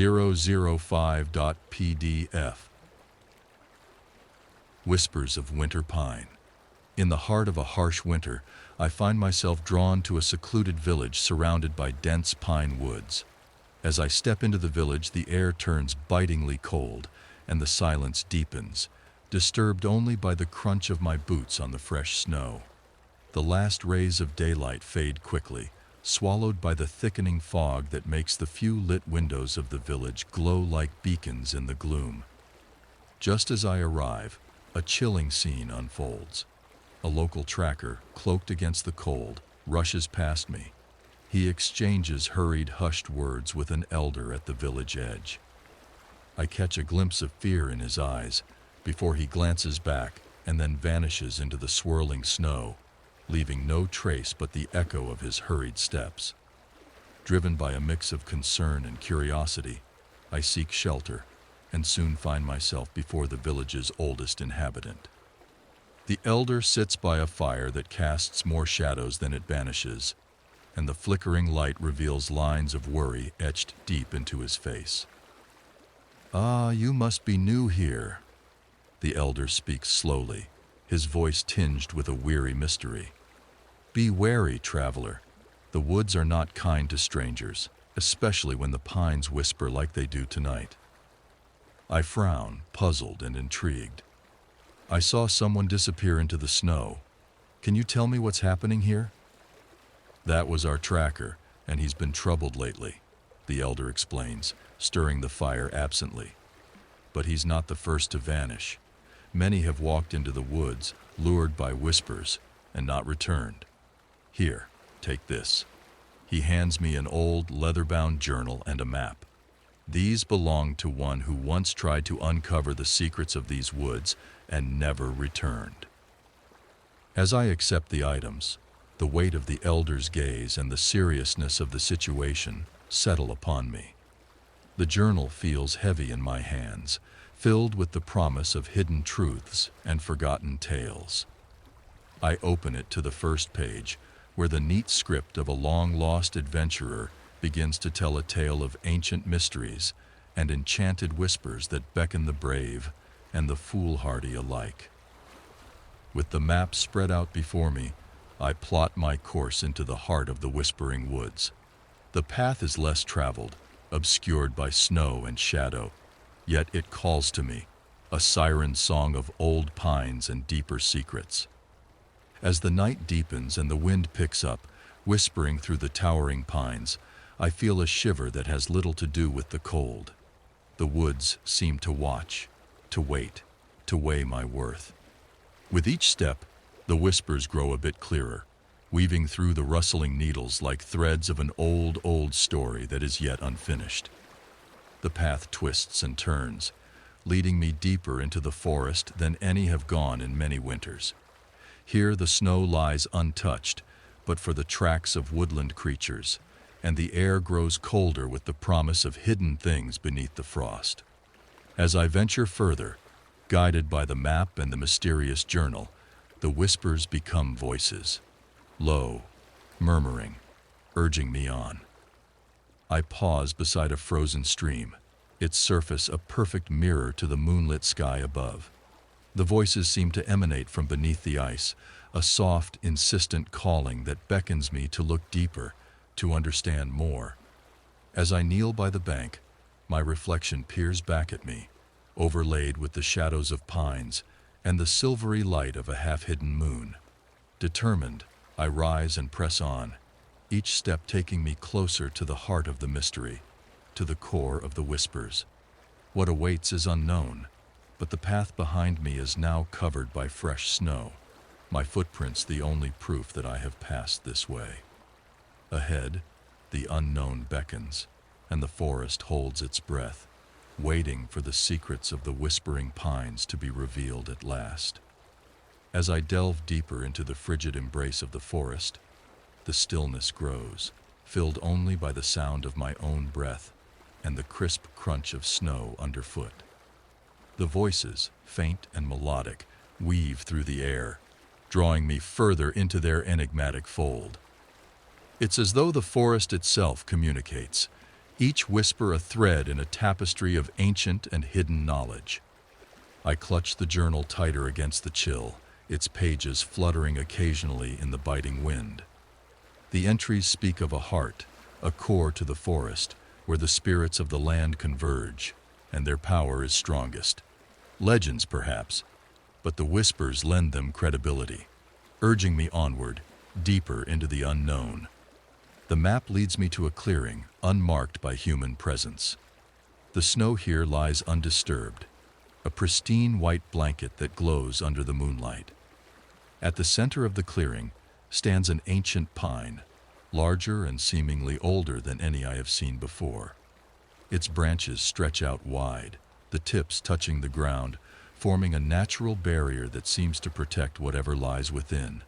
005.pdf. Whispers of Winter Pine. In the heart of a harsh winter, I find myself drawn to a secluded village surrounded by dense pine woods. As I step into the village, the air turns bitingly cold, and the silence deepens, disturbed only by the crunch of my boots on the fresh snow. The last rays of daylight fade quickly, swallowed by the thickening fog that makes the few lit windows of the village glow like beacons in the gloom. Just as I arrive, a chilling scene unfolds. A local tracker, cloaked against the cold, rushes past me. He exchanges hurried, hushed words with an elder at the village edge. I catch a glimpse of fear in his eyes before he glances back and then vanishes into the swirling snow, leaving no trace but the echo of his hurried steps. Driven by a mix of concern and curiosity, I seek shelter and soon find myself before the village's oldest inhabitant. The elder sits by a fire that casts more shadows than it banishes, and the flickering light reveals lines of worry etched deep into his face. "Ah, you must be new here." The elder speaks slowly, his voice tinged with a weary mystery. "Be wary, traveler. The woods are not kind to strangers, especially when the pines whisper like they do tonight." I frown, puzzled and intrigued. "I saw someone disappear into the snow. Can you tell me what's happening here?" "That was our tracker, and he's been troubled lately," the elder explains, stirring the fire absently. "But he's not the first to vanish. Many have walked into the woods, lured by whispers, and not returned. Here, take this." He hands me an old, leather-bound journal and a map. These belong to one who once tried to uncover the secrets of these woods and never returned. As I accept the items, the weight of the elder's gaze and the seriousness of the situation settle upon me. The journal feels heavy in my hands, filled with the promise of hidden truths and forgotten tales. I open it to the first page, where the neat script of a long-lost adventurer begins to tell a tale of ancient mysteries and enchanted whispers that beckon the brave and the foolhardy alike. With the map spread out before me, I plot my course into the heart of the whispering woods. The path is less traveled, obscured by snow and shadow, yet it calls to me, a siren song of old pines and deeper secrets. As the night deepens and the wind picks up, whispering through the towering pines, I feel a shiver that has little to do with the cold. The woods seem to watch, to wait, to weigh my worth. With each step, the whispers grow a bit clearer, weaving through the rustling needles like threads of an old story that is yet unfinished. The path twists and turns, leading me deeper into the forest than any have gone in many winters. Here the snow lies untouched, but for the tracks of woodland creatures, and the air grows colder with the promise of hidden things beneath the frost. As I venture further, guided by the map and the mysterious journal, the whispers become voices, low, murmuring, urging me on. I pause beside a frozen stream, its surface a perfect mirror to the moonlit sky above. The voices seem to emanate from beneath the ice, a soft, insistent calling that beckons me to look deeper, to understand more. As I kneel by the bank, my reflection peers back at me, overlaid with the shadows of pines and the silvery light of a half-hidden moon. Determined, I rise and press on, each step taking me closer to the heart of the mystery, to the core of the whispers. What awaits is unknown, but the path behind me is now covered by fresh snow, my footprints the only proof that I have passed this way. Ahead, the unknown beckons, and the forest holds its breath, waiting for the secrets of the whispering pines to be revealed at last. As I delve deeper into the frigid embrace of the forest, the stillness grows, filled only by the sound of my own breath and the crisp crunch of snow underfoot. The voices, faint and melodic, weave through the air, drawing me further into their enigmatic fold. It's as though the forest itself communicates, each whisper a thread in a tapestry of ancient and hidden knowledge. I clutch the journal tighter against the chill, its pages fluttering occasionally in the biting wind. The entries speak of a heart, a core to the forest, where the spirits of the land converge, and their power is strongest. Legends, perhaps, but the whispers lend them credibility, urging me onward, deeper into the unknown. The map leads me to a clearing, unmarked by human presence. The snow here lies undisturbed, a pristine white blanket that glows under the moonlight. At the center of the clearing stands an ancient pine, larger and seemingly older than any I have seen before. Its branches stretch out wide, the tips touching the ground, forming a natural barrier that seems to protect whatever lies within.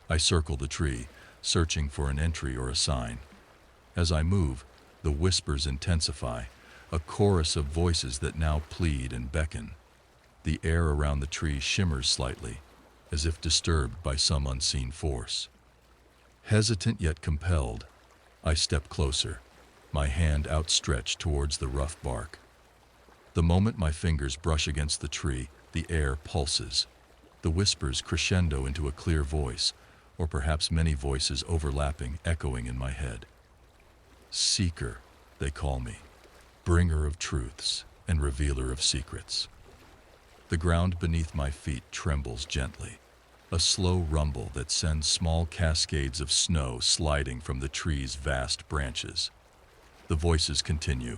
I circle the tree, searching for an entry or a sign. As I move, the whispers intensify, a chorus of voices that now plead and beckon. The air around the tree shimmers slightly, as if disturbed by some unseen force. Hesitant yet compelled, I step closer, my hand outstretched towards the rough bark. The moment my fingers brush against the tree, the air pulses. The whispers crescendo into a clear voice, or perhaps many voices overlapping, echoing in my head. Seeker, they call me, bringer of truths and revealer of secrets. The ground beneath my feet trembles gently, a slow rumble that sends small cascades of snow sliding from the tree's vast branches. The voices continue.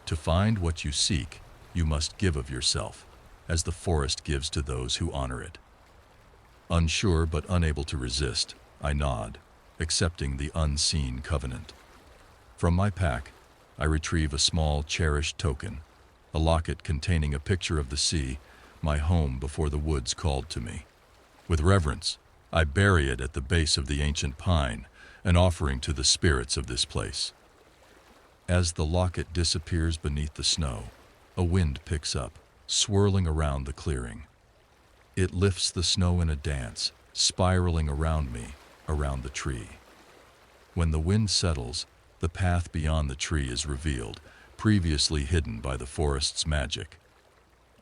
To find what you seek, you must give of yourself, as the forest gives to those who honor it. Unsure but unable to resist, I nod, accepting the unseen covenant. From my pack, I retrieve a small, cherished token, a locket containing a picture of the sea, my home before the woods called to me. With reverence, I bury it at the base of the ancient pine, an offering to the spirits of this place. As the locket disappears beneath the snow, a wind picks up, swirling around the clearing. It lifts the snow in a dance, spiraling around me, around the tree. When the wind settles, the path beyond the tree is revealed, previously hidden by the forest's magic.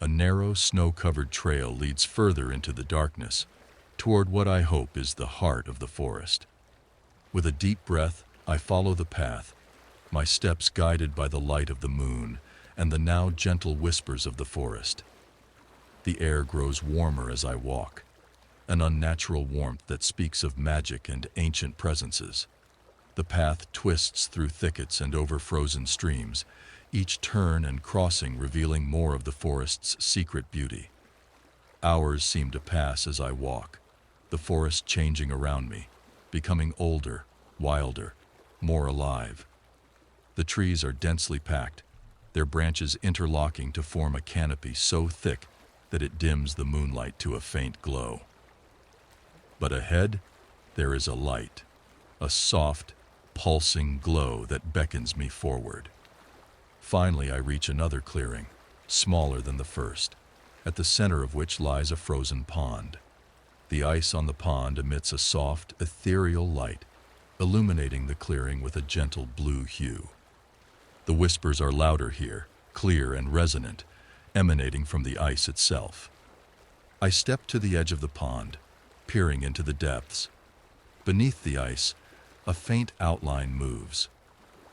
A narrow, snow-covered trail leads further into the darkness, toward what I hope is the heart of the forest. With a deep breath, I follow the path, my steps guided by the light of the moon and the now gentle whispers of the forest. The air grows warmer as I walk, an unnatural warmth that speaks of magic and ancient presences. The path twists through thickets and over frozen streams, each turn and crossing revealing more of the forest's secret beauty. Hours seem to pass as I walk, the forest changing around me, becoming older, wilder, more alive. The trees are densely packed, their branches interlocking to form a canopy so thick that it dims the moonlight to a faint glow. But ahead, there is a light, a soft, pulsing glow that beckons me forward. Finally, I reach another clearing, smaller than the first, at the center of which lies a frozen pond. The ice on the pond emits a soft, ethereal light, illuminating the clearing with a gentle blue hue. The whispers are louder here, clear and resonant, emanating from the ice itself. I step to the edge of the pond, peering into the depths. Beneath the ice, a faint outline moves.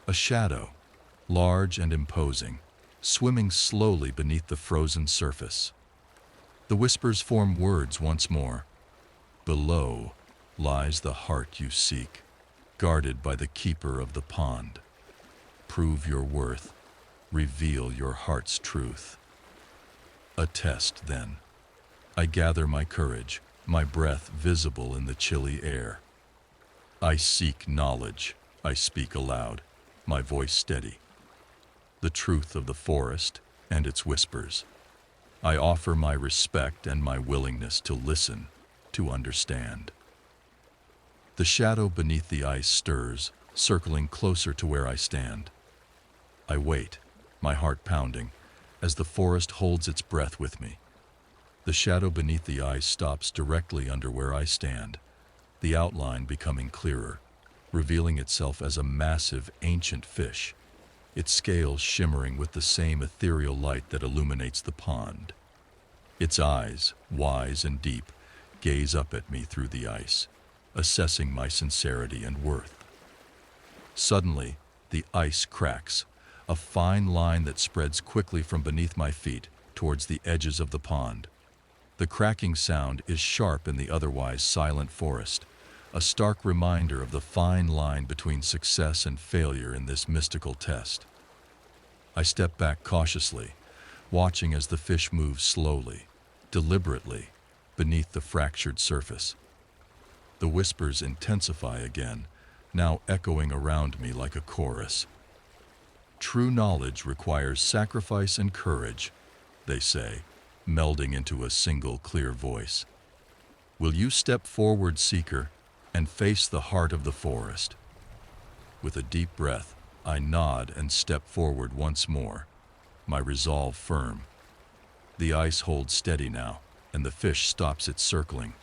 A shadow, large and imposing, swimming slowly beneath the frozen surface. The whispers form words once more. Below lies the heart you seek, guarded by the keeper of the pond. Prove your worth, reveal your heart's truth. A test, then. I gather my courage, my breath visible in the chilly air. I seek knowledge, I speak aloud, my voice steady. The truth of the forest and its whispers. I offer my respect and my willingness to listen, to understand. The shadow beneath the ice stirs, circling closer to where I stand. I wait, my heart pounding, as the forest holds its breath with me. The shadow beneath the ice stops directly under where I stand, the outline becoming clearer, revealing itself as a massive, ancient fish. its scales shimmering with the same ethereal light that illuminates the pond. Its eyes, wise and deep, gaze up at me through the ice, assessing my sincerity and worth. Suddenly, the ice cracks, a fine line that spreads quickly from beneath my feet towards the edges of the pond. The cracking sound is sharp in the otherwise silent forest, a stark reminder of the fine line between success and failure in this mystical test. I step back cautiously, watching as the fish moves slowly, deliberately, beneath the fractured surface. The whispers intensify again, now echoing around me like a chorus. True knowledge requires sacrifice and courage, they say, melding into a single clear voice. Will you step forward, seeker, and face the heart of the forest? With a deep breath, I nod and step forward once more, my resolve firm. The ice holds steady now, and the fish stops its circling.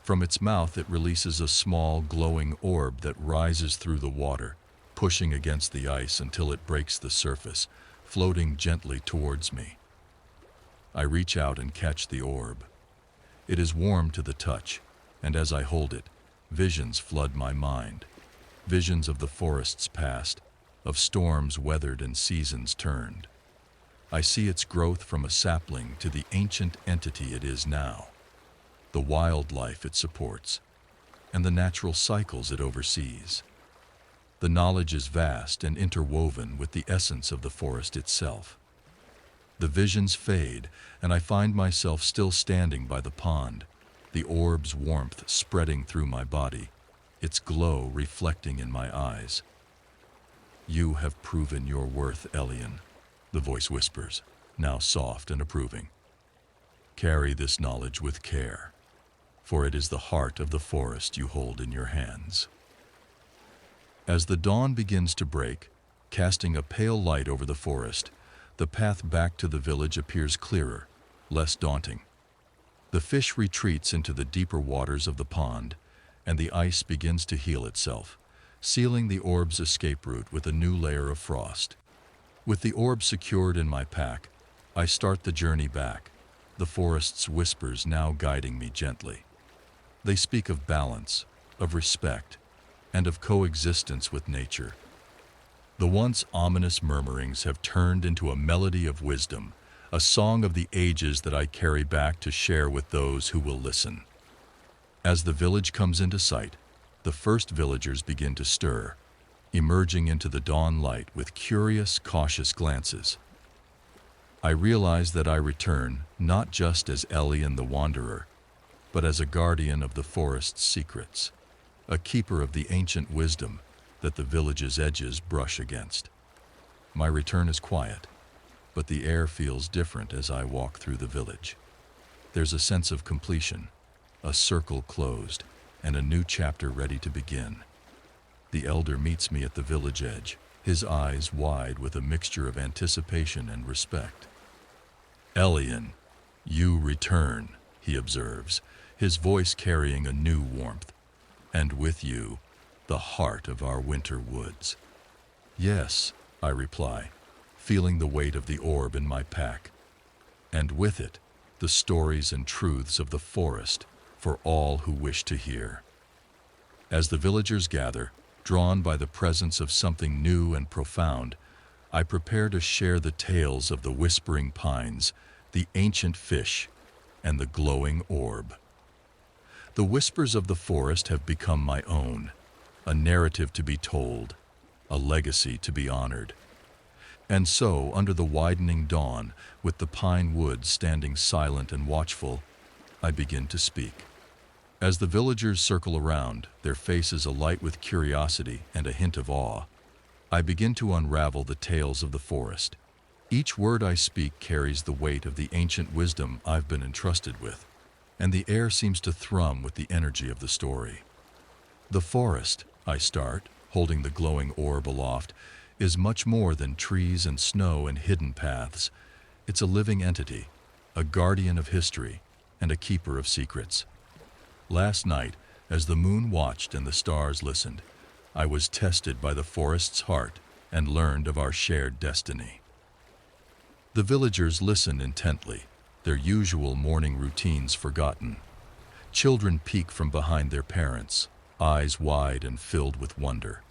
From its mouth it releases a small, glowing orb that rises through the water, pushing against the ice until it breaks the surface, floating gently towards me. I reach out and catch the orb. It is warm to the touch, and as I hold it, visions flood my mind. Visions of the forest's past, of storms weathered and seasons turned. I see its growth from a sapling to the ancient entity it is now, the wildlife it supports, and the natural cycles it oversees. The knowledge is vast and interwoven with the essence of the forest itself. The visions fade, and I find myself still standing by the pond, the orb's warmth spreading through my body, its glow reflecting in my eyes. You have proven your worth, Elian, the voice whispers, now soft and approving. Carry this knowledge with care, for it is the heart of the forest you hold in your hands. As the dawn begins to break, casting a pale light over the forest, the path back to the village appears clearer, less daunting. The fish retreats into the deeper waters of the pond, and the ice begins to heal itself, sealing the orb's escape route with a new layer of frost. With the orb secured in my pack, I start the journey back, the forest's whispers now guiding me gently. They speak of balance, of respect, and of coexistence with nature. The once ominous murmurings have turned into a melody of wisdom, a song of the ages that I carry back to share with those who will listen. As the village comes into sight, the first villagers begin to stir, emerging into the dawn light with curious, cautious glances. I realize that I return not just as Elian the Wanderer, but as a guardian of the forest's secrets, a keeper of the ancient wisdom that the village's edges brush against. My return is quiet, but the air feels different as I walk through the village. There's a sense of completion, a circle closed, and a new chapter ready to begin. The elder meets me at the village edge, his eyes wide with a mixture of anticipation and respect. Elian, you return, he observes, his voice carrying a new warmth, and with you, the heart of our winter woods. Yes, I reply, feeling the weight of the orb in my pack, and with it, the stories and truths of the forest for all who wish to hear. As the villagers gather, drawn by the presence of something new and profound, I prepare to share the tales of the whispering pines, the ancient fish, and the glowing orb. The whispers of the forest have become my own, a narrative to be told, a legacy to be honored. And so, under the widening dawn, with the pine woods standing silent and watchful, I begin to speak. As the villagers circle around, their faces alight with curiosity and a hint of awe, I begin to unravel the tales of the forest. Each word I speak carries the weight of the ancient wisdom I've been entrusted with, and the air seems to thrum with the energy of the story. The forest, I start, holding the glowing orb aloft, is much more than trees and snow and hidden paths. It's a living entity, a guardian of history, and a keeper of secrets. Last night, as the moon watched and the stars listened, I was tested by the forest's heart and learned of our shared destiny. The villagers listen intently, their usual morning routines forgotten. Children peek from behind their parents, eyes wide and filled with wonder.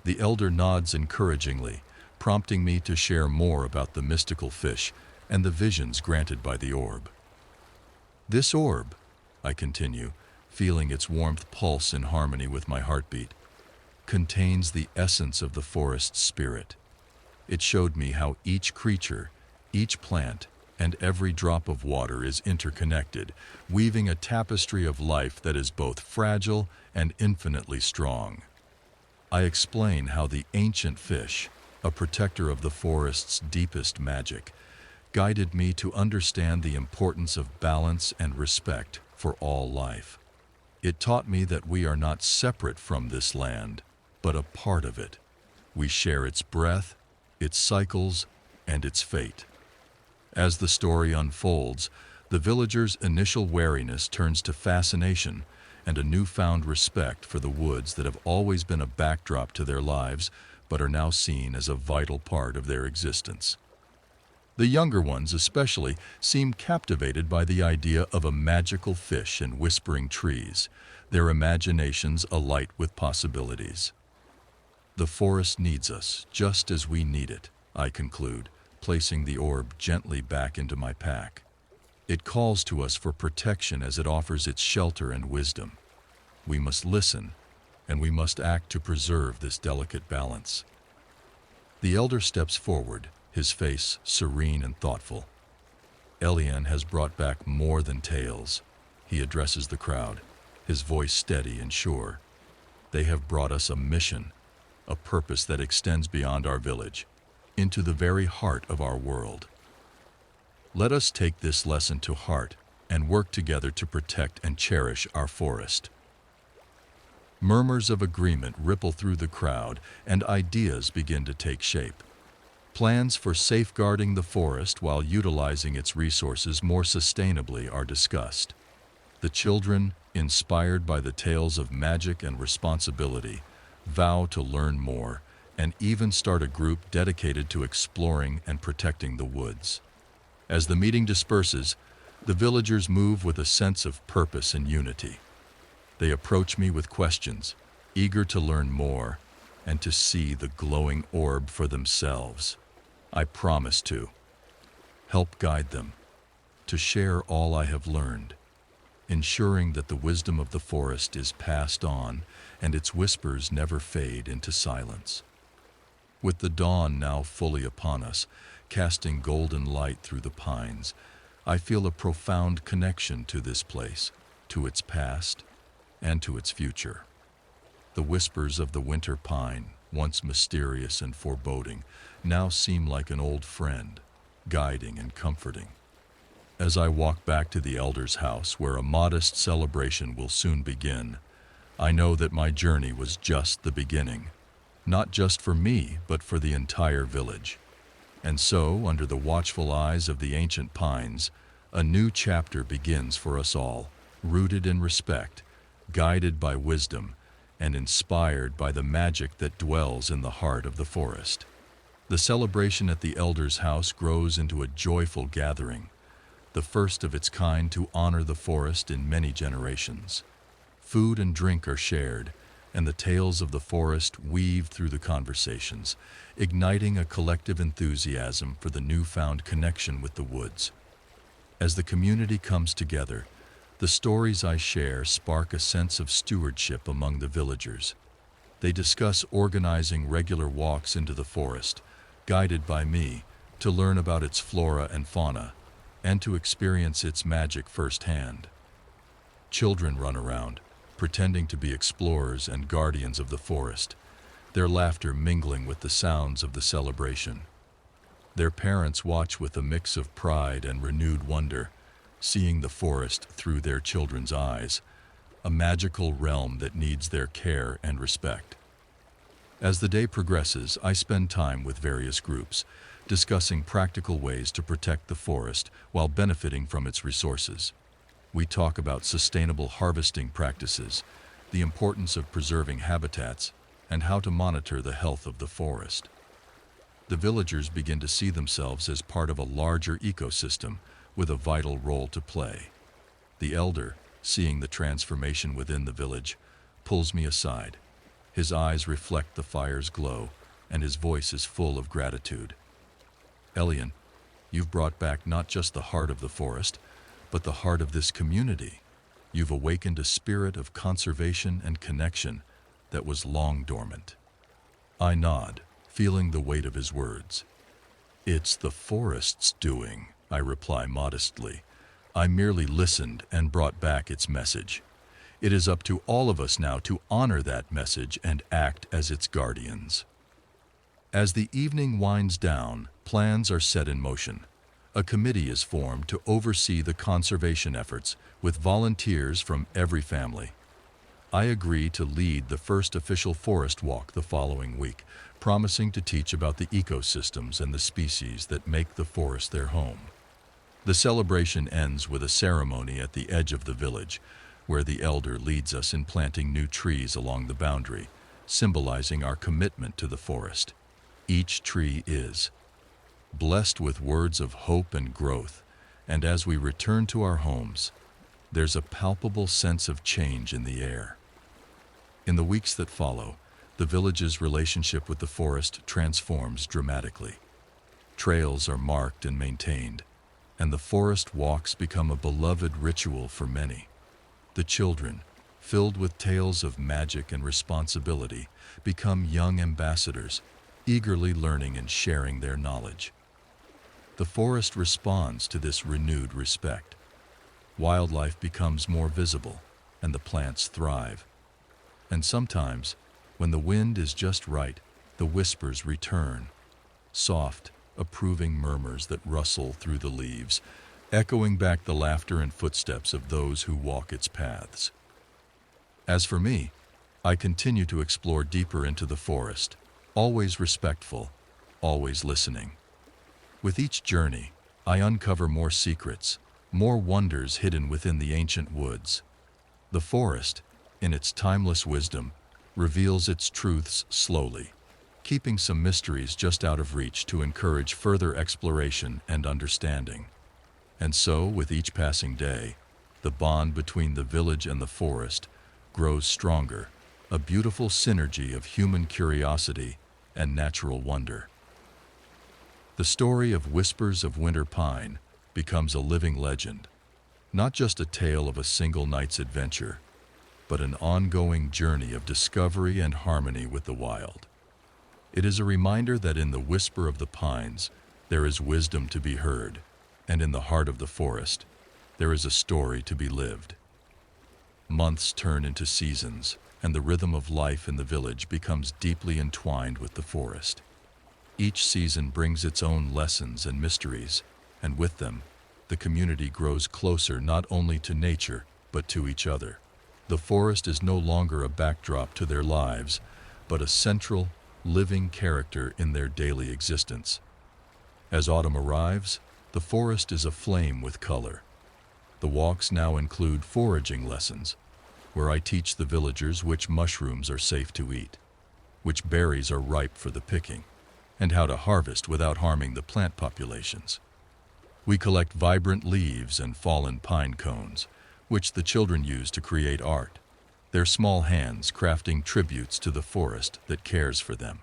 The elder nods encouragingly, prompting me to share more about the mystical fish and the visions granted by the orb. This orb, I continue, feeling its warmth pulse in harmony with my heartbeat, contains the essence of the forest's spirit. It showed me how each creature, each plant, and every drop of water is interconnected, weaving a tapestry of life that is both fragile and infinitely strong. I explain how the ancient fish, a protector of the forest's deepest magic, guided me to understand the importance of balance and respect for all life. It taught me that we are not separate from this land, but a part of it. We share its breath, its cycles, and its fate. As the story unfolds, the villagers' initial wariness turns to fascination and a newfound respect for the woods that have always been a backdrop to their lives, but are now seen as a vital part of their existence. The younger ones especially seem captivated by the idea of a magical fish and whispering trees, their imaginations alight with possibilities. The forest needs us just as we need it, I conclude, placing the orb gently back into my pack. It calls to us for protection as it offers its shelter and wisdom. We must listen, and we must act to preserve this delicate balance. The elder steps forward, his face serene and thoughtful. Elian has brought back more than tales. He addresses the crowd, his voice steady and sure. They have brought us a mission, a purpose that extends beyond our village, into the very heart of our world. Let us take this lesson to heart and work together to protect and cherish our forest. Murmurs of agreement ripple through the crowd, and ideas begin to take shape. Plans for safeguarding the forest while utilizing its resources more sustainably are discussed. The children, inspired by the tales of magic and responsibility, vow to learn more and even start a group dedicated to exploring and protecting the woods. As the meeting disperses, the villagers move with a sense of purpose and unity. They approach me with questions, eager to learn more and to see the glowing orb for themselves. I promise to help guide them, to share all I have learned, ensuring that the wisdom of the forest is passed on and its whispers never fade into silence. With the dawn now fully upon us, casting golden light through the pines, I feel a profound connection to this place, to its past, and to its future. The whispers of the winter pine, once mysterious and foreboding, now seem like an old friend, guiding and comforting. As I walk back to the elder's house, where a modest celebration will soon begin, I know that my journey was just the beginning, not just for me, but for the entire village. And so, under the watchful eyes of the ancient pines, a new chapter begins for us all, rooted in respect, guided by wisdom, and inspired by the magic that dwells in the heart of the forest. The celebration at the elder's house grows into a joyful gathering, the first of its kind to honor the forest in many generations. Food and drink are shared, and the tales of the forest weave through the conversations, igniting a collective enthusiasm for the newfound connection with the woods. As the community comes together, the stories I share spark a sense of stewardship among the villagers. They discuss organizing regular walks into the forest, guided by me, to learn about its flora and fauna, and to experience its magic firsthand. Children run around, pretending to be explorers and guardians of the forest, their laughter mingling with the sounds of the celebration. Their parents watch with a mix of pride and renewed wonder, seeing the forest through their children's eyes, a magical realm that needs their care and respect. As the day progresses, I spend time with various groups, discussing practical ways to protect the forest while benefiting from its resources. We talk about sustainable harvesting practices, the importance of preserving habitats, and how to monitor the health of the forest. The villagers begin to see themselves as part of a larger ecosystem with a vital role to play. The elder, seeing the transformation within the village, pulls me aside. His eyes reflect the fire's glow, and his voice is full of gratitude. Elian, you've brought back not just the heart of the forest, but the heart of this community. You've awakened a spirit of conservation and connection that was long dormant. I nod, feeling the weight of his words. It's the forest's doing, I reply modestly. I merely listened and brought back its message. It is up to all of us now to honor that message and act as its guardians. As the evening winds down, plans are set in motion. A committee is formed to oversee the conservation efforts with volunteers from every family. I agree to lead the first official forest walk the following week, promising to teach about the ecosystems and the species that make the forest their home. The celebration ends with a ceremony at the edge of the village, where the elder leads us in planting new trees along the boundary, symbolizing our commitment to the forest. Each tree is blessed with words of hope and growth, and as we return to our homes, there's a palpable sense of change in the air. In the weeks that follow, the village's relationship with the forest transforms dramatically. Trails are marked and maintained, and the forest walks become a beloved ritual for many. The children, filled with tales of magic and responsibility, become young ambassadors, eagerly learning and sharing their knowledge. The forest responds to this renewed respect. Wildlife becomes more visible, and the plants thrive. And sometimes, when the wind is just right, the whispers return, soft, approving murmurs that rustle through the leaves, echoing back the laughter and footsteps of those who walk its paths. As for me, I continue to explore deeper into the forest, always respectful, always listening. With each journey, I uncover more secrets, more wonders hidden within the ancient woods. The forest, in its timeless wisdom, reveals its truths slowly, keeping some mysteries just out of reach to encourage further exploration and understanding. And so, with each passing day, the bond between the village and the forest grows stronger, a beautiful synergy of human curiosity and natural wonder. The story of Whispers of Winter Pine becomes a living legend, not just a tale of a single night's adventure, but an ongoing journey of discovery and harmony with the wild. It is a reminder that in the whisper of the pines, there is wisdom to be heard, and in the heart of the forest, there is a story to be lived. Months turn into seasons, and the rhythm of life in the village becomes deeply entwined with the forest. Each season brings its own lessons and mysteries, and with them, the community grows closer not only to nature, but to each other. The forest is no longer a backdrop to their lives, but a central, living character in their daily existence. As autumn arrives, the forest is aflame with color. The walks now include foraging lessons, where I teach the villagers which mushrooms are safe to eat, which berries are ripe for the picking, and how to harvest without harming the plant populations. We collect vibrant leaves and fallen pine cones, which the children use to create art, their small hands crafting tributes to the forest that cares for them.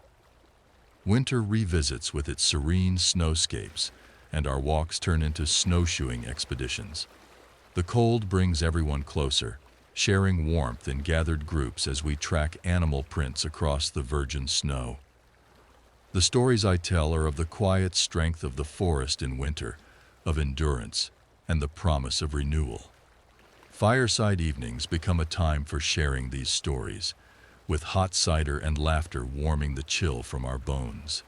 Winter revisits with its serene snowscapes, and our walks turn into snowshoeing expeditions. The cold brings everyone closer, sharing warmth in gathered groups as we track animal prints across the virgin snow. The stories I tell are of the quiet strength of the forest in winter, of endurance, and the promise of renewal. Fireside evenings become a time for sharing these stories, with hot cider and laughter warming the chill from our bones.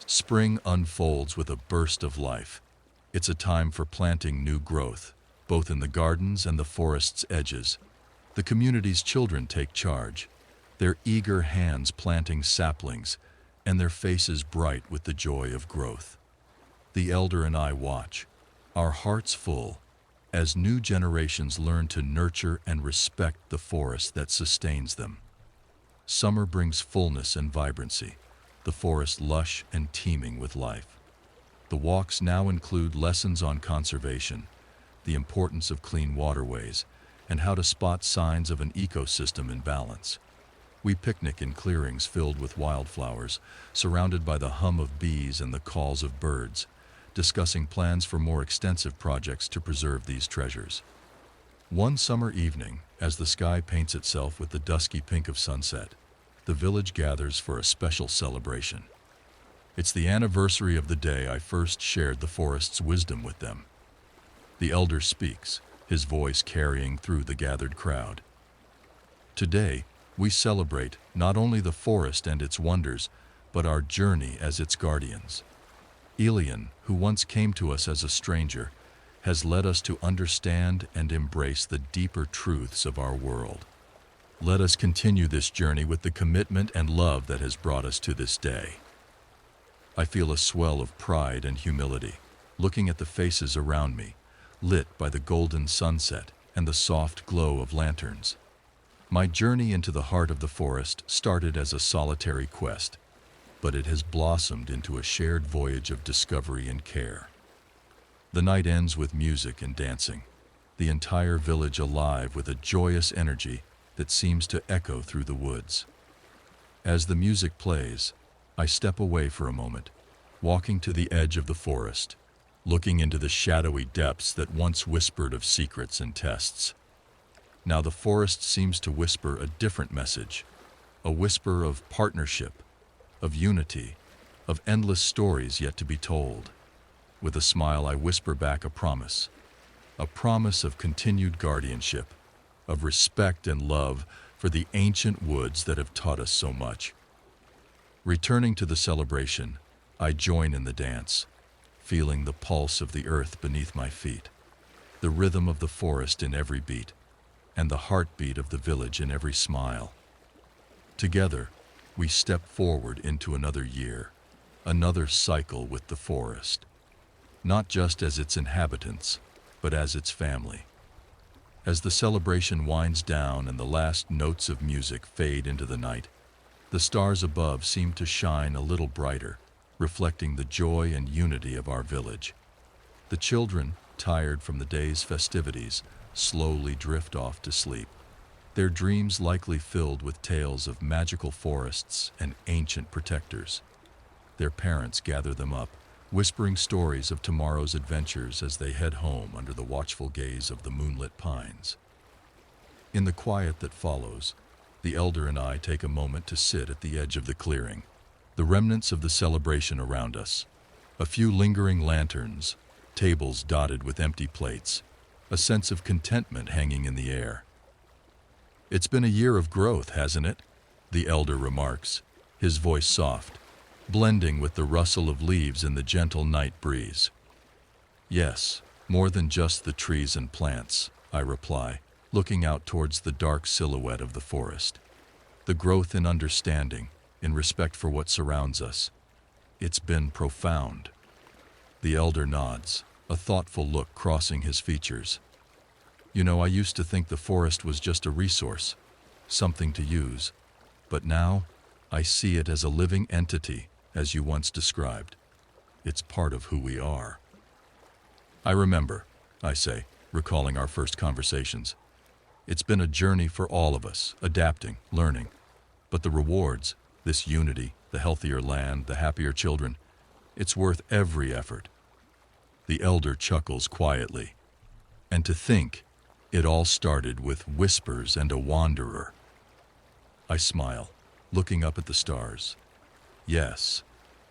Spring unfolds with a burst of life. It's a time for planting new growth, both in the gardens and the forest's edges. The community's children take charge, their eager hands planting saplings, and their faces bright with the joy of growth. The elder and I watch, our hearts full, as new generations learn to nurture and respect the forest that sustains them. Summer brings fullness and vibrancy. the forest lush and teeming with life. The walks now include lessons on conservation, the importance of clean waterways, and how to spot signs of an ecosystem in balance. We picnic in clearings filled with wildflowers, surrounded by the hum of bees and the calls of birds, discussing plans for more extensive projects to preserve these treasures. One summer evening, as the sky paints itself with the dusky pink of sunset, the village gathers for a special celebration. It's the anniversary of the day I first shared the forest's wisdom with them. The elder speaks, his voice carrying through the gathered crowd. Today, we celebrate not only the forest and its wonders, but our journey as its guardians. Elian, who once came to us as a stranger, has led us to understand and embrace the deeper truths of our world. Let us continue this journey with the commitment and love that has brought us to this day. I feel a swell of pride and humility, looking at the faces around me, lit by the golden sunset and the soft glow of lanterns. My journey into the heart of the forest started as a solitary quest, but it has blossomed into a shared voyage of discovery and care. The night ends with music and dancing, the entire village alive with a joyous energy that seems to echo through the woods. As the music plays, I step away for a moment, walking to the edge of the forest, looking into the shadowy depths that once whispered of secrets and tests. Now the forest seems to whisper a different message, a whisper of partnership, of unity, of endless stories yet to be told. With a smile, I whisper back a promise of continued guardianship, of respect and love for the ancient woods that have taught us so much. Returning to the celebration, I join in the dance, feeling the pulse of the earth beneath my feet, the rhythm of the forest in every beat, and the heartbeat of the village in every smile. Together, we step forward into another year, another cycle with the forest, not just as its inhabitants, but as its family. As the celebration winds down and the last notes of music fade into the night, the stars above seem to shine a little brighter, reflecting the joy and unity of our village. The children, tired from the day's festivities, slowly drift off to sleep, their dreams likely filled with tales of magical forests and ancient protectors. Their parents gather them up, whispering stories of tomorrow's adventures as they head home under the watchful gaze of the moonlit pines. In the quiet that follows, the elder and I take a moment to sit at the edge of the clearing, the remnants of the celebration around us, a few lingering lanterns, tables dotted with empty plates, a sense of contentment hanging in the air. "It's been a year of growth, hasn't it?" the elder remarks, his voice soft, blending with the rustle of leaves in the gentle night breeze. "Yes, more than just the trees and plants," I reply, looking out towards the dark silhouette of the forest. "The growth in understanding, in respect for what surrounds us. It's been profound." The elder nods, a thoughtful look crossing his features. "You know, I used to think the forest was just a resource, something to use, but now I see it as a living entity, as you once described. It's part of who we are." "I remember," I say, recalling our first conversations. "It's been a journey for all of us, adapting, learning. But the rewards, this unity, the healthier land, the happier children, it's worth every effort." The elder chuckles quietly. "And to think, it all started with whispers and a wanderer." I smile, looking up at the stars. Yes,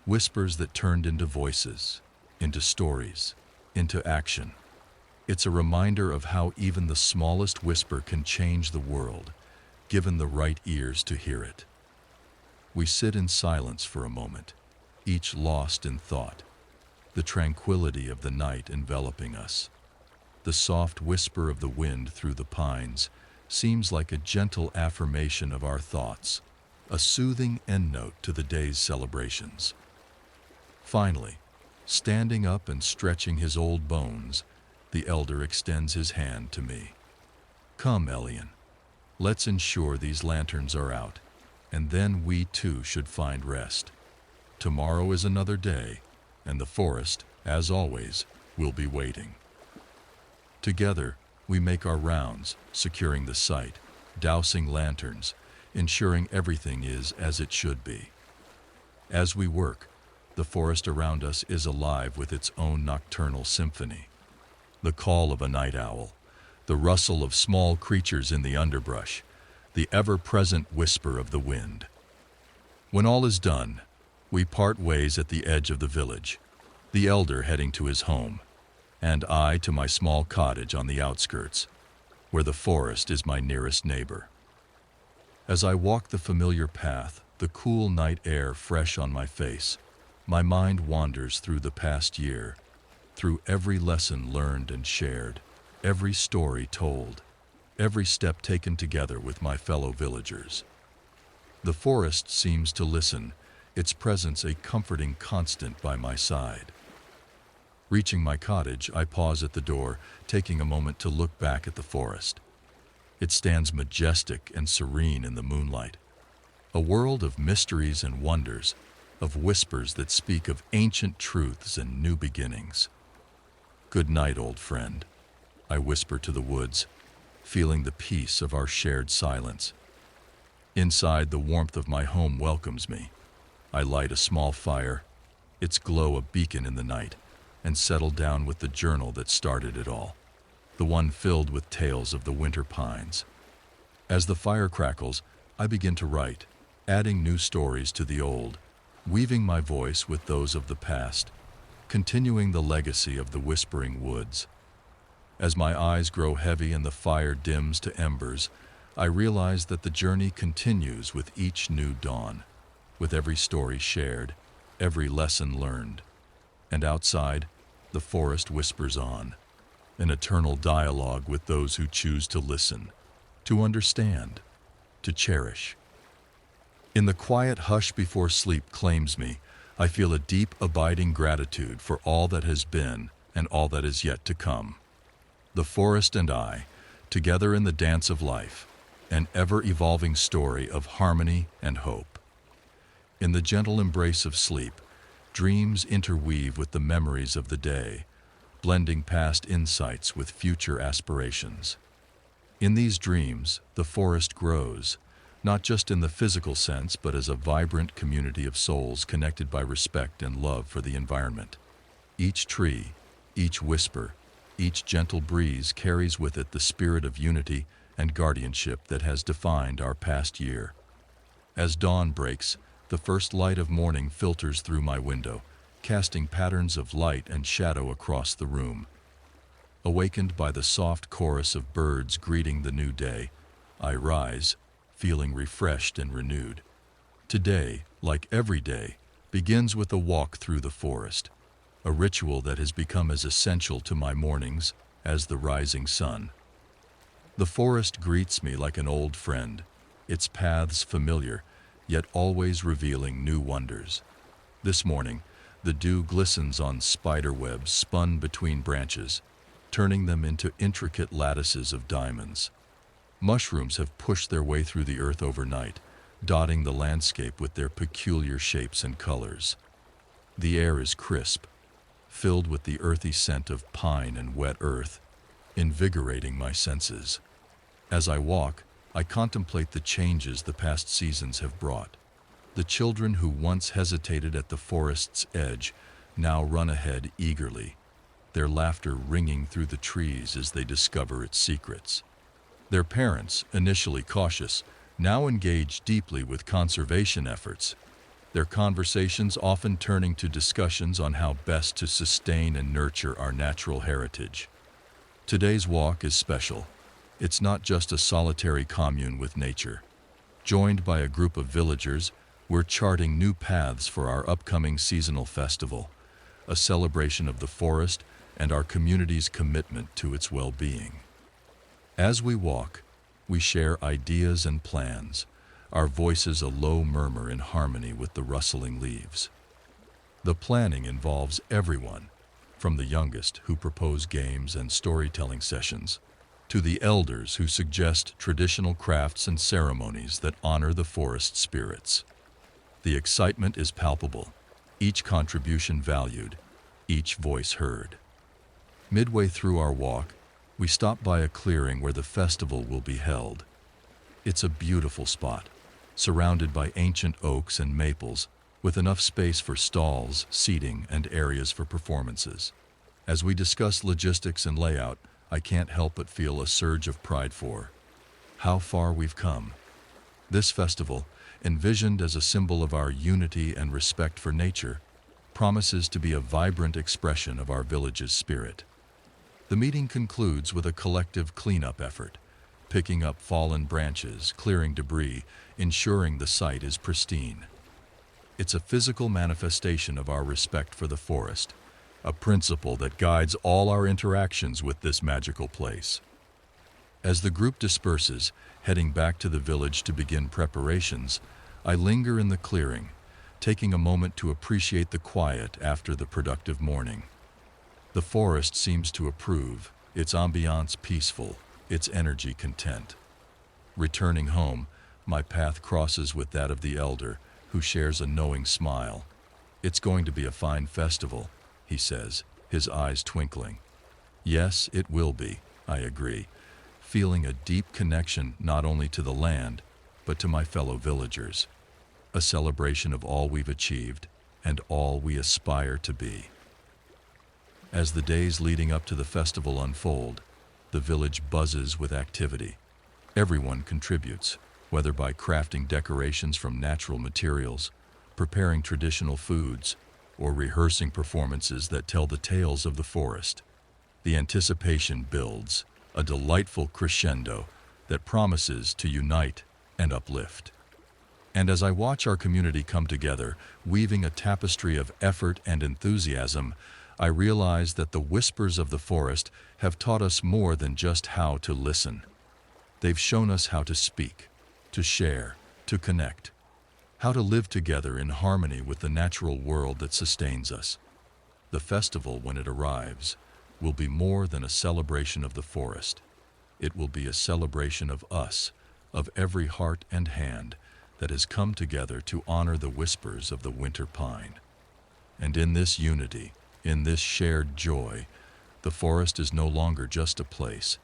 whispers that turned into voices, into stories, into action. It's a reminder of how even the smallest whisper can change the world, given the right ears to hear it. We sit in silence for a moment, each lost in thought, the tranquility of the night enveloping us. The soft whisper of the wind through the pines seems like a gentle affirmation of our thoughts, a soothing endnote to the day's celebrations. Finally, standing up and stretching his old bones, the elder extends his hand to me. "Come, Elian, let's ensure these lanterns are out, and then we too should find rest." tomorrow is another day, and the forest, as always, will be waiting. Together, we make our rounds, securing the site, dousing lanterns, ensuring everything is as it should be. As we work, the forest around us is alive with its own nocturnal symphony. The call of a night owl, the rustle of small creatures in the underbrush, the ever-present whisper of the wind. When all is done, we part ways at the edge of the village, the elder heading to his home, and I to my small cottage on the outskirts, where the forest is my nearest neighbor. As I walk the familiar path, the cool night air fresh on my face, my mind wanders through the past year, through every lesson learned and shared, every story told, every step taken together with my fellow villagers. The forest seems to listen, its presence a comforting constant by my side. Reaching my cottage, I pause at the door, taking a moment to look back at the forest. It stands majestic and serene in the moonlight, a world of mysteries and wonders, of whispers that speak of ancient truths and new beginnings. Good night, old friend, I whisper to the woods, feeling the peace of our shared silence. Inside, the warmth of my home welcomes me. I light a small fire, its glow a beacon in the night, and settle down with the journal that started it all, the one filled with tales of the winter pines. As the fire crackles, I begin to write, adding new stories to the old, weaving my voice with those of the past, continuing the legacy of the whispering woods. As my eyes grow heavy and the fire dims to embers, I realize that the journey continues with each new dawn, with every story shared, every lesson learned. And outside, the forest whispers on, an eternal dialogue with those who choose to listen, to understand, to cherish. In the quiet hush before sleep claims me, I feel a deep, abiding gratitude for all that has been and all that is yet to come. The forest and I, together in the dance of life, an ever-evolving story of harmony and hope. In the gentle embrace of sleep, dreams interweave with the memories of the day, blending past insights with future aspirations. In these dreams, the forest grows, not just in the physical sense, but as a vibrant community of souls connected by respect and love for the environment. Each tree, each whisper, each gentle breeze carries with it the spirit of unity and guardianship that has defined our past year. As dawn breaks, the first light of morning filters through my window, casting patterns of light and shadow across the room. Awakened by the soft chorus of birds greeting the new day, I rise, feeling refreshed and renewed. Today, like every day, begins with a walk through the forest, a ritual that has become as essential to my mornings as the rising sun. The forest greets me like an old friend, its paths familiar, yet always revealing new wonders. This morning, the dew glistens on spider webs spun between branches, turning them into intricate lattices of diamonds. Mushrooms have pushed their way through the earth overnight, dotting the landscape with their peculiar shapes and colors. The air is crisp, filled with the earthy scent of pine and wet earth, invigorating my senses. As I walk, I contemplate the changes the past seasons have brought. The children who once hesitated at the forest's edge now run ahead eagerly, their laughter ringing through the trees as they discover its secrets. Their parents, initially cautious, now engage deeply with conservation efforts, their conversations often turning to discussions on how best to sustain and nurture our natural heritage. Today's walk is special. It's not just a solitary commune with nature. Joined by a group of villagers, we're charting new paths for our upcoming seasonal festival, a celebration of the forest and our community's commitment to its well-being. As we walk, we share ideas and plans, our voices a low murmur in harmony with the rustling leaves. The planning involves everyone, from the youngest who propose games and storytelling sessions, to the elders who suggest traditional crafts and ceremonies that honor the forest spirits. The excitement is palpable, each contribution valued, each voice heard. Midway through our walk, we stop by a clearing where the festival will be held. It's a beautiful spot, surrounded by ancient oaks and maples, with enough space for stalls, seating, and areas for performances. As we discuss logistics and layout, I can't help but feel a surge of pride for how far we've come. This festival, envisioned as a symbol of our unity and respect for nature, promises to be a vibrant expression of our village's spirit. The meeting concludes with a collective cleanup effort, picking up fallen branches, clearing debris, ensuring the site is pristine. It's a physical manifestation of our respect for the forest, a principle that guides all our interactions with this magical place. As the group disperses, heading back to the village to begin preparations, I linger in the clearing, taking a moment to appreciate the quiet after the productive morning. The forest seems to approve, its ambiance peaceful, its energy content. Returning home, my path crosses with that of the elder, who shares a knowing smile. "It's going to be a fine festival," he says, his eyes twinkling. "Yes, it will be," I agree, feeling a deep connection not only to the land, but to my fellow villagers. A celebration of all we've achieved and all we aspire to be. As the days leading up to the festival unfold, the village buzzes with activity. Everyone contributes, whether by crafting decorations from natural materials, preparing traditional foods, or rehearsing performances that tell the tales of the forest. The anticipation builds, a delightful crescendo that promises to unite and uplift. And as I watch our community come together, weaving a tapestry of effort and enthusiasm, I realize that the whispers of the forest have taught us more than just how to listen. They've shown us how to speak, to share, to connect, how to live together in harmony with the natural world that sustains us. The festival, when it arrives, will be more than a celebration of the forest. It will be a celebration of us, of every heart and hand that has come together to honor the whispers of the winter pine. And in this unity, in this shared joy, the forest is no longer just a place,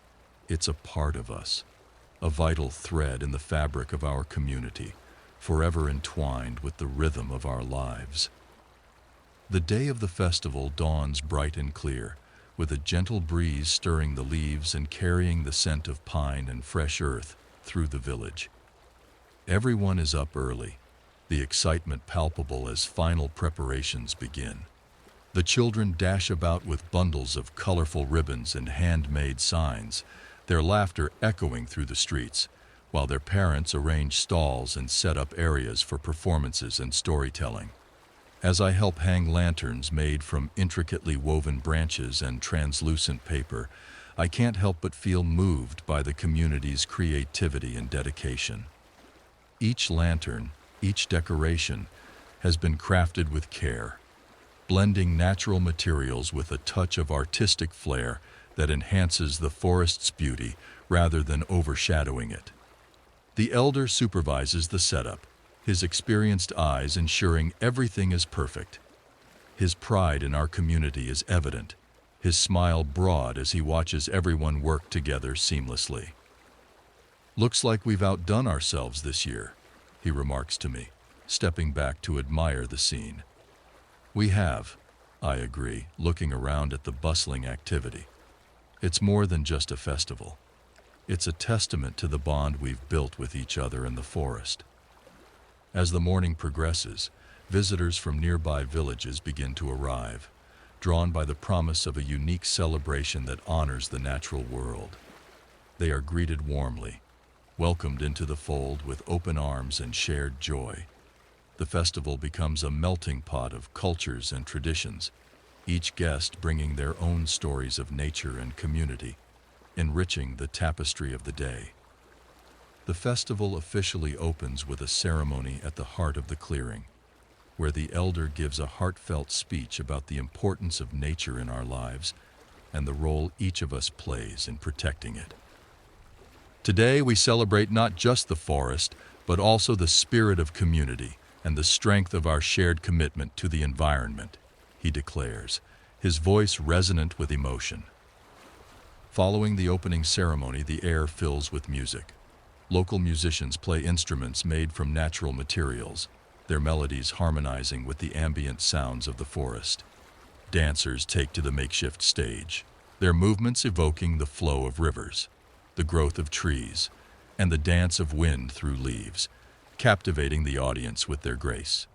it's a part of us, a vital thread in the fabric of our community, forever entwined with the rhythm of our lives. The day of the festival dawns bright and clear, with a gentle breeze stirring the leaves and carrying the scent of pine and fresh earth through the village. Everyone is up early, the excitement palpable as final preparations begin. The children dash about with bundles of colorful ribbons and handmade signs, their laughter echoing through the streets, while their parents arrange stalls and set up areas for performances and storytelling. As I help hang lanterns made from intricately woven branches and translucent paper, I can't help but feel moved by the community's creativity and dedication. Each lantern, each decoration, has been crafted with care, blending natural materials with a touch of artistic flair that enhances the forest's beauty rather than overshadowing it. The elder supervises the setup, his experienced eyes ensuring everything is perfect. His pride in our community is evident, his smile broad as he watches everyone work together seamlessly. "Looks like we've outdone ourselves this year," he remarks to me, stepping back to admire the scene. "We have," I agree, looking around at the bustling activity. It's more than just a festival. It's a testament to the bond we've built with each other in the forest. As the morning progresses, visitors from nearby villages begin to arrive, drawn by the promise of a unique celebration that honors the natural world. They are greeted warmly, welcomed into the fold with open arms and shared joy. The festival becomes a melting pot of cultures and traditions, each guest bringing their own stories of nature and community, enriching the tapestry of the day. The festival officially opens with a ceremony at the heart of the clearing, where the elder gives a heartfelt speech about the importance of nature in our lives and the role each of us plays in protecting it. Today we celebrate not just the forest, but also the spirit of community, and the strength of our shared commitment to the environment," he declares, his voice resonant with emotion. Following the opening ceremony, the air fills with music. Local musicians play instruments made from natural materials, their melodies harmonizing with the ambient sounds of the forest. Dancers take to the makeshift stage, their movements evoking the flow of rivers, the growth of trees, and the dance of wind through leaves, captivating the audience with their grace.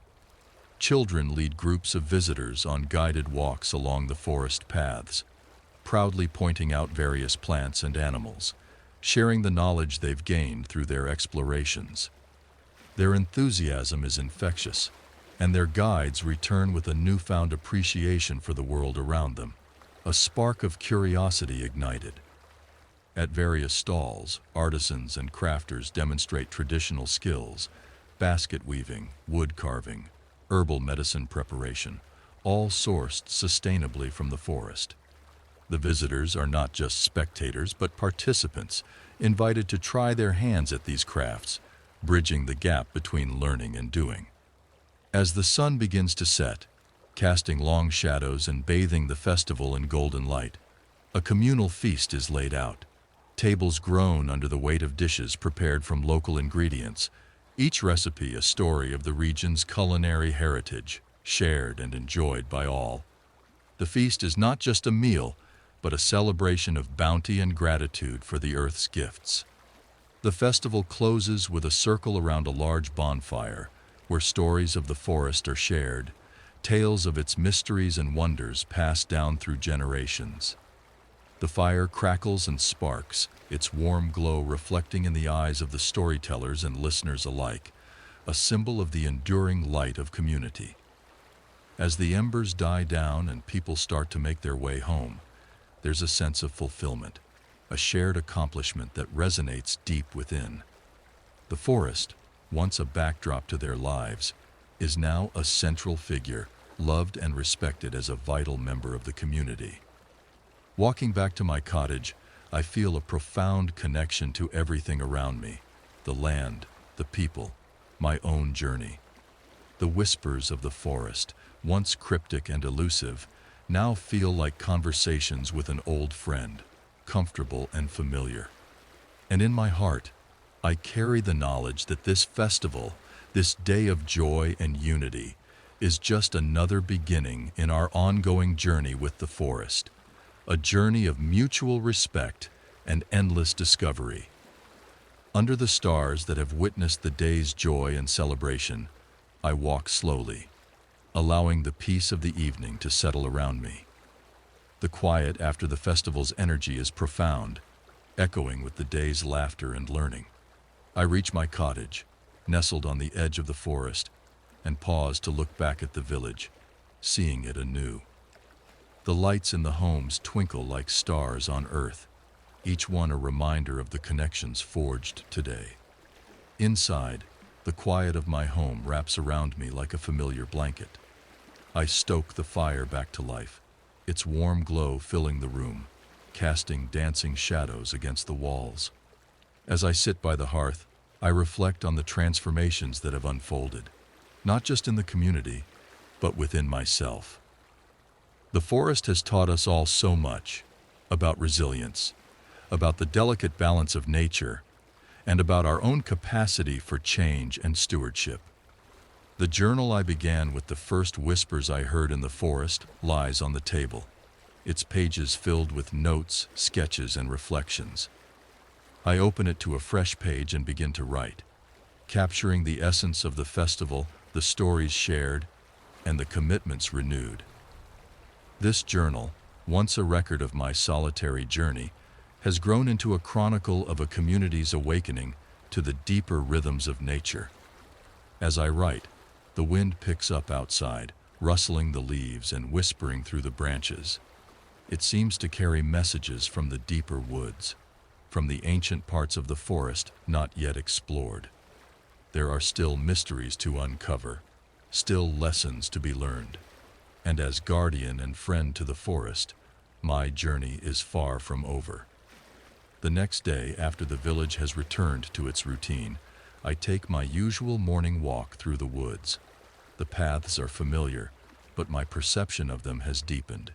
Children lead groups of visitors on guided walks along the forest paths, proudly pointing out various plants and animals, sharing the knowledge they've gained through their explorations. Their enthusiasm is infectious, and their guides return with a newfound appreciation for the world around them, a spark of curiosity ignited. At various stalls, artisans and crafters demonstrate traditional skills: basket weaving, wood carving, herbal medicine preparation, all sourced sustainably from the forest. The visitors are not just spectators, but participants, invited to try their hands at these crafts, bridging the gap between learning and doing. As the sun begins to set, casting long shadows and bathing the festival in golden light, a communal feast is laid out. Tables groan under the weight of dishes prepared from local ingredients, each recipe a story of the region's culinary heritage, shared and enjoyed by all. The feast is not just a meal, but a celebration of bounty and gratitude for the earth's gifts. The festival closes with a circle around a large bonfire, where stories of the forest are shared, tales of its mysteries and wonders passed down through generations. The fire crackles and sparks, its warm glow reflecting in the eyes of the storytellers and listeners alike, a symbol of the enduring light of community. As the embers die down and people start to make their way home, there's a sense of fulfillment, a shared accomplishment that resonates deep within. The forest, once a backdrop to their lives, is now a central figure, loved and respected as a vital member of the community. Walking back to my cottage, I feel a profound connection to everything around me: the land, the people, my own journey. The whispers of the forest, once cryptic and elusive, now feel like conversations with an old friend, comfortable and familiar. And in my heart, I carry the knowledge that this festival, this day of joy and unity, is just another beginning in our ongoing journey with the forest, a journey of mutual respect and endless discovery. Under the stars that have witnessed the day's joy and celebration, I walk slowly, allowing the peace of the evening to settle around me. The quiet after the festival's energy is profound, echoing with the day's laughter and learning. I reach my cottage, nestled on the edge of the forest, and pause to look back at the village, seeing it anew. The lights in the homes twinkle like stars on earth, each one a reminder of the connections forged today. Inside, the quiet of my home wraps around me like a familiar blanket. I stoke the fire back to life, its warm glow filling the room, casting dancing shadows against the walls. As I sit by the hearth, I reflect on the transformations that have unfolded, not just in the community, but within myself. The forest has taught us all so much about resilience, about the delicate balance of nature, and about our own capacity for change and stewardship. The journal I began with the first whispers I heard in the forest lies on the table, its pages filled with notes, sketches, and reflections. I open it to a fresh page and begin to write, capturing the essence of the festival, the stories shared, and the commitments renewed. This journal, once a record of my solitary journey, has grown into a chronicle of a community's awakening to the deeper rhythms of nature. As I write, the wind picks up outside, rustling the leaves and whispering through the branches. It seems to carry messages from the deeper woods, from the ancient parts of the forest not yet explored. There are still mysteries to uncover, still lessons to be learned. And as guardian and friend to the forest, my journey is far from over. The next day, after the village has returned to its routine, I take my usual morning walk through the woods. The paths are familiar, but my perception of them has deepened.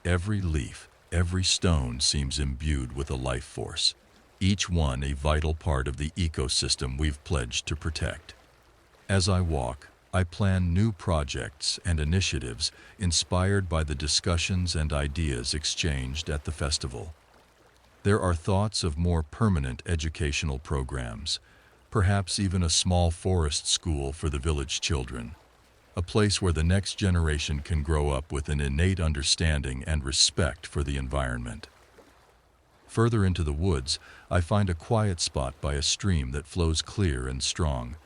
Every leaf, every stone seems imbued with a life force, each one a vital part of the ecosystem we've pledged to protect. As I walk, I plan new projects and initiatives inspired by the discussions and ideas exchanged at the festival. There are thoughts of more permanent educational programs, perhaps even a small forest school for the village children, a place where the next generation can grow up with an innate understanding and respect for the environment. Further into the woods, I find a quiet spot by a stream that flows clear and strong,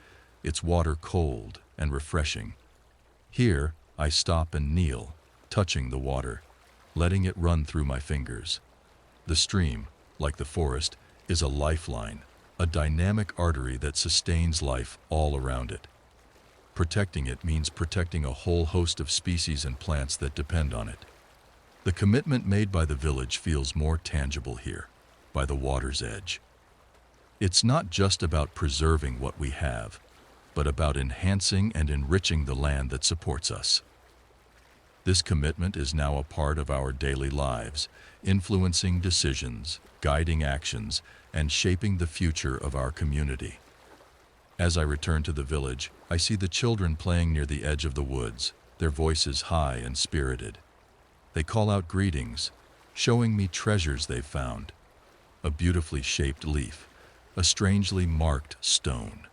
its water cold and refreshing. Here, I stop and kneel, touching the water, letting it run through my fingers. The stream, like the forest, is a lifeline, a dynamic artery that sustains life all around it. Protecting it means protecting a whole host of species and plants that depend on it. The commitment made by the village feels more tangible here, by the water's edge. It's not just about preserving what we have, but about enhancing and enriching the land that supports us. This commitment is now a part of our daily lives, influencing decisions, guiding actions, and shaping the future of our community. As I return to the village, I see the children playing near the edge of the woods, their voices high and spirited. They call out greetings, showing me treasures they've found. A beautifully shaped leaf, a strangely marked stone.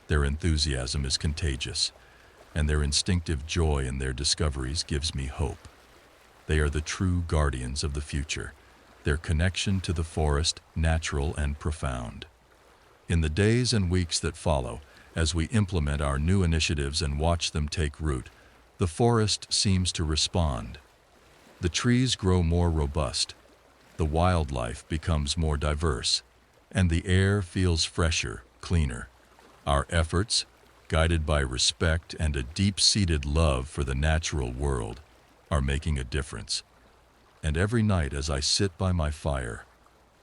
Their enthusiasm is contagious, and their instinctive joy in their discoveries gives me hope. They are the true guardians of the future, their connection to the forest natural and profound. In the days and weeks that follow, as we implement our new initiatives and watch them take root, the forest seems to respond. The trees grow more robust, the wildlife becomes more diverse, and the air feels fresher, cleaner. Our efforts, guided by respect and a deep-seated love for the natural world, are making a difference. And every night as I sit by my fire,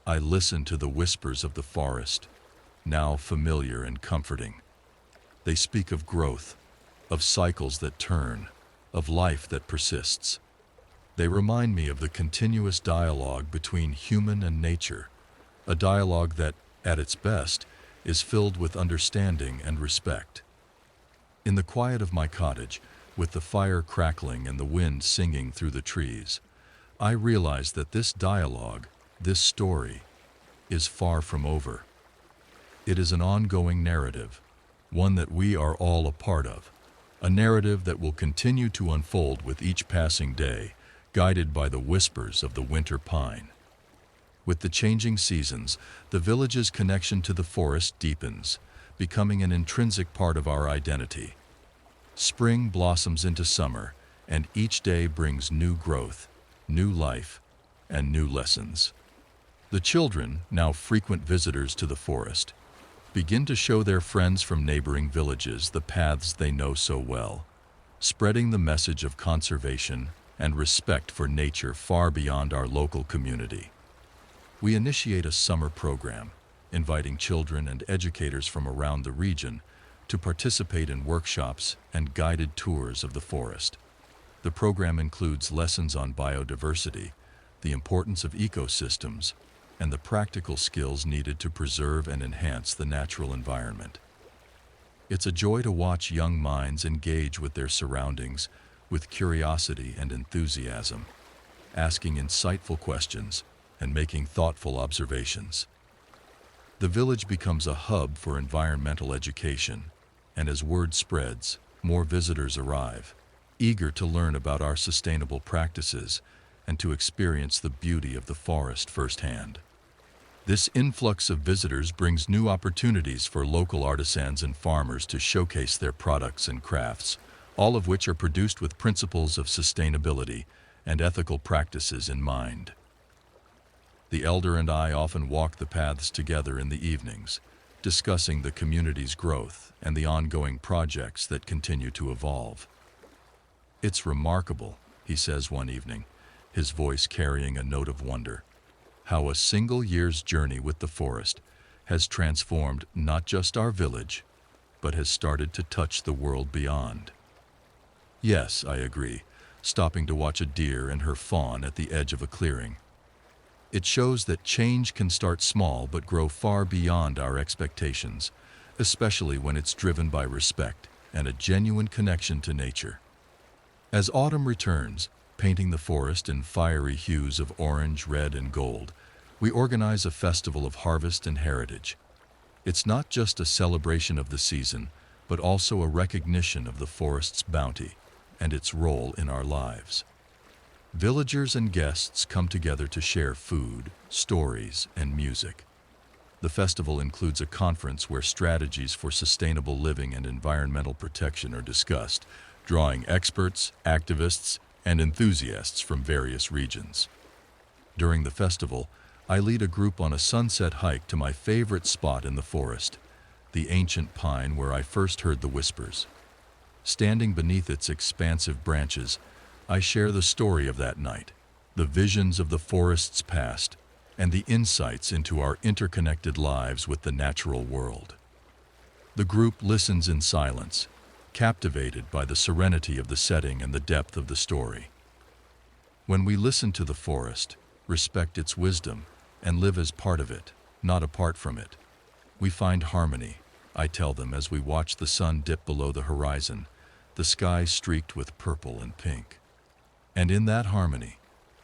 I listen to the whispers of the forest, now familiar and comforting. They speak of growth, of cycles that turn, of life that persists. They remind me of the continuous dialogue between human and nature, a dialogue that, at its best, is filled with understanding and respect. In the quiet of my cottage, with the fire crackling and the wind singing through the trees, I realize that this dialogue, this story, is far from over. It is an ongoing narrative, one that we are all a part of, a narrative that will continue to unfold with each passing day, guided by the whispers of the winter pine. With the changing seasons, the village's connection to the forest deepens, becoming an intrinsic part of our identity. Spring blossoms into summer, and each day brings new growth, new life, and new lessons. The children, now frequent visitors to the forest, begin to show their friends from neighboring villages the paths they know so well, spreading the message of conservation and respect for nature far beyond our local community. We initiate a summer program, inviting children and educators from around the region to participate in workshops and guided tours of the forest. The program includes lessons on biodiversity, the importance of ecosystems, and the practical skills needed to preserve and enhance the natural environment. It's a joy to watch young minds engage with their surroundings with curiosity and enthusiasm, asking insightful questions and making thoughtful observations. The village becomes a hub for environmental education, and as word spreads, more visitors arrive, eager to learn about our sustainable practices and to experience the beauty of the forest firsthand. This influx of visitors brings new opportunities for local artisans and farmers to showcase their products and crafts, all of which are produced with principles of sustainability and ethical practices in mind. The elder and I often walk the paths together in the evenings, discussing the community's growth and the ongoing projects that continue to evolve. "It's remarkable," he says one evening, his voice carrying a note of wonder, "how a single year's journey with the forest has transformed not just our village, but has started to touch the world beyond. Yes, I agree, stopping to watch a deer and her fawn at the edge of a clearing. It shows that change can start small but grow far beyond our expectations, especially when it's driven by respect and a genuine connection to nature. As autumn returns, painting the forest in fiery hues of orange, red, and gold, we organize a festival of harvest and heritage. It's not just a celebration of the season, but also a recognition of the forest's bounty and its role in our lives. Villagers and guests come together to share food, stories, and music. The festival includes a conference where strategies for sustainable living and environmental protection are discussed, drawing experts, activists, and enthusiasts from various regions. During the festival, I lead a group on a sunset hike to my favorite spot in the forest, the ancient pine where I first heard the whispers. Standing beneath its expansive branches, I share the story of that night, the visions of the forest's past, and the insights into our interconnected lives with the natural world. The group listens in silence, captivated by the serenity of the setting and the depth of the story. When we listen to the forest, respect its wisdom, and live as part of it, not apart from it, we find harmony, I tell them as we watch the sun dip below the horizon, the sky streaked with purple and pink. And in that harmony,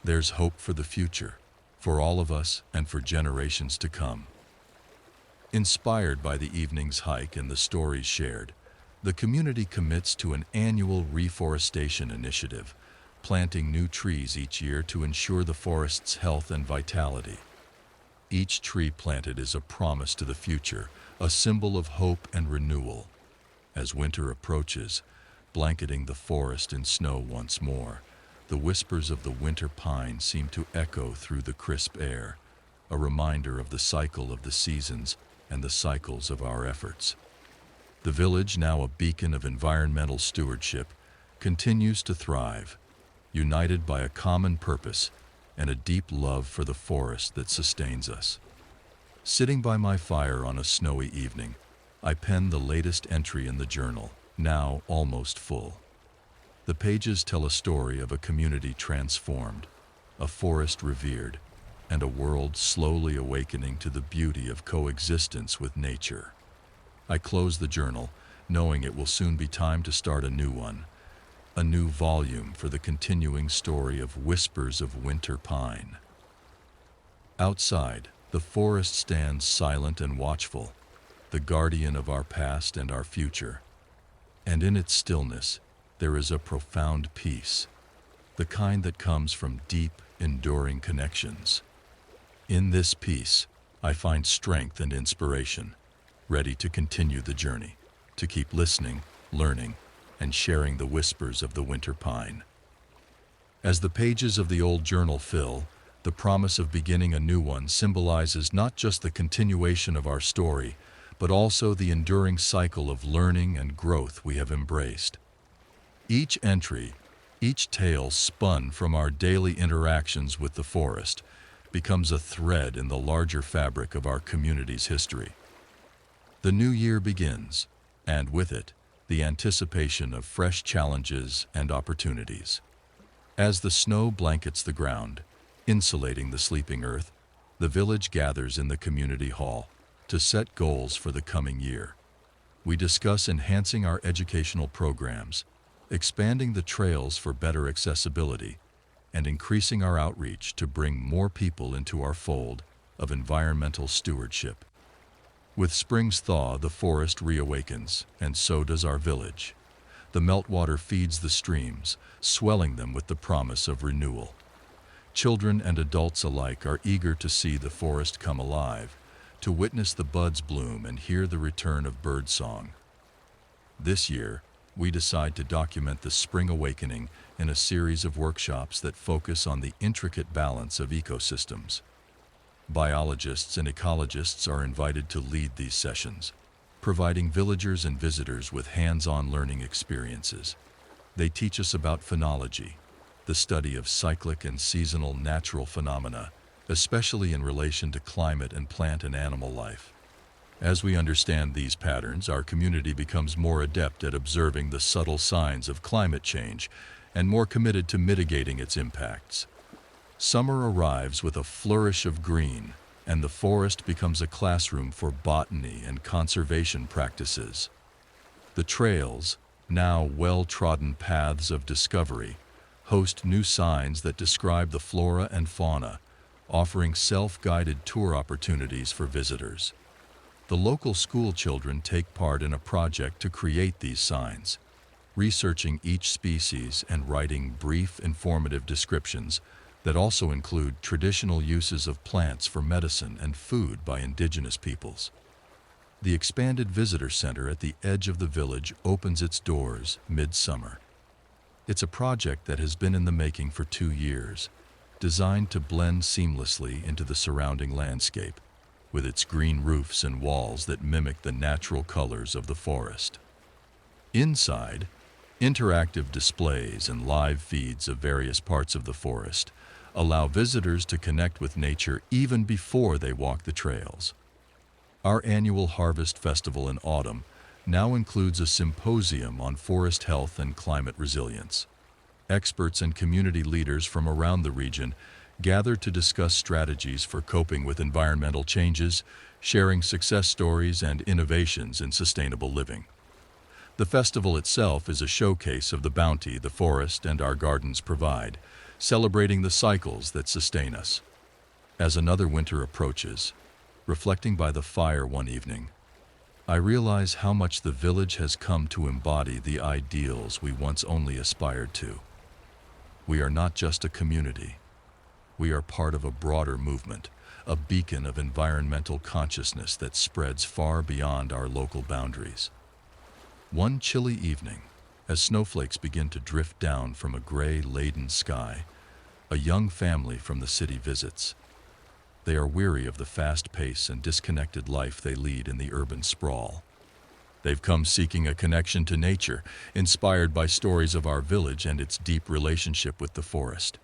there's hope for the future, for all of us and for generations to come. Inspired by the evening's hike and the stories shared, the community commits to an annual reforestation initiative, planting new trees each year to ensure the forest's health and vitality. Each tree planted is a promise to the future, a symbol of hope and renewal. As winter approaches, blanketing the forest in snow once more, the whispers of the winter pine seem to echo through the crisp air, a reminder of the cycle of the seasons and the cycles of our efforts. The village, now a beacon of environmental stewardship, continues to thrive, united by a common purpose and a deep love for the forest that sustains us. Sitting by my fire on a snowy evening, I pen the latest entry in the journal, now almost full. The pages tell a story of a community transformed, a forest revered, and a world slowly awakening to the beauty of coexistence with nature. I close the journal, knowing it will soon be time to start a new one, a new volume for the continuing story of Whispers of Winter Pine. Outside, the forest stands silent and watchful, the guardian of our past and our future. And in its stillness, there is a profound peace, the kind that comes from deep, enduring connections. In this peace, I find strength and inspiration, ready to continue the journey, to keep listening, learning, and sharing the whispers of the winter pine. As the pages of the old journal fill, the promise of beginning a new one symbolizes not just the continuation of our story, but also the enduring cycle of learning and growth we have embraced. Each entry, each tale spun from our daily interactions with the forest, becomes a thread in the larger fabric of our community's history. The new year begins, and with it, the anticipation of fresh challenges and opportunities. As the snow blankets the ground, insulating the sleeping earth, the village gathers in the community hall to set goals for the coming year. We discuss enhancing our educational programs, expanding the trails for better accessibility, and increasing our outreach to bring more people into our fold of environmental stewardship. With spring's thaw, the forest reawakens, and so does our village. The meltwater feeds the streams, swelling them with the promise of renewal. Children and adults alike are eager to see the forest come alive, to witness the buds bloom and hear the return of birdsong. This year, we decide to document the spring awakening in a series of workshops that focus on the intricate balance of ecosystems. Biologists and ecologists are invited to lead these sessions, providing villagers and visitors with hands-on learning experiences. They teach us about phenology, the study of cyclic and seasonal natural phenomena, especially in relation to climate and plant and animal life. As we understand these patterns, our community becomes more adept at observing the subtle signs of climate change and more committed to mitigating its impacts. Summer arrives with a flourish of green, and the forest becomes a classroom for botany and conservation practices. The trails, now well-trodden paths of discovery, host new signs that describe the flora and fauna, offering self-guided tour opportunities for visitors. The local school children take part in a project to create these signs, researching each species and writing brief, informative descriptions that also include traditional uses of plants for medicine and food by indigenous peoples. The expanded visitor center at the edge of the village opens its doors mid-summer. It's a project that has been in the making for 2 years, designed to blend seamlessly into the surrounding landscape, with its green roofs and walls that mimic the natural colors of the forest. Inside, interactive displays and live feeds of various parts of the forest allow visitors to connect with nature even before they walk the trails. Our annual Harvest Festival in autumn now includes a symposium on forest health and climate resilience. Experts and community leaders from around the region gather to discuss strategies for coping with environmental changes, sharing success stories and innovations in sustainable living. The festival itself is a showcase of the bounty the forest and our gardens provide, celebrating the cycles that sustain us. As another winter approaches, reflecting by the fire one evening, I realize how much the village has come to embody the ideals we once only aspired to. We are not just a community. We are part of a broader movement, a beacon of environmental consciousness that spreads far beyond our local boundaries. One chilly evening, as snowflakes begin to drift down from a gray-laden sky, a young family from the city visits. They are weary of the fast pace and disconnected life they lead in the urban sprawl. They've come seeking a connection to nature, inspired by stories of our village and its deep relationship with the forest.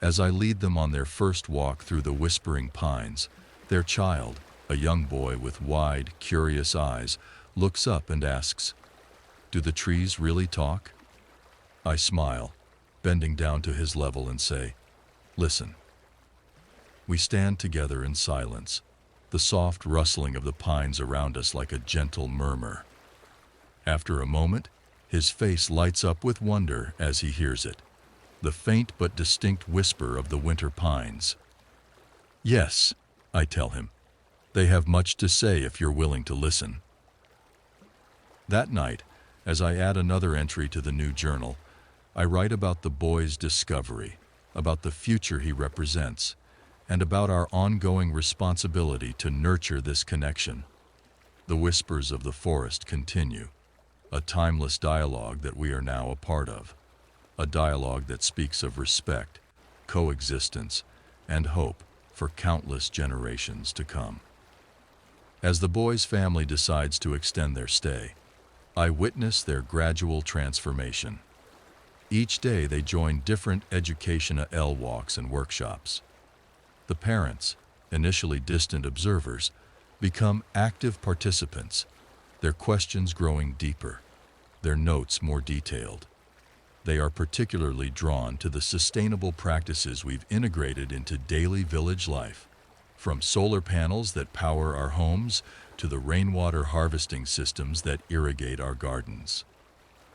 As I lead them on their first walk through the whispering pines, their child, a young boy with wide, curious eyes, looks up and asks, "Do the trees really talk?" I smile, bending down to his level and say, "Listen." We stand together in silence, the soft rustling of the pines around us like a gentle murmur. After a moment, his face lights up with wonder as he hears it, the faint but distinct whisper of the winter pines. "Yes," I tell him, "they have much to say if you're willing to listen." That night, as I add another entry to the new journal, I write about the boy's discovery, about the future he represents, and about our ongoing responsibility to nurture this connection. The whispers of the forest continue, a timeless dialogue that we are now a part of, a dialogue that speaks of respect, coexistence, and hope for countless generations to come. As the boy's family decides to extend their stay, I witness their gradual transformation. Each day they join different educational walks and workshops. The parents, initially distant observers, become active participants, their questions growing deeper, their notes more detailed. They are particularly drawn to the sustainable practices we've integrated into daily village life, from solar panels that power our homes to the rainwater harvesting systems that irrigate our gardens.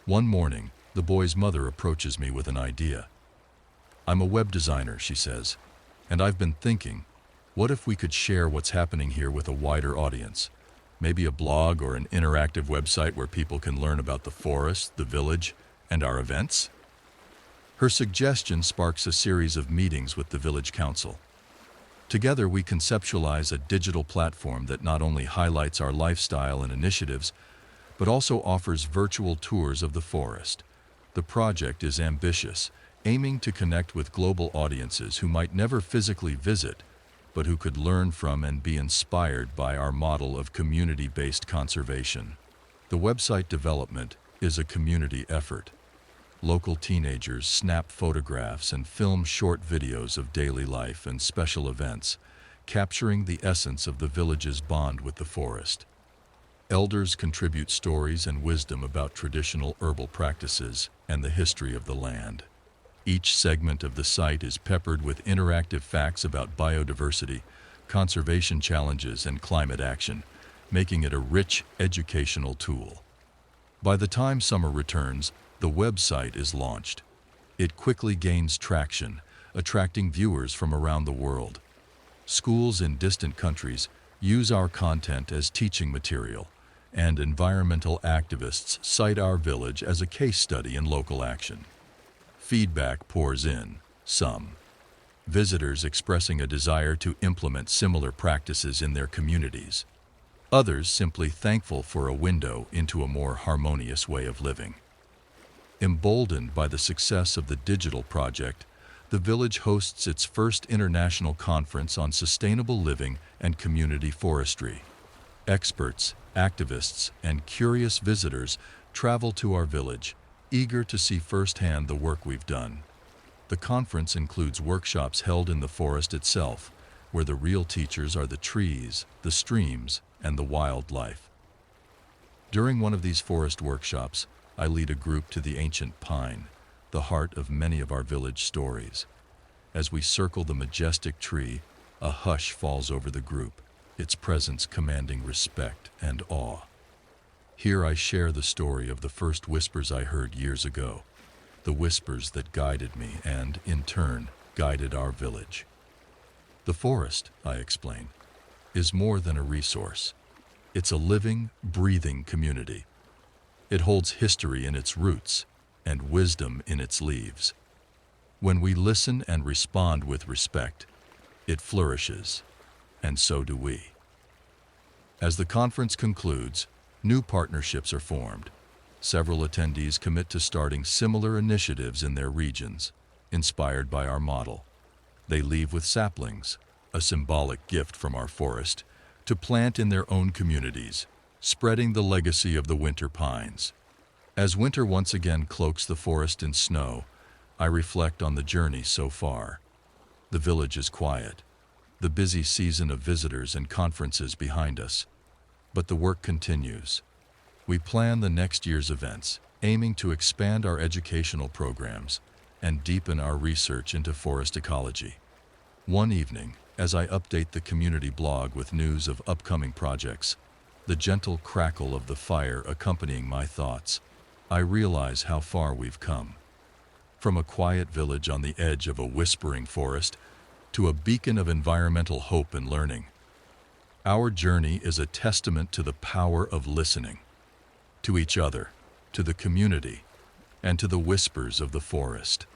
One morning, the boy's mother approaches me with an idea. "I'm a web designer," she says, "and I've been thinking, what if we could share what's happening here with a wider audience? Maybe a blog or an interactive website where people can learn about the forest, the village, and our events?" Her suggestion sparks a series of meetings with the village council. Together we conceptualize a digital platform that not only highlights our lifestyle and initiatives, but also offers virtual tours of the forest. The project is ambitious, aiming to connect with global audiences who might never physically visit, but who could learn from and be inspired by our model of community-based conservation. The website development is a community effort. Local teenagers snap photographs and film short videos of daily life and special events, capturing the essence of the village's bond with the forest. Elders contribute stories and wisdom about traditional herbal practices and the history of the land. Each segment of the site is peppered with interactive facts about biodiversity, conservation challenges, and climate action, making it a rich educational tool. By the time summer returns, the website is launched. It quickly gains traction, attracting viewers from around the world. Schools in distant countries use our content as teaching material, and environmental activists cite our village as a case study in local action. Feedback pours in, some visitors expressing a desire to implement similar practices in their communities, others simply thankful for a window into a more harmonious way of living. Emboldened by the success of the digital project, the village hosts its first international conference on sustainable living and community forestry. Experts, activists, and curious visitors travel to our village, eager to see firsthand the work we've done. The conference includes workshops held in the forest itself, where the real teachers are the trees, the streams, and the wildlife. During one of these forest workshops, I lead a group to the ancient pine, the heart of many of our village stories. As we circle the majestic tree, a hush falls over the group, its presence commanding respect and awe. Here I share the story of the first whispers I heard years ago, the whispers that guided me and, in turn, guided our village. The forest, I explain, is more than a resource. It's a living, breathing community. It holds history in its roots and wisdom in its leaves. When we listen and respond with respect, it flourishes, and so do we. As the conference concludes, new partnerships are formed. Several attendees commit to starting similar initiatives in their regions, inspired by our model. They leave with saplings, a symbolic gift from our forest, to plant in their own communities, spreading the legacy of the winter pines. As winter once again cloaks the forest in snow, I reflect on the journey so far. The village is quiet, the busy season of visitors and conferences behind us, but the work continues. We plan the next year's events, aiming to expand our educational programs and deepen our research into forest ecology. One evening, as I update the community blog with news of upcoming projects, the gentle crackle of the fire accompanying my thoughts, I realize how far we've come. From a quiet village on the edge of a whispering forest to a beacon of environmental hope and learning. Our journey is a testament to the power of listening, to each other, to the community, and to the whispers of the forest.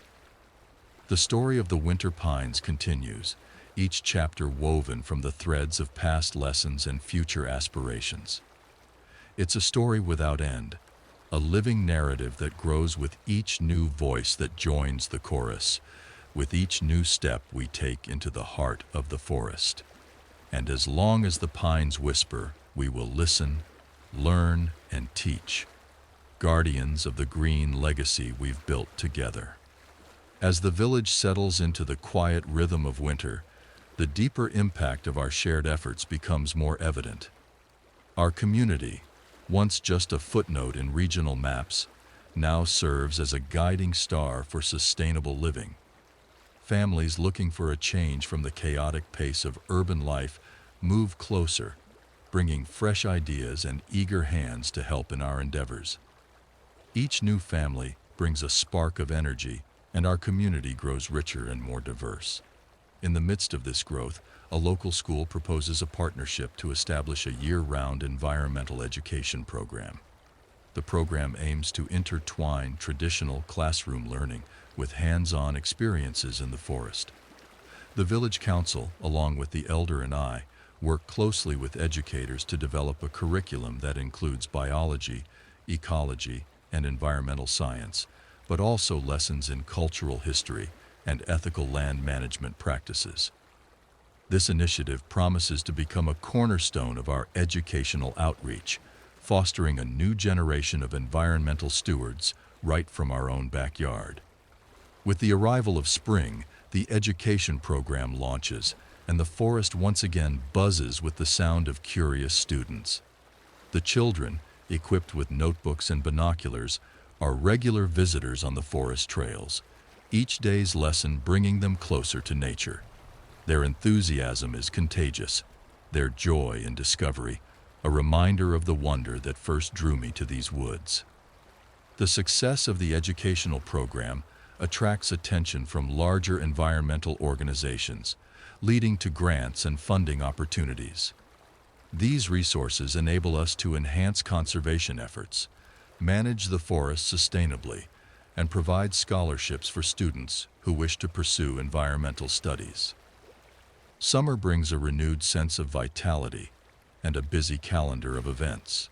The story of the winter pines continues, each chapter woven from the threads of past lessons and future aspirations. It's a story without end, a living narrative that grows with each new voice that joins the chorus, with each new step we take into the heart of the forest. And as long as the pines whisper, we will listen, learn, and teach, guardians of the green legacy we've built together. As the village settles into the quiet rhythm of winter, the deeper impact of our shared efforts becomes more evident. Our community, once just a footnote in regional maps, now serves as a guiding star for sustainable living. Families looking for a change from the chaotic pace of urban life move closer, bringing fresh ideas and eager hands to help in our endeavors. Each new family brings a spark of energy, and our community grows richer and more diverse. In the midst of this growth, a local school proposes a partnership to establish a year-round environmental education program. The program aims to intertwine traditional classroom learning with hands-on experiences in the forest. The village council, along with the elder and I, work closely with educators to develop a curriculum that includes biology, ecology, and environmental science, but also lessons in cultural history and ethical land management practices. This initiative promises to become a cornerstone of our educational outreach, fostering a new generation of environmental stewards right from our own backyard. With the arrival of spring, the education program launches, and the forest once again buzzes with the sound of curious students. The children, equipped with notebooks and binoculars, are regular visitors on the forest trails, each day's lesson bringing them closer to nature. Their enthusiasm is contagious, their joy in discovery, a reminder of the wonder that first drew me to these woods. The success of the educational program attracts attention from larger environmental organizations, leading to grants and funding opportunities. These resources enable us to enhance conservation efforts, manage the forest sustainably, and provide scholarships for students who wish to pursue environmental studies. Summer brings a renewed sense of vitality and a busy calendar of events.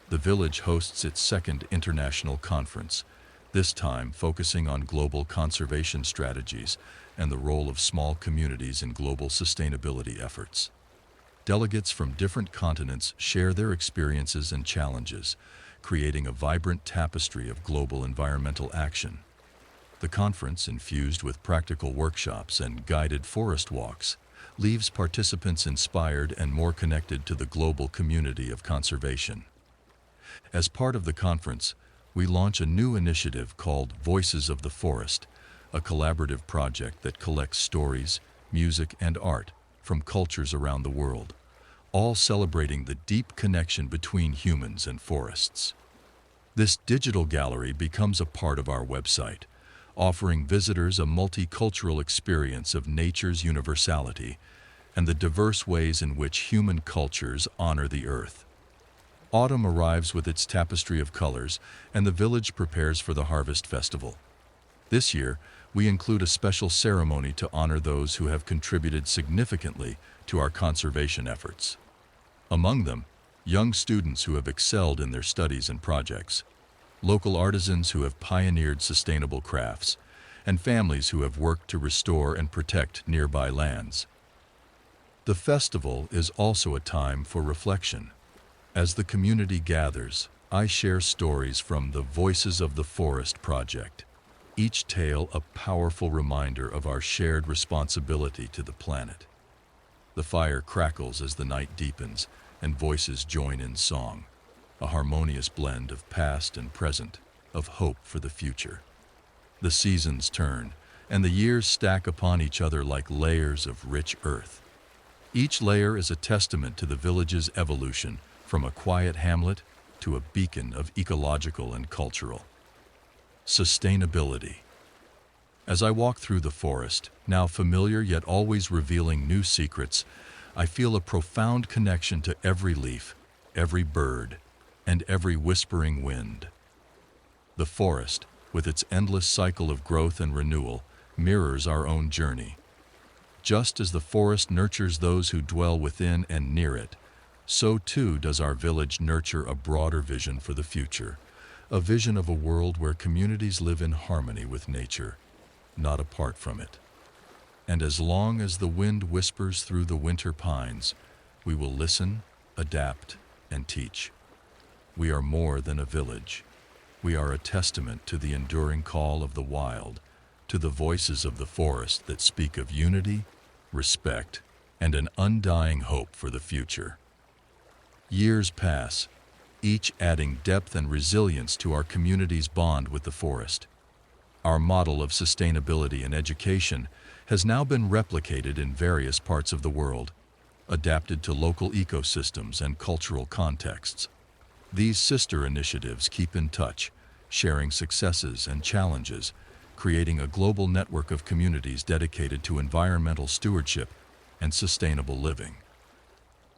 The village hosts its second international conference, this time focusing on global conservation strategies and the role of small communities in global sustainability efforts. Delegates from different continents share their experiences and challenges, creating a vibrant tapestry of global environmental action. The conference, infused with practical workshops and guided forest walks, leaves participants inspired and more connected to the global community of conservation. As part of the conference, we launch a new initiative called Voices of the Forest, a collaborative project that collects stories, music, and art from cultures around the world, all celebrating the deep connection between humans and forests. This digital gallery becomes a part of our website, offering visitors a multicultural experience of nature's universality and the diverse ways in which human cultures honor the earth. Autumn arrives with its tapestry of colors, and the village prepares for the Harvest Festival. This year, we include a special ceremony to honor those who have contributed significantly to our conservation efforts. Among them, young students who have excelled in their studies and projects, local artisans who have pioneered sustainable crafts, and families who have worked to restore and protect nearby lands. The festival is also a time for reflection. As the community gathers, I share stories from the Voices of the Forest project, each tale a powerful reminder of our shared responsibility to the planet. The fire crackles as the night deepens, and voices join in song, a harmonious blend of past and present, of hope for the future. The seasons turn, and the years stack upon each other like layers of rich earth. Each layer is a testament to the village's evolution, from a quiet hamlet to a beacon of ecological and cultural sustainability. As I walk through the forest, now familiar yet always revealing new secrets, I feel a profound connection to every leaf, every bird, and every whispering wind. The forest, with its endless cycle of growth and renewal, mirrors our own journey. Just as the forest nurtures those who dwell within and near it, so too does our village nurture a broader vision for the future, a vision of a world where communities live in harmony with nature, not apart from it. And as long as the wind whispers through the winter pines, we will listen, adapt, and teach. We are more than a village. We are a testament to the enduring call of the wild, to the voices of the forest that speak of unity, respect, and an undying hope for the future. Years pass, each adding depth and resilience to our community's bond with the forest. Our model of sustainability and education has now been replicated in various parts of the world, adapted to local ecosystems and cultural contexts. These sister initiatives keep in touch, sharing successes and challenges, creating a global network of communities dedicated to environmental stewardship and sustainable living.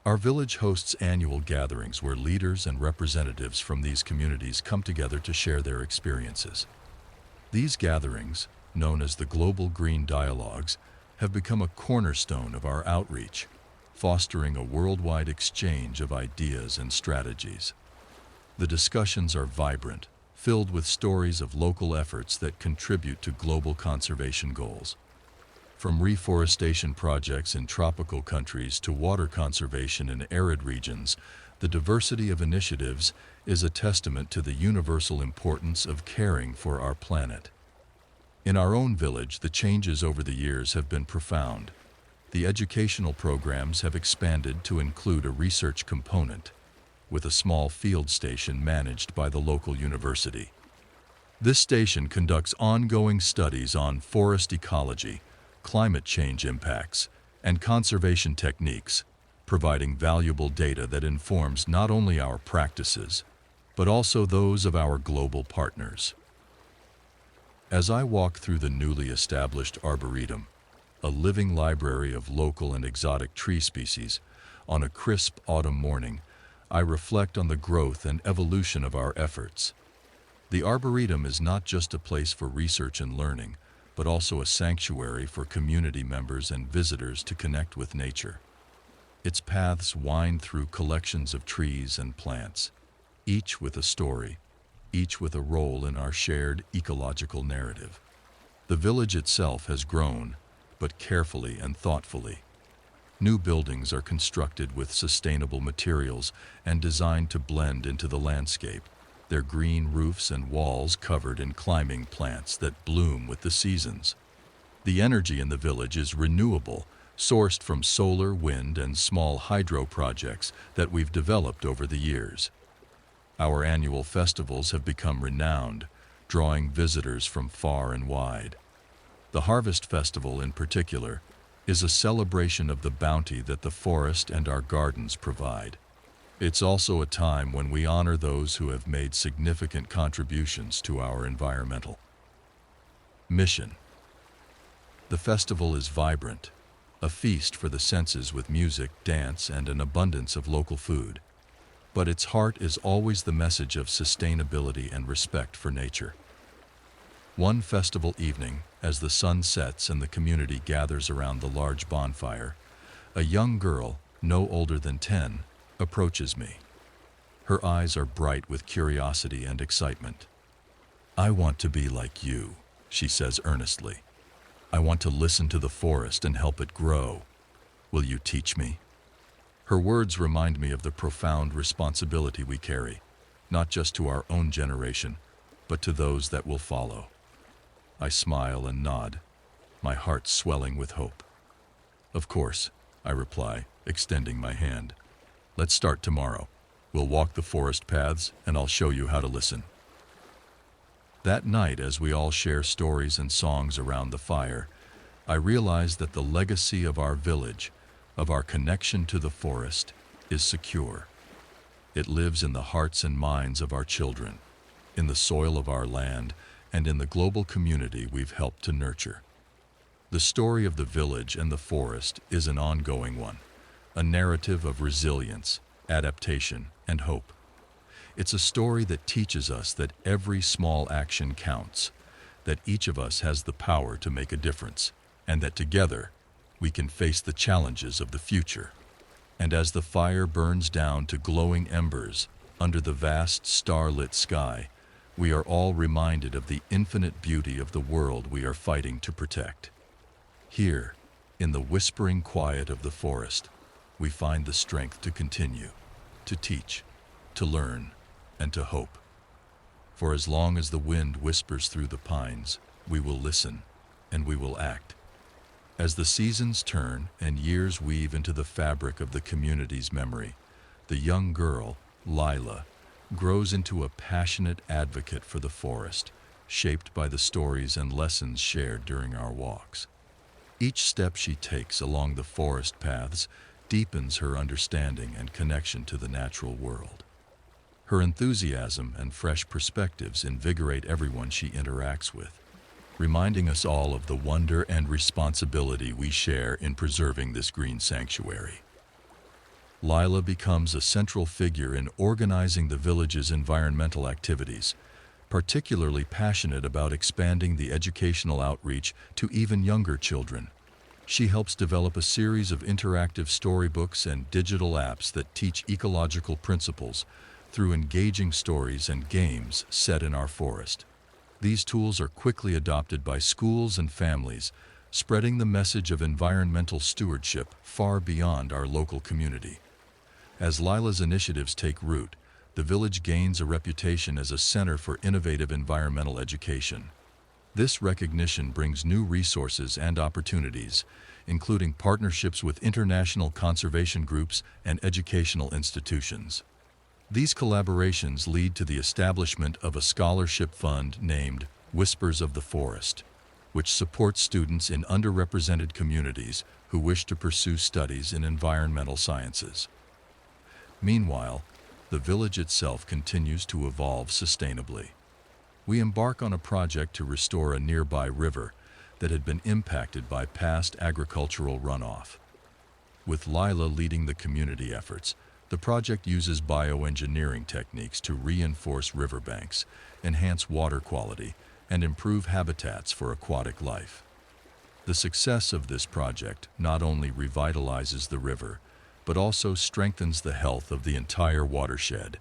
Our village hosts annual gatherings where leaders and representatives from these communities come together to share their experiences. These gatherings, known as the Global Green Dialogues, have become a cornerstone of our outreach, fostering a worldwide exchange of ideas and strategies. The discussions are vibrant, filled with stories of local efforts that contribute to global conservation goals. From reforestation projects in tropical countries to water conservation in arid regions, the diversity of initiatives is a testament to the universal importance of caring for our planet. In our own village, the changes over the years have been profound. The educational programs have expanded to include a research component, with a small field station managed by the local university. This station conducts ongoing studies on forest ecology, climate change impacts, and conservation techniques, providing valuable data that informs not only our practices, but also those of our global partners. As I walk through the newly established Arboretum, a living library of local and exotic tree species, on a crisp autumn morning, I reflect on the growth and evolution of our efforts. The Arboretum is not just a place for research and learning, but also a sanctuary for community members and visitors to connect with nature. Its paths wind through collections of trees and plants, each with a story, each with a role in our shared ecological narrative. The village itself has grown, but carefully and thoughtfully. New buildings are constructed with sustainable materials and designed to blend into the landscape, their green roofs and walls covered in climbing plants that bloom with the seasons. The energy in the village is renewable, sourced from solar, wind, and small hydro projects that we've developed over the years. Our annual festivals have become renowned, drawing visitors from far and wide. The Harvest Festival, in particular, is a celebration of the bounty that the forest and our gardens provide. It's also a time when we honor those who have made significant contributions to our environmental mission. The festival is vibrant, a feast for the senses with music, dance, and an abundance of local food. But its heart is always the message of sustainability and respect for nature. One festival evening, as the sun sets and the community gathers around the large bonfire, a young girl, no older than 10, approaches me. Her eyes are bright with curiosity and excitement. "I want to be like you," she says earnestly. "I want to listen to the forest and help it grow. Will you teach me?" Her words remind me of the profound responsibility we carry, not just to our own generation, but to those that will follow. I smile and nod, my heart swelling with hope. "Of course," I reply, extending my hand. "Let's start tomorrow. We'll walk the forest paths, and I'll show you how to listen." That night, as we all share stories and songs around the fire, I realize that the legacy of our village, of our connection to the forest, is secure. It lives in the hearts and minds of our children, in the soil of our land, and in the global community we've helped to nurture. The story of the village and the forest is an ongoing one, a narrative of resilience, adaptation, and hope. It's a story that teaches us that every small action counts, that each of us has the power to make a difference, and that together we can face the challenges of the future. And as the fire burns down to glowing embers under the vast starlit sky, we are all reminded of the infinite beauty of the world we are fighting to protect. Here, in the whispering quiet of the forest, we find the strength to continue, to teach, to learn, and to hope. For as long as the wind whispers through the pines, we will listen, and we will act. As the seasons turn and years weave into the fabric of the community's memory, the young girl, Lila, grows into a passionate advocate for the forest, shaped by the stories and lessons shared during our walks. Each step she takes along the forest paths deepens her understanding and connection to the natural world. Her enthusiasm and fresh perspectives invigorate everyone she interacts with, reminding us all of the wonder and responsibility we share in preserving this green sanctuary. Lila becomes a central figure in organizing the village's environmental activities, particularly passionate about expanding the educational outreach to even younger children. She helps develop a series of interactive storybooks and digital apps that teach ecological principles through engaging stories and games set in our forest. These tools are quickly adopted by schools and families, spreading the message of environmental stewardship far beyond our local community. As Lila's initiatives take root, the village gains a reputation as a center for innovative environmental education. This recognition brings new resources and opportunities, including partnerships with international conservation groups and educational institutions. These collaborations lead to the establishment of a scholarship fund named Whispers of the Forest, which supports students in underrepresented communities who wish to pursue studies in environmental sciences. Meanwhile, the village itself continues to evolve sustainably. We embark on a project to restore a nearby river that had been impacted by past agricultural runoff. With Lila leading the community efforts, the project uses bioengineering techniques to reinforce riverbanks, enhance water quality, and improve habitats for aquatic life. The success of this project not only revitalizes the river, but also strengthens the health of the entire watershed,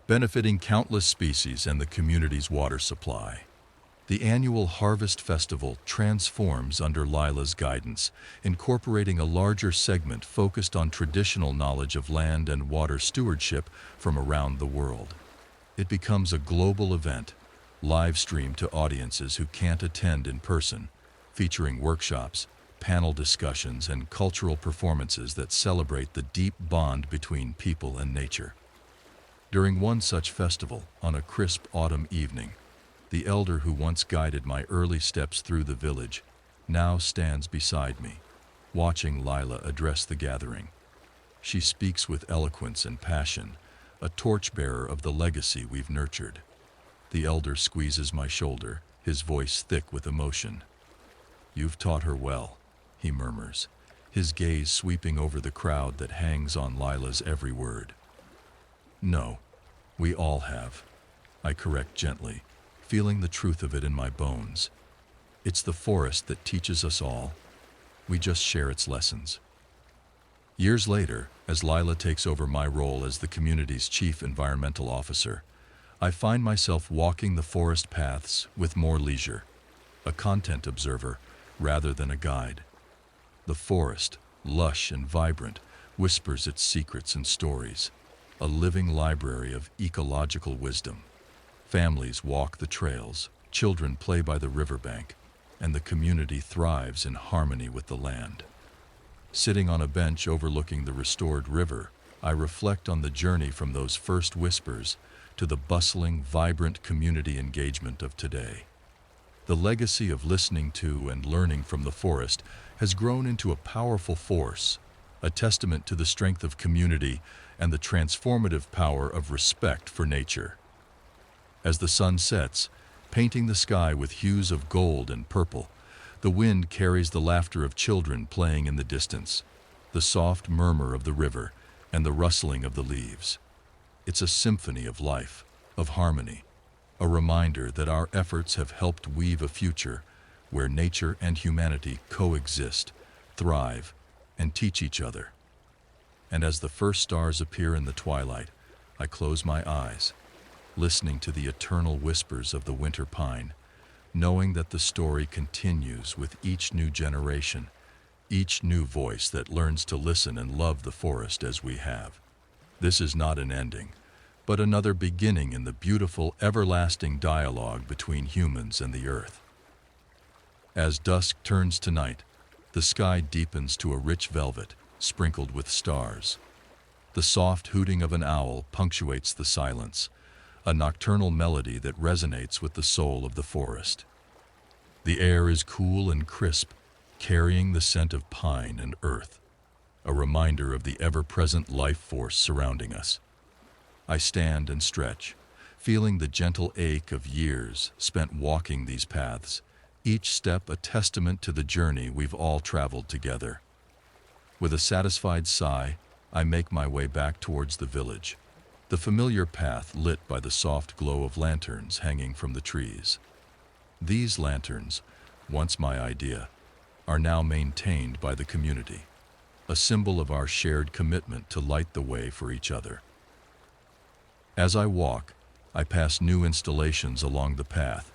benefiting countless species and the community's water supply. The annual Harvest Festival transforms under Lila's guidance, incorporating a larger segment focused on traditional knowledge of land and water stewardship from around the world. It becomes a global event, live-streamed to audiences who can't attend in person, featuring workshops, panel discussions, and cultural performances that celebrate the deep bond between people and nature. During one such festival, on a crisp autumn evening, the elder who once guided my early steps through the village now stands beside me, watching Lila address the gathering. She speaks with eloquence and passion, a torchbearer of the legacy we've nurtured. The elder squeezes my shoulder, his voice thick with emotion. "You've taught her well," he murmurs, his gaze sweeping over the crowd that hangs on Lila's every word. "No, we all have," I correct gently, feeling the truth of it in my bones. It's the forest that teaches us all. We just share its lessons. Years later, as Lila takes over my role as the community's chief environmental officer, I find myself walking the forest paths with more leisure, a content observer rather than a guide. The forest, lush and vibrant, whispers its secrets and stories, a living library of ecological wisdom. Families walk the trails, children play by the riverbank, and the community thrives in harmony with the land. Sitting on a bench overlooking the restored river, I reflect on the journey from those first whispers to the bustling, vibrant community engagement of today. The legacy of listening to and learning from the forest has grown into a powerful force, a testament to the strength of community and the transformative power of respect for nature. As the sun sets, painting the sky with hues of gold and purple, the wind carries the laughter of children playing in the distance, the soft murmur of the river, and the rustling of the leaves. It's a symphony of life, of harmony, a reminder that our efforts have helped weave a future where nature and humanity coexist, thrive, and teach each other. And as the first stars appear in the twilight, I close my eyes, listening to the eternal whispers of the winter pine, knowing that the story continues with each new generation, each new voice that learns to listen and love the forest as we have. This is not an ending, but another beginning in the beautiful, everlasting dialogue between humans and the earth. As dusk turns to night, the sky deepens to a rich velvet, sprinkled with stars. The soft hooting of an owl punctuates the silence, a nocturnal melody that resonates with the soul of the forest. The air is cool and crisp, carrying the scent of pine and earth, a reminder of the ever-present life force surrounding us. I stand and stretch, feeling the gentle ache of years spent walking these paths, each step a testament to the journey we've all traveled together. With a satisfied sigh, I make my way back towards the village, the familiar path lit by the soft glow of lanterns hanging from the trees. These lanterns, once my idea, are now maintained by the community, a symbol of our shared commitment to light the way for each other. As I walk, I pass new installations along the path,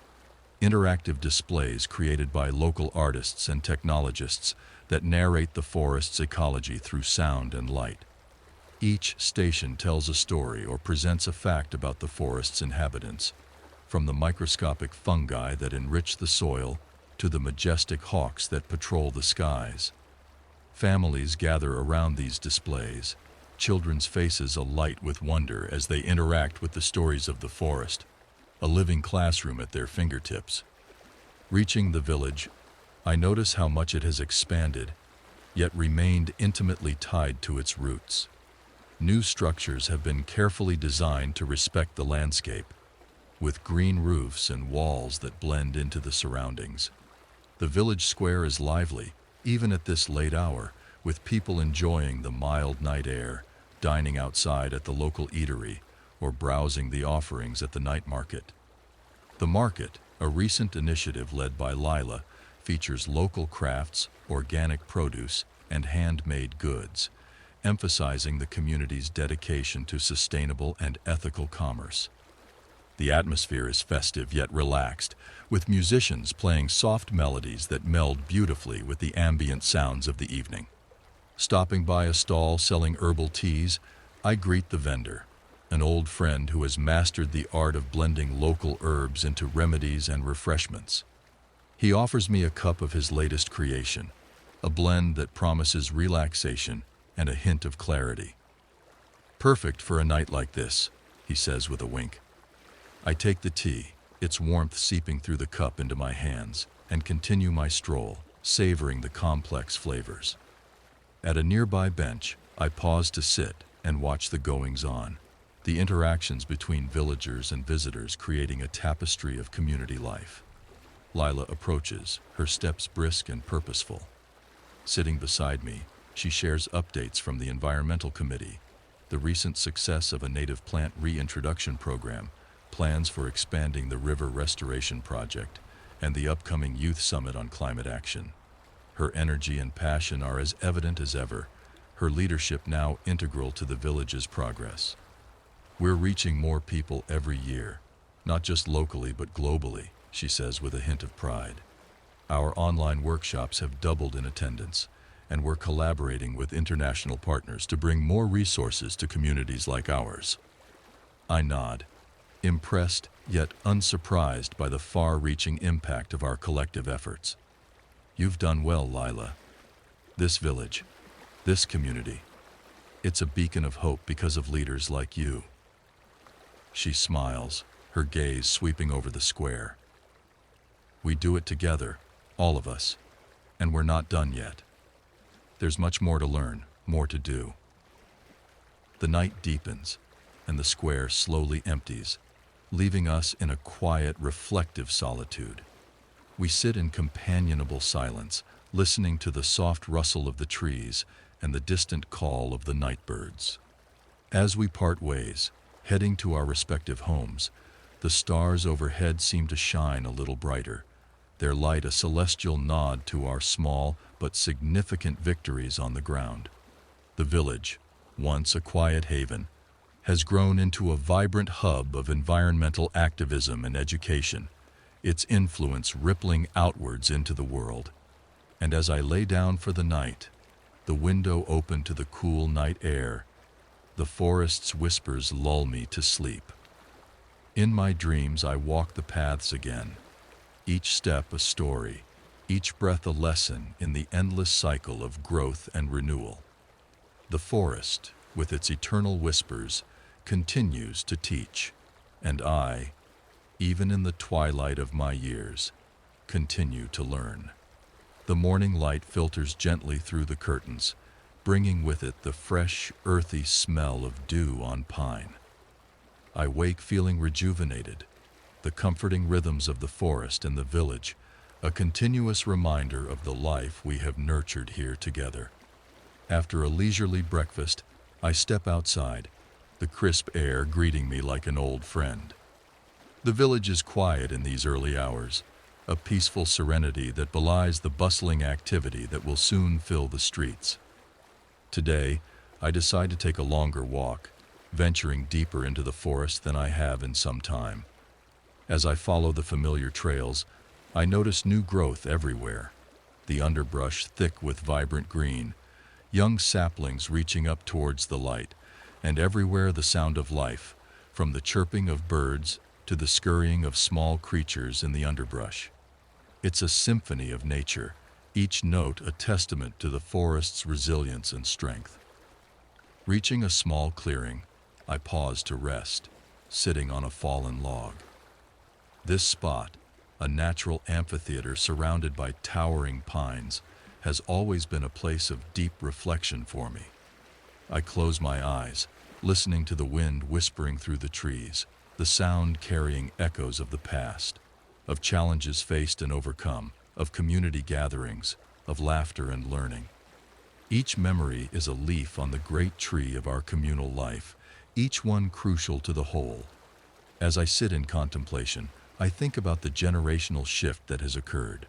interactive displays created by local artists and technologists that narrate the forest's ecology through sound and light. Each station tells a story or presents a fact about the forest's inhabitants, from the microscopic fungi that enrich the soil to the majestic hawks that patrol the skies. Families gather around these displays, children's faces alight with wonder as they interact with the stories of the forest, a living classroom at their fingertips. Reaching the village, I notice how much it has expanded, yet remained intimately tied to its roots. New structures have been carefully designed to respect the landscape, with green roofs and walls that blend into the surroundings. The village square is lively, even at this late hour, with people enjoying the mild night air, dining outside at the local eatery, or browsing the offerings at the night market. The market, a recent initiative led by Lila, features local crafts, organic produce, and handmade goods, emphasizing the community's dedication to sustainable and ethical commerce. The atmosphere is festive yet relaxed, with musicians playing soft melodies that meld beautifully with the ambient sounds of the evening. Stopping by a stall selling herbal teas, I greet the vendor, an old friend who has mastered the art of blending local herbs into remedies and refreshments. He offers me a cup of his latest creation, a blend that promises relaxation and a hint of clarity. "Perfect for a night like this," he says with a wink. I take the tea, its warmth seeping through the cup into my hands, and continue my stroll, savoring the complex flavors. At a nearby bench, I pause to sit and watch the goings-on, the interactions between villagers and visitors creating a tapestry of community life. Lila approaches, her steps brisk and purposeful. Sitting beside me, she shares updates from the Environmental Committee, the recent success of a native plant reintroduction program, plans for expanding the river restoration project, and the upcoming Youth Summit on Climate Action. Her energy and passion are as evident as ever, her leadership now integral to the village's progress. "We're reaching more people every year, not just locally but globally," she says with a hint of pride. "Our online workshops have doubled in attendance, and we're collaborating with international partners to bring more resources to communities like ours." I nod, impressed yet unsurprised by the far-reaching impact of our collective efforts. "You've done well, Lila. This village, this community, it's a beacon of hope because of leaders like you." She smiles, her gaze sweeping over the square. "We do it together, all of us, and we're not done yet. There's much more to learn, more to do." The night deepens, and the square slowly empties, leaving us in a quiet, reflective solitude. We sit in companionable silence, listening to the soft rustle of the trees and the distant call of the night birds. As we part ways, heading to our respective homes, the stars overhead seem to shine a little brighter, their light a celestial nod to our small but significant victories on the ground. The village, once a quiet haven, has grown into a vibrant hub of environmental activism and education, its influence rippling outwards into the world. And as I lay down for the night, the window open to the cool night air, the forest's whispers lull me to sleep. In my dreams I walk the paths again, each step a story, each breath a lesson in the endless cycle of growth and renewal. The forest, with its eternal whispers, continues to teach, and I, even in the twilight of my years, continue to learn. The morning light filters gently through the curtains, bringing with it the fresh, earthy smell of dew on pine. I wake feeling rejuvenated, the comforting rhythms of the forest and the village, a continuous reminder of the life we have nurtured here together. After a leisurely breakfast, I step outside, the crisp air greeting me like an old friend. The village is quiet in these early hours, a peaceful serenity that belies the bustling activity that will soon fill the streets. Today, I decide to take a longer walk, venturing deeper into the forest than I have in some time. As I follow the familiar trails, I notice new growth everywhere, the underbrush thick with vibrant green, young saplings reaching up towards the light, and everywhere the sound of life, from the chirping of birds to the scurrying of small creatures in the underbrush. It's a symphony of nature, each note a testament to the forest's resilience and strength. Reaching a small clearing, I pause to rest, sitting on a fallen log. This spot, a natural amphitheater surrounded by towering pines, has always been a place of deep reflection for me. I close my eyes, listening to the wind whispering through the trees, the sound carrying echoes of the past, of challenges faced and overcome, of community gatherings, of laughter and learning. Each memory is a leaf on the great tree of our communal life, each one crucial to the whole. As I sit in contemplation, I think about the generational shift that has occurred.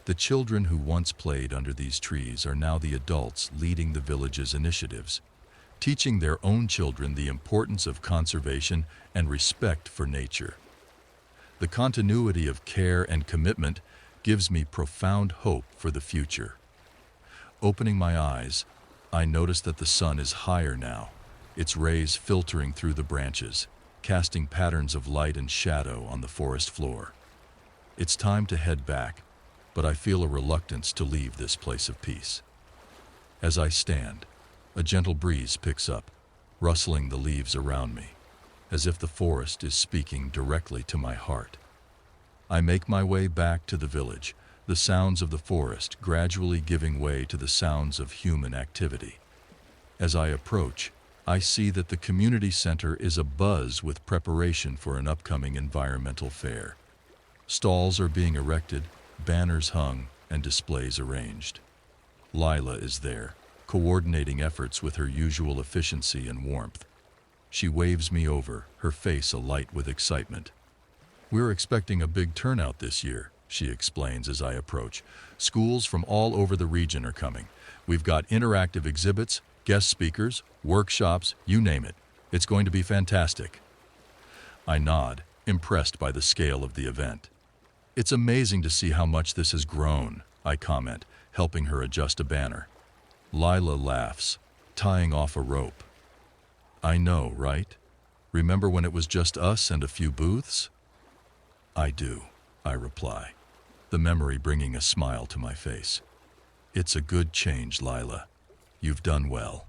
The children who once played under these trees are now the adults leading the village's initiatives, teaching their own children the importance of conservation and respect for nature. The continuity of care and commitment gives me profound hope for the future. Opening my eyes, I notice that the sun is higher now, its rays filtering through the branches, casting patterns of light and shadow on the forest floor. It's time to head back, but I feel a reluctance to leave this place of peace. As I stand, a gentle breeze picks up, rustling the leaves around me, as if the forest is speaking directly to my heart. I make my way back to the village, the sounds of the forest gradually giving way to the sounds of human activity. As I approach, I see that the community center is abuzz with preparation for an upcoming environmental fair. Stalls are being erected, banners hung, and displays arranged. Lila is there, coordinating efforts with her usual efficiency and warmth. She waves me over, her face alight with excitement. "We're expecting a big turnout this year," she explains as I approach. "Schools from all over the region are coming. We've got interactive exhibits, guest speakers, workshops, you name it. It's going to be fantastic." I nod, impressed by the scale of the event. "It's amazing to see how much this has grown," I comment, helping her adjust a banner. Lila laughs, tying off a rope. "I know, right? Remember when it was just us and a few booths?" "I do," I reply, the memory bringing a smile to my face. "It's a good change, Lila. You've done well."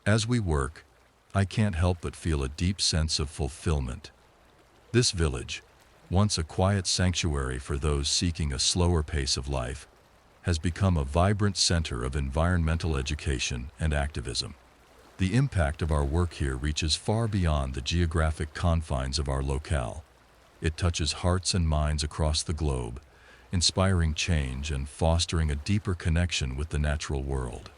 As we work, I can't help but feel a deep sense of fulfillment. This village, once a quiet sanctuary for those seeking a slower pace of life, has become a vibrant center of environmental education and activism. The impact of our work here reaches far beyond the geographic confines of our locale. It touches hearts and minds across the globe, inspiring change and fostering a deeper connection with the natural world.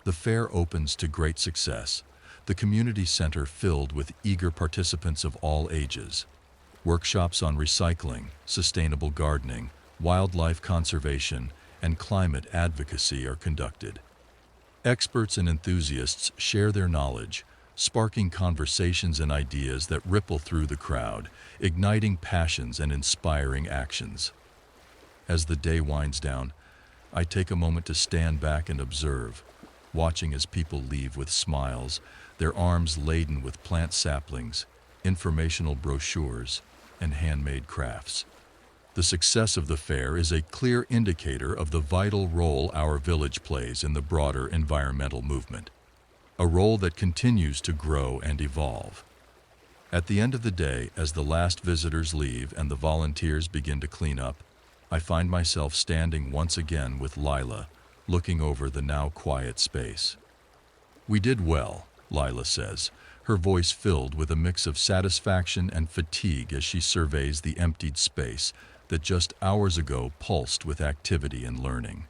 The fair opens to great success, the community center filled with eager participants of all ages. Workshops on recycling, sustainable gardening, wildlife conservation, and climate advocacy are conducted. Experts and enthusiasts share their knowledge, sparking conversations and ideas that ripple through the crowd, igniting passions and inspiring actions. As the day winds down, I take a moment to stand back and observe, watching as people leave with smiles, their arms laden with plant saplings, informational brochures, and handmade crafts. The success of the fair is a clear indicator of the vital role our village plays in the broader environmental movement, a role that continues to grow and evolve. At the end of the day, as the last visitors leave and the volunteers begin to clean up, I find myself standing once again with Lila, looking over the now quiet space. "We did well," Lila says, her voice filled with a mix of satisfaction and fatigue as she surveys the emptied space that just hours ago pulsed with activity and learning.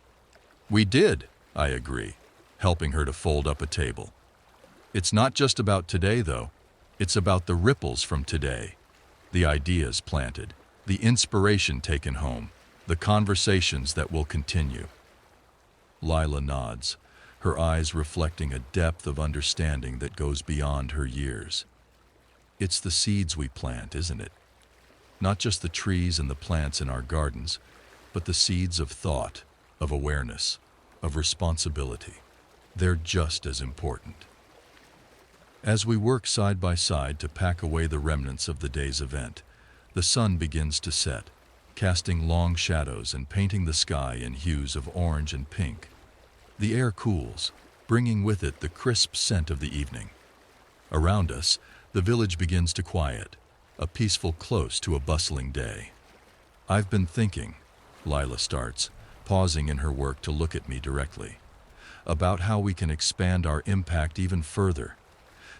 "We did," I agree, helping her to fold up a table. "It's not just about today, though. It's about the ripples from today, the ideas planted, the inspiration taken home, the conversations that will continue." Lila nods, her eyes reflecting a depth of understanding that goes beyond her years. "It's the seeds we plant, isn't it? Not just the trees and the plants in our gardens, but the seeds of thought, of awareness, of responsibility. They're just as important." As we work side by side to pack away the remnants of the day's event, the sun begins to set, casting long shadows and painting the sky in hues of orange and pink. The air cools, bringing with it the crisp scent of the evening. Around us, the village begins to quiet, a peaceful close to a bustling day. "I've been thinking," Lila starts, pausing in her work to look at me directly, "about how we can expand our impact even further.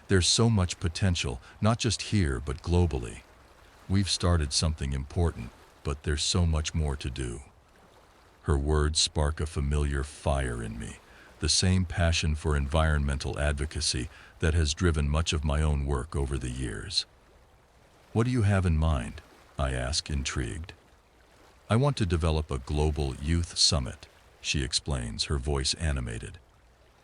There's so much potential, not just here, but globally. We've started something important, but there's so much more to do." Her words spark a familiar fire in me, the same passion for environmental advocacy that has driven much of my own work over the years. "What do you have in mind?" I ask, intrigued. "I want to develop a global youth summit," she explains, her voice animated.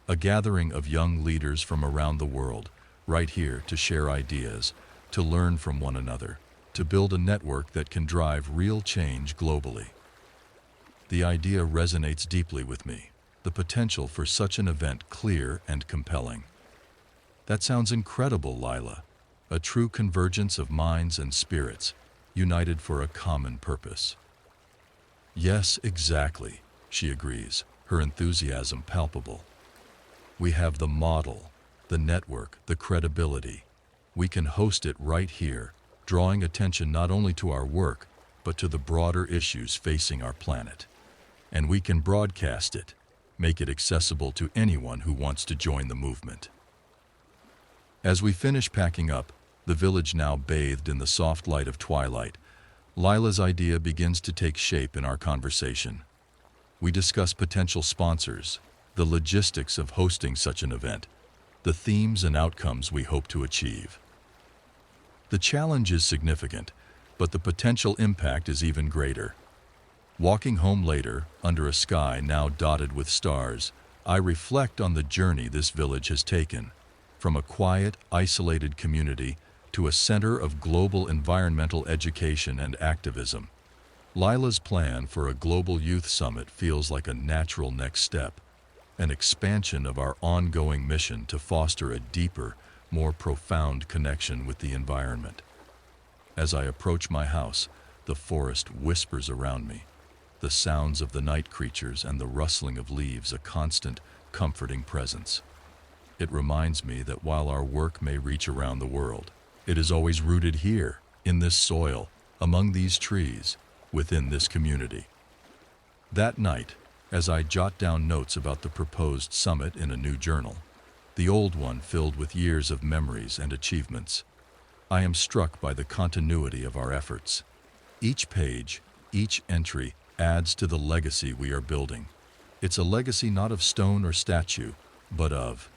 "A gathering of young leaders from around the world, right here to share ideas, to learn from one another, to build a network that can drive real change globally." The idea resonates deeply with me, the potential for such an event clear and compelling. "That sounds incredible, Lila. A true convergence of minds and spirits, united for a common purpose." "Yes, exactly," she agrees, her enthusiasm palpable. "We have the model, the network, the credibility. We can host it right here, drawing attention not only to our work, but to the broader issues facing our planet. And we can broadcast it, make it accessible to anyone who wants to join the movement." As we finish packing up, the village now bathed in the soft light of twilight, Lila's idea begins to take shape in our conversation. We discuss potential sponsors, the logistics of hosting such an event, the themes and outcomes we hope to achieve. The challenge is significant, but the potential impact is even greater. Walking home later, under a sky now dotted with stars, I reflect on the journey this village has taken, from a quiet, isolated community to a center of global environmental education and activism. Lila's plan for a global youth summit feels like a natural next step, an expansion of our ongoing mission to foster a deeper, more profound connection with the environment. As I approach my house, the forest whispers around me, the sounds of the night creatures and the rustling of leaves a constant, comforting presence. It reminds me that while our work may reach around the world, it is always rooted here, in this soil, among these trees, within this community. That night, as I jot down notes about the proposed summit in a new journal, the old one filled with years of memories and achievements, I am struck by the continuity of our efforts. Each page, each entry, adds to the legacy we are building. It's a legacy not of stone or statue, but of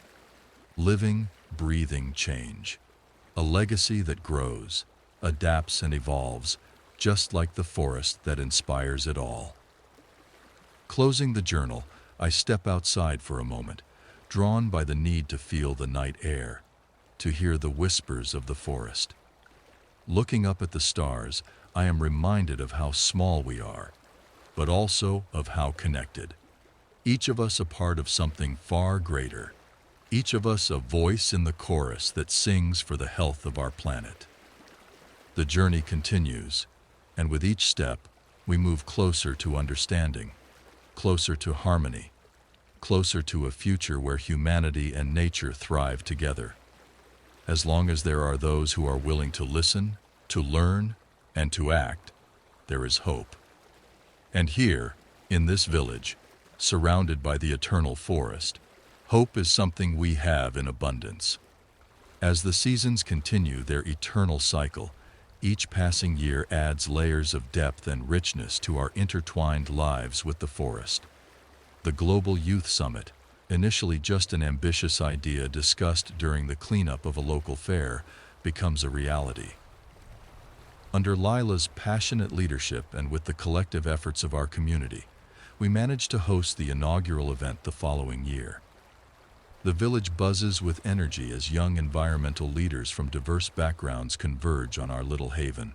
living, breathing change. A legacy that grows, adapts and evolves, just like the forest that inspires it all. Closing the journal, I step outside for a moment, drawn by the need to feel the night air, to hear the whispers of the forest. Looking up at the stars, I am reminded of how small we are, but also of how connected. Each of us a part of something far greater. Each of us a voice in the chorus that sings for the health of our planet. The journey continues, and with each step, we move closer to understanding, closer to harmony, closer to a future where humanity and nature thrive together. As long as there are those who are willing to listen, to learn, and to act, there is hope. And here, in this village, surrounded by the eternal forest, hope is something we have in abundance. As the seasons continue their eternal cycle, each passing year adds layers of depth and richness to our intertwined lives with the forest. The Global Youth Summit, initially just an ambitious idea discussed during the cleanup of a local fair, becomes a reality. Under Lila's passionate leadership and with the collective efforts of our community, we managed to host the inaugural event the following year. The village buzzes with energy as young environmental leaders from diverse backgrounds converge on our little haven.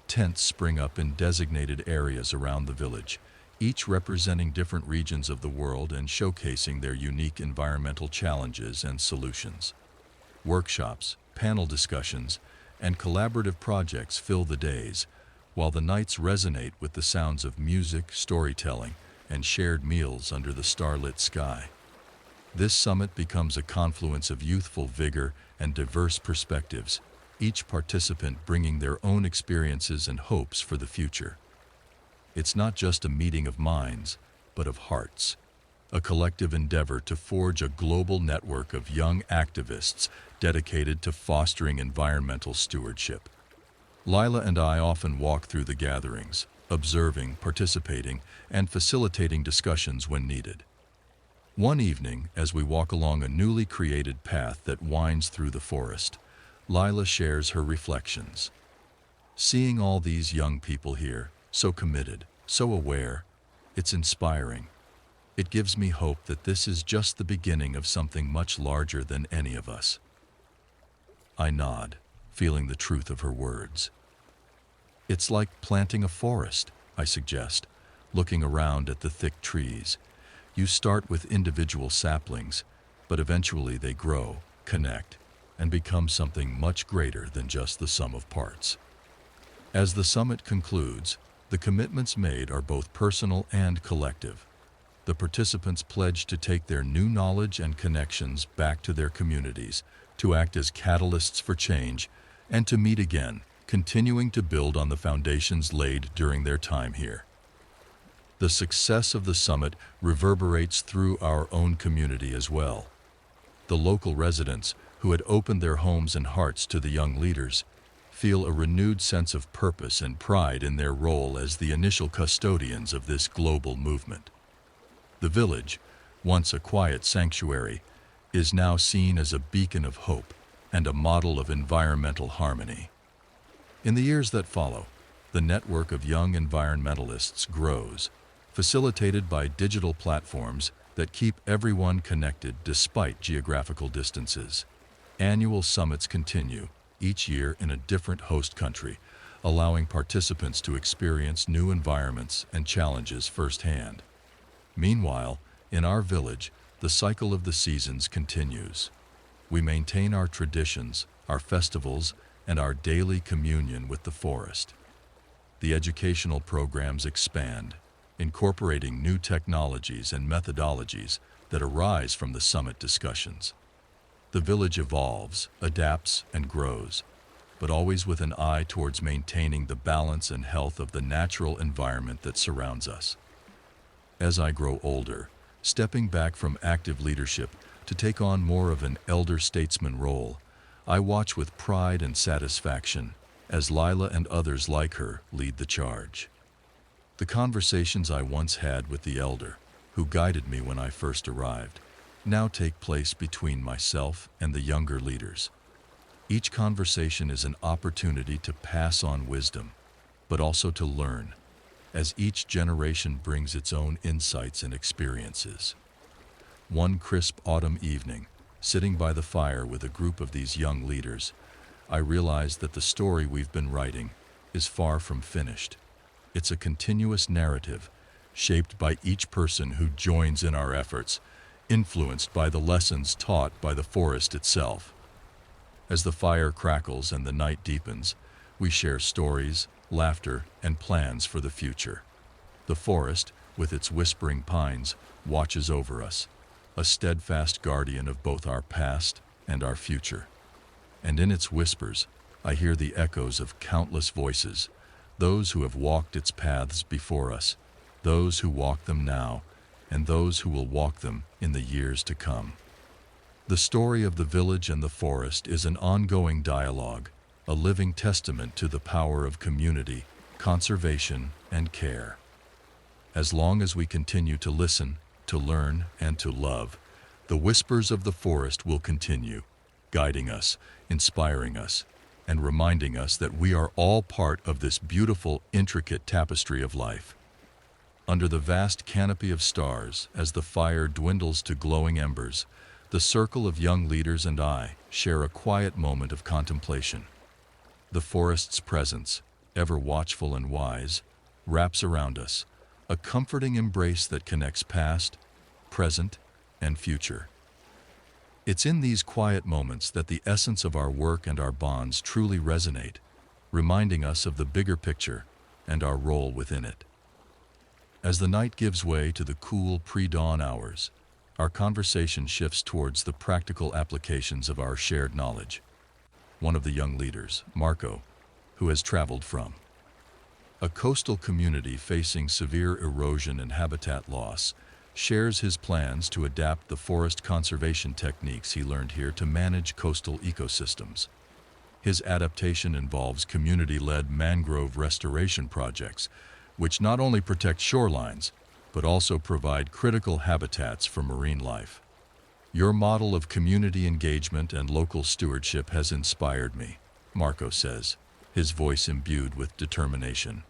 Tents spring up in designated areas around the village, each representing different regions of the world and showcasing their unique environmental challenges and solutions. Workshops, panel discussions, and collaborative projects fill the days, while the nights resonate with the sounds of music, storytelling, and shared meals under the starlit sky. This summit becomes a confluence of youthful vigor and diverse perspectives, each participant bringing their own experiences and hopes for the future. It's not just a meeting of minds, but of hearts, a collective endeavor to forge a global network of young activists dedicated to fostering environmental stewardship. Lila and I often walk through the gatherings, observing, participating, and facilitating discussions when needed. One evening, as we walk along a newly created path that winds through the forest, Lila shares her reflections. Seeing all these young people here, so committed, so aware, it's inspiring. It gives me hope that this is just the beginning of something much larger than any of us. I nod, feeling the truth of her words. It's like planting a forest, I suggest, looking around at the thick trees. You start with individual saplings, but eventually they grow, connect, and become something much greater than just the sum of parts. As the summit concludes, the commitments made are both personal and collective. The participants pledge to take their new knowledge and connections back to their communities, to act as catalysts for change, and to meet again, continuing to build on the foundations laid during their time here. The success of the summit reverberates through our own community as well. The local residents, who had opened their homes and hearts to the young leaders, feel a renewed sense of purpose and pride in their role as the initial custodians of this global movement. The village, once a quiet sanctuary, is now seen as a beacon of hope and a model of environmental harmony. In the years that follow, the network of young environmentalists grows, facilitated by digital platforms that keep everyone connected despite geographical distances. Annual summits continue, each year in a different host country, allowing participants to experience new environments and challenges firsthand. Meanwhile, in our village, the cycle of the seasons continues. We maintain our traditions, our festivals, and our daily communion with the forest. The educational programs expand, incorporating new technologies and methodologies that arise from the summit discussions. The village evolves, adapts, and grows, but always with an eye towards maintaining the balance and health of the natural environment that surrounds us. As I grow older, stepping back from active leadership to take on more of an elder statesman role, I watch with pride and satisfaction as Lila and others like her lead the charge. The conversations I once had with the elder, who guided me when I first arrived, now take place between myself and the younger leaders. Each conversation is an opportunity to pass on wisdom, but also to learn, as each generation brings its own insights and experiences. One crisp autumn evening, sitting by the fire with a group of these young leaders, I realized that the story we've been writing is far from finished. It's a continuous narrative, shaped by each person who joins in our efforts, influenced by the lessons taught by the forest itself. As the fire crackles and the night deepens, we share stories, laughter, and plans for the future. The forest, with its whispering pines, watches over us, a steadfast guardian of both our past and our future. And in its whispers, I hear the echoes of countless voices, those who have walked its paths before us, those who walk them now, and those who will walk them in the years to come. The story of the village and the forest is an ongoing dialogue, a living testament to the power of community, conservation, and care. As long as we continue to listen, to learn, and to love, the whispers of the forest will continue, guiding us, inspiring us, and reminding us that we are all part of this beautiful, intricate tapestry of life. Under the vast canopy of stars, as the fire dwindles to glowing embers, the circle of young leaders and I share a quiet moment of contemplation. The forest's presence, ever watchful and wise, wraps around us, a comforting embrace that connects past, present, and future. It's in these quiet moments that the essence of our work and our bonds truly resonate, reminding us of the bigger picture and our role within it. As the night gives way to the cool pre-dawn hours, our conversation shifts towards the practical applications of our shared knowledge. One of the young leaders, Marco, who has traveled from a coastal community facing severe erosion and habitat loss, shares his plans to adapt the forest conservation techniques he learned here to manage coastal ecosystems. His adaptation involves community-led mangrove restoration projects, which not only protect shorelines, but also provide critical habitats for marine life. Your model of community engagement and local stewardship has inspired me, Marco says, his voice imbued with determination.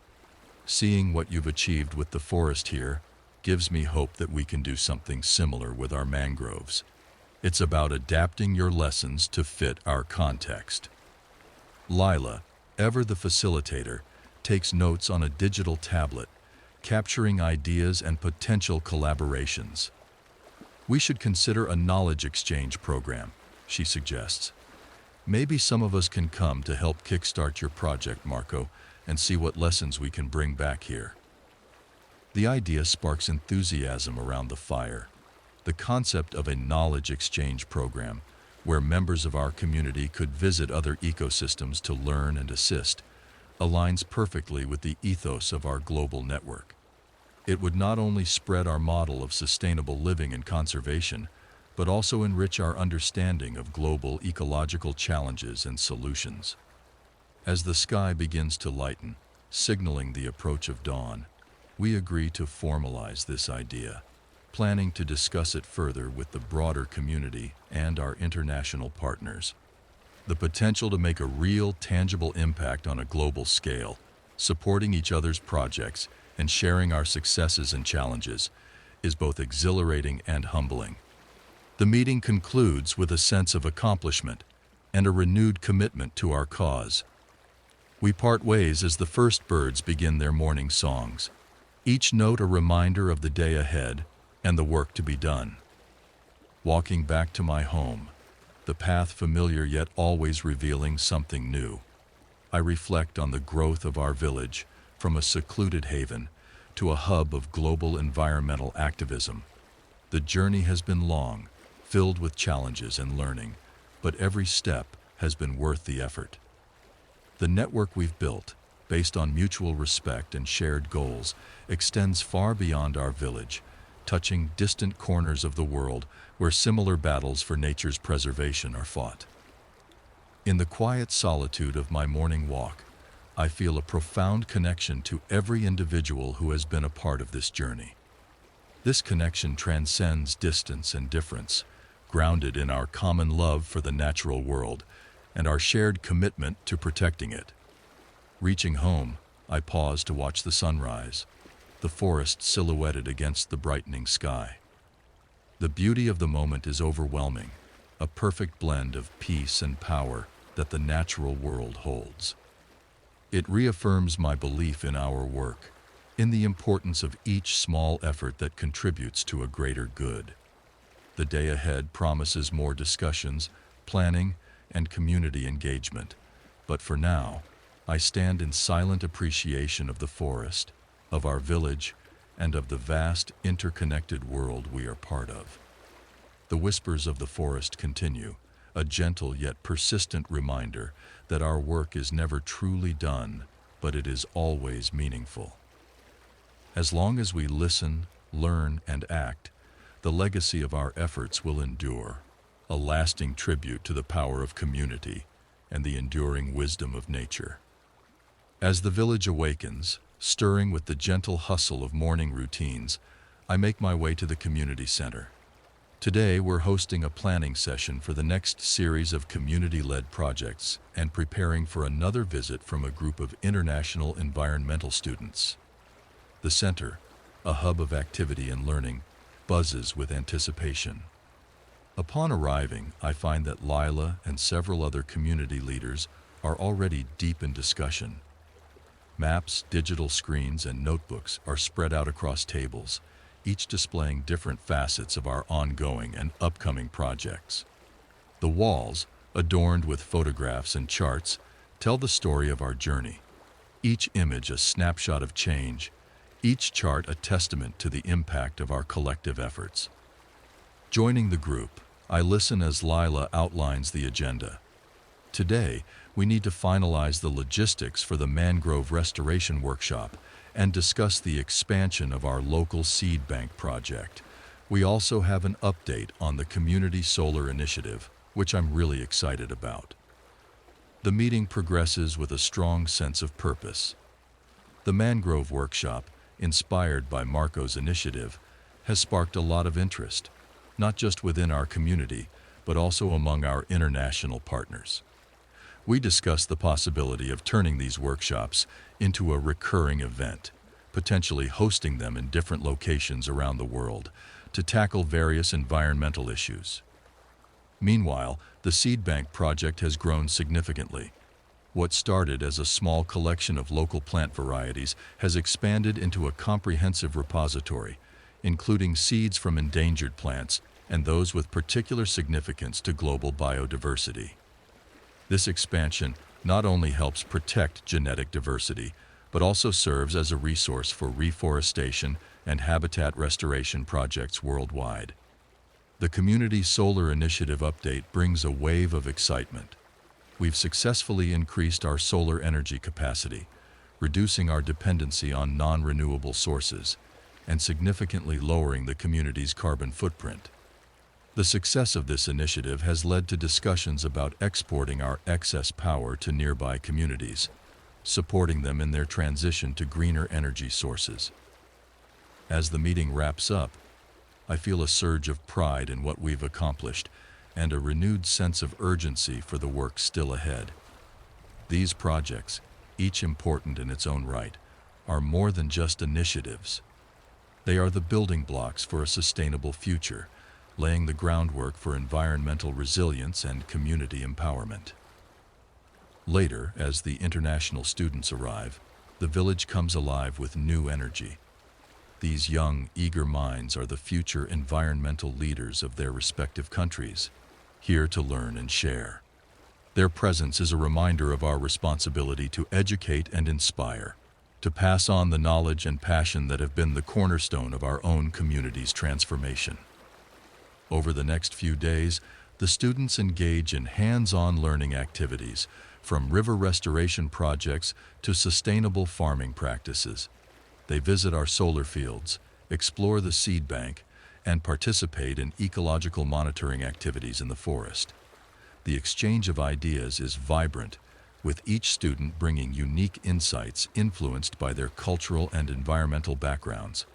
Seeing what you've achieved with the forest here gives me hope that we can do something similar with our mangroves. It's about adapting your lessons to fit our context. Lila, ever the facilitator, takes notes on a digital tablet, capturing ideas and potential collaborations. We should consider a knowledge exchange program, she suggests. Maybe some of us can come to help kickstart your project, Marco, and see what lessons we can bring back here. The idea sparks enthusiasm around the fire. The concept of a knowledge exchange program, where members of our community could visit other ecosystems to learn and assist, aligns perfectly with the ethos of our global network. It would not only spread our model of sustainable living and conservation, but also enrich our understanding of global ecological challenges and solutions. As the sky begins to lighten, signaling the approach of dawn, we agree to formalize this idea, planning to discuss it further with the broader community and our international partners. The potential to make a real, tangible impact on a global scale, supporting each other's projects and sharing our successes and challenges, is both exhilarating and humbling. The meeting concludes with a sense of accomplishment and a renewed commitment to our cause. We part ways as the first birds begin their morning songs, each note a reminder of the day ahead and the work to be done. Walking back to my home, the path familiar yet always revealing something new, I reflect on the growth of our village from a secluded haven to a hub of global environmental activism. The journey has been long, filled with challenges and learning, but every step has been worth the effort. The network we've built, based on mutual respect and shared goals, extends far beyond our village, touching distant corners of the world where similar battles for nature's preservation are fought. In the quiet solitude of my morning walk, I feel a profound connection to every individual who has been a part of this journey. This connection transcends distance and difference, grounded in our common love for the natural world and our shared commitment to protecting it. Reaching home, I pause to watch the sunrise, the forest silhouetted against the brightening sky. The beauty of the moment is overwhelming, a perfect blend of peace and power that the natural world holds. It reaffirms my belief in our work, in the importance of each small effort that contributes to a greater good. The day ahead promises more discussions, planning, and community engagement, but for now, I stand in silent appreciation of the forest, of our village, and of the vast, interconnected world we are part of. The whispers of the forest continue, a gentle yet persistent reminder that our work is never truly done, but it is always meaningful. As long as we listen, learn, and act, the legacy of our efforts will endure, a lasting tribute to the power of community and the enduring wisdom of nature. As the village awakens, stirring with the gentle hustle of morning routines, I make my way to the community center. Today, we're hosting a planning session for the next series of community-led projects and preparing for another visit from a group of international environmental students. The center, a hub of activity and learning, buzzes with anticipation. Upon arriving, I find that Lila and several other community leaders are already deep in discussion. Maps, digital screens, and notebooks are spread out across tables, each displaying different facets of our ongoing and upcoming projects. The walls, adorned with photographs and charts, tell the story of our journey. Each image a snapshot of change, each chart a testament to the impact of our collective efforts. Joining the group, I listen as Lila outlines the agenda. Today, we need to finalize the logistics for the mangrove restoration workshop and discuss the expansion of our local seed bank project. We also have an update on the Community Solar Initiative, which I'm really excited about. The meeting progresses with a strong sense of purpose. The mangrove workshop, inspired by Marco's initiative, has sparked a lot of interest, not just within our community, but also among our international partners. We discussed the possibility of turning these workshops into a recurring event, potentially hosting them in different locations around the world to tackle various environmental issues. Meanwhile, the seed bank project has grown significantly. What started as a small collection of local plant varieties has expanded into a comprehensive repository, including seeds from endangered plants and those with particular significance to global biodiversity. This expansion not only helps protect genetic diversity, but also serves as a resource for reforestation and habitat restoration projects worldwide. The Community Solar Initiative update brings a wave of excitement. We've successfully increased our solar energy capacity, reducing our dependency on non-renewable sources, and significantly lowering the community's carbon footprint. The success of this initiative has led to discussions about exporting our excess power to nearby communities, supporting them in their transition to greener energy sources. As the meeting wraps up, I feel a surge of pride in what we've accomplished and a renewed sense of urgency for the work still ahead. These projects, each important in its own right, are more than just initiatives. They are the building blocks for a sustainable future, laying the groundwork for environmental resilience and community empowerment. Later, as the international students arrive, the village comes alive with new energy. These young, eager minds are the future environmental leaders of their respective countries, here to learn and share. Their presence is a reminder of our responsibility to educate and inspire, to pass on the knowledge and passion that have been the cornerstone of our own community's transformation. Over the next few days, the students engage in hands-on learning activities, from river restoration projects to sustainable farming practices. They visit our solar fields, explore the seed bank, and participate in ecological monitoring activities in the forest. The exchange of ideas is vibrant, with each student bringing unique insights influenced by their cultural and environmental backgrounds.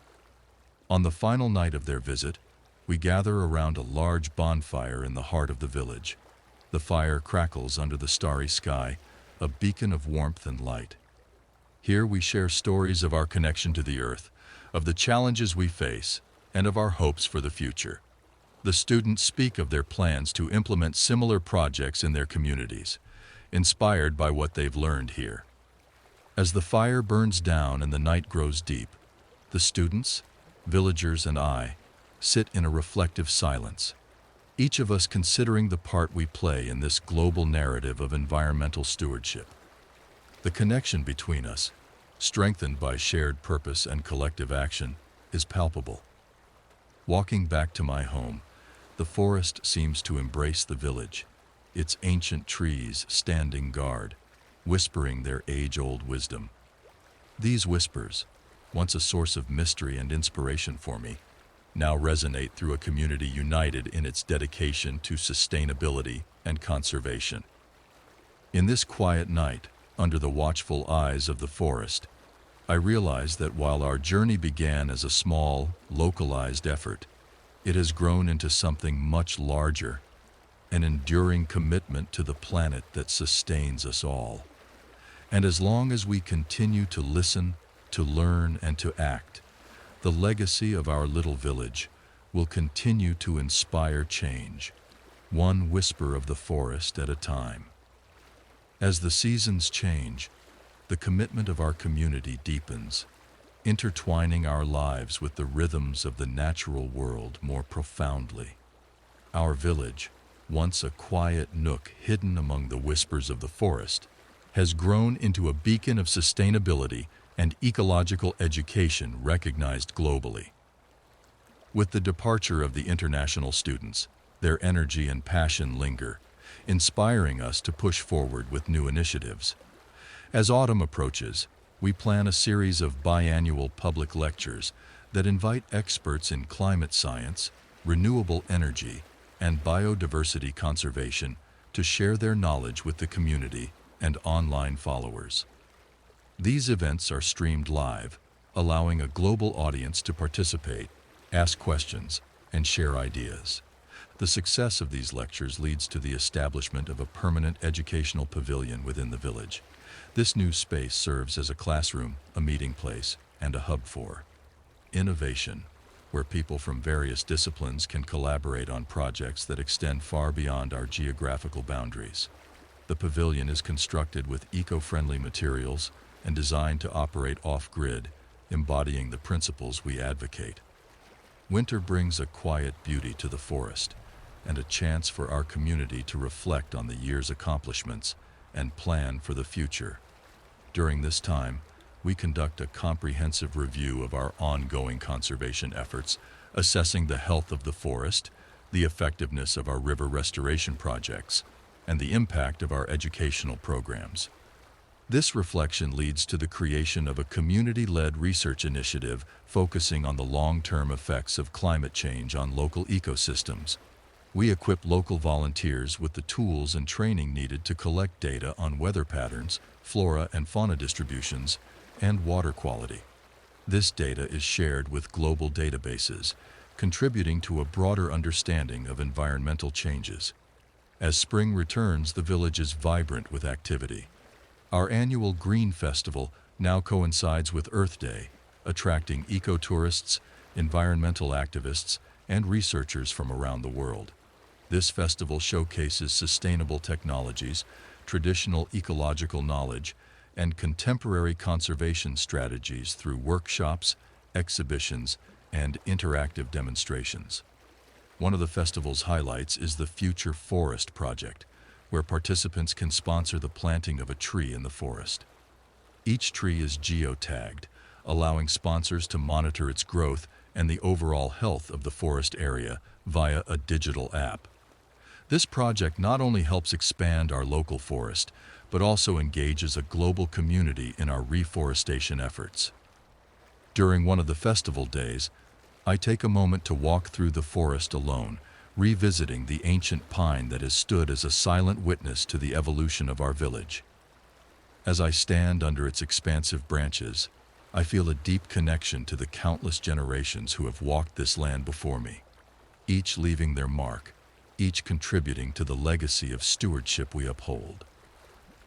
On the final night of their visit, we gather around a large bonfire in the heart of the village. The fire crackles under the starry sky, a beacon of warmth and light. Here we share stories of our connection to the earth, of the challenges we face, and of our hopes for the future. The students speak of their plans to implement similar projects in their communities, inspired by what they've learned here. As the fire burns down and the night grows deep, the students, villagers, and I sit in a reflective silence, each of us considering the part we play in this global narrative of environmental stewardship. The connection between us, strengthened by shared purpose and collective action, is palpable. Walking back to my home, the forest seems to embrace the village, its ancient trees standing guard, whispering their age-old wisdom. These whispers, once a source of mystery and inspiration for me, now resonate through a community united in its dedication to sustainability and conservation. In this quiet night, under the watchful eyes of the forest, I realize that while our journey began as a small, localized effort, it has grown into something much larger, an enduring commitment to the planet that sustains us all. And as long as we continue to listen, to learn, and to act, the legacy of our little village will continue to inspire change, one whisper of the forest at a time. As the seasons change, the commitment of our community deepens, intertwining our lives with the rhythms of the natural world more profoundly. Our village, once a quiet nook hidden among the whispers of the forest, has grown into a beacon of sustainability and ecological education recognized globally. With the departure of the international students, their energy and passion linger, inspiring us to push forward with new initiatives. As autumn approaches, we plan a series of biannual public lectures that invite experts in climate science, renewable energy, and biodiversity conservation to share their knowledge with the community and online followers. These events are streamed live, allowing a global audience to participate, ask questions, and share ideas. The success of these lectures leads to the establishment of a permanent educational pavilion within the village. This new space serves as a classroom, a meeting place, and a hub for innovation, where people from various disciplines can collaborate on projects that extend far beyond our geographical boundaries. The pavilion is constructed with eco-friendly materials and designed to operate off-grid, embodying the principles we advocate. Winter brings a quiet beauty to the forest and a chance for our community to reflect on the year's accomplishments and plan for the future. During this time, we conduct a comprehensive review of our ongoing conservation efforts, assessing the health of the forest, the effectiveness of our river restoration projects, and the impact of our educational programs. This reflection leads to the creation of a community-led research initiative focusing on the long-term effects of climate change on local ecosystems. We equip local volunteers with the tools and training needed to collect data on weather patterns, flora and fauna distributions, and water quality. This data is shared with global databases, contributing to a broader understanding of environmental changes. As spring returns, the village is vibrant with activity. Our annual Green Festival now coincides with Earth Day, attracting eco-tourists, environmental activists, and researchers from around the world. This festival showcases sustainable technologies, traditional ecological knowledge, and contemporary conservation strategies through workshops, exhibitions, and interactive demonstrations. One of the festival's highlights is the Future Forest Project, where participants can sponsor the planting of a tree in the forest. Each tree is geotagged, allowing sponsors to monitor its growth and the overall health of the forest area via a digital app. This project not only helps expand our local forest, but also engages a global community in our reforestation efforts. During one of the festival days, I take a moment to walk through the forest alone, revisiting the ancient pine that has stood as a silent witness to the evolution of our village. As I stand under its expansive branches, I feel a deep connection to the countless generations who have walked this land before me, each leaving their mark, each contributing to the legacy of stewardship we uphold.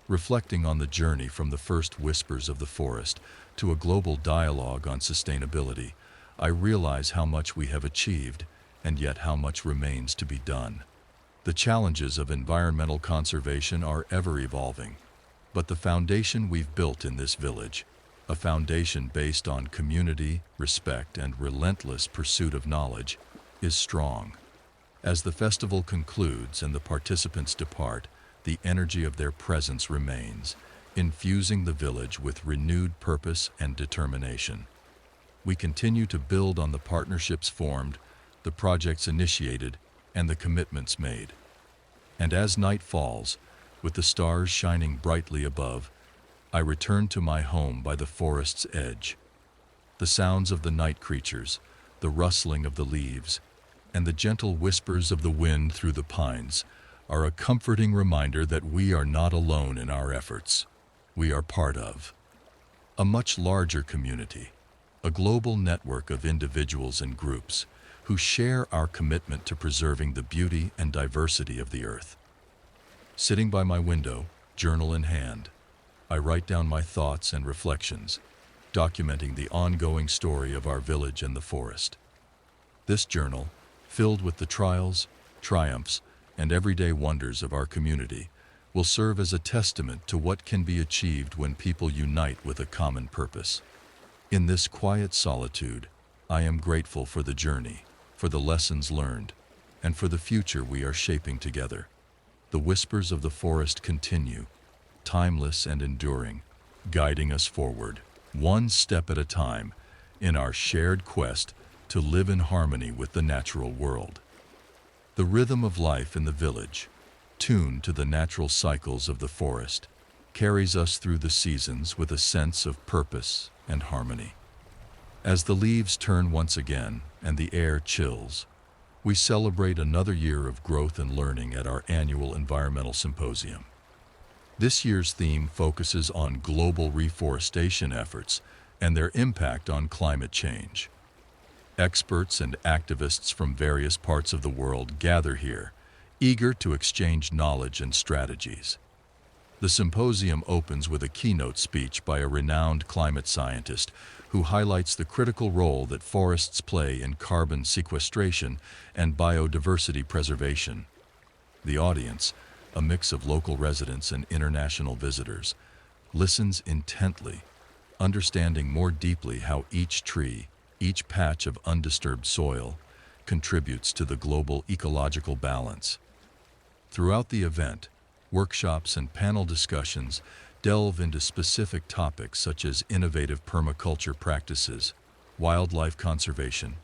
Reflecting on the journey from the first whispers of the forest to a global dialogue on sustainability, I realize how much we have achieved and yet how much remains to be done. The challenges of environmental conservation are ever evolving, but the foundation we've built in this village, a foundation based on community, respect, and relentless pursuit of knowledge, is strong. As the festival concludes and the participants depart, the energy of their presence remains, infusing the village with renewed purpose and determination. We continue to build on the partnerships formed, the projects initiated, and the commitments made. And as night falls, with the stars shining brightly above, I return to my home by the forest's edge. The sounds of the night creatures, the rustling of the leaves, and the gentle whispers of the wind through the pines are a comforting reminder that we are not alone in our efforts. We are part of a much larger community, a global network of individuals and groups who share our commitment to preserving the beauty and diversity of the earth. Sitting by my window, journal in hand, I write down my thoughts and reflections, documenting the ongoing story of our village and the forest. This journal, filled with the trials, triumphs, and everyday wonders of our community, will serve as a testament to what can be achieved when people unite with a common purpose. In this quiet solitude, I am grateful for the journey, for the lessons learned, and for the future we are shaping together. The whispers of the forest continue, timeless and enduring, guiding us forward, one step at a time, in our shared quest to live in harmony with the natural world. The rhythm of life in the village, tuned to the natural cycles of the forest, carries us through the seasons with a sense of purpose and harmony. As the leaves turn once again and the air chills, we celebrate another year of growth and learning at our annual environmental symposium. This year's theme focuses on global reforestation efforts and their impact on climate change. Experts and activists from various parts of the world gather here, eager to exchange knowledge and strategies. The symposium opens with a keynote speech by a renowned climate scientist who highlights the critical role that forests play in carbon sequestration and biodiversity preservation. The audience, a mix of local residents and international visitors, listens intently, understanding more deeply how each tree, each patch of undisturbed soil, contributes to the global ecological balance. Throughout the event, workshops and panel discussions delve into specific topics such as innovative permaculture practices, wildlife conservation,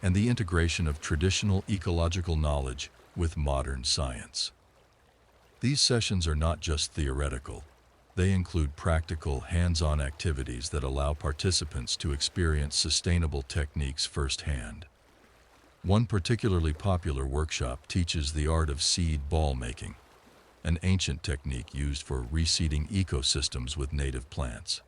and the integration of traditional ecological knowledge with modern science. These sessions are not just theoretical. They include practical, hands-on activities that allow participants to experience sustainable techniques firsthand. One particularly popular workshop teaches the art of seed ball making, an ancient technique used for reseeding ecosystems with native plants.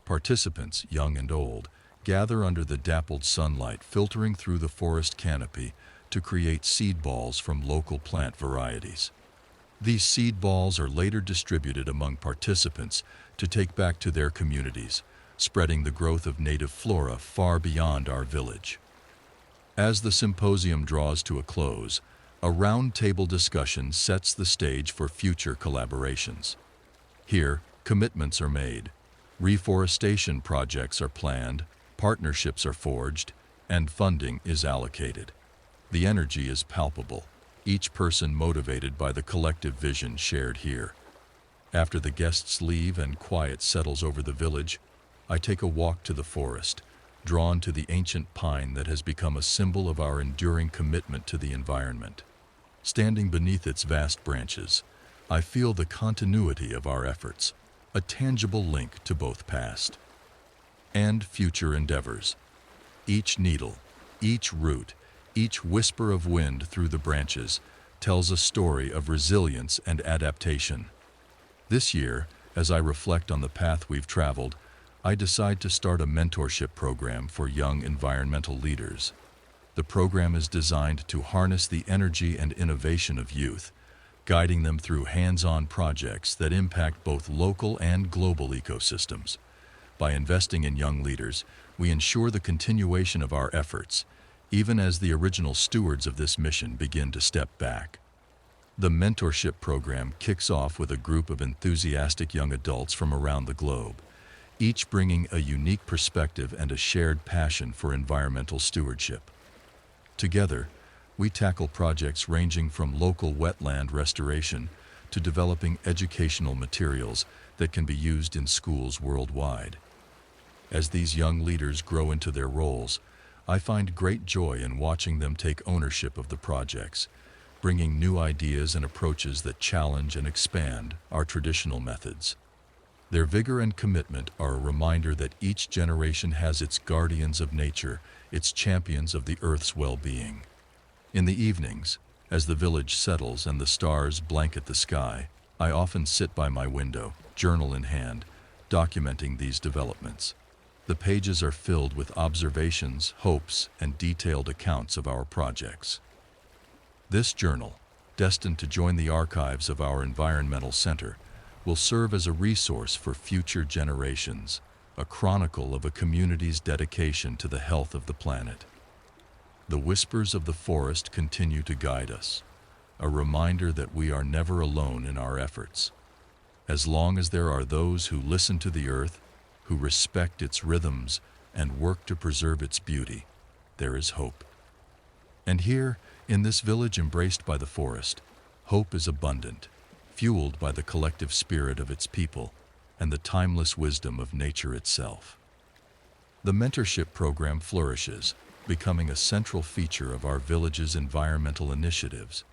Participants, young and old, gather under the dappled sunlight filtering through the forest canopy to create seed balls from local plant varieties. These seed balls are later distributed among participants to take back to their communities, spreading the growth of native flora far beyond our village. As the symposium draws to a close, a roundtable discussion sets the stage for future collaborations. Here, commitments are made, reforestation projects are planned, partnerships are forged, and funding is allocated. The energy is palpable, each person motivated by the collective vision shared here. After the guests leave and quiet settles over the village, I take a walk to the forest, drawn to the ancient pine that has become a symbol of our enduring commitment to the environment. Standing beneath its vast branches, I feel the continuity of our efforts, a tangible link to both past and future endeavors. Each needle, each root, each whisper of wind through the branches tells a story of resilience and adaptation. This year, as I reflect on the path we've traveled, I decide to start a mentorship program for young environmental leaders. The program is designed to harness the energy and innovation of youth, guiding them through hands-on projects that impact both local and global ecosystems. By investing in young leaders, we ensure the continuation of our efforts, even as the original stewards of this mission begin to step back. The mentorship program kicks off with a group of enthusiastic young adults from around the globe, each bringing a unique perspective and a shared passion for environmental stewardship. Together, we tackle projects ranging from local wetland restoration to developing educational materials that can be used in schools worldwide. As these young leaders grow into their roles, I find great joy in watching them take ownership of the projects, bringing new ideas and approaches that challenge and expand our traditional methods. Their vigor and commitment are a reminder that each generation has its guardians of nature, its champions of the Earth's well-being. In the evenings, as the village settles and the stars blanket the sky, I often sit by my window, journal in hand, documenting these developments. The pages are filled with observations, hopes, and detailed accounts of our projects. This journal, destined to join the archives of our environmental center, will serve as a resource for future generations, a chronicle of a community's dedication to the health of the planet. The whispers of the forest continue to guide us, a reminder that we are never alone in our efforts. As long as there are those who listen to the earth, who respect its rhythms and work to preserve its beauty, there is hope. And here, In this village embraced by the forest, hope is abundant, fueled by the collective spirit of its people and the timeless wisdom of nature itself. The mentorship program flourishes, becoming a central feature of our village's environmental initiatives.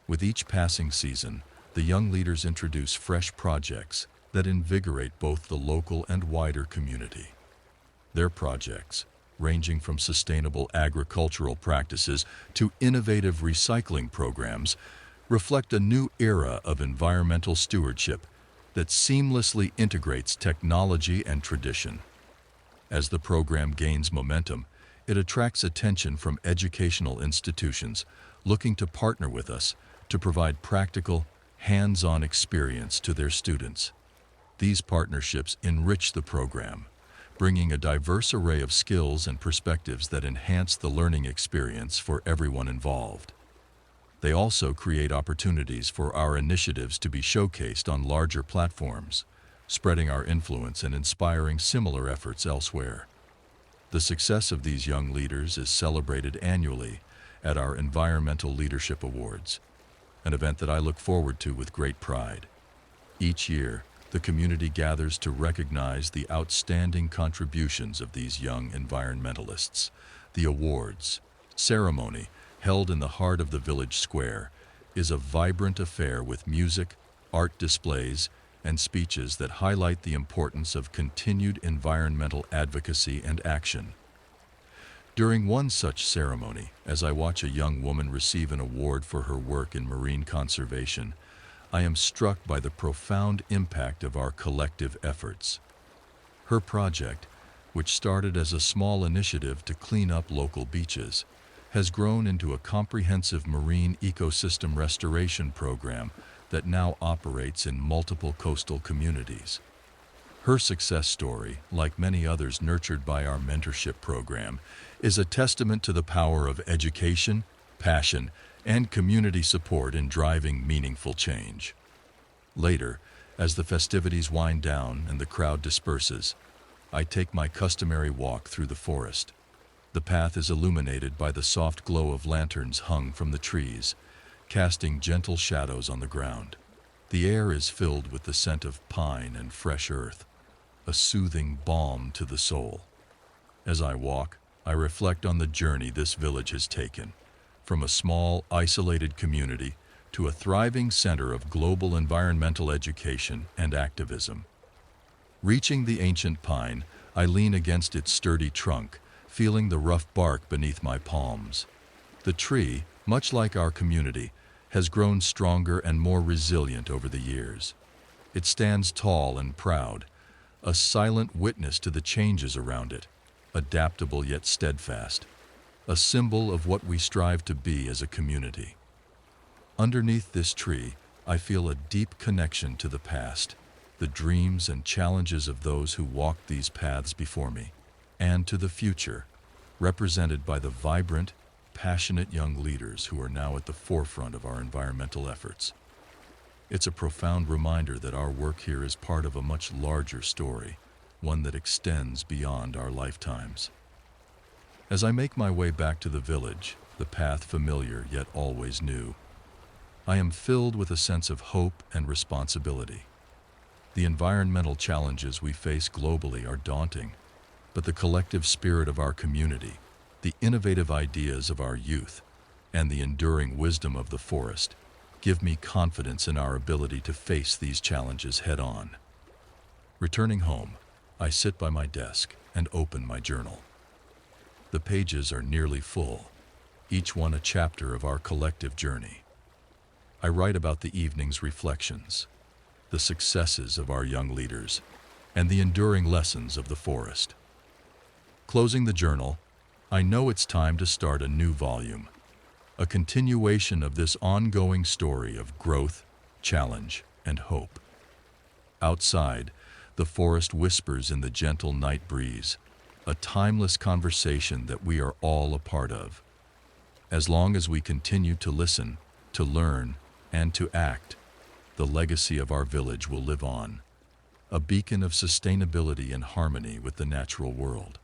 With each passing season, the young leaders introduce fresh projects that invigorate both the local and wider community. Their projects, ranging from sustainable agricultural practices to innovative recycling programs, reflect a new era of environmental stewardship that seamlessly integrates technology and tradition. As the program gains momentum, it attracts attention from educational institutions looking to partner with us to provide practical, hands-on experience to their students. These partnerships enrich the program, bringing a diverse array of skills and perspectives that enhance the learning experience for everyone involved. They also create opportunities for our initiatives to be showcased on larger platforms, spreading our influence and inspiring similar efforts elsewhere. The success of these young leaders is celebrated annually at our Environmental Leadership Awards, an event that I look forward to with great pride. Each year, the community gathers to recognize the outstanding contributions of these young environmentalists. The awards ceremony, held in the heart of the village square, is a vibrant affair with music, art displays, and speeches that highlight the importance of continued environmental advocacy and action. During one such ceremony, as I watch a young woman receive an award for her work in marine conservation, I am struck by the profound impact of our collective efforts. Her project, which started as a small initiative to clean up local beaches, has grown into a comprehensive marine ecosystem restoration program that now operates in multiple coastal communities. Her success story, like many others nurtured by our mentorship program, is a testament to the power of education, passion, and community support in driving meaningful change. Later, as the festivities wind down and the crowd disperses, I take my customary walk through the forest. The path is illuminated by the soft glow of lanterns hung from the trees, casting gentle shadows on the ground. The air is filled with the scent of pine and fresh earth, a soothing balm to the soul. As I walk, I reflect on the journey this village has taken, from a small, isolated community to a thriving center of global environmental education and activism. Reaching the ancient pine, I lean against its sturdy trunk, feeling the rough bark beneath my palms. The tree, much like our community, has grown stronger and more resilient over the years. It stands tall and proud, a silent witness to the changes around it, adaptable yet steadfast, a symbol of what we strive to be as a community. Underneath this tree, I feel a deep connection to the past, the dreams and challenges of those who walked these paths before me, and to the future, represented by the vibrant, passionate young leaders who are now at the forefront of our environmental efforts. It's a profound reminder that our work here is part of a much larger story, one that extends beyond our lifetimes. As I make my way back to the village, the path familiar yet always new, I am filled with a sense of hope and responsibility. The environmental challenges we face globally are daunting, but the collective spirit of our community, the innovative ideas of our youth, and the enduring wisdom of the forest give me confidence in our ability to face these challenges head-on. Returning home, I sit by my desk and open my journal. The pages are nearly full, each one a chapter of our collective journey. I write about the evening's reflections, the successes of our young leaders, and the enduring lessons of the forest. Closing the journal, I know it's time to start a new volume, a continuation of this ongoing story of growth, challenge, and hope. Outside, the forest whispers in the gentle night breeze, a timeless conversation that we are all a part of. As long as we continue to listen, to learn, and to act, the legacy of our village will live on, a beacon of sustainability and harmony with the natural world.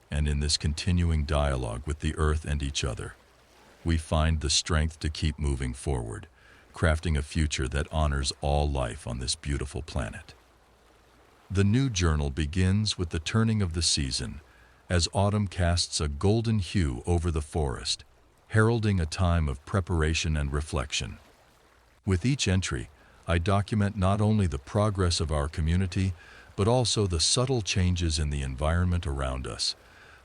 And in this continuing dialogue with the earth and each other, we find the strength to keep moving forward, crafting a future that honors all life on this beautiful planet. The new journal begins with the turning of the season, as autumn casts a golden hue over the forest, heralding a time of preparation and reflection. With each entry, I document not only the progress of our community, but also the subtle changes in the environment around us,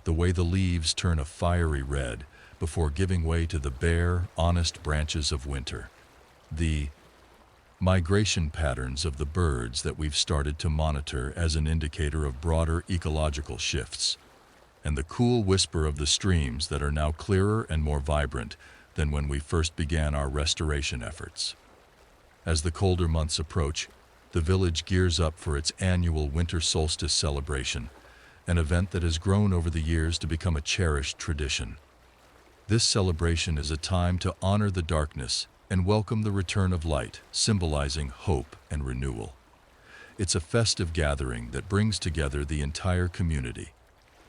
the way the leaves turn a fiery red before giving way to the bare, honest branches of winter. The migration patterns of the birds that we've started to monitor as an indicator of broader ecological shifts, and the cool whisper of the streams that are now clearer and more vibrant than when we first began our restoration efforts. As the colder months approach, the village gears up for its annual winter solstice celebration, an event that has grown over the years to become a cherished tradition. This celebration is a time to honor the darkness and welcome the return of light, symbolizing hope and renewal. It's a festive gathering that brings together the entire community,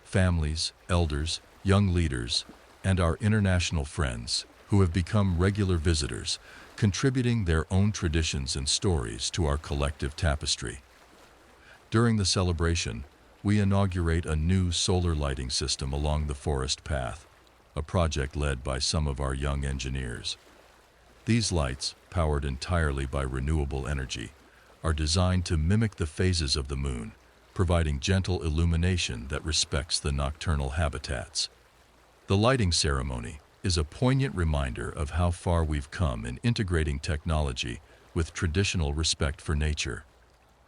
families, elders, young leaders, and our international friends who have become regular visitors, contributing their own traditions and stories to our collective tapestry. During the celebration, we inaugurate a new solar lighting system along the forest path, a project led by some of our young engineers. These lights, powered entirely by renewable energy, are designed to mimic the phases of the moon, providing gentle illumination that respects the nocturnal habitats. The lighting ceremony is a poignant reminder of how far we've come in integrating technology with traditional respect for nature.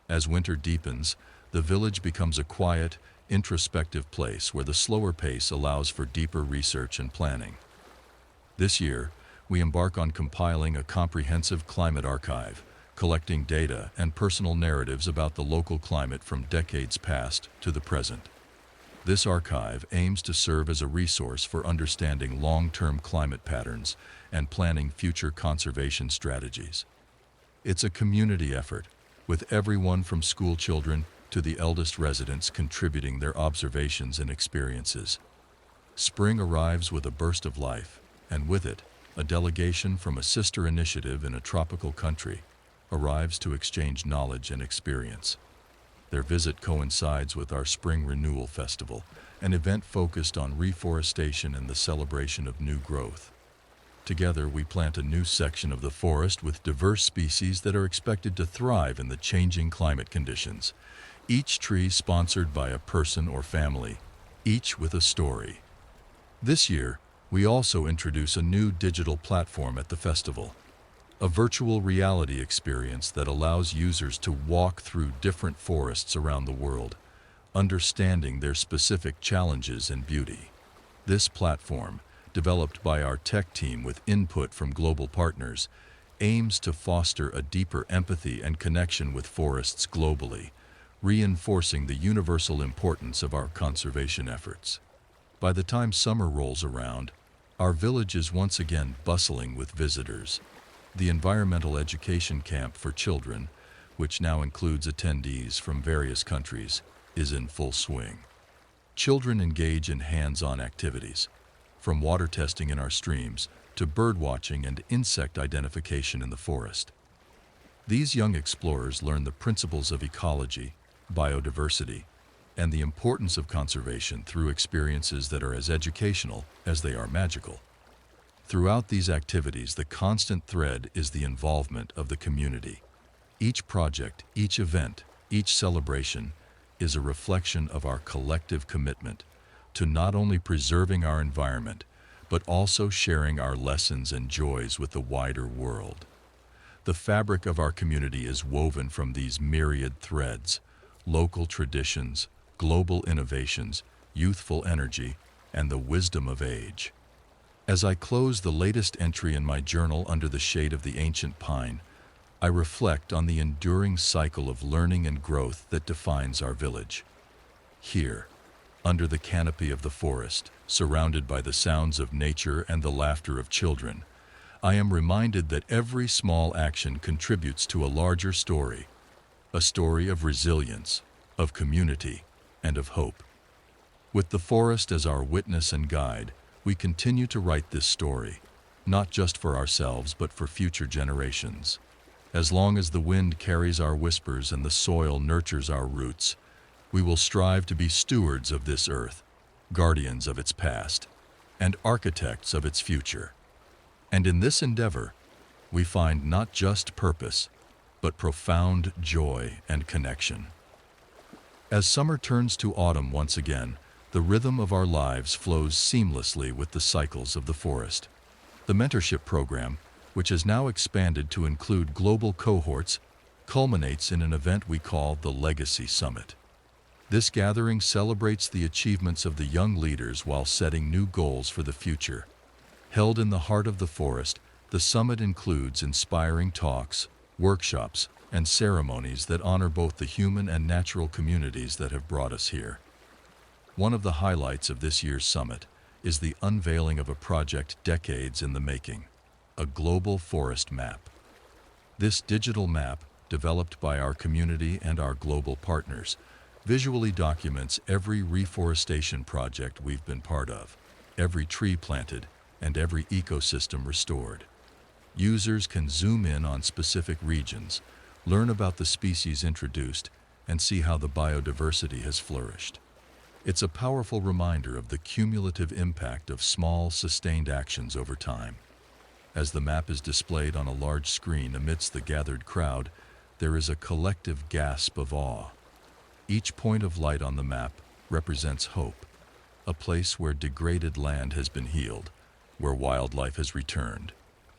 As winter deepens, the village becomes a quiet, introspective place where the slower pace allows for deeper research and planning. This year, we embark on compiling a comprehensive climate archive, collecting data and personal narratives about the local climate from decades past to the present. This archive aims to serve as a resource for understanding long-term climate patterns and planning future conservation strategies. It's a community effort, with everyone from school children to the eldest residents contributing their observations and experiences. Spring arrives with a burst of life, and with it, a delegation from a sister initiative in a tropical country arrives to exchange knowledge and experience. Their visit coincides with our Spring Renewal Festival, an event focused on reforestation and the celebration of new growth. Together, we plant a new section of the forest with diverse species that are expected to thrive in the changing climate conditions, each tree sponsored by a person or family, each with a story. This year, we also introduce a new digital platform at the festival, a virtual reality experience that allows users to walk through different forests around the world, understanding their specific challenges and beauty. This platform, developed by our tech team with input from global partners, aims to foster a deeper empathy and connection with forests globally, reinforcing the universal importance of our conservation efforts. By the time summer rolls around, our village is once again bustling with visitors. The environmental education camp for children, which now includes attendees from various countries, is in full swing. Children engage in hands-on activities, from water testing in our streams to bird watching and insect identification in the forest. These young explorers learn the principles of ecology, biodiversity, and the importance of conservation through experiences that are as educational as they are magical. Throughout these activities, the constant thread is the involvement of the community. Each project, each event, each celebration is a reflection of our collective commitment to not only preserving our environment, but also sharing our lessons and joys with the wider world. The fabric of our community is woven from these myriad threads: local traditions, global innovations, youthful energy, and the wisdom of age. As I close the latest entry in my journal under the shade of the ancient pine, I reflect on the enduring cycle of learning and growth that defines our village. Here, under the canopy of the forest, surrounded by the sounds of nature and the laughter of children, I am reminded that every small action contributes to a larger story, a story of resilience, of community, and of hope. With the forest as our witness and guide, we continue to write this story, not just for ourselves but for future generations. As long as the wind carries our whispers and the soil nurtures our roots, we will strive to be stewards of this earth, guardians of its past, and architects of its future. And in this endeavor, we find not just purpose, but profound joy and connection. As summer turns to autumn once again, the rhythm of our lives flows seamlessly with the cycles of the forest. The mentorship program, which has now expanded to include global cohorts, culminates in an event we call the Legacy Summit. This gathering celebrates the achievements of the young leaders while setting new goals for the future. Held in the heart of the forest, the summit includes inspiring talks, workshops, and ceremonies that honor both the human and natural communities that have brought us here. One of the highlights of this year's summit is the unveiling of a project decades in the making, a global forest map. This digital map, developed by our community and our global partners, visually documents every reforestation project we've been part of, every tree planted, and every ecosystem restored. Users can zoom in on specific regions, learn about the species introduced, and see how the biodiversity has flourished. It's a powerful reminder of the cumulative impact of small, sustained actions over time. As the map is displayed on a large screen amidst the gathered crowd, there is a collective gasp of awe. Each point of light on the map represents hope, a place where degraded land has been healed, where wildlife has returned,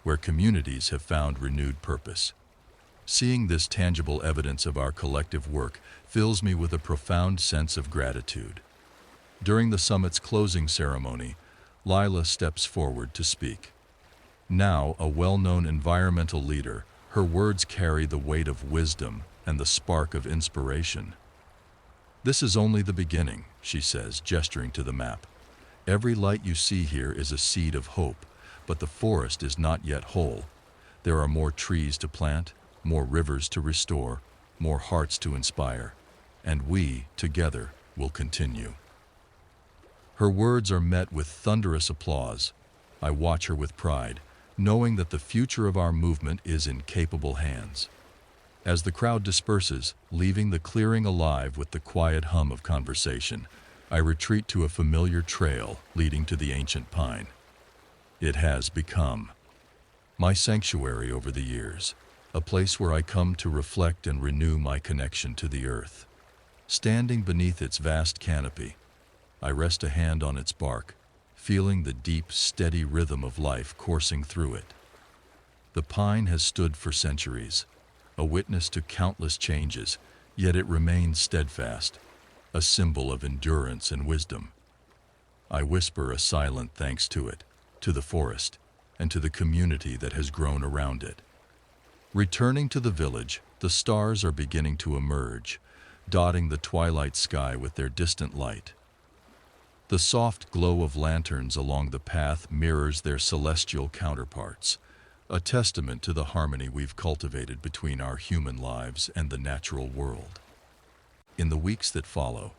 where communities have found renewed purpose. Seeing this tangible evidence of our collective work fills me with a profound sense of gratitude. During the summit's closing ceremony, Lila steps forward to speak. Now a well-known environmental leader, her words carry the weight of wisdom and the spark of inspiration. "This is only the beginning," she says, gesturing to the map. "Every light you see here is a seed of hope, but the forest is not yet whole. There are more trees to plant, more rivers to restore, more hearts to inspire, and we, together, will continue." Her words are met with thunderous applause. I watch her with pride, knowing that the future of our movement is in capable hands. As the crowd disperses, leaving the clearing alive with the quiet hum of conversation, I retreat to a familiar trail leading to the ancient pine. It has become my sanctuary over the years, a place where I come to reflect and renew my connection to the earth. Standing beneath its vast canopy, I rest a hand on its bark, feeling the deep, steady rhythm of life coursing through it. The pine has stood for centuries, a witness to countless changes, yet it remains steadfast, a symbol of endurance and wisdom. I whisper a silent thanks to it, to the forest, and to the community that has grown around it. Returning to the village, the stars are beginning to emerge, dotting the twilight sky with their distant light. The soft glow of lanterns along the path mirrors their celestial counterparts, a testament to the harmony we've cultivated between our human lives and the natural world. In the weeks that follow,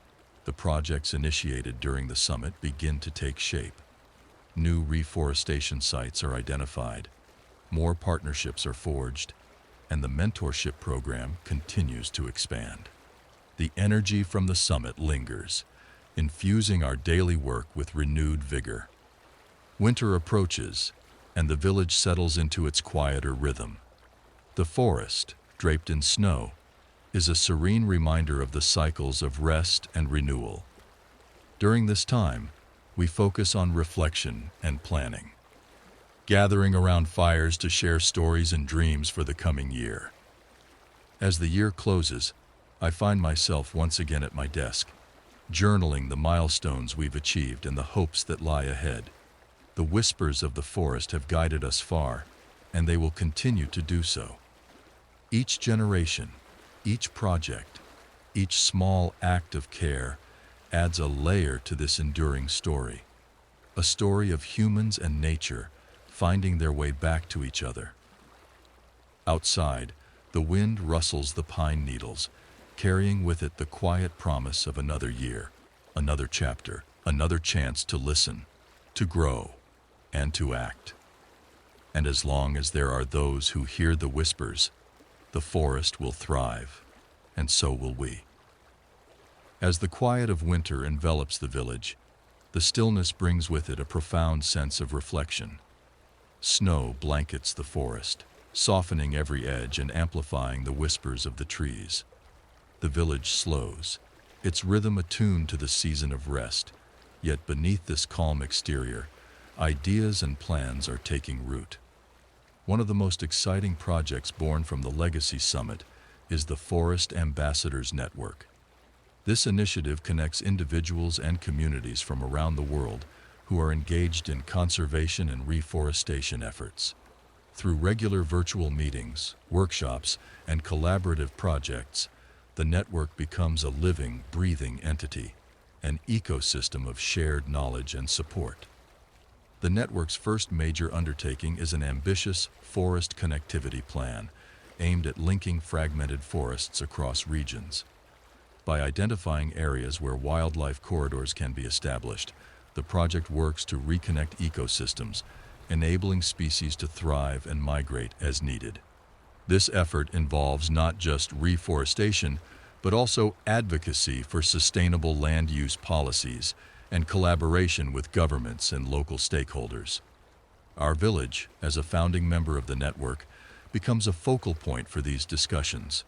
the projects initiated during the summit begin to take shape. New reforestation sites are identified, more partnerships are forged, and the mentorship program continues to expand. The energy from the summit lingers, infusing our daily work with renewed vigor. Winter approaches, and the village settles into its quieter rhythm. The forest, draped in snow, is a serene reminder of the cycles of rest and renewal. During this time, we focus on reflection and planning, gathering around fires to share stories and dreams for the coming year. As the year closes, I find myself once again at my desk, journaling the milestones we've achieved and the hopes that lie ahead. The whispers of the forest have guided us far, and they will continue to do so. Each generation, each project, each small act of care adds a layer to this enduring story, a story of humans and nature finding their way back to each other. Outside, the wind rustles the pine needles, carrying with it the quiet promise of another year, another chapter, another chance to listen, to grow, and to act. And as long as there are those who hear the whispers, the forest will thrive, and so will we. As the quiet of winter envelops the village, the stillness brings with it a profound sense of reflection. Snow blankets the forest, softening every edge and amplifying the whispers of the trees. The village slows, its rhythm attuned to the season of rest, yet beneath this calm exterior, ideas and plans are taking root. One of the most exciting projects born from the Legacy Summit is the Forest Ambassadors Network. This initiative connects individuals and communities from around the world who are engaged in conservation and reforestation efforts. Through regular virtual meetings, workshops, and collaborative projects, the network becomes a living, breathing entity, an ecosystem of shared knowledge and support. The network's first major undertaking is an ambitious forest connectivity plan aimed at linking fragmented forests across regions. By identifying areas where wildlife corridors can be established, the project works to reconnect ecosystems, enabling species to thrive and migrate as needed. This effort involves not just reforestation, but also advocacy for sustainable land use policies and collaboration with governments and local stakeholders. Our village, as a founding member of the network, becomes a focal point for these discussions.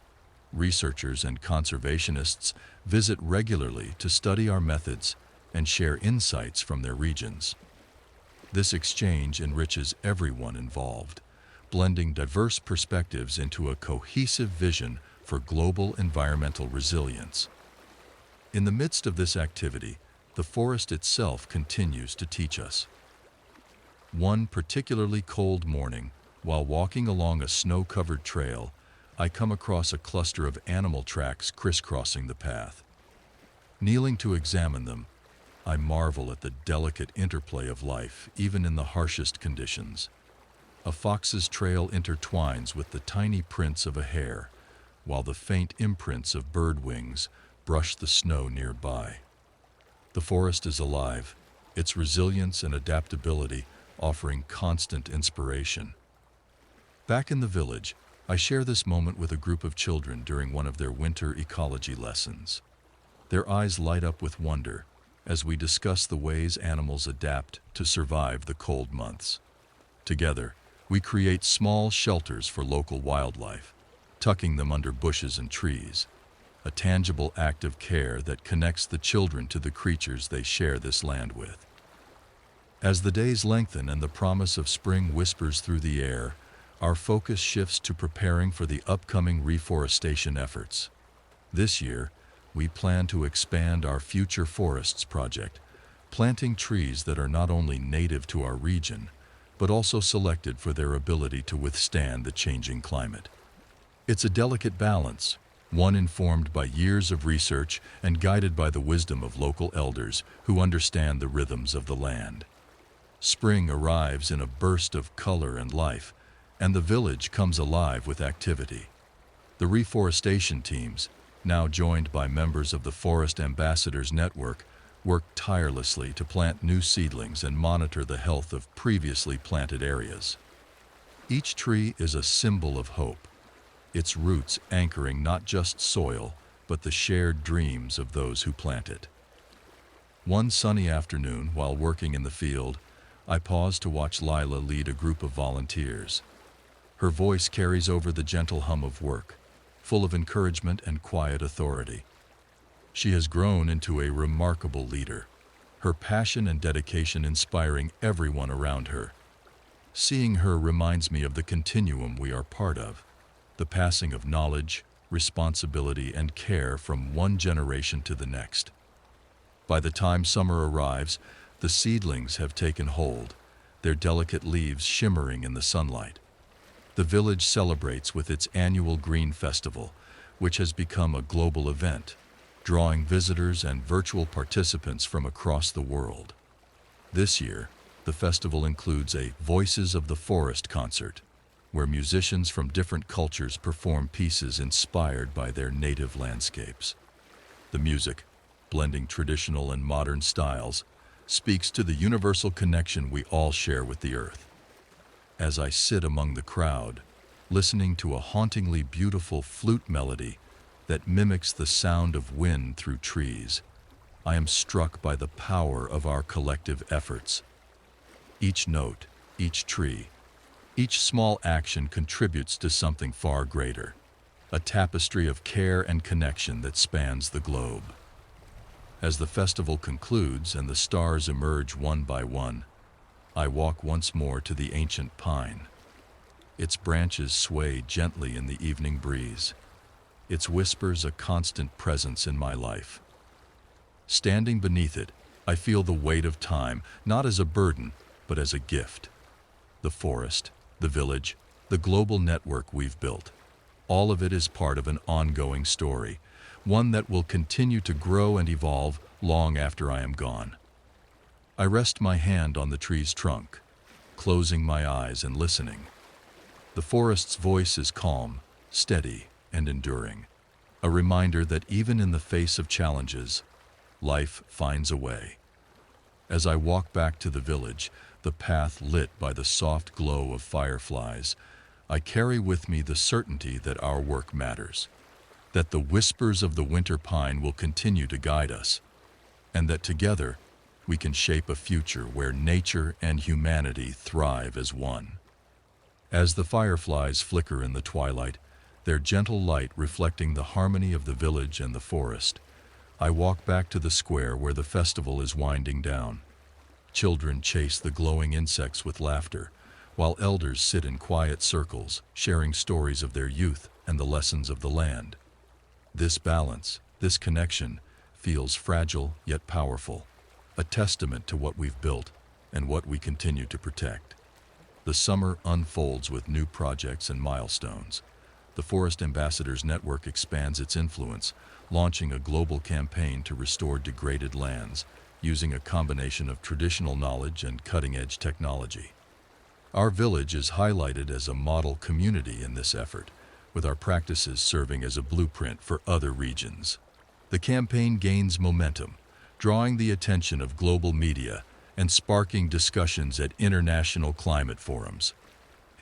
Researchers and conservationists visit regularly to study our methods and share insights from their regions. This exchange enriches everyone involved, blending diverse perspectives into a cohesive vision for global environmental resilience. In the midst of this activity, the forest itself continues to teach us. One particularly cold morning, while walking along a snow-covered trail, I come across a cluster of animal tracks crisscrossing the path. Kneeling to examine them, I marvel at the delicate interplay of life, even in the harshest conditions. A fox's trail intertwines with the tiny prints of a hare, while the faint imprints of bird wings brush the snow nearby. The forest is alive, its resilience and adaptability offering constant inspiration. Back in the village, I share this moment with a group of children during one of their winter ecology lessons. Their eyes light up with wonder as we discuss the ways animals adapt to survive the cold months. Together, we create small shelters for local wildlife, tucking them under bushes and trees, a tangible act of care that connects the children to the creatures they share this land with. As the days lengthen and the promise of spring whispers through the air, our focus shifts to preparing for the upcoming reforestation efforts. This year, we plan to expand our Future Forests project, planting trees that are not only native to our region, but also selected for their ability to withstand the changing climate. It's a delicate balance, one informed by years of research and guided by the wisdom of local elders who understand the rhythms of the land. Spring arrives in a burst of color and life, and the village comes alive with activity. The reforestation teams, now joined by members of the Forest Ambassadors Network, work tirelessly to plant new seedlings and monitor the health of previously planted areas. Each tree is a symbol of hope, its roots anchoring not just soil, but the shared dreams of those who plant it. One sunny afternoon, while working in the field, I paused to watch Lila lead a group of volunteers. Her voice carries over the gentle hum of work, full of encouragement and quiet authority. She has grown into a remarkable leader, her passion and dedication inspiring everyone around her. Seeing her reminds me of the continuum we are part of, the passing of knowledge, responsibility, and care from one generation to the next. By the time summer arrives, the seedlings have taken hold, their delicate leaves shimmering in the sunlight. The village celebrates with its annual Green Festival, which has become a global event, drawing visitors and virtual participants from across the world. This year, the festival includes a Voices of the Forest concert, where musicians from different cultures perform pieces inspired by their native landscapes. The music, blending traditional and modern styles, speaks to the universal connection we all share with the earth. As I sit among the crowd, listening to a hauntingly beautiful flute melody that mimics the sound of wind through trees, I am struck by the power of our collective efforts. Each note, each tree, each small action contributes to something far greater, a tapestry of care and connection that spans the globe. As the festival concludes and the stars emerge one by one, I walk once more to the ancient pine. Its branches sway gently in the evening breeze, its whispers a constant presence in my life. Standing beneath it, I feel the weight of time, not as a burden, but as a gift. The forest, the village, the global network we've built, all of it is part of an ongoing story, one that will continue to grow and evolve long after I am gone. I rest my hand on the tree's trunk, closing my eyes and listening. The forest's voice is calm, steady, and enduring, a reminder that even in the face of challenges, life finds a way. As I walk back to the village, the path lit by the soft glow of fireflies, I carry with me the certainty that our work matters, that the whispers of the winter pine will continue to guide us, and that together we can shape a future where nature and humanity thrive as one. As the fireflies flicker in the twilight, their gentle light reflecting the harmony of the village and the forest, I walk back to the square where the festival is winding down. Children chase the glowing insects with laughter, while elders sit in quiet circles, sharing stories of their youth and the lessons of the land. This balance, this connection, feels fragile yet powerful, a testament to what we've built and what we continue to protect. The summer unfolds with new projects and milestones. The Forest Ambassadors Network expands its influence, launching a global campaign to restore degraded lands, using a combination of traditional knowledge and cutting-edge technology. Our village is highlighted as a model community in this effort, with our practices serving as a blueprint for other regions. The campaign gains momentum, drawing the attention of global media and sparking discussions at international climate forums.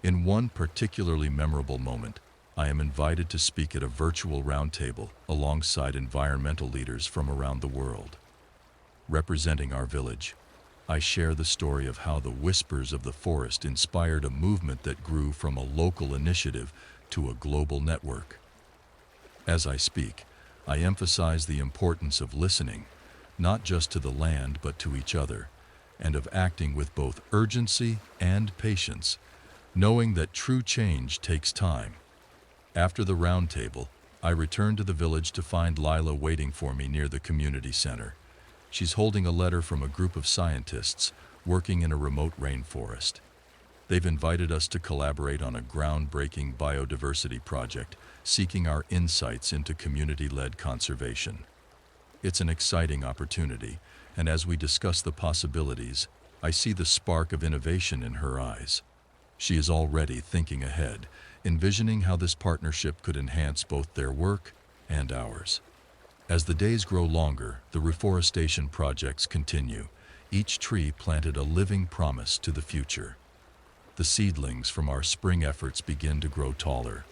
In one particularly memorable moment, I am invited to speak at a virtual roundtable alongside environmental leaders from around the world. Representing our village, I share the story of how the whispers of the forest inspired a movement that grew from a local initiative to a global network. As I speak, I emphasize the importance of listening, not just to the land but to each other, and of acting with both urgency and patience, knowing that true change takes time. After the roundtable, I return to the village to find Lila waiting for me near the community center. She's holding a letter from a group of scientists working in a remote rainforest. They've invited us to collaborate on a groundbreaking biodiversity project, seeking our insights into community-led conservation. It's an exciting opportunity, and as we discuss the possibilities, I see the spark of innovation in her eyes. She is already thinking ahead, envisioning how this partnership could enhance both their work and ours. As the days grow longer, the reforestation projects continue, each tree planted a living promise to the future. The seedlings from our spring efforts begin to grow taller,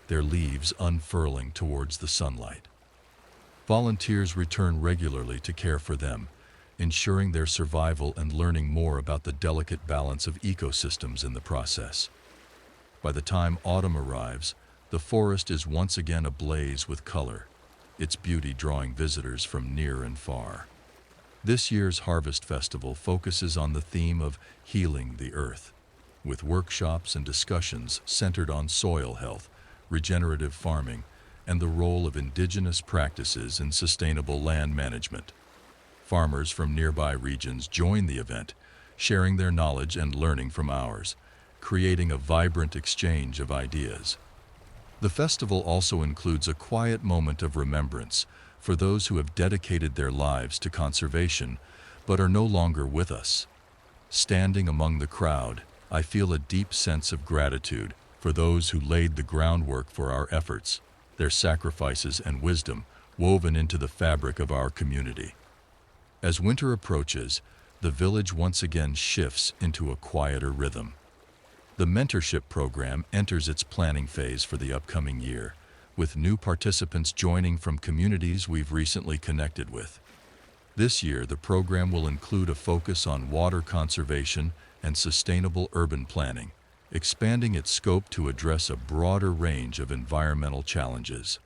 their leaves unfurling towards the sunlight. Volunteers return regularly to care for them, ensuring their survival and learning more about the delicate balance of ecosystems in the process. By the time autumn arrives, the forest is once again ablaze with color, its beauty drawing visitors from near and far. This year's Harvest Festival focuses on the theme of healing the earth, with workshops and discussions centered on soil health, regenerative farming, and the role of indigenous practices in sustainable land management. Farmers from nearby regions join the event, sharing their knowledge and learning from ours, creating a vibrant exchange of ideas. The festival also includes a quiet moment of remembrance for those who have dedicated their lives to conservation but are no longer with us. Standing among the crowd, I feel a deep sense of gratitude for those who laid the groundwork for our efforts, their sacrifices and wisdom woven into the fabric of our community. As winter approaches, the village once again shifts into a quieter rhythm. The mentorship program enters its planning phase for the upcoming year, with new participants joining from communities we've recently connected with. This year, the program will include a focus on water conservation and sustainable urban planning, expanding its scope to address a broader range of environmental challenges.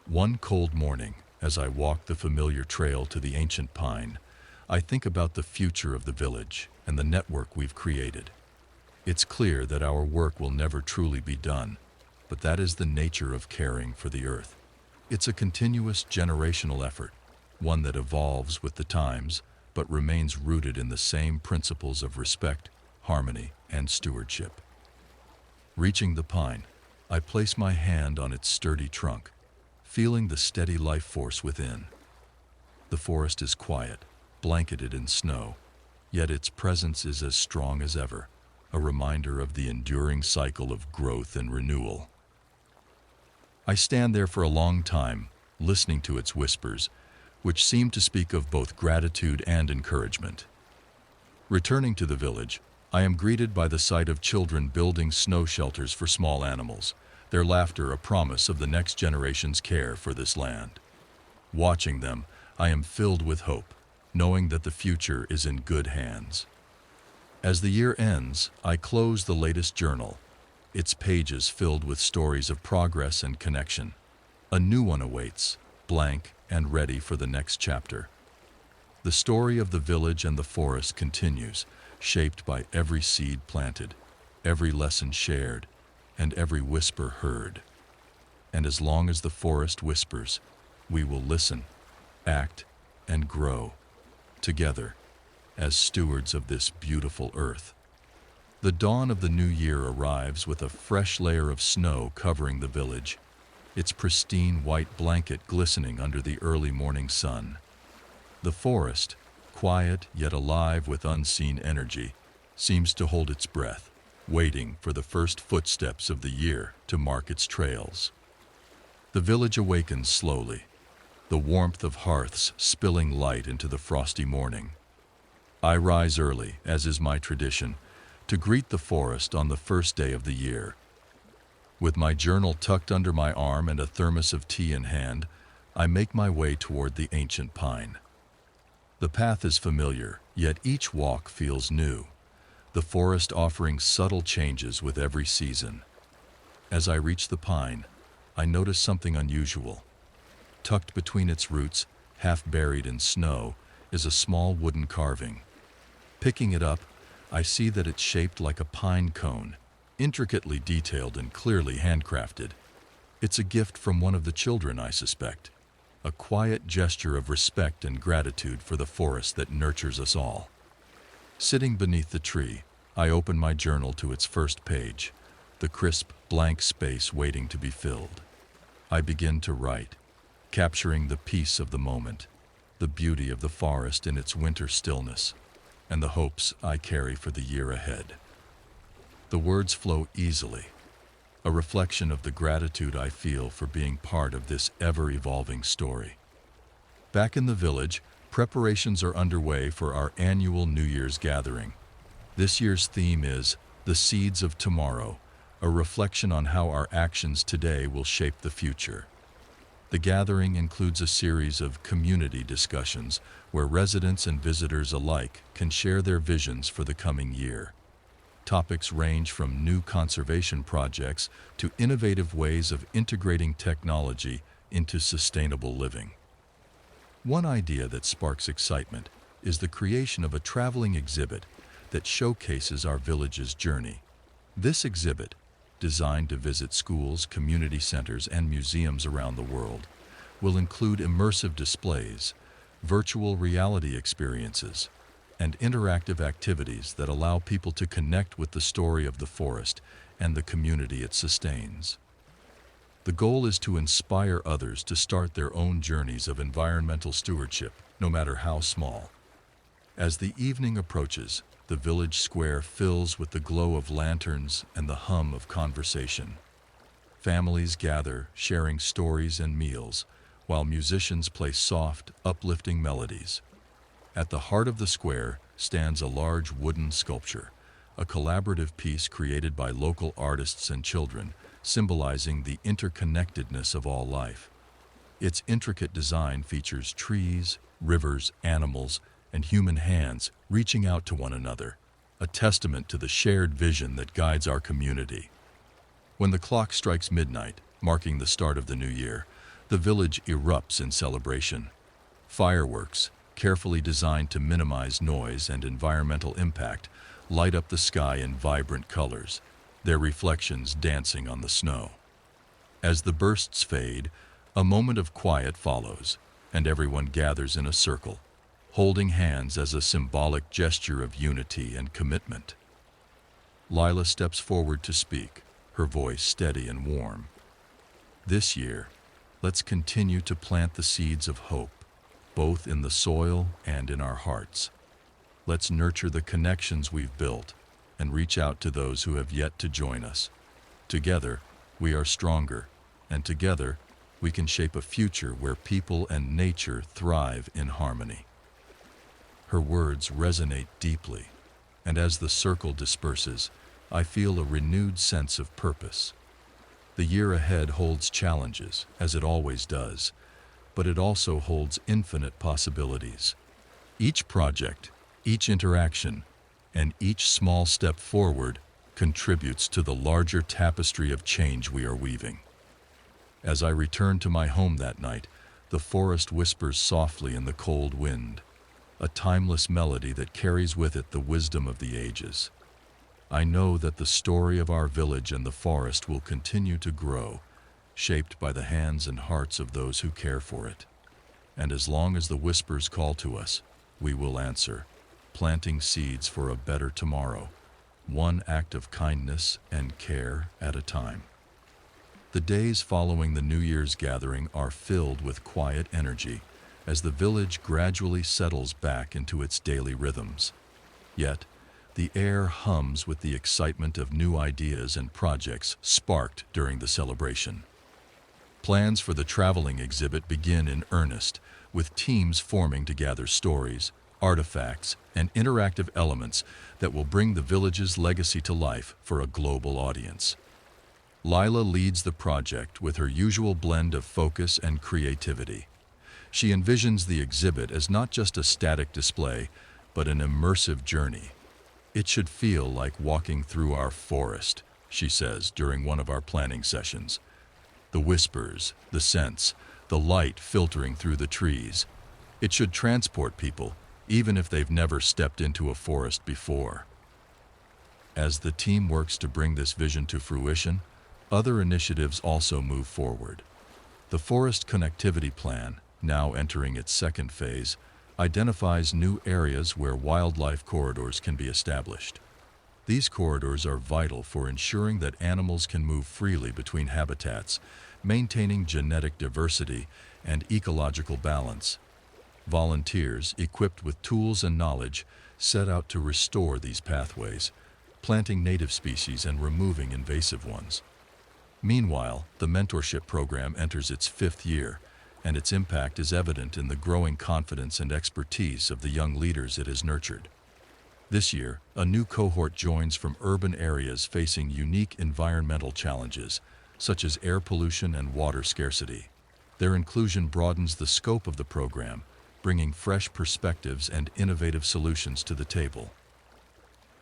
One cold morning, as I walk the familiar trail to the ancient pine, I think about the future of the village and the network we've created. It's clear that our work will never truly be done, but that is the nature of caring for the earth. It's a continuous generational effort, one that evolves with the times, but remains rooted in the same principles of respect, harmony, and stewardship. Reaching the pine, I place my hand on its sturdy trunk, feeling the steady life force within. The forest is quiet, blanketed in snow, yet its presence is as strong as ever, a reminder of the enduring cycle of growth and renewal. I stand there for a long time, listening to its whispers, which seem to speak of both gratitude and encouragement. Returning to the village, I am greeted by the sight of children building snow shelters for small animals, their laughter a promise of the next generation's care for this land. Watching them, I am filled with hope, knowing that the future is in good hands. As the year ends, I close the latest journal, its pages filled with stories of progress and connection. A new one awaits, blank and ready for the next chapter. The story of the village and the forest continues, shaped by every seed planted, every lesson shared, and every whisper heard. And as long as the forest whispers, we will listen, act, and grow, together, as stewards of this beautiful earth. The dawn of the new year arrives with a fresh layer of snow covering the village, its pristine white blanket glistening under the early morning sun. The forest, quiet yet alive with unseen energy, seems to hold its breath, waiting for the first footsteps of the year to mark its trails. The village awakens slowly, the warmth of hearths spilling light into the frosty morning. I rise early, as is my tradition, to greet the forest on the first day of the year. With my journal tucked under my arm and a thermos of tea in hand, I make my way toward the ancient pine. The path is familiar, yet each walk feels new, the forest offering subtle changes with every season. As I reach the pine, I notice something unusual. Tucked between its roots, half buried in snow, is a small wooden carving. Picking it up, I see that it's shaped like a pine cone, intricately detailed and clearly handcrafted. It's a gift from one of the children, I suspect, a quiet gesture of respect and gratitude for the forest that nurtures us all. Sitting beneath the tree, I open my journal to its first page, the crisp, blank space waiting to be filled. I begin to write, capturing the peace of the moment, the beauty of the forest in its winter stillness, and the hopes I carry for the year ahead. The words flow easily, a reflection of the gratitude I feel for being part of this ever-evolving story. Back in the village, preparations are underway for our annual New Year's gathering. This year's theme is The Seeds of Tomorrow, a reflection on how our actions today will shape the future. The gathering includes a series of community discussions where residents and visitors alike can share their visions for the coming year. Topics range from new conservation projects to innovative ways of integrating technology into sustainable living. One idea that sparks excitement is the creation of a traveling exhibit that showcases our village's journey. This exhibit, designed to visit schools, community centers, and museums around the world, will include immersive displays, virtual reality experiences, and interactive activities that allow people to connect with the story of the forest and the community it sustains. The goal is to inspire others to start their own journeys of environmental stewardship, no matter how small. As the evening approaches, the village square fills with the glow of lanterns and the hum of conversation. Families gather, sharing stories and meals, while musicians play soft, uplifting melodies. At the heart of the square stands a large wooden sculpture, a collaborative piece created by local artists and children, symbolizing the interconnectedness of all life. Its intricate design features trees, rivers, animals, and human hands reaching out to one another, a testament to the shared vision that guides our community. When the clock strikes midnight, marking the start of the new year, the village erupts in celebration. Fireworks, carefully designed to minimize noise and environmental impact, light up the sky in vibrant colors, their reflections dancing on the snow. As the bursts fade, a moment of quiet follows, and everyone gathers in a circle, holding hands as a symbolic gesture of unity and commitment. Lila steps forward to speak, her voice steady and warm. This year, let's continue to plant the seeds of hope, both in the soil and in our hearts. Let's nurture the connections we've built and reach out to those who have yet to join us. Together, we are stronger, and together, we can shape a future where people and nature thrive in harmony. Her words resonate deeply, and as the circle disperses, I feel a renewed sense of purpose. The year ahead holds challenges, as it always does, but it also holds infinite possibilities. Each project, each interaction, and each small step forward contributes to the larger tapestry of change we are weaving. As I return to my home that night, the forest whispers softly in the cold wind, a timeless melody that carries with it the wisdom of the ages. I know that the story of our village and the forest will continue to grow, shaped by the hands and hearts of those who care for it. And as long as the whispers call to us, we will answer, planting seeds for a better tomorrow, one act of kindness and care at a time. The days following the New Year's gathering are filled with quiet energy as the village gradually settles back into its daily rhythms. Yet, the air hums with the excitement of new ideas and projects sparked during the celebration. Plans for the traveling exhibit begin in earnest, with teams forming to gather stories, artifacts, and interactive elements that will bring the village's legacy to life for a global audience. Lila leads the project with her usual blend of focus and creativity. She envisions the exhibit as not just a static display, but an immersive journey. It should feel like walking through our forest, she says during one of our planning sessions. The whispers, the scents, the light filtering through the trees. It should transport people, even if they've never stepped into a forest before. As the team works to bring this vision to fruition, other initiatives also move forward. The Forest Connectivity Plan, now entering its second phase, identifies new areas where wildlife corridors can be established. These corridors are vital for ensuring that animals can move freely between habitats, maintaining genetic diversity and ecological balance. Volunteers, equipped with tools and knowledge, set out to restore these pathways, planting native species and removing invasive ones. Meanwhile, the mentorship program enters its fifth year, and its impact is evident in the growing confidence and expertise of the young leaders it has nurtured. This year, a new cohort joins from urban areas facing unique environmental challenges, such as air pollution and water scarcity. Their inclusion broadens the scope of the program, bringing fresh perspectives and innovative solutions to the table.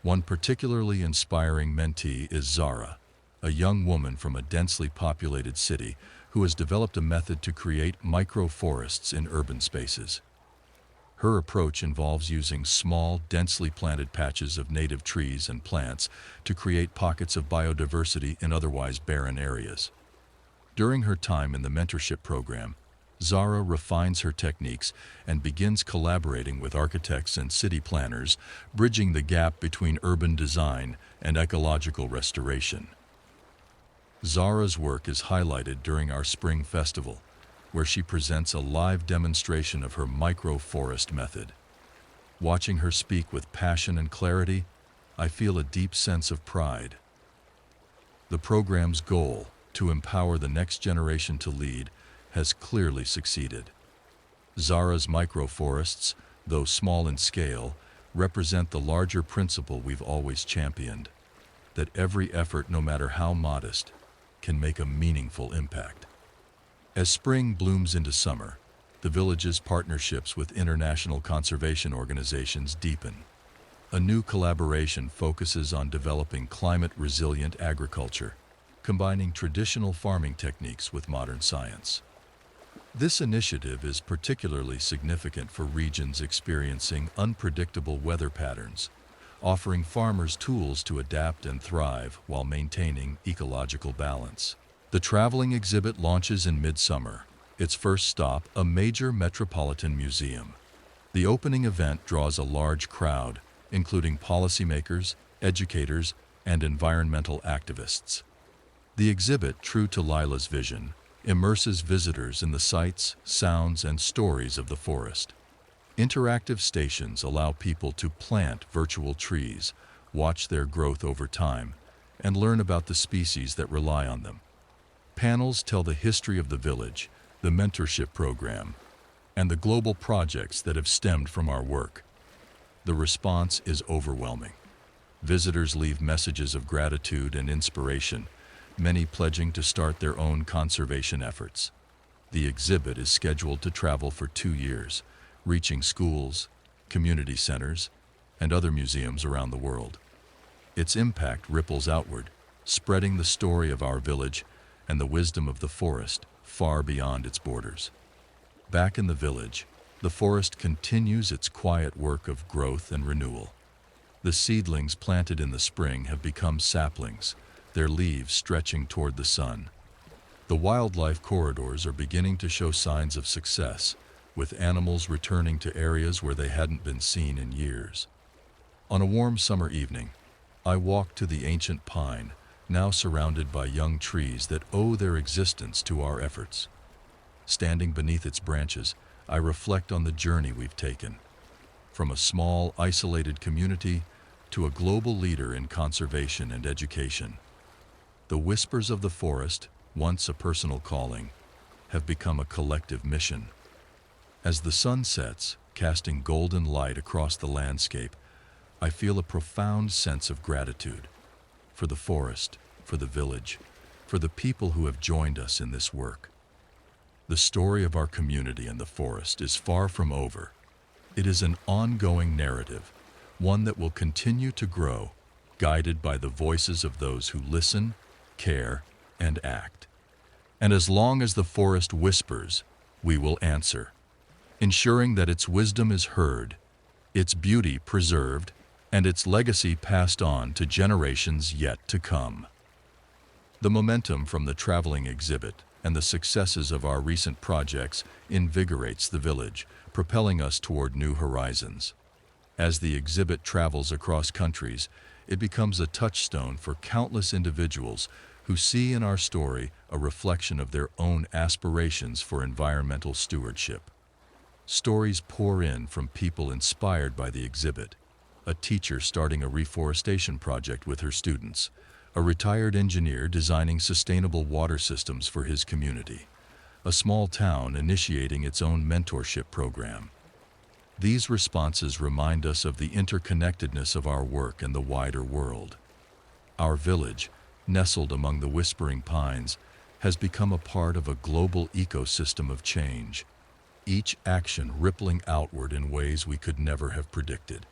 One particularly inspiring mentee is Zara, a young woman from a densely populated city who has developed a method to create microforests in urban spaces. Her approach involves using small, densely planted patches of native trees and plants to create pockets of biodiversity in otherwise barren areas. During her time in the mentorship program, Zara refines her techniques and begins collaborating with architects and city planners, bridging the gap between urban design and ecological restoration. Zara's work is highlighted during our spring festival, where she presents a live demonstration of her microforest method. Watching her speak with passion and clarity, I feel a deep sense of pride. The program's goal, to empower the next generation to lead, has clearly succeeded. Zara's microforests, though small in scale, represent the larger principle we've always championed, that every effort, no matter how modest, can make a meaningful impact. As spring blooms into summer, the village's partnerships with international conservation organizations deepen. A new collaboration focuses on developing climate-resilient agriculture, combining traditional farming techniques with modern science. This initiative is particularly significant for regions experiencing unpredictable weather patterns, offering farmers tools to adapt and thrive while maintaining ecological balance. The traveling exhibit launches in midsummer, its first stop a major metropolitan museum. The opening event draws a large crowd, including policymakers, educators, and environmental activists. The exhibit, true to Lila's vision, immerses visitors in the sights, sounds, and stories of the forest. Interactive stations allow people to plant virtual trees, watch their growth over time, and learn about the species that rely on them. Panels tell the history of the village, the mentorship program, and the global projects that have stemmed from our work. The response is overwhelming. Visitors leave messages of gratitude and inspiration, many pledging to start their own conservation efforts. The exhibit is scheduled to travel for 2 years, reaching schools, community centers, and other museums around the world. Its impact ripples outward, spreading the story of our village and the wisdom of the forest far beyond its borders. Back in the village, the forest continues its quiet work of growth and renewal. The seedlings planted in the spring have become saplings, their leaves stretching toward the sun. The wildlife corridors are beginning to show signs of success, with animals returning to areas where they hadn't been seen in years. On a warm summer evening, I walked to the ancient pine, now surrounded by young trees that owe their existence to our efforts. Standing beneath its branches, I reflect on the journey we've taken, from a small, isolated community to a global leader in conservation and education. The whispers of the forest, once a personal calling, have become a collective mission. As the sun sets, casting golden light across the landscape, I feel a profound sense of gratitude for the forest, for the village, for the people who have joined us in this work. The story of our community and the forest is far from over. It is an ongoing narrative, one that will continue to grow, guided by the voices of those who listen, care, and act. And as long as the forest whispers, we will answer, ensuring that its wisdom is heard, its beauty preserved, and its legacy passed on to generations yet to come. The momentum from the traveling exhibit and the successes of our recent projects invigorates the village, propelling us toward new horizons. As the exhibit travels across countries, it becomes a touchstone for countless individuals who see in our story a reflection of their own aspirations for environmental stewardship. Stories pour in from people inspired by the exhibit, a teacher starting a reforestation project with her students, a retired engineer designing sustainable water systems for his community, a small town initiating its own mentorship program. These responses remind us of the interconnectedness of our work and the wider world. Our village, nestled among the whispering pines, has become a part of a global ecosystem of change, each action rippling outward in ways we could never have predicted.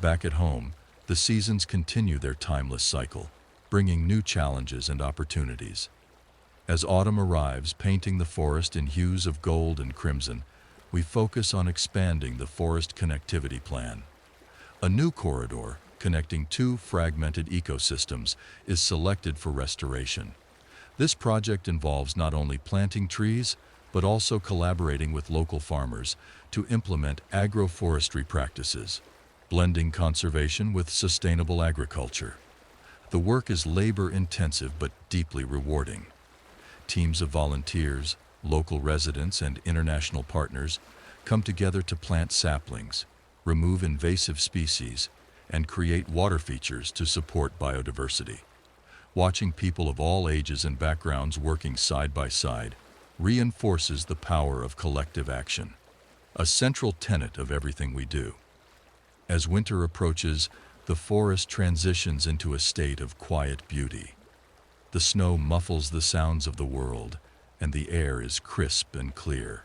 Back at home, the seasons continue their timeless cycle, bringing new challenges and opportunities. As autumn arrives, painting the forest in hues of gold and crimson, we focus on expanding the forest connectivity plan. A new corridor, connecting two fragmented ecosystems, is selected for restoration. This project involves not only planting trees, but also collaborating with local farmers to implement agroforestry practices, blending conservation with sustainable agriculture. The work is labor-intensive but deeply rewarding. Teams of volunteers, local residents, and international partners come together to plant saplings, remove invasive species, and create water features to support biodiversity. Watching people of all ages and backgrounds working side by side reinforces the power of collective action, a central tenet of everything we do. As winter approaches, the forest transitions into a state of quiet beauty. The snow muffles the sounds of the world, and the air is crisp and clear.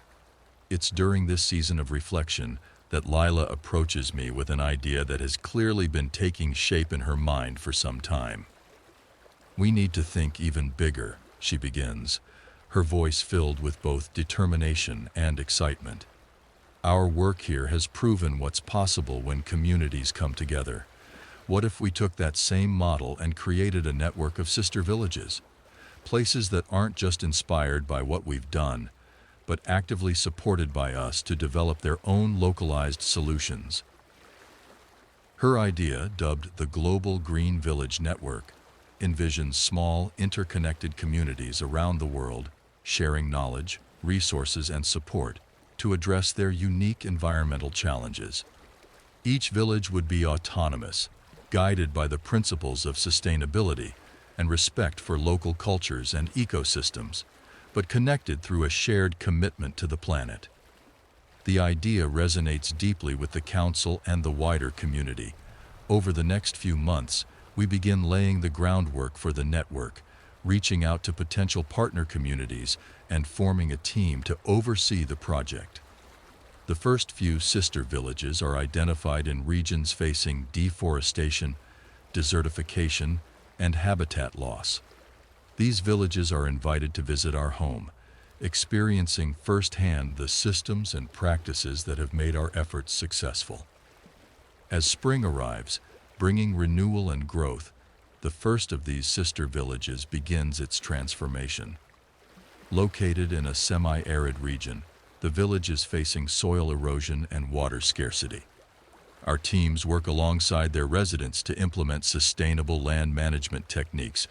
It's during this season of reflection that Lila approaches me with an idea that has clearly been taking shape in her mind for some time. "We need to think even bigger," she begins, her voice filled with both determination and excitement. "Our work here has proven what's possible when communities come together. What if we took that same model and created a network of sister villages? Places that aren't just inspired by what we've done, but actively supported by us to develop their own localized solutions." Her idea, dubbed the Global Green Village Network, envisions small, interconnected communities around the world, sharing knowledge, resources, and support to address their unique environmental challenges. Each village would be autonomous, guided by the principles of sustainability and respect for local cultures and ecosystems, but connected through a shared commitment to the planet. The idea resonates deeply with the council and the wider community. Over the next few months, we begin laying the groundwork for the network, reaching out to potential partner communities and forming a team to oversee the project. The first few sister villages are identified in regions facing deforestation, desertification, and habitat loss. These villages are invited to visit our home, experiencing firsthand the systems and practices that have made our efforts successful. As spring arrives, bringing renewal and growth, the first of these sister villages begins its transformation. Located in a semi-arid region, the village is facing soil erosion and water scarcity. Our teams work alongside their residents to implement sustainable land management techniques,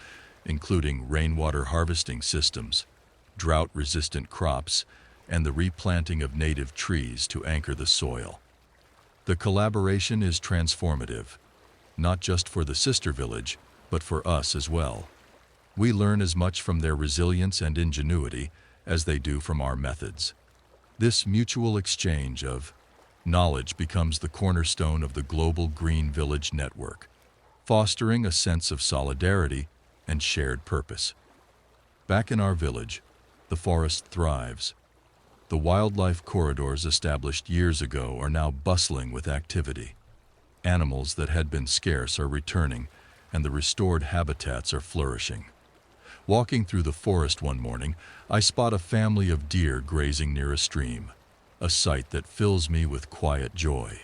including rainwater harvesting systems, drought-resistant crops, and the replanting of native trees to anchor the soil. The collaboration is transformative, not just for the sister village, but for us as well. We learn as much from their resilience and ingenuity as they do from our methods. This mutual exchange of knowledge becomes the cornerstone of the Global Green Village Network, fostering a sense of solidarity and shared purpose. Back in our village, the forest thrives. The wildlife corridors established years ago are now bustling with activity. Animals that had been scarce are returning, and the restored habitats are flourishing. Walking through the forest one morning, I spot a family of deer grazing near a stream, a sight that fills me with quiet joy.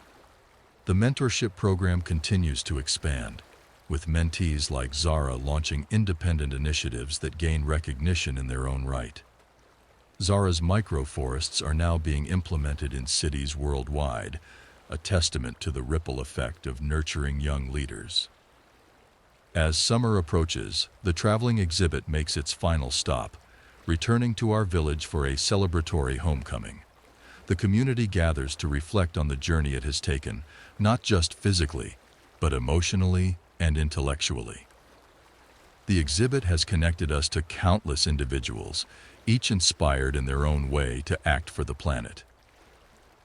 The mentorship program continues to expand, with mentees like Zara launching independent initiatives that gain recognition in their own right. Zara's microforests are now being implemented in cities worldwide, a testament to the ripple effect of nurturing young leaders. As summer approaches, the traveling exhibit makes its final stop, returning to our village for a celebratory homecoming. The community gathers to reflect on the journey it has taken, not just physically, but emotionally and intellectually. The exhibit has connected us to countless individuals, each inspired in their own way to act for the planet.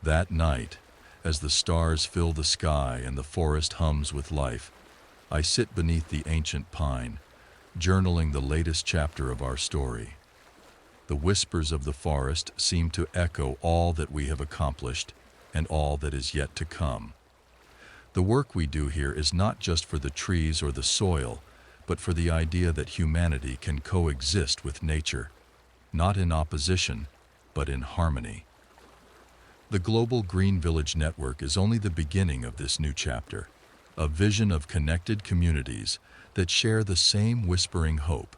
That night, as the stars fill the sky and the forest hums with life, I sit beneath the ancient pine, journaling the latest chapter of our story. The whispers of the forest seem to echo all that we have accomplished and all that is yet to come. The work we do here is not just for the trees or the soil, but for the idea that humanity can coexist with nature, not in opposition, but in harmony. The Global Green Village Network is only the beginning of this new chapter, a vision of connected communities that share the same whispering hope,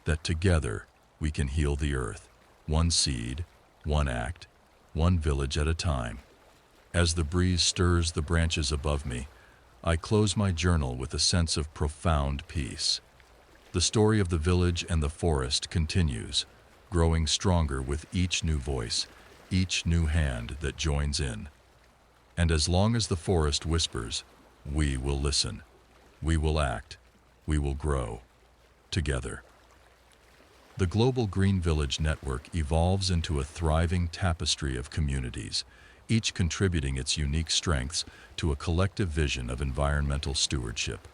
that together we can heal the earth, one seed, one act, one village at a time. As the breeze stirs the branches above me, I close my journal with a sense of profound peace. The story of the village and the forest continues, growing stronger with each new voice, each new hand that joins in. And as long as the forest whispers, we will listen, we will act, we will grow, together. The Global Green Village Network evolves into a thriving tapestry of communities, each contributing its unique strengths to a collective vision of environmental stewardship.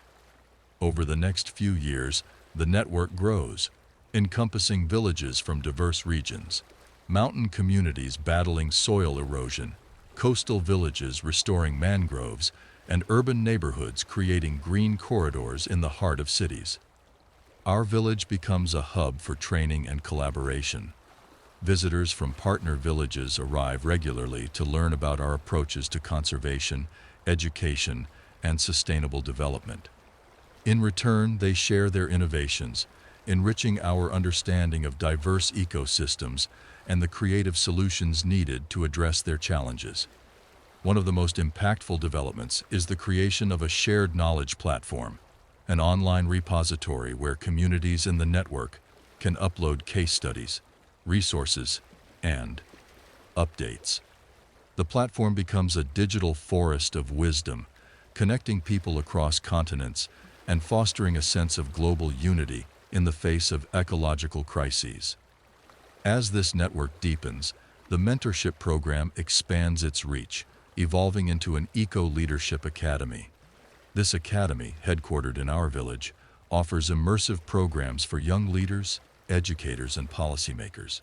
Over the next few years, the network grows, encompassing villages from diverse regions, mountain communities battling soil erosion, coastal villages restoring mangroves, and urban neighborhoods creating green corridors in the heart of cities. Our village becomes a hub for training and collaboration. Visitors from partner villages arrive regularly to learn about our approaches to conservation, education, and sustainable development. In return, they share their innovations, enriching our understanding of diverse ecosystems and the creative solutions needed to address their challenges. One of the most impactful developments is the creation of a shared knowledge platform, an online repository where communities in the network can upload case studies, resources, and updates. The platform becomes a digital forest of wisdom, connecting people across continents and fostering a sense of global unity in the face of ecological crises. As this network deepens, the mentorship program expands its reach, evolving into an eco-leadership academy. This academy, headquartered in our village, offers immersive programs for young leaders, educators, and policymakers.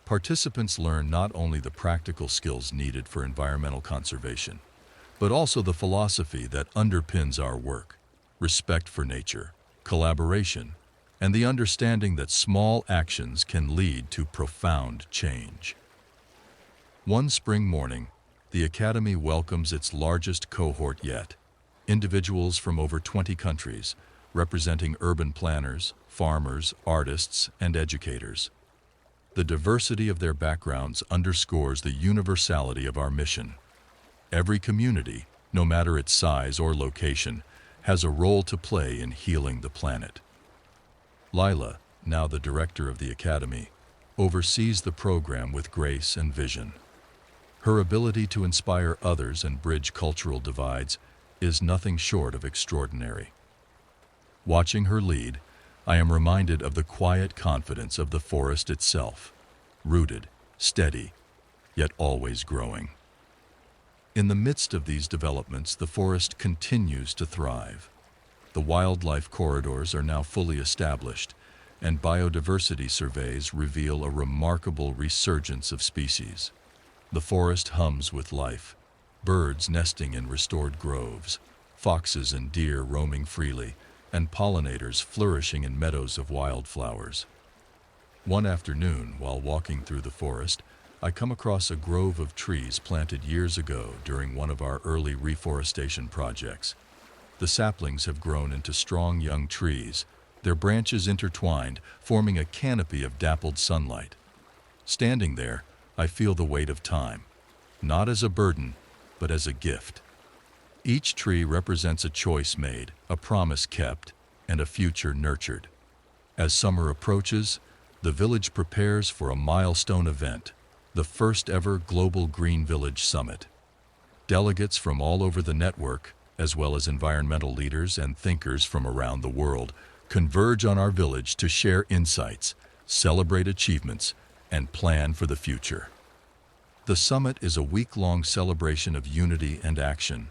Participants learn not only the practical skills needed for environmental conservation, but also the philosophy that underpins our work: respect for nature, collaboration, and the understanding that small actions can lead to profound change. One spring morning, the Academy welcomes its largest cohort yet, individuals from over 20 countries, representing urban planners, farmers, artists, and educators. The diversity of their backgrounds underscores the universality of our mission. Every community, no matter its size or location, has a role to play in healing the planet. Lila, now the director of the Academy, oversees the program with grace and vision. Her ability to inspire others and bridge cultural divides is nothing short of extraordinary. Watching her lead, I am reminded of the quiet confidence of the forest itself, rooted, steady, yet always growing. In the midst of these developments, the forest continues to thrive. The wildlife corridors are now fully established, and biodiversity surveys reveal a remarkable resurgence of species. The forest hums with life, birds nesting in restored groves, foxes and deer roaming freely, and pollinators flourishing in meadows of wildflowers. One afternoon, while walking through the forest, I come across a grove of trees planted years ago during one of our early reforestation projects. The saplings have grown into strong young trees, their branches intertwined, forming a canopy of dappled sunlight. Standing there, I feel the weight of time, not as a burden, but as a gift. Each tree represents a choice made, a promise kept, and a future nurtured. As summer approaches, the village prepares for a milestone event, the first ever Global Green Village Summit. Delegates from all over the network, as well as environmental leaders and thinkers from around the world, converge on our village to share insights, celebrate achievements, and plan for the future. The summit is a week-long celebration of unity and action.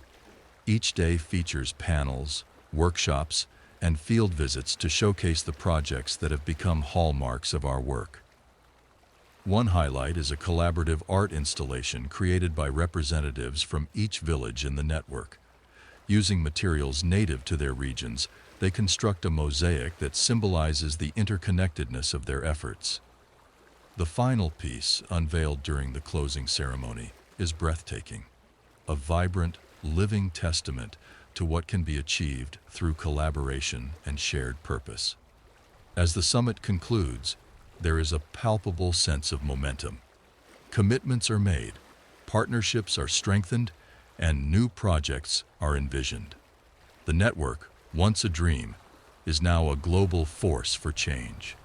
Each day features panels, workshops, and field visits to showcase the projects that have become hallmarks of our work. One highlight is a collaborative art installation created by representatives from each village in the network. Using materials native to their regions, they construct a mosaic that symbolizes the interconnectedness of their efforts. The final piece, unveiled during the closing ceremony, is breathtaking, a vibrant, living testament to what can be achieved through collaboration and shared purpose. As the summit concludes, there is a palpable sense of momentum. Commitments are made, partnerships are strengthened, and new projects are envisioned. The network, once a dream, is now a global force for change.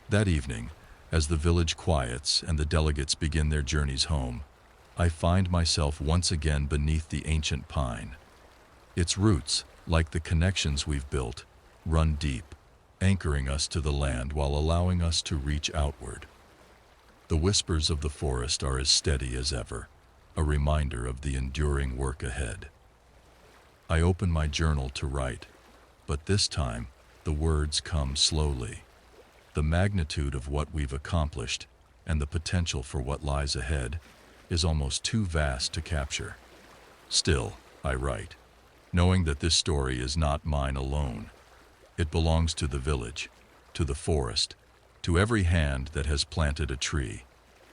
That evening, as the village quiets and the delegates begin their journeys home, I find myself once again beneath the ancient pine. Its roots, like the connections we've built, run deep, anchoring us to the land while allowing us to reach outward. The whispers of the forest are as steady as ever, a reminder of the enduring work ahead. I open my journal to write, but this time the words come slowly. The magnitude of what we've accomplished and the potential for what lies ahead is almost too vast to capture. Still, I write, knowing that this story is not mine alone. It belongs to the village, to the forest, to every hand that has planted a tree,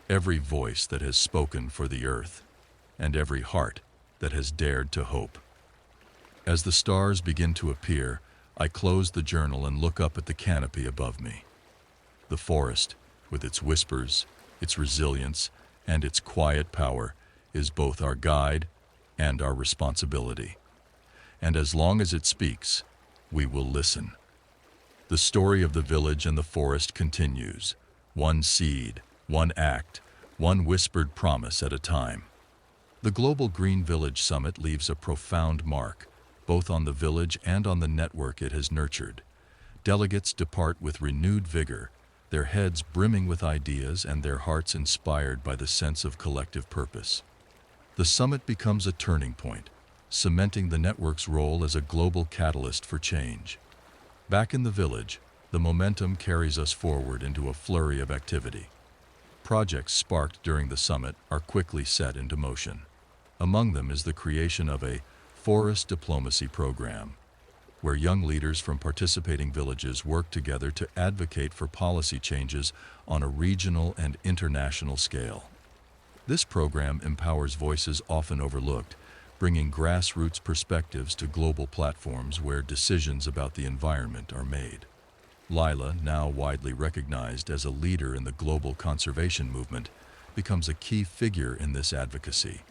every voice that has spoken for the earth, and every heart that has dared to hope. As the stars begin to appear, I close the journal and look up at the canopy above me. The forest, with its whispers, its resilience, and its quiet power, is both our guide and our responsibility. And as long as it speaks, we will listen. The story of the village and the forest continues, one seed, one act, one whispered promise at a time. The Global Green Village Summit leaves a profound mark, both on the village and on the network it has nurtured. Delegates depart with renewed vigor, their heads brimming with ideas and their hearts inspired by the sense of collective purpose. The summit becomes a turning point, cementing the network's role as a global catalyst for change. Back in the village, the momentum carries us forward into a flurry of activity. Projects sparked during the summit are quickly set into motion. Among them is the creation of a forest diplomacy program, where young leaders from participating villages work together to advocate for policy changes on a regional and international scale. This program empowers voices often overlooked, bringing grassroots perspectives to global platforms where decisions about the environment are made. Lila, now widely recognized as a leader in the global conservation movement, becomes a key figure in this advocacy.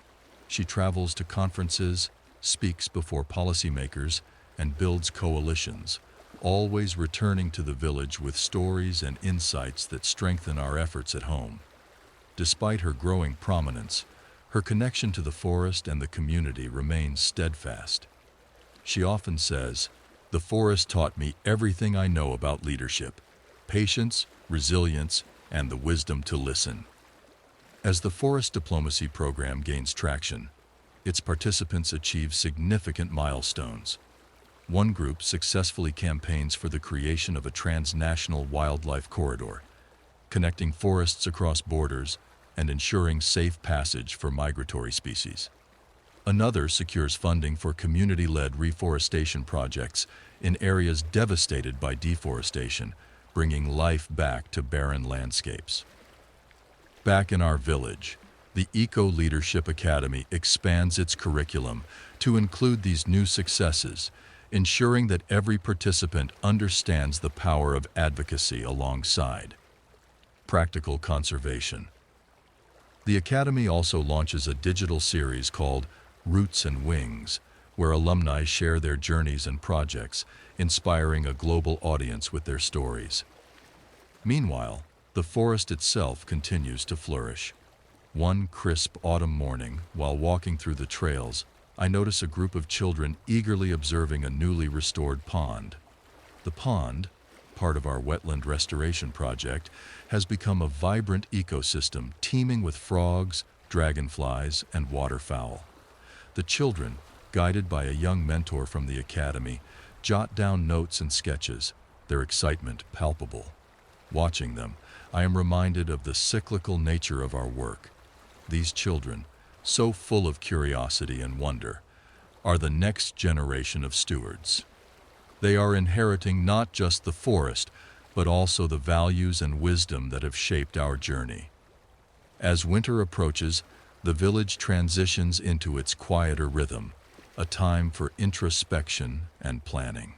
She travels to conferences, speaks before policymakers, and builds coalitions, always returning to the village with stories and insights that strengthen our efforts at home. Despite her growing prominence, her connection to the forest and the community remains steadfast. She often says, "The forest taught me everything I know about leadership, patience, resilience, and the wisdom to listen." As the forest diplomacy program gains traction, its participants achieve significant milestones. One group successfully campaigns for the creation of a transnational wildlife corridor, connecting forests across borders and ensuring safe passage for migratory species. Another secures funding for community-led reforestation projects in areas devastated by deforestation, bringing life back to barren landscapes. Back in our village, the Eco Leadership Academy expands its curriculum to include these new successes, ensuring that every participant understands the power of advocacy alongside practical conservation. The Academy also launches a digital series called Roots and Wings, where alumni share their journeys and projects, inspiring a global audience with their stories. Meanwhile, the forest itself continues to flourish. One crisp autumn morning, while walking through the trails, I notice a group of children eagerly observing a newly restored pond. The pond, part of our wetland restoration project, has become a vibrant ecosystem teeming with frogs, dragonflies, and waterfowl. The children, guided by a young mentor from the academy, jot down notes and sketches, their excitement palpable. Watching them, I am reminded of the cyclical nature of our work. These children, so full of curiosity and wonder, are the next generation of stewards. They are inheriting not just the forest, but also the values and wisdom that have shaped our journey. As winter approaches, the village transitions into its quieter rhythm, a time for introspection and planning.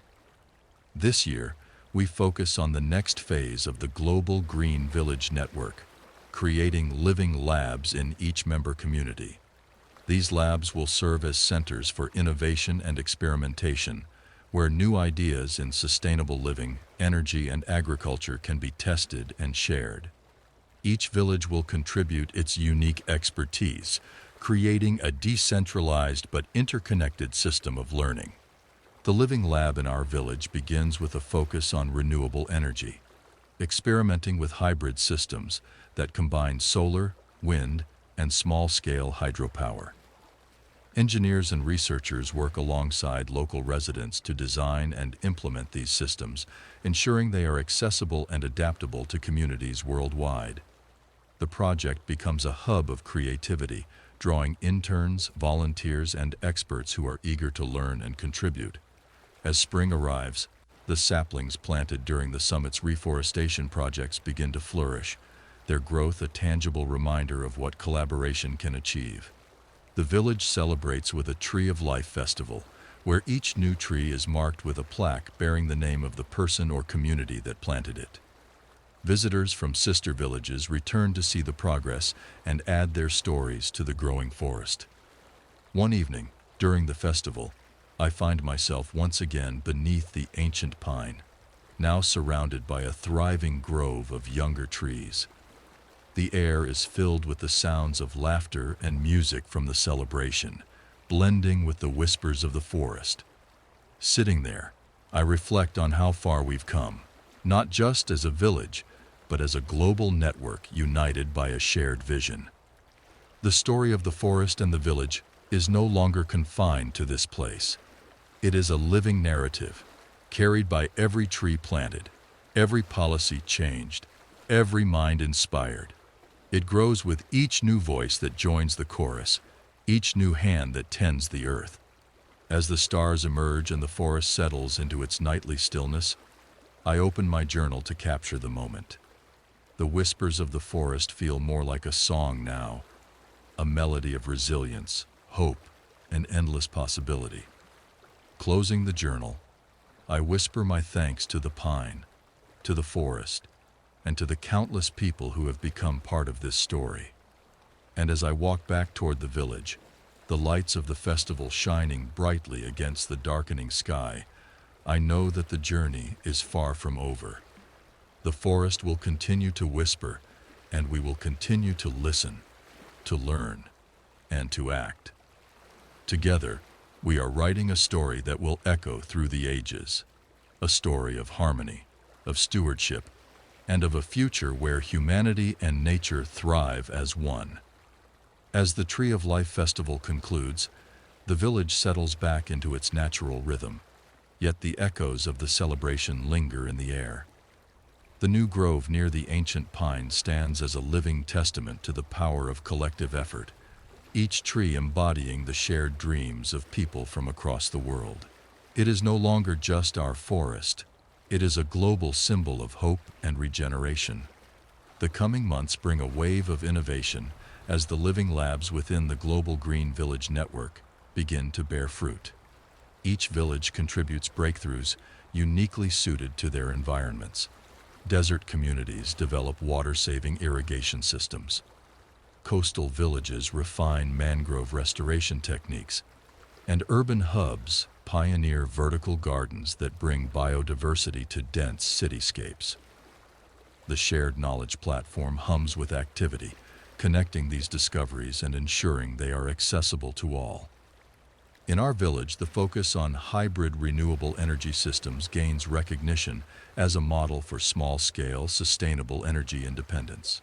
This year, we focus on the next phase of the Global Green Village Network, creating living labs in each member community. These labs will serve as centers for innovation and experimentation, where new ideas in sustainable living, energy, and agriculture can be tested and shared. Each village will contribute its unique expertise, creating a decentralized but interconnected system of learning. The Living Lab in our village begins with a focus on renewable energy, experimenting with hybrid systems that combine solar, wind, and small-scale hydropower. Engineers and researchers work alongside local residents to design and implement these systems, ensuring they are accessible and adaptable to communities worldwide. The project becomes a hub of creativity, drawing interns, volunteers, and experts who are eager to learn and contribute. As spring arrives, the saplings planted during the summit's reforestation projects begin to flourish, their growth a tangible reminder of what collaboration can achieve. The village celebrates with a Tree of Life festival, where each new tree is marked with a plaque bearing the name of the person or community that planted it. Visitors from sister villages return to see the progress and add their stories to the growing forest. One evening, during the festival, I find myself once again beneath the ancient pine, now surrounded by a thriving grove of younger trees. The air is filled with the sounds of laughter and music from the celebration, blending with the whispers of the forest. Sitting there, I reflect on how far we've come, not just as a village, but as a global network united by a shared vision. The story of the forest and the village is no longer confined to this place. It is a living narrative, carried by every tree planted, every policy changed, every mind inspired. It grows with each new voice that joins the chorus, each new hand that tends the earth. As the stars emerge and the forest settles into its nightly stillness, I open my journal to capture the moment. The whispers of the forest feel more like a song now, a melody of resilience, hope, and endless possibility. Closing the journal, I whisper my thanks to the pine, to the forest, and to the countless people who have become part of this story. And as I walk back toward the village, the lights of the festival shining brightly against the darkening sky, I know that the journey is far from over. The forest will continue to whisper, and we will continue to listen, to learn, and to act. Together, we are writing a story that will echo through the ages, a story of harmony, of stewardship, and of a future where humanity and nature thrive as one. As the Tree of Life festival concludes, the village settles back into its natural rhythm, yet the echoes of the celebration linger in the air. The new grove near the ancient pine stands as a living testament to the power of collective effort, each tree embodying the shared dreams of people from across the world. It is no longer just our forest. It is a global symbol of hope and regeneration. The coming months bring a wave of innovation as the living labs within the Global Green Village Network begin to bear fruit. Each village contributes breakthroughs uniquely suited to their environments. Desert communities develop water-saving irrigation systems. Coastal villages refine mangrove restoration techniques, and urban hubs pioneer vertical gardens that bring biodiversity to dense cityscapes. The shared knowledge platform hums with activity, connecting these discoveries and ensuring they are accessible to all. In our village, the focus on hybrid renewable energy systems gains recognition as a model for small-scale, sustainable energy independence.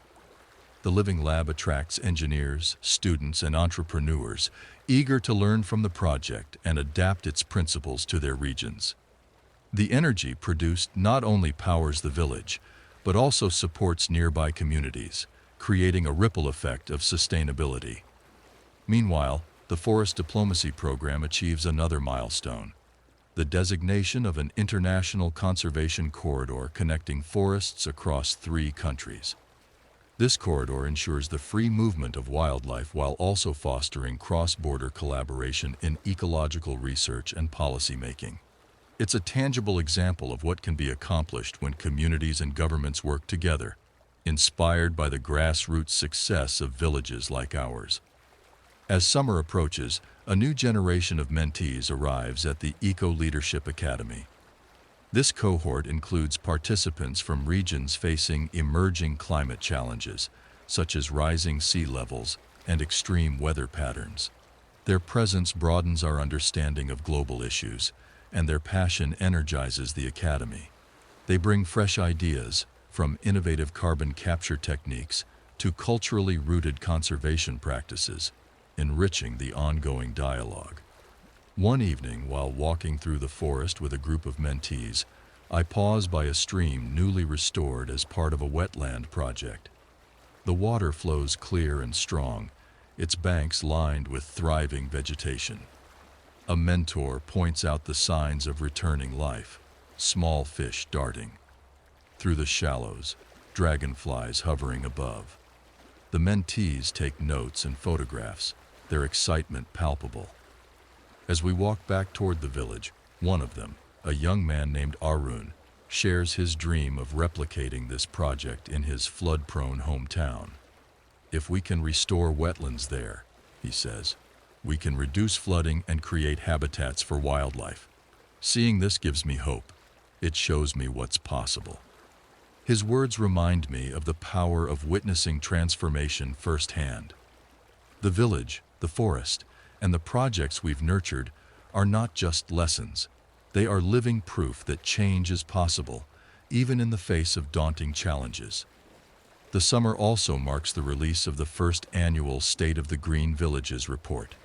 The Living Lab attracts engineers, students, and entrepreneurs eager to learn from the project and adapt its principles to their regions. The energy produced not only powers the village, but also supports nearby communities, creating a ripple effect of sustainability. Meanwhile, the Forest Diplomacy Program achieves another milestone: the designation of an international conservation corridor connecting forests across 3 countries. This corridor ensures the free movement of wildlife while also fostering cross-border collaboration in ecological research and policymaking. It's a tangible example of what can be accomplished when communities and governments work together, inspired by the grassroots success of villages like ours. As summer approaches, a new generation of mentees arrives at the Eco Leadership Academy. This cohort includes participants from regions facing emerging climate challenges, such as rising sea levels and extreme weather patterns. Their presence broadens our understanding of global issues, and their passion energizes the Academy. They bring fresh ideas, from innovative carbon capture techniques to culturally rooted conservation practices, enriching the ongoing dialogue. One evening, while walking through the forest with a group of mentees, I paused by a stream newly restored as part of a wetland project. The water flows clear and strong, its banks lined with thriving vegetation. A mentor points out the signs of returning life, small fish darting. Through the shallows, dragonflies hovering above. The mentees take notes and photographs, their excitement palpable. As we walk back toward the village, one of them, a young man named Arun, shares his dream of replicating this project in his flood-prone hometown. If we can restore wetlands there, he says, we can reduce flooding and create habitats for wildlife. Seeing this gives me hope. It shows me what's possible. His words remind me of the power of witnessing transformation firsthand. The village, the forest, and the projects we've nurtured are not just lessons. They are living proof that change is possible, even in the face of daunting challenges. The summer also marks the release of the first annual State of the Green Villages report,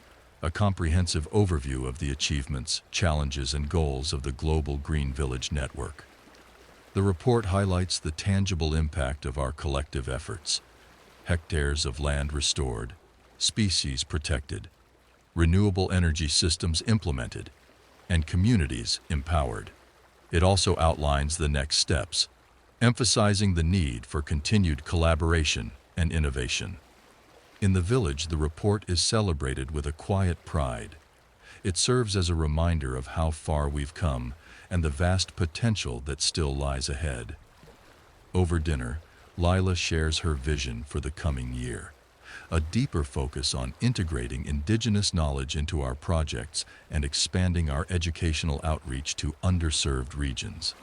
a comprehensive overview of the achievements, challenges, and goals of the Global Green Village Network. The report highlights the tangible impact of our collective efforts: hectares of land restored, species protected, renewable energy systems implemented, and communities empowered. It also outlines the next steps, emphasizing the need for continued collaboration and innovation. In the village, the report is celebrated with a quiet pride. It serves as a reminder of how far we've come and the vast potential that still lies ahead. Over dinner, Lila shares her vision for the coming year: a deeper focus on integrating indigenous knowledge into our projects and expanding our educational outreach to underserved regions.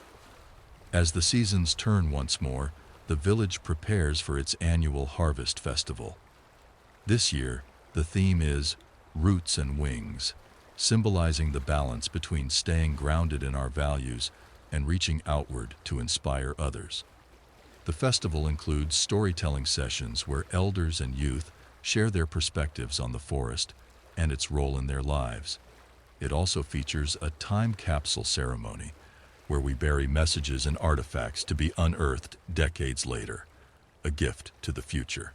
As the seasons turn once more, the village prepares for its annual harvest festival. This year, the theme is Roots and Wings, symbolizing the balance between staying grounded in our values and reaching outward to inspire others. The festival includes storytelling sessions where elders and youth share their perspectives on the forest and its role in their lives. It also features a time capsule ceremony where we bury messages and artifacts to be unearthed decades later, a gift to the future.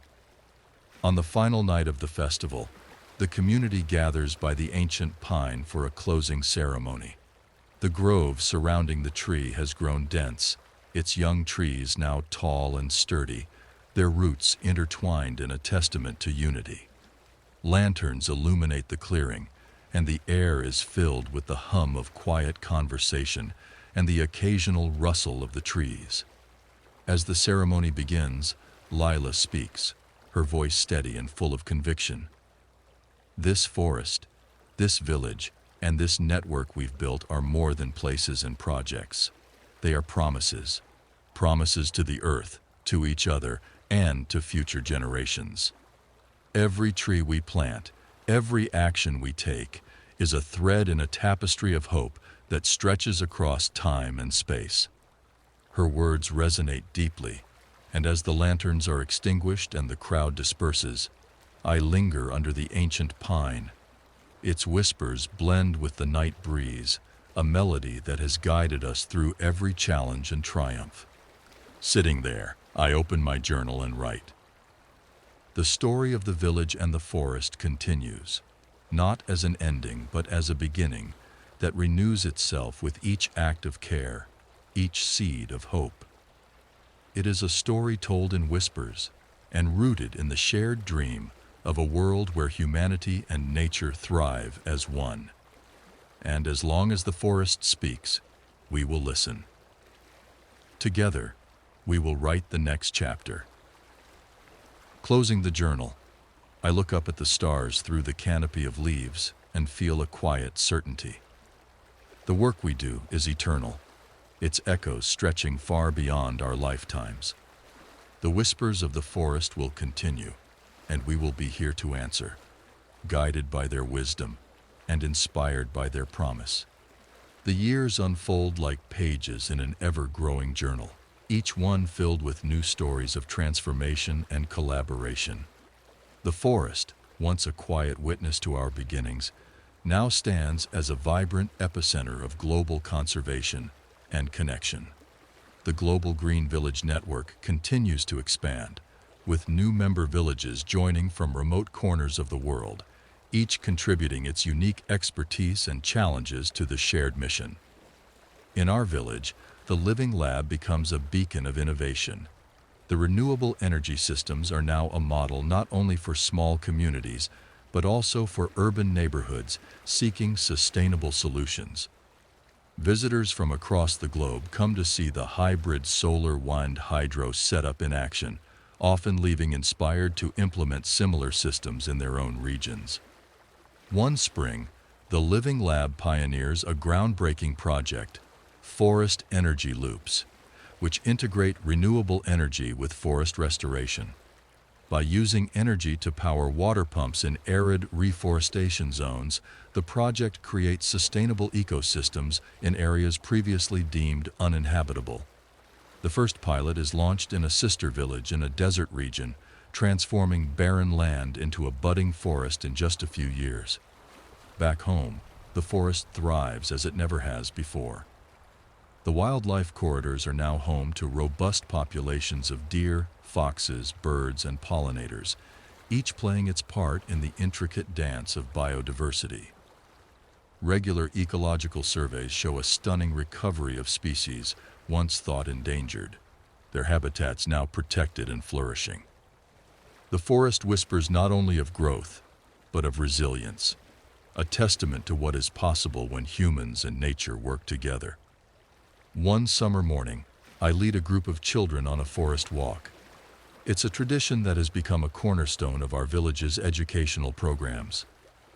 On the final night of the festival, the community gathers by the ancient pine for a closing ceremony. The grove surrounding the tree has grown dense, its young trees now tall and sturdy, their roots intertwined in a testament to unity. Lanterns illuminate the clearing, and the air is filled with the hum of quiet conversation and the occasional rustle of the trees. As the ceremony begins, Lila speaks, her voice steady and full of conviction. This forest, this village, and this network we've built are more than places and projects. They are promises. Promises to the earth, to each other, and to future generations. Every tree we plant, every action we take, is a thread in a tapestry of hope that stretches across time and space. Her words resonate deeply, and as the lanterns are extinguished and the crowd disperses, I linger under the ancient pine. Its whispers blend with the night breeze, a melody that has guided us through every challenge and triumph. Sitting there, I open my journal and write. The story of the village and the forest continues, not as an ending but as a beginning that renews itself with each act of care, each seed of hope. It is a story told in whispers and rooted in the shared dream of a world where humanity and nature thrive as one. And as long as the forest speaks, we will listen. Together, we will write the next chapter. Closing the journal, I look up at the stars through the canopy of leaves and feel a quiet certainty. The work we do is eternal, its echoes stretching far beyond our lifetimes. The whispers of the forest will continue, and we will be here to answer, guided by their wisdom and inspired by their promise. The years unfold like pages in an ever-growing journal, each one filled with new stories of transformation and collaboration. The forest, once a quiet witness to our beginnings, now stands as a vibrant epicenter of global conservation and connection. The Global Green Village Network continues to expand, with new member villages joining from remote corners of the world, each contributing its unique expertise and challenges to the shared mission. In our village, the Living Lab becomes a beacon of innovation. The renewable energy systems are now a model not only for small communities, but also for urban neighborhoods seeking sustainable solutions. Visitors from across the globe come to see the hybrid solar wind hydro setup in action, often leaving inspired to implement similar systems in their own regions. One spring, the Living Lab pioneers a groundbreaking project, Forest Energy Loops, which integrate renewable energy with forest restoration. By using energy to power water pumps in arid reforestation zones, the project creates sustainable ecosystems in areas previously deemed uninhabitable. The first pilot is launched in a sister village in a desert region, transforming barren land into a budding forest in just a few years. Back home, the forest thrives as it never has before. The wildlife corridors are now home to robust populations of deer, foxes, birds, and pollinators, each playing its part in the intricate dance of biodiversity. Regular ecological surveys show a stunning recovery of species once thought endangered, their habitats now protected and flourishing. The forest whispers not only of growth, but of resilience, a testament to what is possible when humans and nature work together. One summer morning, I lead a group of children on a forest walk. It's a tradition that has become a cornerstone of our village's educational programs,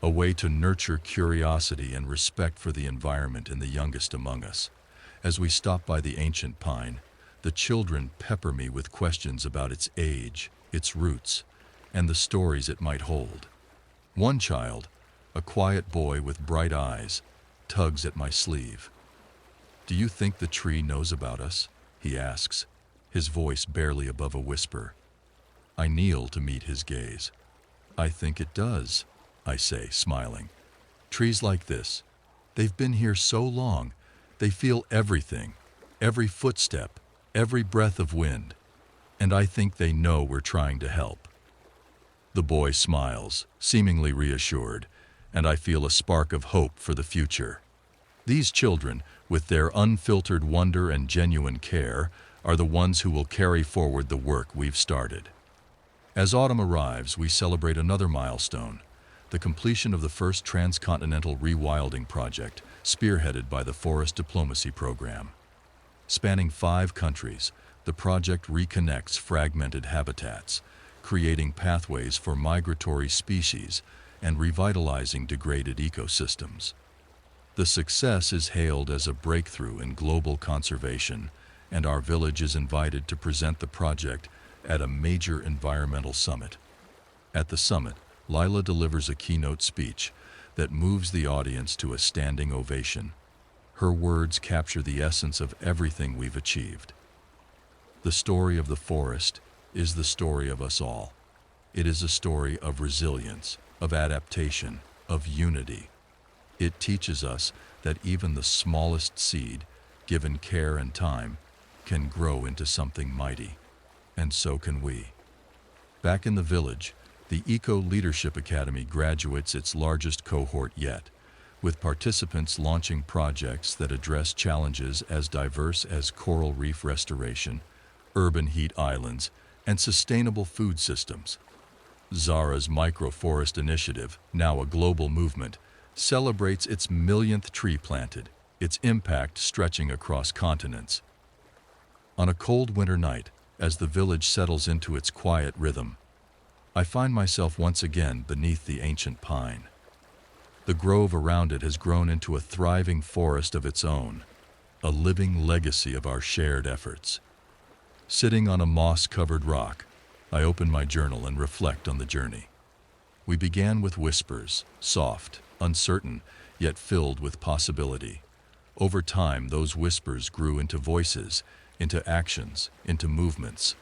a way to nurture curiosity and respect for the environment in the youngest among us. As we stop by the ancient pine, the children pepper me with questions about its age, its roots, and the stories it might hold. One child, a quiet boy with bright eyes, tugs at my sleeve. "Do you think the tree knows about us?" he asks, his voice barely above a whisper. I kneel to meet his gaze. "I think it does," I say, smiling. "Trees like this, they've been here so long, they feel everything, every footstep, every breath of wind, and I think they know we're trying to help." The boy smiles, seemingly reassured, and I feel a spark of hope for the future. These children, with their unfiltered wonder and genuine care, are the ones who will carry forward the work we've started. As autumn arrives, we celebrate another milestone, the completion of the first transcontinental rewilding project, spearheaded by the Forest Diplomacy Program. Spanning 5 countries, the project reconnects fragmented habitats, creating pathways for migratory species and revitalizing degraded ecosystems. The success is hailed as a breakthrough in global conservation, and our village is invited to present the project at a major environmental summit. At the summit, Lila delivers a keynote speech that moves the audience to a standing ovation. Her words capture the essence of everything we've achieved. The story of the forest is the story of us all. It is a story of resilience, of adaptation, of unity. It teaches us that even the smallest seed, given care and time, can grow into something mighty. And so can we. Back in the village, the Eco Leadership Academy graduates its largest cohort yet, with participants launching projects that address challenges as diverse as coral reef restoration, urban heat islands, and sustainable food systems. Zara's Microforest Initiative, now a global movement, celebrates its millionth tree planted, its impact stretching across continents. On a cold winter night, as the village settles into its quiet rhythm, I find myself once again beneath the ancient pine. The grove around it has grown into a thriving forest of its own, a living legacy of our shared efforts. Sitting on a moss-covered rock, I open my journal and reflect on the journey. We began with whispers, soft, uncertain, yet filled with possibility. Over time, those whispers grew into voices, into actions, into movements.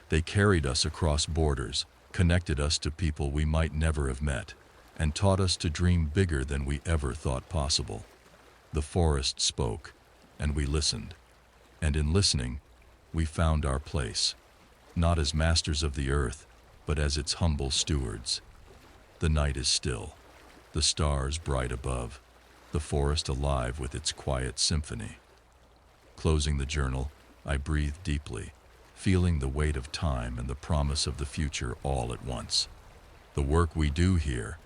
They carried us across borders, connected us to people we might never have met, and taught us to dream bigger than we ever thought possible. The forest spoke, and we listened. And in listening, we found our place, not as masters of the earth, but as its humble stewards. The night is still, the stars bright above, the forest alive with its quiet symphony. Closing the journal, I breathed deeply, feeling the weight of time and the promise of the future all at once. The work we do here,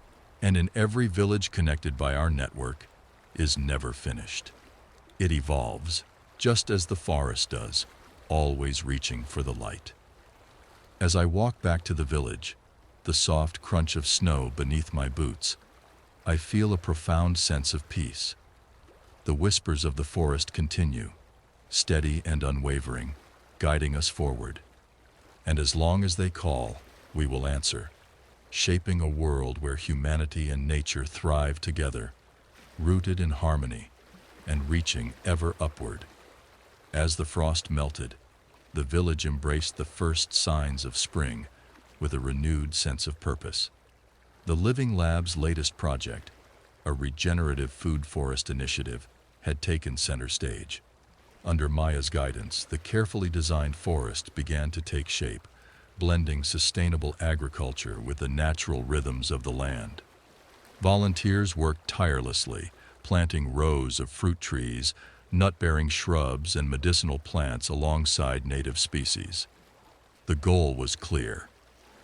and in every village connected by our network, is never finished. It evolves, just as the forest does, always reaching for the light. As I walk back to the village, the soft crunch of snow beneath my boots, I feel a profound sense of peace. The whispers of the forest continue, steady and unwavering, guiding us forward. And as long as they call, we will answer, shaping a world where humanity and nature thrive together, rooted in harmony and reaching ever upward. As the frost melted, the village embraced the first signs of spring with a renewed sense of purpose. The Living Lab's latest project, a regenerative food forest initiative, had taken center stage. Under Maya's guidance, the carefully designed forest began to take shape, blending sustainable agriculture with the natural rhythms of the land. Volunteers worked tirelessly, planting rows of fruit trees, nut-bearing shrubs, and medicinal plants alongside native species. The goal was clear: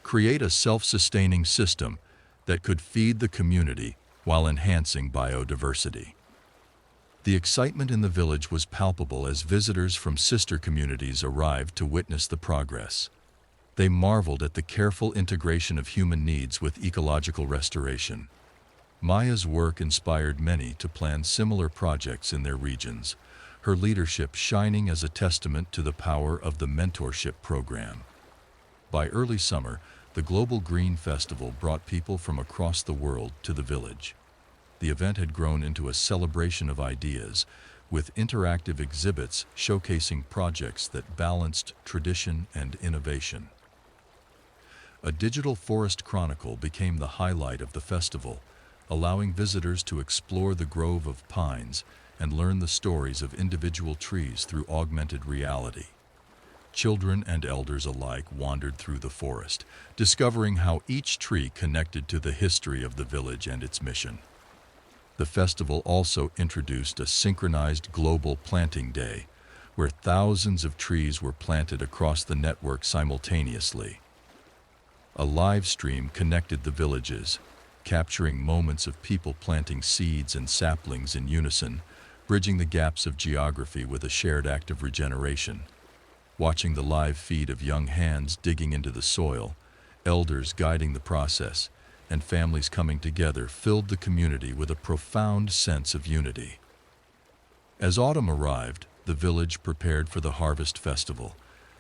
create a self-sustaining system that could feed the community while enhancing biodiversity. The excitement in the village was palpable as visitors from sister communities arrived to witness the progress. They marveled at the careful integration of human needs with ecological restoration. Maya's work inspired many to plan similar projects in their regions, her leadership shining as a testament to the power of the mentorship program. By early summer, the Global Green Festival brought people from across the world to the village. The event had grown into a celebration of ideas, with interactive exhibits showcasing projects that balanced tradition and innovation. A digital forest chronicle became the highlight of the festival, allowing visitors to explore the grove of pines and learn the stories of individual trees through augmented reality. Children and elders alike wandered through the forest, discovering how each tree connected to the history of the village and its mission. The festival also introduced a synchronized global planting day, where thousands of trees were planted across the network simultaneously. A live stream connected the villages, capturing moments of people planting seeds and saplings in unison, bridging the gaps of geography with a shared act of regeneration. Watching the live feed of young hands digging into the soil, elders guiding the process, and families coming together filled the community with a profound sense of unity. As autumn arrived, the village prepared for the harvest festival,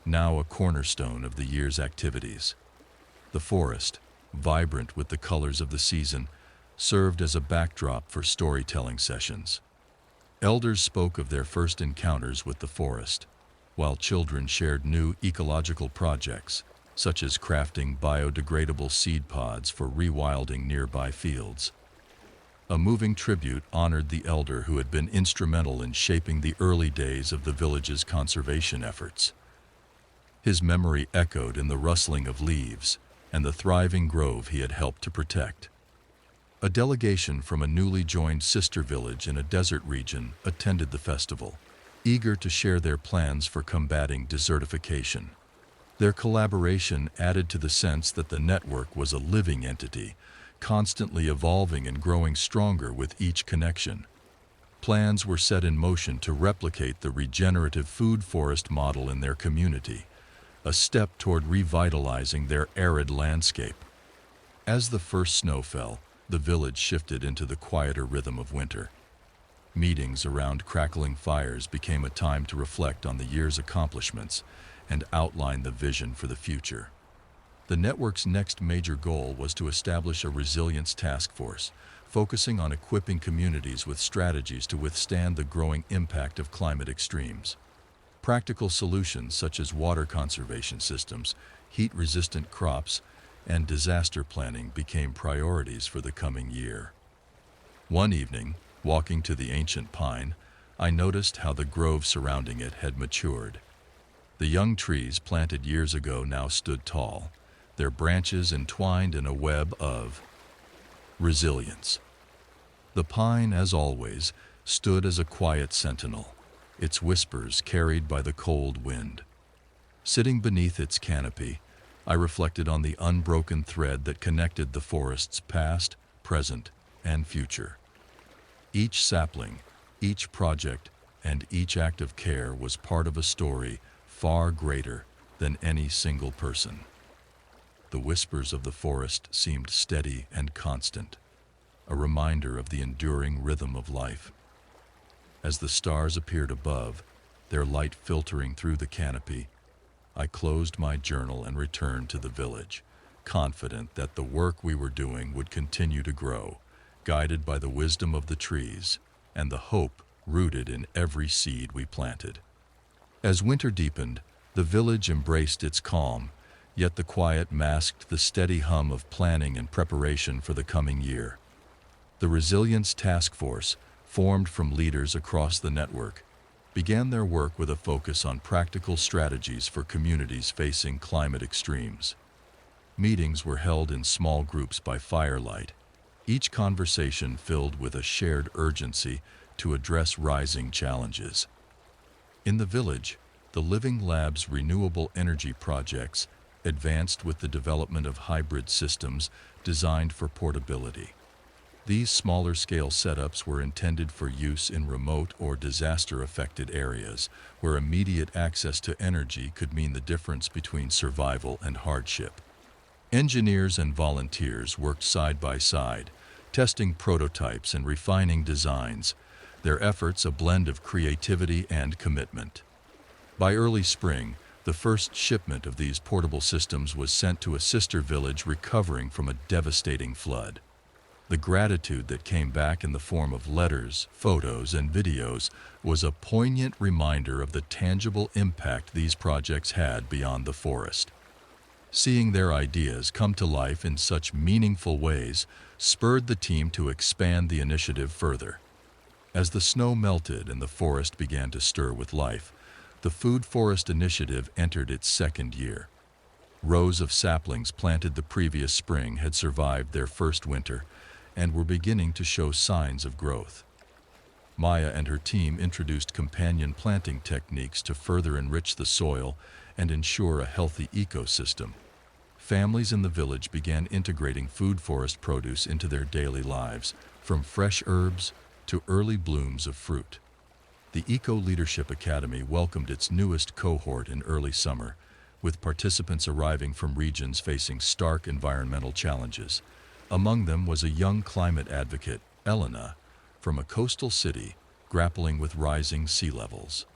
now a cornerstone of the year's activities. The forest, vibrant with the colors of the season, served as a backdrop for storytelling sessions. Elders spoke of their first encounters with the forest, while children shared new ecological projects, such as crafting biodegradable seed pods for rewilding nearby fields. A moving tribute honored the elder who had been instrumental in shaping the early days of the village's conservation efforts. His memory echoed in the rustling of leaves and the thriving grove he had helped to protect. A delegation from a newly joined sister village in a desert region attended the festival, eager to share their plans for combating desertification. Their collaboration added to the sense that the network was a living entity, constantly evolving and growing stronger with each connection. Plans were set in motion to replicate the regenerative food forest model in their community, a step toward revitalizing their arid landscape. As the first snow fell, the village shifted into the quieter rhythm of winter. Meetings around crackling fires became a time to reflect on the year's accomplishments and outline the vision for the future. The network's next major goal was to establish a resilience task force, focusing on equipping communities with strategies to withstand the growing impact of climate extremes. Practical solutions such as water conservation systems, heat-resistant crops, and disaster planning became priorities for the coming year. One evening, walking to the ancient pine, I noticed how the grove surrounding it had matured. The young trees planted years ago now stood tall, their branches entwined in a web of resilience. The pine, as always, stood as a quiet sentinel, its whispers carried by the cold wind. Sitting beneath its canopy, I reflected on the unbroken thread that connected the forest's past, present, and future. Each sapling, each project, and each act of care was part of a story far greater than any single person. The whispers of the forest seemed steady and constant, a reminder of the enduring rhythm of life. As the stars appeared above, their light filtering through the canopy, I closed my journal and returned to the village, confident that the work we were doing would continue to grow, guided by the wisdom of the trees and the hope rooted in every seed we planted. As winter deepened, the village embraced its calm, yet the quiet masked the steady hum of planning and preparation for the coming year. The Resilience Task Force, formed from leaders across the network, began their work with a focus on practical strategies for communities facing climate extremes. Meetings were held in small groups by firelight, each conversation filled with a shared urgency to address rising challenges. In the village, the Living Lab's renewable energy projects advanced with the development of hybrid systems designed for portability. These smaller-scale setups were intended for use in remote or disaster-affected areas, where immediate access to energy could mean the difference between survival and hardship. Engineers and volunteers worked side by side, testing prototypes and refining designs, their efforts a blend of creativity and commitment. By early spring, the first shipment of these portable systems was sent to a sister village recovering from a devastating flood. The gratitude that came back in the form of letters, photos, and videos was a poignant reminder of the tangible impact these projects had beyond the forest. Seeing their ideas come to life in such meaningful ways spurred the team to expand the initiative further. As the snow melted and the forest began to stir with life, the Food Forest Initiative entered its second year. Rows of saplings planted the previous spring had survived their first winter and were beginning to show signs of growth. Maya and her team introduced companion planting techniques to further enrich the soil and ensure a healthy ecosystem. Families in the village began integrating food forest produce into their daily lives, from fresh herbs to early blooms of fruit. The Eco Leadership Academy welcomed its newest cohort in early summer, with participants arriving from regions facing stark environmental challenges. Among them was a young climate advocate, Elena, from a coastal city grappling with rising sea levels.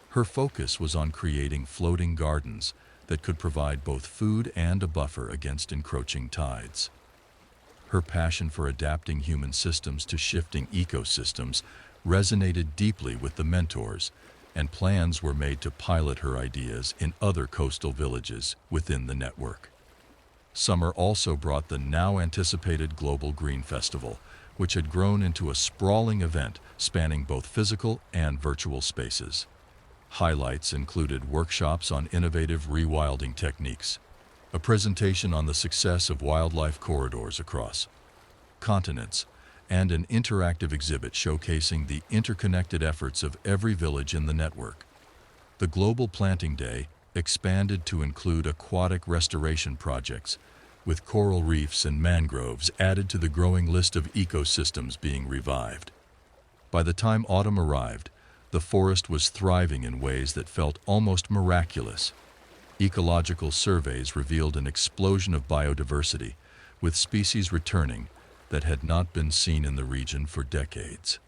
Her focus was on creating floating gardens that could provide both food and a buffer against encroaching tides. Her passion for adapting human systems to shifting ecosystems resonated deeply with the mentors, and plans were made to pilot her ideas in other coastal villages within the network. Summer also brought the now-anticipated Global Green Festival, which had grown into a sprawling event spanning both physical and virtual spaces. Highlights included workshops on innovative rewilding techniques, a presentation on the success of wildlife corridors across continents, and an interactive exhibit showcasing the interconnected efforts of every village in the network. The Global Planting Day expanded to include aquatic restoration projects, with coral reefs and mangroves added to the growing list of ecosystems being revived. By the time autumn arrived, the forest was thriving in ways that felt almost miraculous. Ecological surveys revealed an explosion of biodiversity, with species returning that had not been seen in the region for decades.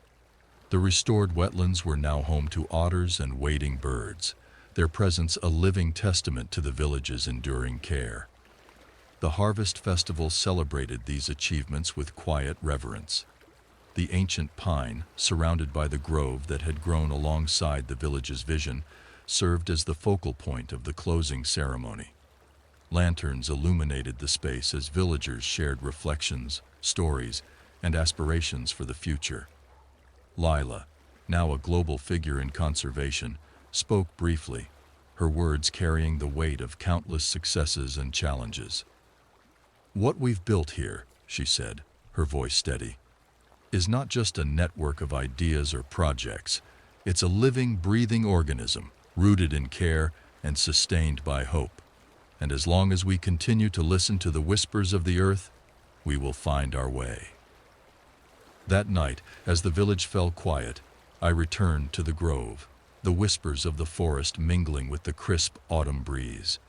The restored wetlands were now home to otters and wading birds, their presence a living testament to the village's enduring care. The Harvest Festival celebrated these achievements with quiet reverence. The ancient pine, surrounded by the grove that had grown alongside the village's vision, served as the focal point of the closing ceremony. Lanterns illuminated the space as villagers shared reflections, stories, and aspirations for the future. Lila, now a global figure in conservation, spoke briefly, her words carrying the weight of countless successes and challenges. "What we've built here," she said, her voice steady, "is not just a network of ideas or projects. It's a living, breathing organism, rooted in care and sustained by hope. And as long as we continue to listen to the whispers of the earth, we will find our way." That night, as the village fell quiet, I returned to the grove, the whispers of the forest mingling with the crisp autumn breeze.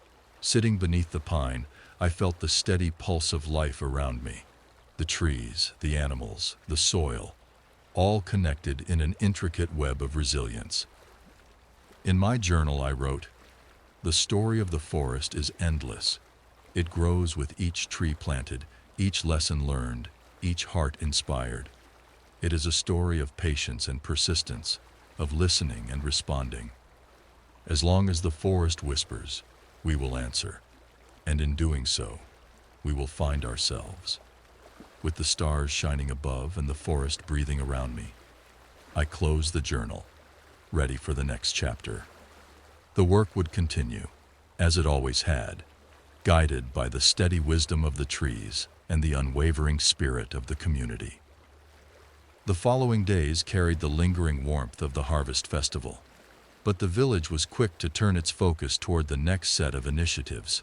Sitting beneath the pine, I felt the steady pulse of life around me. The trees, the animals, the soil, all connected in an intricate web of resilience. In my journal I wrote, "The story of the forest is endless. It grows with each tree planted, each lesson learned, each heart inspired. It is a story of patience and persistence, of listening and responding. As long as the forest whispers, we will answer. And in doing so, we will find ourselves." With the stars shining above and the forest breathing around me, I closed the journal, ready for the next chapter. The work would continue, as it always had, guided by the steady wisdom of the trees and the unwavering spirit of the community. The following days carried the lingering warmth of the harvest festival, but the village was quick to turn its focus toward the next set of initiatives.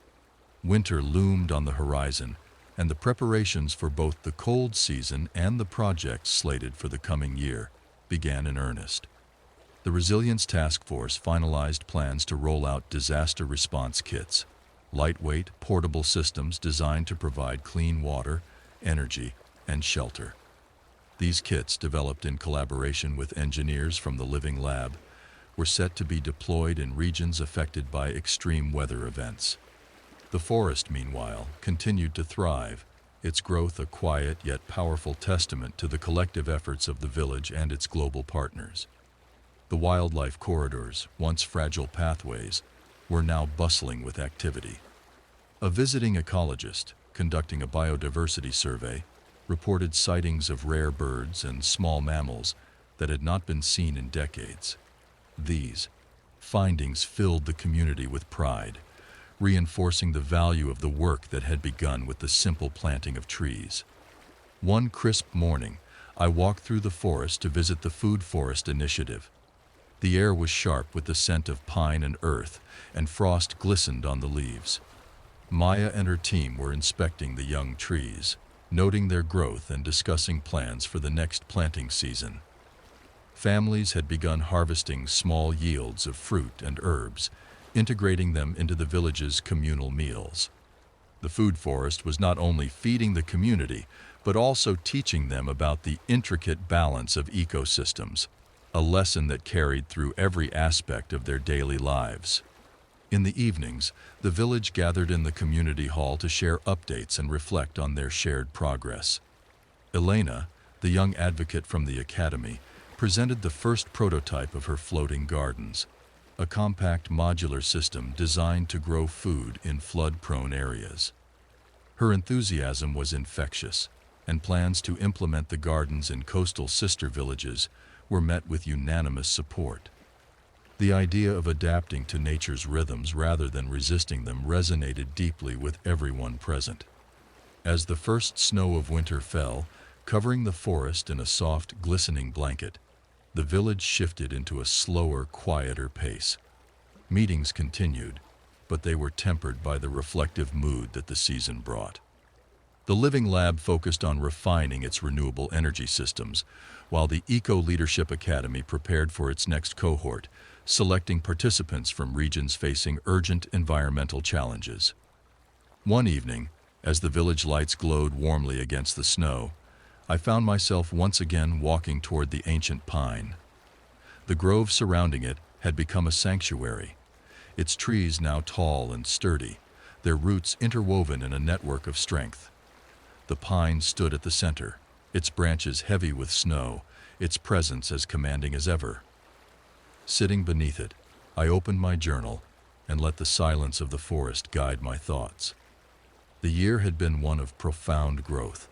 Winter loomed on the horizon, and the preparations for both the cold season and the projects slated for the coming year began in earnest. The Resilience Task Force finalized plans to roll out disaster response kits, lightweight, portable systems designed to provide clean water, energy, and shelter. These kits, developed in collaboration with engineers from the Living Lab, were set to be deployed in regions affected by extreme weather events. The forest, meanwhile, continued to thrive, its growth a quiet yet powerful testament to the collective efforts of the village and its global partners. The wildlife corridors, once fragile pathways, were now bustling with activity. A visiting ecologist, conducting a biodiversity survey, reported sightings of rare birds and small mammals that had not been seen in decades. These findings filled the community with pride, reinforcing the value of the work that had begun with the simple planting of trees. One crisp morning, I walked through the forest to visit the Food Forest Initiative. The air was sharp with the scent of pine and earth, and frost glistened on the leaves. Maya and her team were inspecting the young trees, noting their growth and discussing plans for the next planting season. Families had begun harvesting small yields of fruit and herbs, integrating them into the village's communal meals. The food forest was not only feeding the community, but also teaching them about the intricate balance of ecosystems, a lesson that carried through every aspect of their daily lives. In the evenings, the village gathered in the community hall to share updates and reflect on their shared progress. Elena, the young advocate from the academy, presented the first prototype of her floating gardens, a compact modular system designed to grow food in flood-prone areas. Her enthusiasm was infectious, and plans to implement the gardens in coastal sister villages were met with unanimous support. The idea of adapting to nature's rhythms rather than resisting them resonated deeply with everyone present. As the first snow of winter fell, covering the forest in a soft, glistening blanket, the village shifted into a slower, quieter pace. Meetings continued, but they were tempered by the reflective mood that the season brought. The Living Lab focused on refining its renewable energy systems, while the Eco Leadership Academy prepared for its next cohort, selecting participants from regions facing urgent environmental challenges. One evening, as the village lights glowed warmly against the snow, I found myself once again walking toward the ancient pine. The grove surrounding it had become a sanctuary, its trees now tall and sturdy, their roots interwoven in a network of strength. The pine stood at the center, its branches heavy with snow, its presence as commanding as ever. Sitting beneath it, I opened my journal and let the silence of the forest guide my thoughts. The year had been one of profound growth,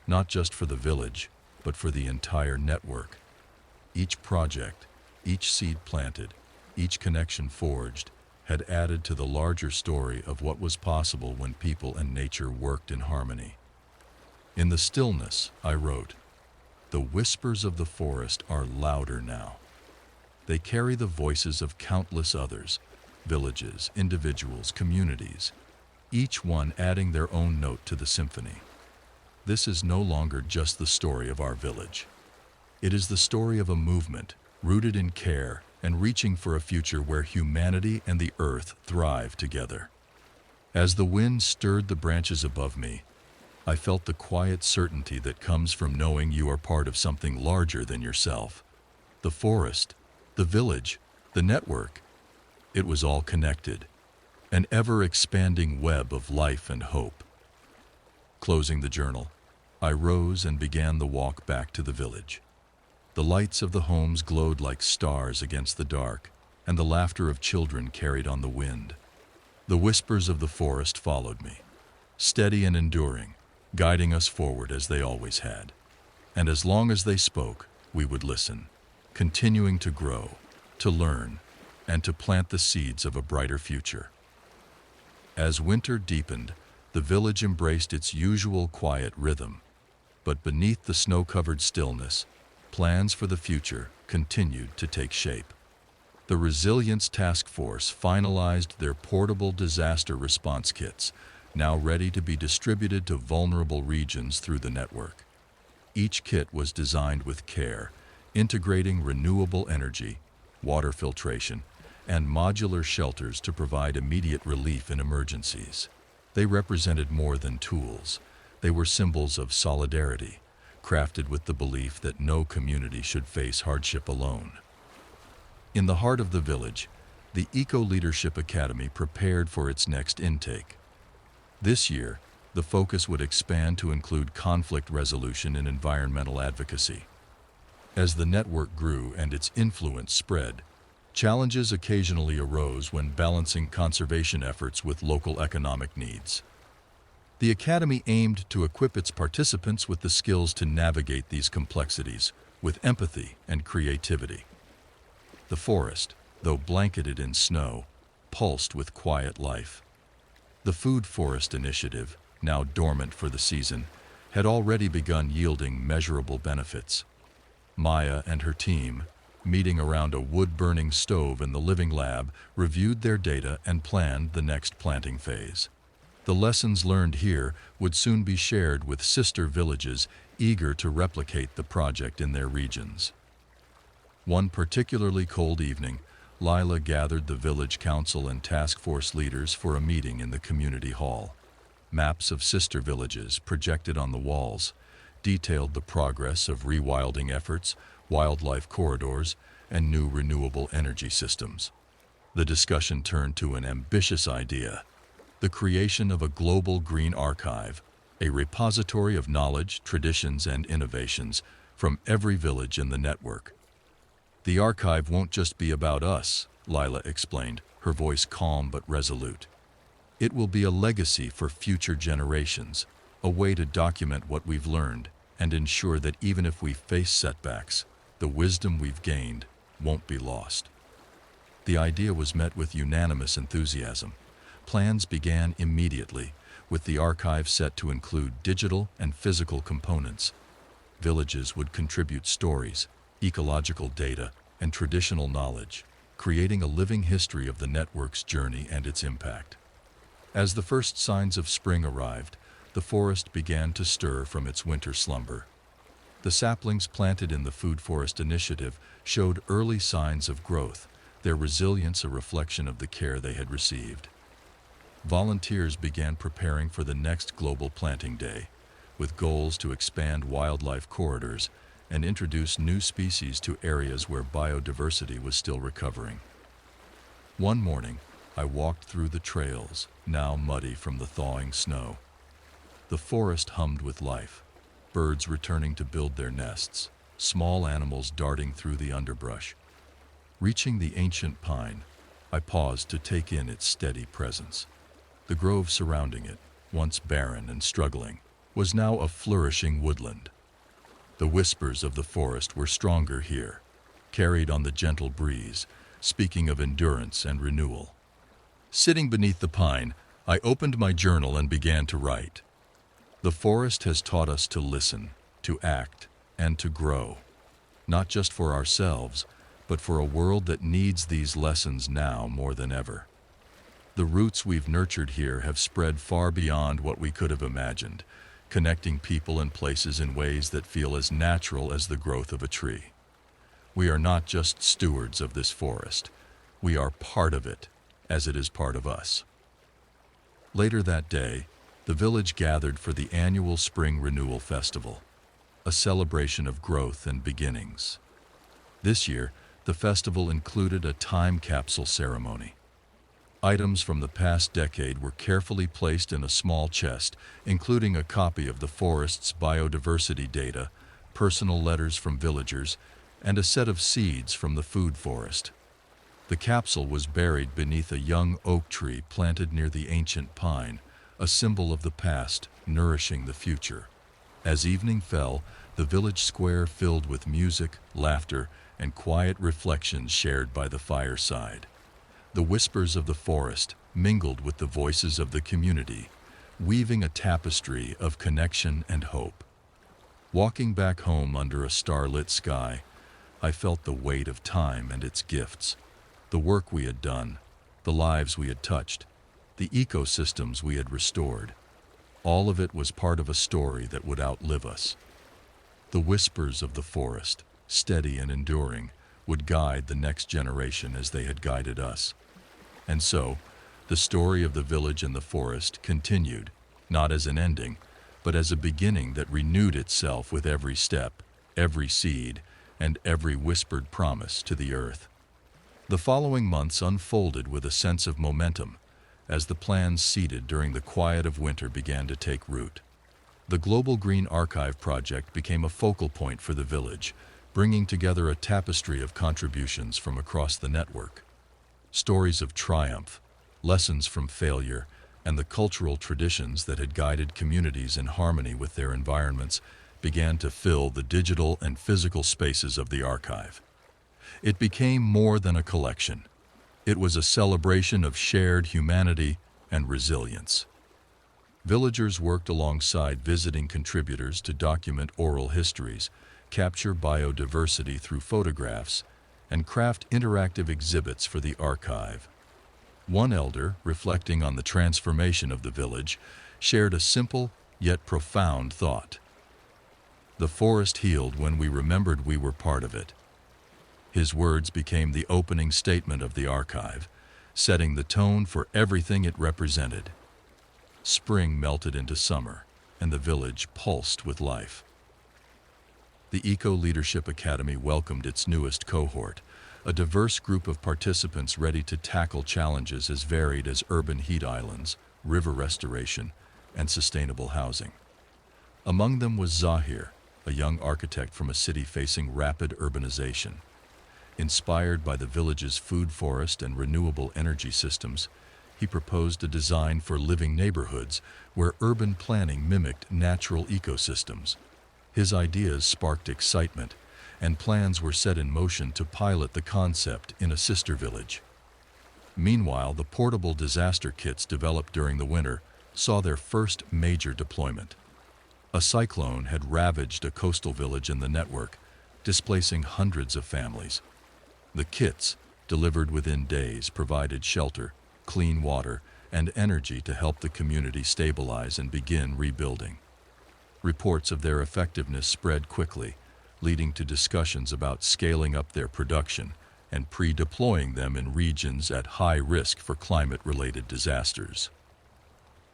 not just for the village, but for the entire network. Each project, each seed planted, each connection forged, had added to the larger story of what was possible when people and nature worked in harmony. In the stillness, I wrote, "The whispers of the forest are louder now. They carry the voices of countless others, villages, individuals, communities, each one adding their own note to the symphony. This is no longer just the story of our village. It is the story of a movement rooted in care and reaching for a future where humanity and the earth thrive together." As the wind stirred the branches above me, I felt the quiet certainty that comes from knowing you are part of something larger than yourself. The forest, the village, the network, it was all connected, an ever-expanding web of life and hope. Closing the journal, I rose and began the walk back to the village. The lights of the homes glowed like stars against the dark, and the laughter of children carried on the wind. The whispers of the forest followed me, steady and enduring, guiding us forward as they always had. And as long as they spoke, we would listen, continuing to grow, to learn, and to plant the seeds of a brighter future. As winter deepened, the village embraced its usual quiet rhythm, but beneath the snow-covered stillness, plans for the future continued to take shape. The Resilience Task Force finalized their portable disaster response kits, now ready to be distributed to vulnerable regions through the network. Each kit was designed with care, integrating renewable energy, water filtration, and modular shelters to provide immediate relief in emergencies. They represented more than tools. They were symbols of solidarity, crafted with the belief that no community should face hardship alone. In the heart of the village, the Eco Leadership Academy prepared for its next intake. This year, the focus would expand to include conflict resolution and environmental advocacy. As the network grew and its influence spread, challenges occasionally arose when balancing conservation efforts with local economic needs. The Academy aimed to equip its participants with the skills to navigate these complexities with empathy and creativity. The forest, though blanketed in snow, pulsed with quiet life. The Food Forest Initiative, now dormant for the season, had already begun yielding measurable benefits. Maya and her team, meeting around a wood-burning stove in the living lab, reviewed their data and planned the next planting phase. The lessons learned here would soon be shared with sister villages eager to replicate the project in their regions. One particularly cold evening, Lila gathered the village council and task force leaders for a meeting in the community hall. Maps of sister villages projected on the walls detailed the progress of rewilding efforts, wildlife corridors, and new renewable energy systems. The discussion turned to an ambitious idea: the creation of a global green archive, a repository of knowledge, traditions, and innovations from every village in the network. "The archive won't just be about us," Lila explained, her voice calm but resolute. "It will be a legacy for future generations, a way to document what we've learned and ensure that even if we face setbacks, the wisdom we've gained won't be lost." The idea was met with unanimous enthusiasm. Plans began immediately, with the archive set to include digital and physical components. Villages would contribute stories, ecological data, and traditional knowledge, creating a living history of the network's journey and its impact. As the first signs of spring arrived, the forest began to stir from its winter slumber. The saplings planted in the Food Forest Initiative showed early signs of growth, their resilience a reflection of the care they had received. Volunteers began preparing for the next global planting day, with goals to expand wildlife corridors and introduce new species to areas where biodiversity was still recovering. One morning, I walked through the trails, now muddy from the thawing snow. The forest hummed with life, birds returning to build their nests, small animals darting through the underbrush. Reaching the ancient pine, I paused to take in its steady presence. The grove surrounding it, once barren and struggling, was now a flourishing woodland. The whispers of the forest were stronger here, carried on the gentle breeze, speaking of endurance and renewal. Sitting beneath the pine, I opened my journal and began to write. The forest has taught us to listen, to act, and to grow, not just for ourselves, but for a world that needs these lessons now more than ever. The roots we've nurtured here have spread far beyond what we could have imagined, connecting people and places in ways that feel as natural as the growth of a tree. We are not just stewards of this forest, we are part of it, as it is part of us. Later that day, the village gathered for the annual Spring Renewal Festival, a celebration of growth and beginnings. This year, the festival included a time capsule ceremony. Items from the past decade were carefully placed in a small chest, including a copy of the forest's biodiversity data, personal letters from villagers, and a set of seeds from the food forest. The capsule was buried beneath a young oak tree planted near the ancient pine, a symbol of the past, nourishing the future. As evening fell, the village square filled with music, laughter, and quiet reflections shared by the fireside. The whispers of the forest mingled with the voices of the community, weaving a tapestry of connection and hope. Walking back home under a starlit sky, I felt the weight of time and its gifts. The work we had done, the lives we had touched, the ecosystems we had restored. All of it was part of a story that would outlive us. The whispers of the forest, steady and enduring, would guide the next generation as they had guided us. And so, the story of the village and the forest continued, not as an ending, but as a beginning that renewed itself with every step, every seed, and every whispered promise to the earth. The following months unfolded with a sense of momentum, as the plans seeded during the quiet of winter began to take root. The Global Green Archive project became a focal point for the village, bringing together a tapestry of contributions from across the network. Stories of triumph, lessons from failure, and the cultural traditions that had guided communities in harmony with their environments began to fill the digital and physical spaces of the archive. It became more than a collection. It was a celebration of shared humanity and resilience. Villagers worked alongside visiting contributors to document oral histories, capture biodiversity through photographs, and craft interactive exhibits for the archive. One elder, reflecting on the transformation of the village, shared a simple yet profound thought. The forest healed when we remembered we were part of it. His words became the opening statement of the archive, setting the tone for everything it represented. Spring melted into summer, and the village pulsed with life. The Eco Leadership Academy welcomed its newest cohort, a diverse group of participants ready to tackle challenges as varied as urban heat islands, river restoration, and sustainable housing. Among them was Zahir, a young architect from a city facing rapid urbanization. Inspired by the village's food forest and renewable energy systems, he proposed a design for living neighborhoods where urban planning mimicked natural ecosystems. His ideas sparked excitement, and plans were set in motion to pilot the concept in a sister village. Meanwhile, the portable disaster kits developed during the winter saw their first major deployment. A cyclone had ravaged a coastal village in the network, displacing hundreds of families. The kits, delivered within days, provided shelter, clean water, and energy to help the community stabilize and begin rebuilding. Reports of their effectiveness spread quickly, leading to discussions about scaling up their production and pre-deploying them in regions at high risk for climate-related disasters.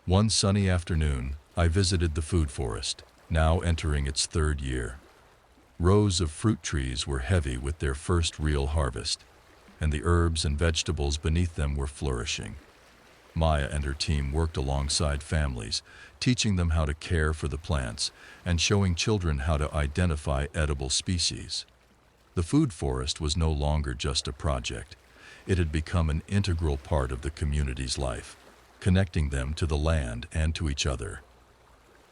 One sunny afternoon, I visited the food forest, now entering its third year. Rows of fruit trees were heavy with their first real harvest, and the herbs and vegetables beneath them were flourishing. Maya and her team worked alongside families, teaching them how to care for the plants and showing children how to identify edible species. The food forest was no longer just a project. It had become an integral part of the community's life, connecting them to the land and to each other.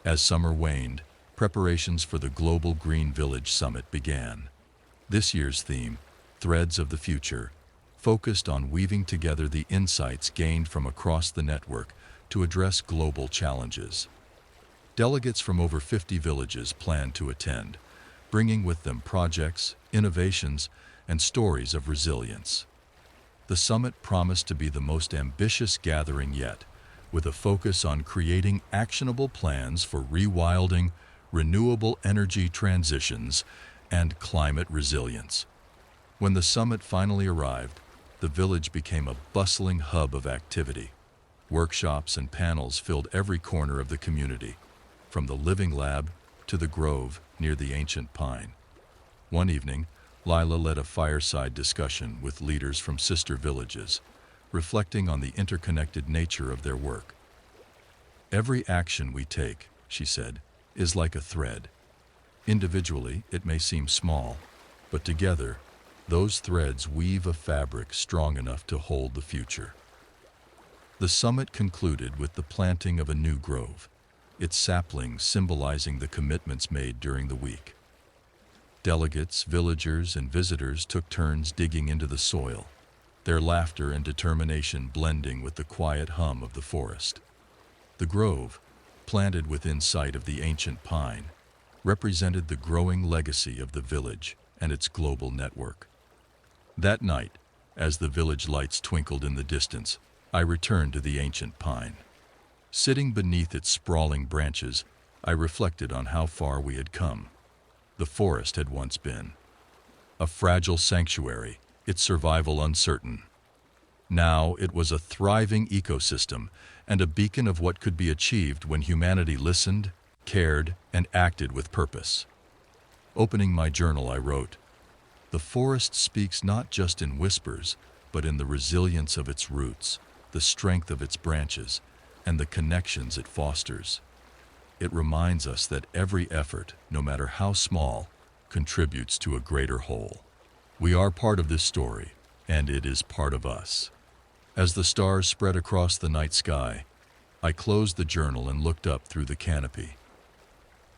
As summer waned, preparations for the Global Green Village Summit began. This year's theme, Threads of the Future, focused on weaving together the insights gained from across the network to address global challenges. Delegates from over 50 villages planned to attend, bringing with them projects, innovations, and stories of resilience. The summit promised to be the most ambitious gathering yet, with a focus on creating actionable plans for rewilding, renewable energy transitions, and climate resilience. When the summit finally arrived, the village became a bustling hub of activity. Workshops and panels filled every corner of the community, from the living lab to the grove near the ancient pine. One evening, Lila led a fireside discussion with leaders from sister villages, reflecting on the interconnected nature of their work. "Every action we take," she said, "is like a thread. Individually, it may seem small, but together, those threads weave a fabric strong enough to hold the future." The summit concluded with the planting of a new grove, its saplings symbolizing the commitments made during the week. Delegates, villagers, and visitors took turns digging into the soil, their laughter and determination blending with the quiet hum of the forest. The grove, planted within sight of the ancient pine, represented the growing legacy of the village and its global network. That night, as the village lights twinkled in the distance, I returned to the ancient pine. Sitting beneath its sprawling branches, I reflected on how far we had come. The forest had once been a fragile sanctuary, its survival uncertain. Now it was a thriving ecosystem and a beacon of what could be achieved when humanity listened, cared, and acted with purpose. Opening my journal, I wrote, "The forest speaks not just in whispers, but in the resilience of its roots, the strength of its branches, and the connections it fosters. It reminds us that every effort, no matter how small, contributes to a greater whole. We are part of this story, and it is part of us." As the stars spread across the night sky, I closed the journal and looked up through the canopy.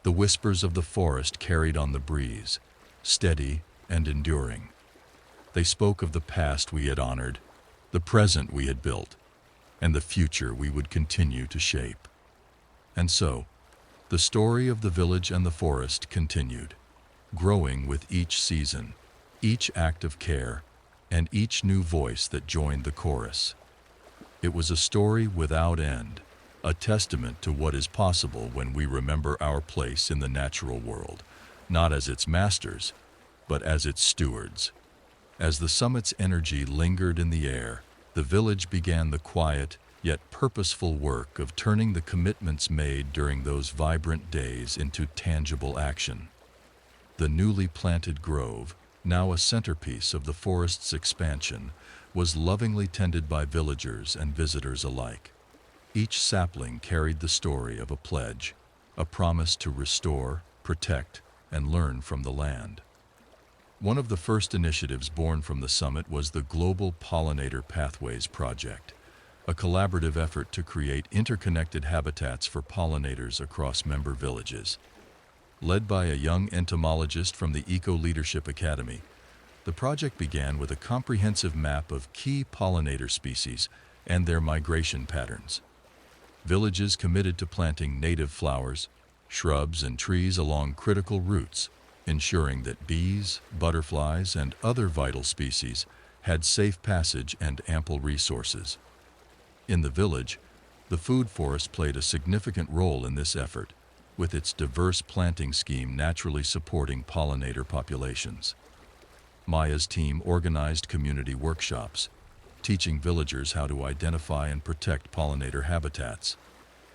The whispers of the forest carried on the breeze, steady and enduring. They spoke of the past we had honored, the present we had built, and the future we would continue to shape. And so, the story of the village and the forest continued, growing with each season, each act of care, and each new voice that joined the chorus. It was a story without end, a testament to what is possible when we remember our place in the natural world, not as its masters, but as its stewards. As the summit's energy lingered in the air, the village began the quiet, yet purposeful work of turning the commitments made during those vibrant days into tangible action. The newly planted grove, now a centerpiece of the forest's expansion, was lovingly tended by villagers and visitors alike. Each sapling carried the story of a pledge, a promise to restore, protect, and learn from the land. One of the first initiatives born from the summit was the Global Pollinator Pathways Project, a collaborative effort to create interconnected habitats for pollinators across member villages. Led by a young entomologist from the Eco Leadership Academy, the project began with a comprehensive map of key pollinator species and their migration patterns. Villages committed to planting native flowers, shrubs, and trees along critical routes, ensuring that bees, butterflies, and other vital species had safe passage and ample resources. In the village, the food forest played a significant role in this effort, with its diverse planting scheme naturally supporting pollinator populations. Maya's team organized community workshops, teaching villagers how to identify and protect pollinator habitats.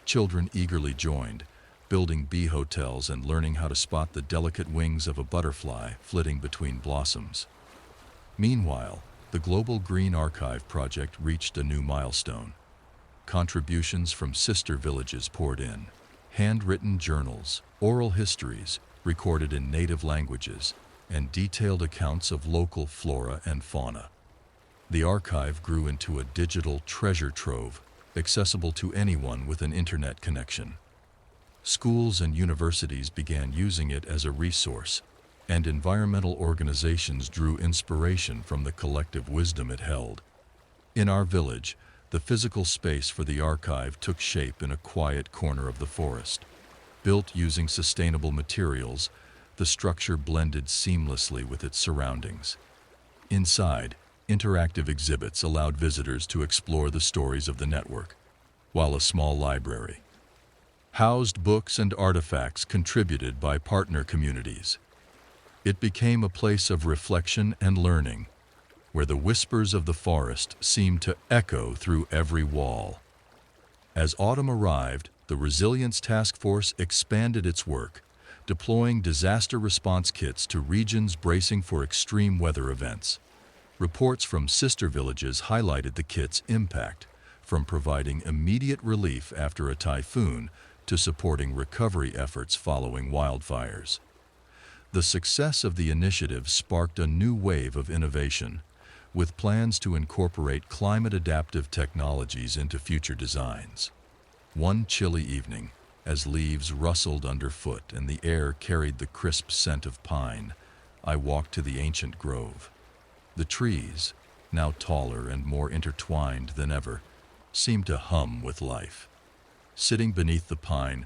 Children eagerly joined, building bee hotels and learning how to spot the delicate wings of a butterfly flitting between blossoms. Meanwhile, the Global Green Archive project reached a new milestone. Contributions from sister villages poured in, handwritten journals, oral histories recorded in native languages, and detailed accounts of local flora and fauna. The archive grew into a digital treasure trove, accessible to anyone with an internet connection. Schools and universities began using it as a resource, and environmental organizations drew inspiration from the collective wisdom it held. In our village, the physical space for the archive took shape in a quiet corner of the forest. Built using sustainable materials, the structure blended seamlessly with its surroundings. Inside, interactive exhibits allowed visitors to explore the stories of the network, while a small library housed books and artifacts contributed by partner communities. It became a place of reflection and learning, where the whispers of the forest seemed to echo through every wall. As autumn arrived, the Resilience Task Force expanded its work, deploying disaster response kits to regions bracing for extreme weather events. Reports from sister villages highlighted the kit's impact, from providing immediate relief after a typhoon to supporting recovery efforts following wildfires. The success of the initiative sparked a new wave of innovation, with plans to incorporate climate-adaptive technologies into future designs. One chilly evening, as leaves rustled underfoot and the air carried the crisp scent of pine, I walked to the ancient grove. The trees, now taller and more intertwined than ever, seemed to hum with life. Sitting beneath the pine,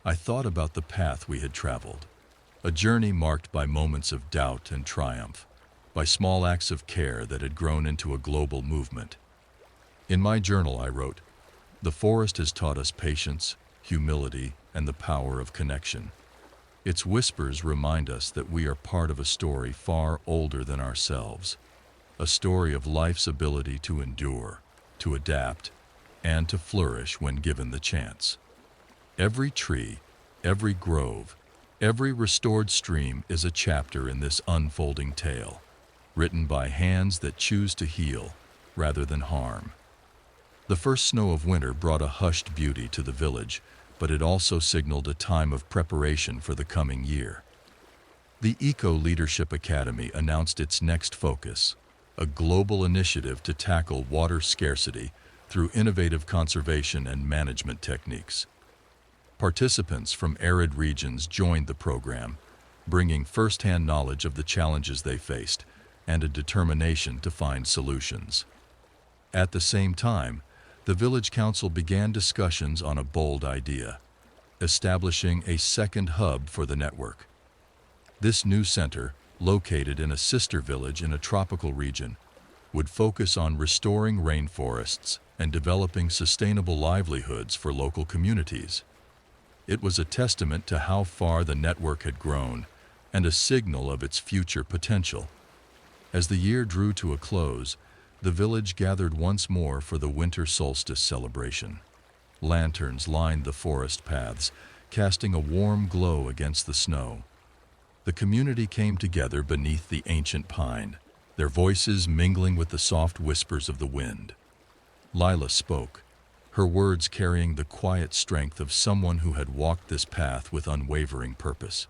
I thought about the path we had traveled, a journey marked by moments of doubt and triumph, by small acts of care that had grown into a global movement. In my journal I wrote, "The forest has taught us patience, humility, and the power of connection. Its whispers remind us that we are part of a story far older than ourselves, a story of life's ability to endure, to adapt, and to flourish when given the chance. Every tree, every grove, every restored stream is a chapter in this unfolding tale, written by hands that choose to heal rather than harm." The first snow of winter brought a hushed beauty to the village, but it also signaled a time of preparation for the coming year. The Eco Leadership Academy announced its next focus, a global initiative to tackle water scarcity through innovative conservation and management techniques. Participants from arid regions joined the program, bringing first-hand knowledge of the challenges they faced and a determination to find solutions. At the same time, the village council began discussions on a bold idea, establishing a second hub for the network. This new center, located in a sister village in a tropical region, would focus on restoring rainforests and developing sustainable livelihoods for local communities. It was a testament to how far the network had grown and a signal of its future potential. As the year drew to a close, the village gathered once more for the winter solstice celebration. Lanterns lined the forest paths, casting a warm glow against the snow. The community came together beneath the ancient pine, their voices mingling with the soft whispers of the wind. Lila spoke, her words carrying the quiet strength of someone who had walked this path with unwavering purpose.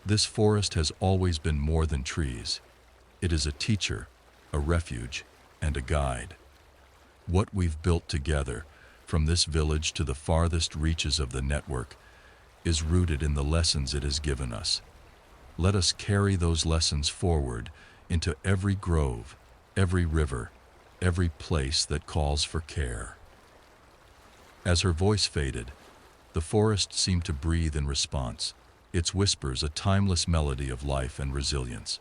This forest has always been more than trees. It is a teacher, a refuge, and a guide. What we've built together, from this village to the farthest reaches of the network, is rooted in the lessons it has given us. Let us carry those lessons forward into every grove, every river, every place that calls for care. As her voice faded, the forest seemed to breathe in response, its whispers a timeless melody of life and resilience.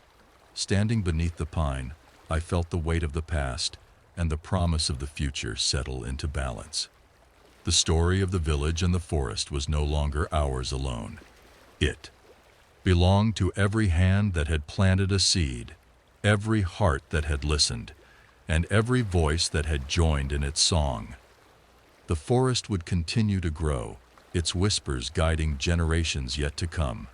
Standing beneath the pine, I felt the weight of the past and the promise of the future settle into balance. The story of the village and the forest was no longer ours alone. It belonged to every hand that had planted a seed, every heart that had listened, and every voice that had joined in its song. The forest would continue to grow, its whispers guiding generations yet to come.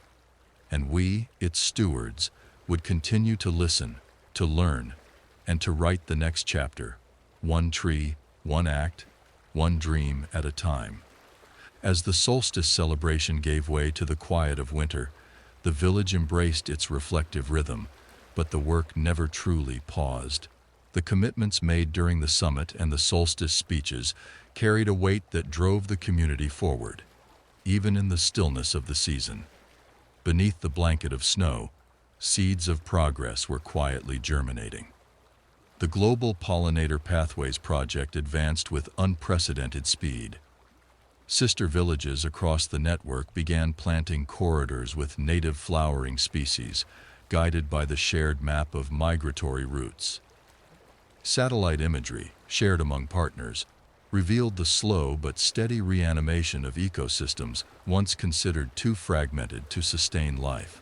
And we, its stewards, would continue to listen, to learn, and to write the next chapter, one tree, one act, one dream at a time. As the solstice celebration gave way to the quiet of winter, the village embraced its reflective rhythm, but the work never truly paused. The commitments made during the summit and the solstice speeches carried a weight that drove the community forward, even in the stillness of the season. Beneath the blanket of snow, seeds of progress were quietly germinating. The Global Pollinator Pathways Project advanced with unprecedented speed. Sister villages across the network began planting corridors with native flowering species, guided by the shared map of migratory routes. Satellite imagery, shared among partners, revealed the slow but steady reanimation of ecosystems once considered too fragmented to sustain life.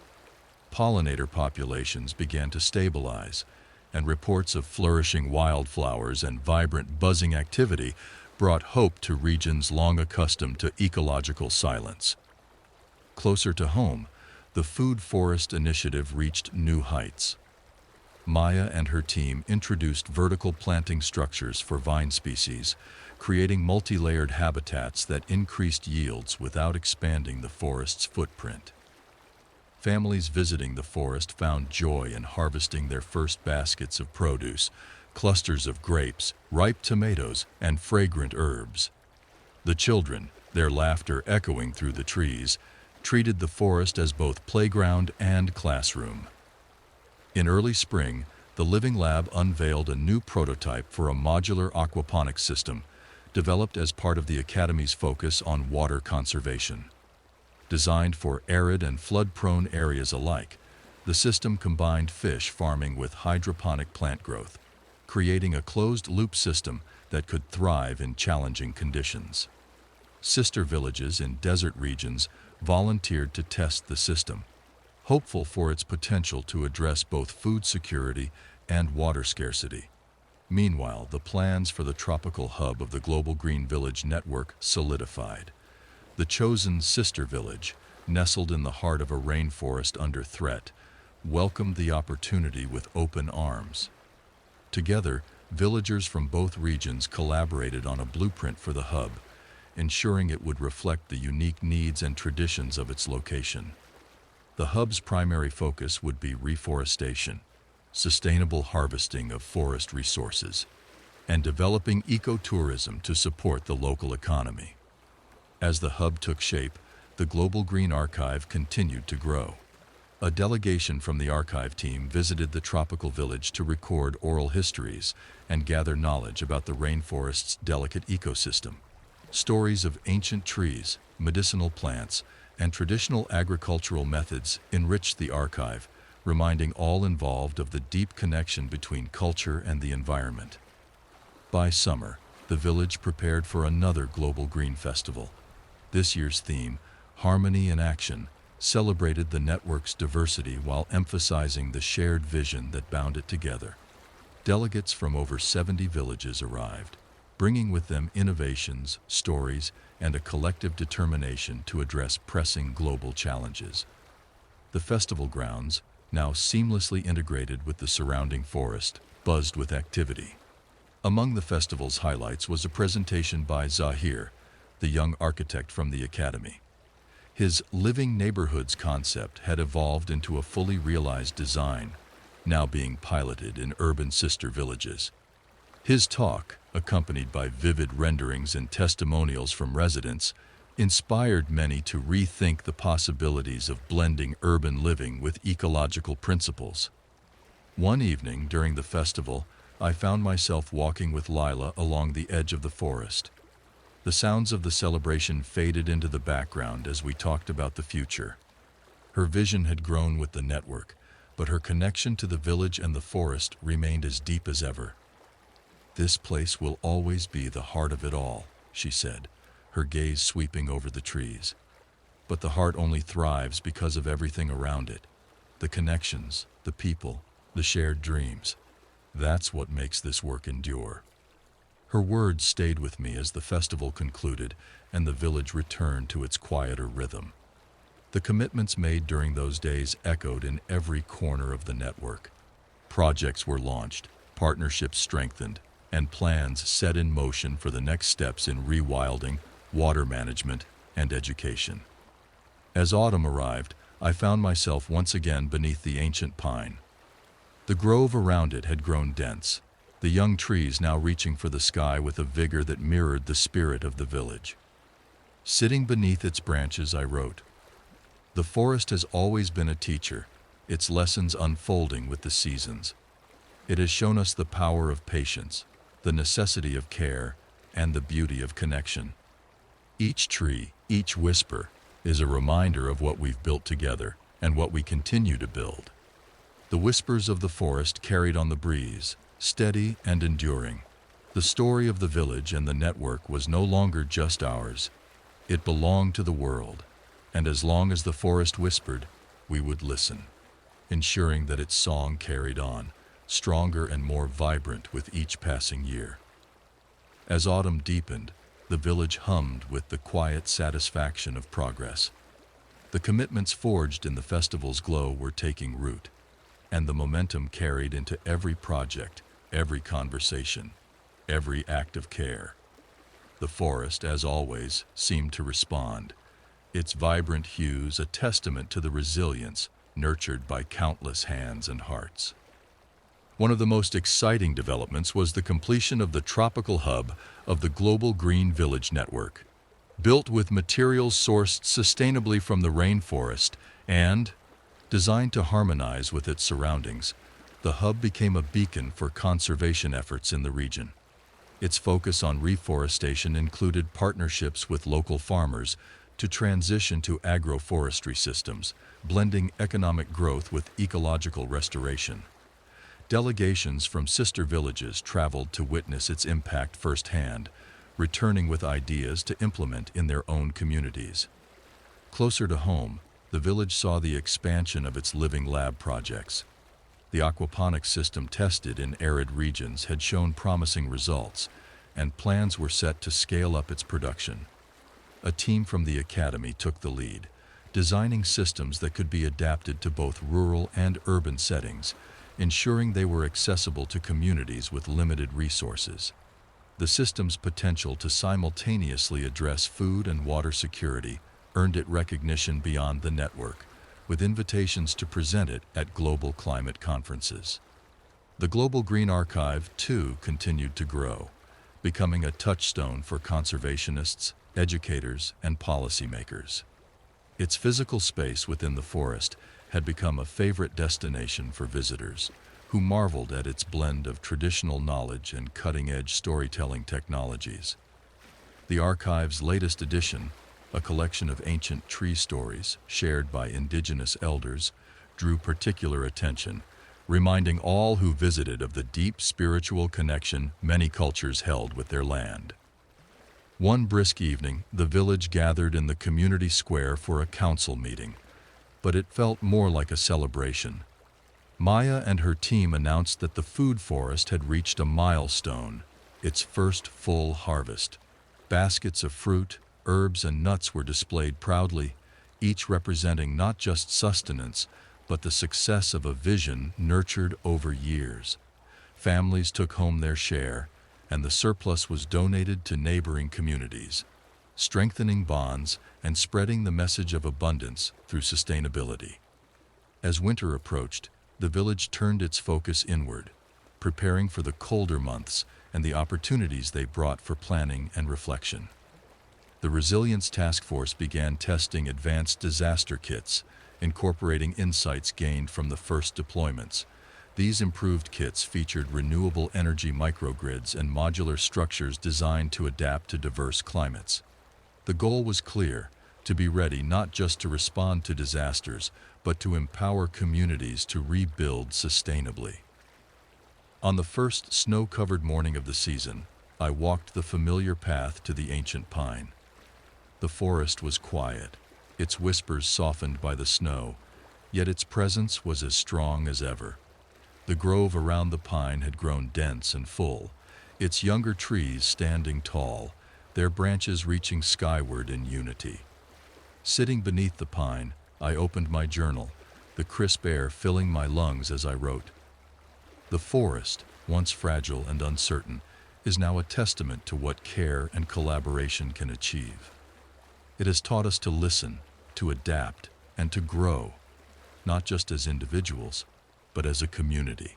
Pollinator populations began to stabilize, and reports of flourishing wildflowers and vibrant buzzing activity brought hope to regions long accustomed to ecological silence. Closer to home, the Food Forest Initiative reached new heights. Maya and her team introduced vertical planting structures for vine species, creating multi-layered habitats that increased yields without expanding the forest's footprint. Families visiting the forest found joy in harvesting their first baskets of produce, clusters of grapes, ripe tomatoes, and fragrant herbs. The children, their laughter echoing through the trees, treated the forest as both playground and classroom. In early spring, the Living Lab unveiled a new prototype for a modular aquaponics system, developed as part of the Academy's focus on water conservation. Designed for arid and flood-prone areas alike, the system combined fish farming with hydroponic plant growth, creating a closed-loop system that could thrive in challenging conditions. Sister villages in desert regions volunteered to test the system, hopeful for its potential to address both food security and water scarcity. Meanwhile, the plans for the tropical hub of the Global Green Village Network solidified. The chosen sister village, nestled in the heart of a rainforest under threat, welcomed the opportunity with open arms. Together, villagers from both regions collaborated on a blueprint for the hub, ensuring it would reflect the unique needs and traditions of its location. The hub's primary focus would be reforestation, sustainable harvesting of forest resources, and developing ecotourism to support the local economy. As the hub took shape, the Global Green Archive continued to grow. A delegation from the archive team visited the tropical village to record oral histories and gather knowledge about the rainforest's delicate ecosystem. Stories of ancient trees, medicinal plants, and traditional agricultural methods enriched the archive, reminding all involved of the deep connection between culture and the environment. By summer, the village prepared for another Global Green Festival. This year's theme, Harmony in Action, celebrated the network's diversity while emphasizing the shared vision that bound it together. Delegates from over 70 villages arrived, bringing with them innovations, stories, and a collective determination to address pressing global challenges. The festival grounds, now seamlessly integrated with the surrounding forest, buzzed with activity. Among the festival's highlights was a presentation by Zahir, the young architect from the Academy. His Living Neighborhoods concept had evolved into a fully realized design, now being piloted in urban sister villages. His talk, accompanied by vivid renderings and testimonials from residents, inspired many to rethink the possibilities of blending urban living with ecological principles. One evening during the festival, I found myself walking with Lila along the edge of the forest. The sounds of the celebration faded into the background as we talked about the future. Her vision had grown with the network, but her connection to the village and the forest remained as deep as ever. "This place will always be the heart of it all," she said, her gaze sweeping over the trees. "But the heart only thrives because of everything around it. The connections, the people, the shared dreams. That's what makes this work endure." Her words stayed with me as the festival concluded and the village returned to its quieter rhythm. The commitments made during those days echoed in every corner of the network. Projects were launched, partnerships strengthened, and plans set in motion for the next steps in rewilding, water management, and education. As autumn arrived, I found myself once again beneath the ancient pine. The grove around it had grown dense, the young trees now reaching for the sky with a vigor that mirrored the spirit of the village. Sitting beneath its branches, I wrote, "The forest has always been a teacher, its lessons unfolding with the seasons. It has shown us the power of patience, the necessity of care, and the beauty of connection. Each tree, each whisper, is a reminder of what we've built together and what we continue to build." The whispers of the forest carried on the breeze, steady and enduring. The story of the village and the network was no longer just ours. It belonged to the world, and as long as the forest whispered, we would listen, ensuring that its song carried on, stronger and more vibrant with each passing year. As autumn deepened, the village hummed with the quiet satisfaction of progress. The commitments forged in the festival's glow were taking root, and the momentum carried into every project, every conversation, every act of care. The forest, as always, seemed to respond, its vibrant hues a testament to the resilience nurtured by countless hands and hearts. One of the most exciting developments was the completion of the tropical hub of the Global Green Village Network. Built with materials sourced sustainably from the rainforest and designed to harmonize with its surroundings, the hub became a beacon for conservation efforts in the region. Its focus on reforestation included partnerships with local farmers to transition to agroforestry systems, blending economic growth with ecological restoration. Delegations from sister villages traveled to witness its impact firsthand, returning with ideas to implement in their own communities. Closer to home, the village saw the expansion of its living lab projects. The aquaponics system tested in arid regions had shown promising results, and plans were set to scale up its production. A team from the academy took the lead, designing systems that could be adapted to both rural and urban settings, ensuring they were accessible to communities with limited resources. The system's potential to simultaneously address food and water security earned it recognition beyond the network, with invitations to present it at global climate conferences. The Global Green Archive, too, continued to grow, becoming a touchstone for conservationists, educators, and policymakers. Its physical space within the forest had become a favorite destination for visitors, who marveled at its blend of traditional knowledge and cutting-edge storytelling technologies. The archive's latest edition, a collection of ancient tree stories shared by indigenous elders, drew particular attention, reminding all who visited of the deep spiritual connection many cultures held with their land. One brisk evening, the village gathered in the community square for a council meeting, but it felt more like a celebration. Maya and her team announced that the food forest had reached a milestone, its first full harvest. Baskets of fruit, herbs, and nuts were displayed proudly, each representing not just sustenance, but the success of a vision nurtured over years. Families took home their share, and the surplus was donated to neighboring communities, strengthening bonds and spreading the message of abundance through sustainability. As winter approached, the village turned its focus inward, preparing for the colder months and the opportunities they brought for planning and reflection. The Resilience Task Force began testing advanced disaster kits, incorporating insights gained from the first deployments. These improved kits featured renewable energy microgrids and modular structures designed to adapt to diverse climates. The goal was clear: to be ready not just to respond to disasters, but to empower communities to rebuild sustainably. On the first snow-covered morning of the season, I walked the familiar path to the ancient pine. The forest was quiet, its whispers softened by the snow, yet its presence was as strong as ever. The grove around the pine had grown dense and full, its younger trees standing tall, their branches reaching skyward in unity. Sitting beneath the pine, I opened my journal, the crisp air filling my lungs as I wrote. The forest, once fragile and uncertain, is now a testament to what care and collaboration can achieve. It has taught us to listen, to adapt, and to grow, not just as individuals, but as a community.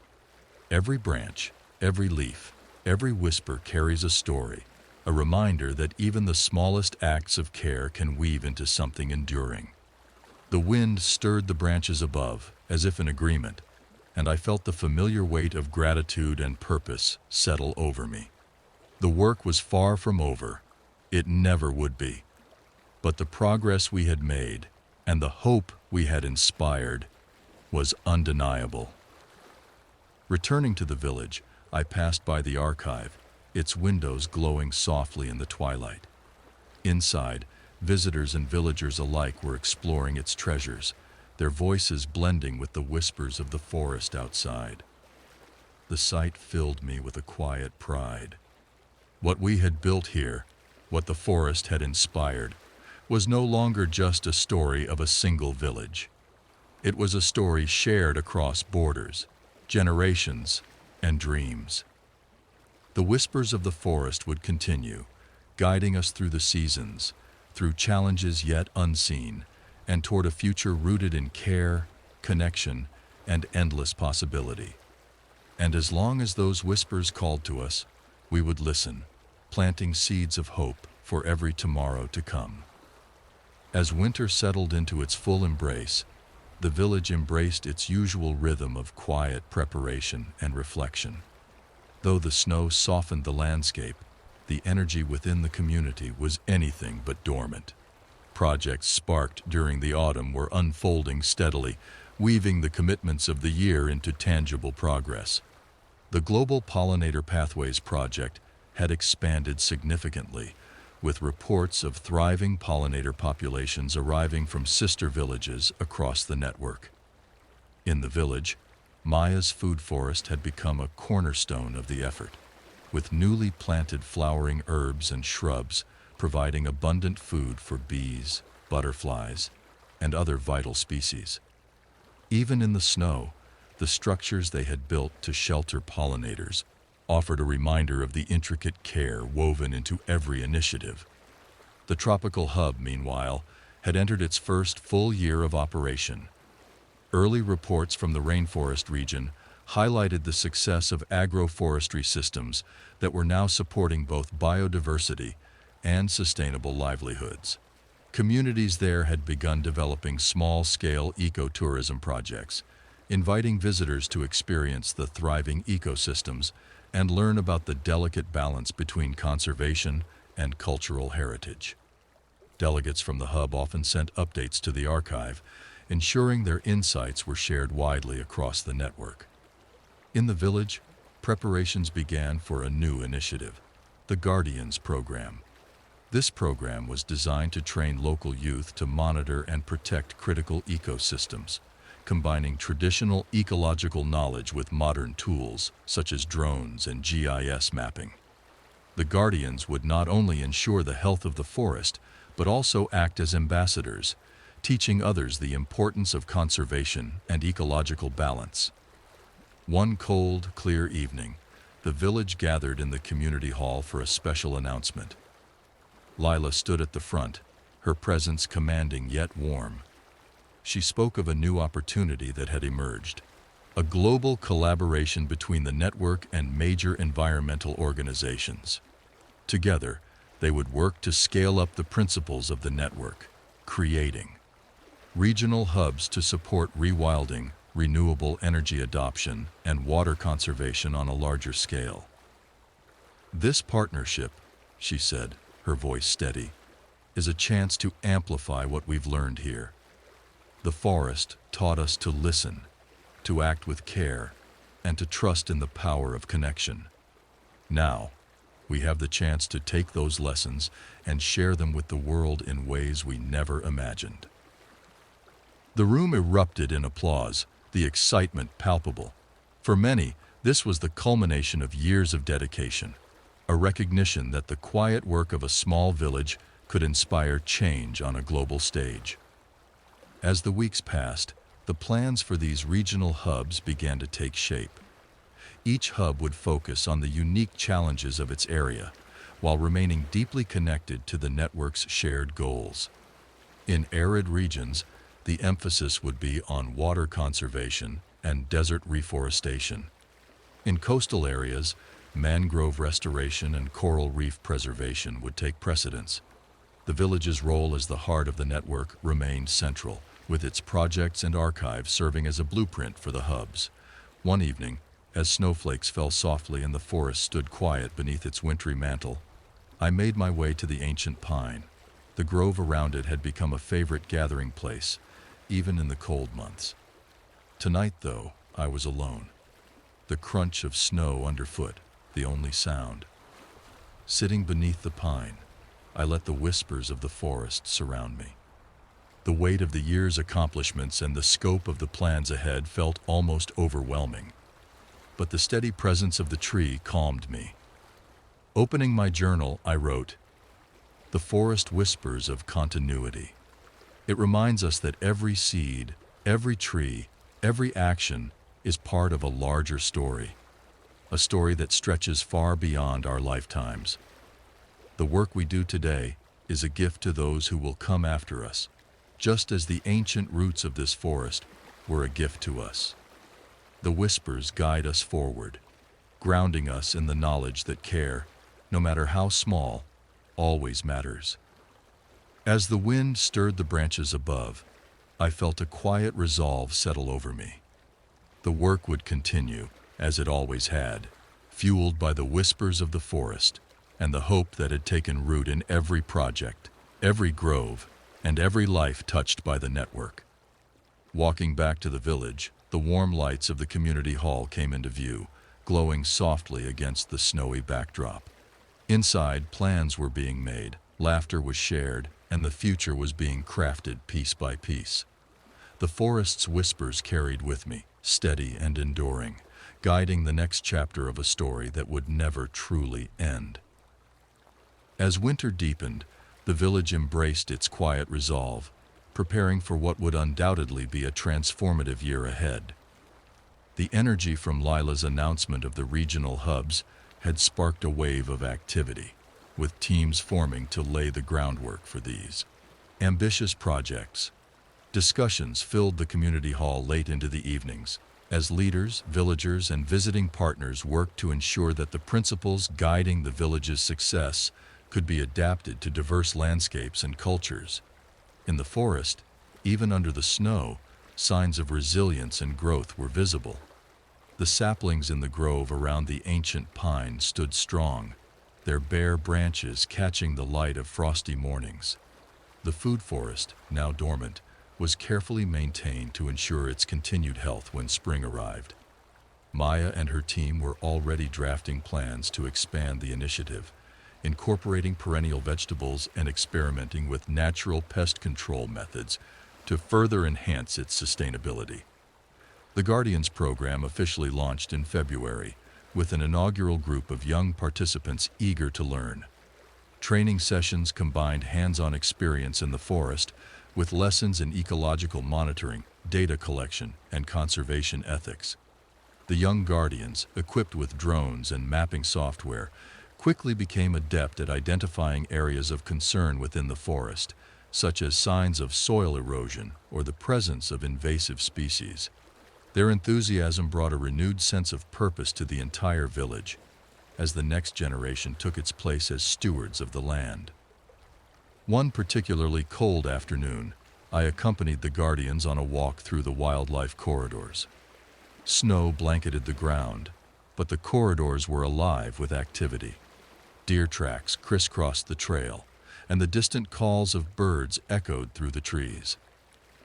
Every branch, Every leaf, every whisper carries a story, a reminder that even the smallest acts of care can weave into something enduring. The wind stirred the branches above, as if in agreement, and I felt the familiar weight of gratitude and purpose settle over me. The work was far from over. It never would be. But the progress we had made, and the hope we had inspired, was undeniable. Returning to the village, I passed by the archive, its windows glowing softly in the twilight. Inside, visitors and villagers alike were exploring its treasures, their voices blending with the whispers of the forest outside. The sight filled me with a quiet pride. What we had built here, what the forest had inspired, was no longer just a story of a single village. It was a story shared across borders, generations, and dreams. The whispers of the forest would continue, guiding us through the seasons, through challenges yet unseen, and toward a future rooted in care, connection, and endless possibility. And as long as those whispers called to us, we would listen, planting seeds of hope for every tomorrow to come. As winter settled into its full embrace, the village embraced its usual rhythm of quiet preparation and reflection. Though the snow softened the landscape, the energy within the community was anything but dormant. Projects sparked during the autumn were unfolding steadily, weaving the commitments of the year into tangible progress. The Global Pollinator Pathways Project had expanded significantly, with reports of thriving pollinator populations arriving from sister villages across the network. In the village, Maya's food forest had become a cornerstone of the effort, with newly planted flowering herbs and shrubs providing abundant food for bees, butterflies, and other vital species. Even in the snow, the structures they had built to shelter pollinators offered a reminder of the intricate care woven into every initiative. The tropical hub, meanwhile, had entered its first full year of operation. Early reports from the rainforest region highlighted the success of agroforestry systems that were now supporting both biodiversity and sustainable livelihoods. Communities there had begun developing small-scale ecotourism projects, inviting visitors to experience the thriving ecosystems and learn about the delicate balance between conservation and cultural heritage. Delegates from the hub often sent updates to the archive, ensuring their insights were shared widely across the network. In the village, preparations began for a new initiative, the Guardians Program. This program was designed to train local youth to monitor and protect critical ecosystems, combining traditional ecological knowledge with modern tools such as drones and GIS mapping. The Guardians would not only ensure the health of the forest, but also act as ambassadors, teaching others the importance of conservation and ecological balance. One cold, clear evening, the village gathered in the community hall for a special announcement. Lila stood at the front, her presence commanding yet warm. She spoke of a new opportunity that had emerged, a global collaboration between the network and major environmental organizations. Together, they would work to scale up the principles of the network, creating regional hubs to support rewilding, renewable energy adoption, and water conservation on a larger scale. This partnership, she said, her voice steady, is a chance to amplify what we've learned here. The forest taught us to listen, to act with care, and to trust in the power of connection. Now, we have the chance to take those lessons and share them with the world in ways we never imagined. The room erupted in applause, the excitement palpable. For many, this was the culmination of years of dedication, a recognition that the quiet work of a small village could inspire change on a global stage. As the weeks passed, the plans for these regional hubs began to take shape. Each hub would focus on the unique challenges of its area, while remaining deeply connected to the network's shared goals. In arid regions, the emphasis would be on water conservation and desert reforestation. In coastal areas, mangrove restoration and coral reef preservation would take precedence. The village's role as the heart of the network remained central, with its projects and archives serving as a blueprint for the hubs. One evening, as snowflakes fell softly and the forest stood quiet beneath its wintry mantle, I made my way to the ancient pine. The grove around it had become a favorite gathering place, even in the cold months. Tonight, though, I was alone. The crunch of snow underfoot, the only sound. Sitting beneath the pine, I let the whispers of the forest surround me. The weight of the year's accomplishments and the scope of the plans ahead felt almost overwhelming. But the steady presence of the tree calmed me. Opening my journal, I wrote, "The forest whispers of continuity." It reminds us that every seed, every tree, every action is part of a larger story, a story that stretches far beyond our lifetimes. The work we do today is a gift to those who will come after us, just as the ancient roots of this forest were a gift to us. The whispers guide us forward, grounding us in the knowledge that care, no matter how small, always matters. As the wind stirred the branches above, I felt a quiet resolve settle over me. The work would continue, as it always had, fueled by the whispers of the forest and the hope that had taken root in every project, every grove, and every life touched by the network. Walking back to the village, the warm lights of the community hall came into view, glowing softly against the snowy backdrop. Inside, plans were being made, laughter was shared, and the future was being crafted piece by piece. The forest's whispers carried with me, steady and enduring, guiding the next chapter of a story that would never truly end. As winter deepened, the village embraced its quiet resolve, preparing for what would undoubtedly be a transformative year ahead. The energy from Lila's announcement of the regional hubs had sparked a wave of activity, with teams forming to lay the groundwork for these ambitious projects. Discussions filled the community hall late into the evenings, as leaders, villagers, and visiting partners worked to ensure that the principles guiding the village's success could be adapted to diverse landscapes and cultures. In the forest, even under the snow, signs of resilience and growth were visible. The saplings in the grove around the ancient pine stood strong, their bare branches catching the light of frosty mornings. The food forest, now dormant, was carefully maintained to ensure its continued health when spring arrived. Maya and her team were already drafting plans to expand the initiative, incorporating perennial vegetables and experimenting with natural pest control methods to further enhance its sustainability. The Guardians program officially launched in February, with an inaugural group of young participants eager to learn. Training sessions combined hands-on experience in the forest with lessons in ecological monitoring, data collection, and conservation ethics. The young Guardians, equipped with drones and mapping software, quickly became adept at identifying areas of concern within the forest, such as signs of soil erosion or the presence of invasive species. Their enthusiasm brought a renewed sense of purpose to the entire village, as the next generation took its place as stewards of the land. One particularly cold afternoon, I accompanied the Guardians on a walk through the wildlife corridors. Snow blanketed the ground, but the corridors were alive with activity. Deer tracks crisscrossed the trail, and the distant calls of birds echoed through the trees.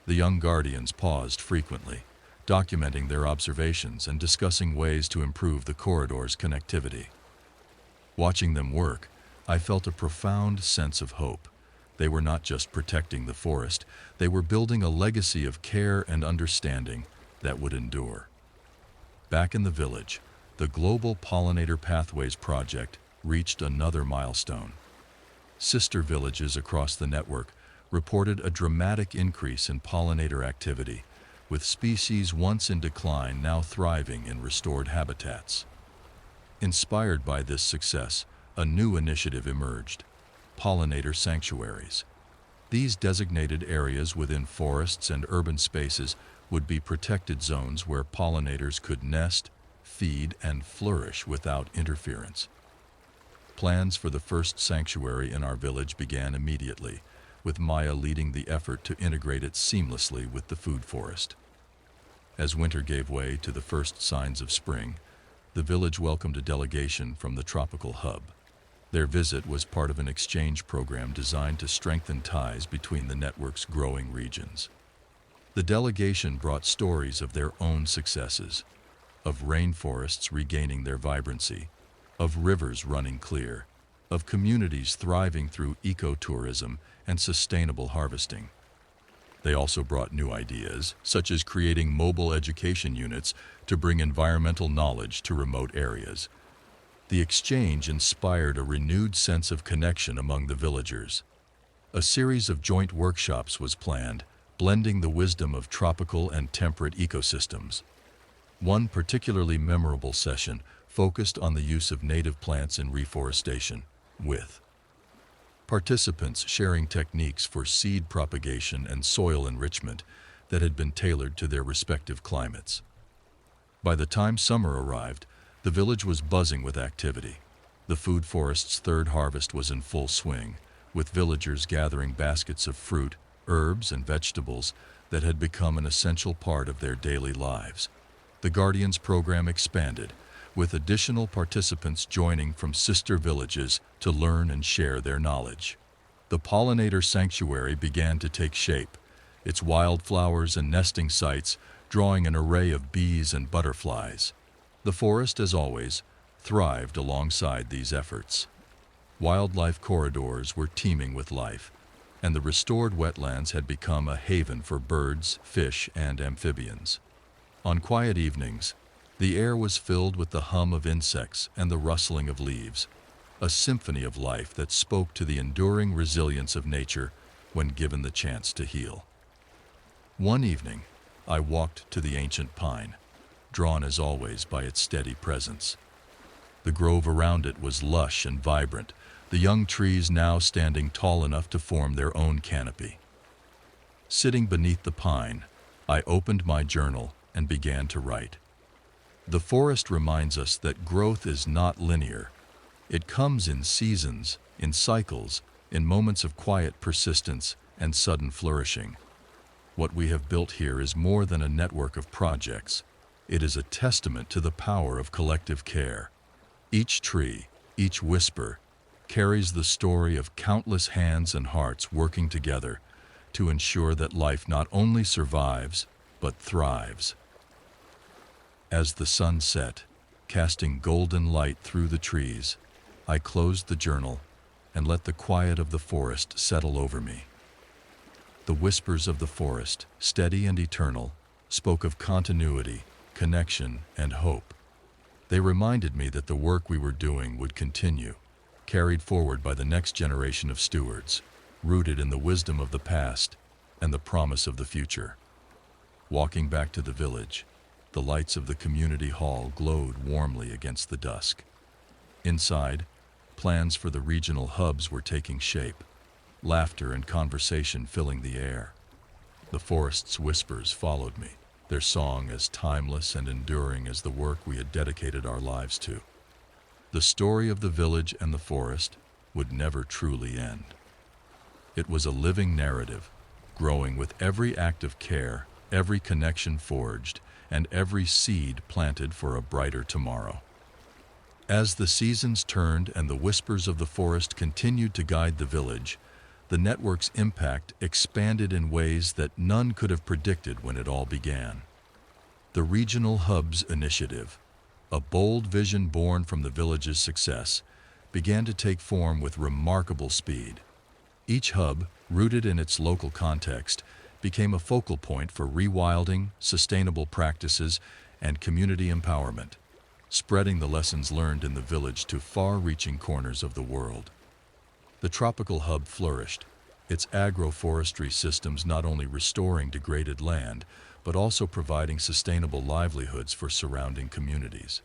The young Guardians paused frequently, documenting their observations and discussing ways to improve the corridor's connectivity. Watching them work, I felt a profound sense of hope. They were not just protecting the forest, they were building a legacy of care and understanding that would endure. Back in the village, the Global Pollinator Pathways Project reached another milestone. Sister villages across the network reported a dramatic increase in pollinator activity, with species once in decline now thriving in restored habitats. Inspired by this success, a new initiative emerged: pollinator sanctuaries. These designated areas within forests and urban spaces would be protected zones where pollinators could nest, feed, and flourish without interference. Plans for the first sanctuary in our village began immediately, with Maya leading the effort to integrate it seamlessly with the food forest. As winter gave way to the first signs of spring, the village welcomed a delegation from the tropical hub. Their visit was part of an exchange program designed to strengthen ties between the network's growing regions. The delegation brought stories of their own successes, of rainforests regaining their vibrancy, of rivers running clear, of communities thriving through ecotourism and sustainable harvesting. They also brought new ideas, such as creating mobile education units to bring environmental knowledge to remote areas. The exchange inspired a renewed sense of connection among the villagers. A series of joint workshops was planned, blending the wisdom of tropical and temperate ecosystems. One particularly memorable session focused on the use of native plants in reforestation, with participants sharing techniques for seed propagation and soil enrichment that had been tailored to their respective climates. By the time summer arrived, the village was buzzing with activity. The food forest's third harvest was in full swing, with villagers gathering baskets of fruit, herbs, and vegetables that had become an essential part of their daily lives. The Guardians program expanded, with additional participants joining from sister villages to learn and share their knowledge. The pollinator sanctuary began to take shape, its wildflowers and nesting sites drawing an array of bees and butterflies. The forest, as always, thrived alongside these efforts. Wildlife corridors were teeming with life, and the restored wetlands had become a haven for birds, fish, and amphibians. On quiet evenings, the air was filled with the hum of insects and the rustling of leaves, a symphony of life that spoke to the enduring resilience of nature when given the chance to heal. One evening, I walked to the ancient pine, drawn as always by its steady presence. The grove around it was lush and vibrant, the young trees now standing tall enough to form their own canopy. Sitting beneath the pine, I opened my journal and began to write. The forest reminds us that growth is not linear. It comes in seasons, in cycles, in moments of quiet persistence and sudden flourishing. What we have built here is more than a network of projects. It is a testament to the power of collective care. Each tree, each whisper, carries the story of countless hands and hearts working together to ensure that life not only survives, but thrives. As the sun set, casting golden light through the trees, I closed the journal and let the quiet of the forest settle over me. The whispers of the forest, steady and eternal, spoke of continuity, connection, and hope. They reminded me that the work we were doing would continue, carried forward by the next generation of stewards, rooted in the wisdom of the past and the promise of the future. Walking back to the village, the lights of the community hall glowed warmly against the dusk. Inside, plans for the regional hubs were taking shape, laughter and conversation filling the air. The forest's whispers followed me, their song as timeless and enduring as the work we had dedicated our lives to. The story of the village and the forest would never truly end. It was a living narrative, growing with every act of care, every connection forged, and every seed planted for a brighter tomorrow. As the seasons turned and the whispers of the forest continued to guide the village, the network's impact expanded in ways that none could have predicted when it all began. The Regional Hubs Initiative, a bold vision born from the village's success, began to take form with remarkable speed. Each hub, rooted in its local context, became a focal point for rewilding, sustainable practices, and community empowerment, spreading the lessons learned in the village to far-reaching corners of the world. The tropical hub flourished, its agroforestry systems not only restoring degraded land, but also providing sustainable livelihoods for surrounding communities.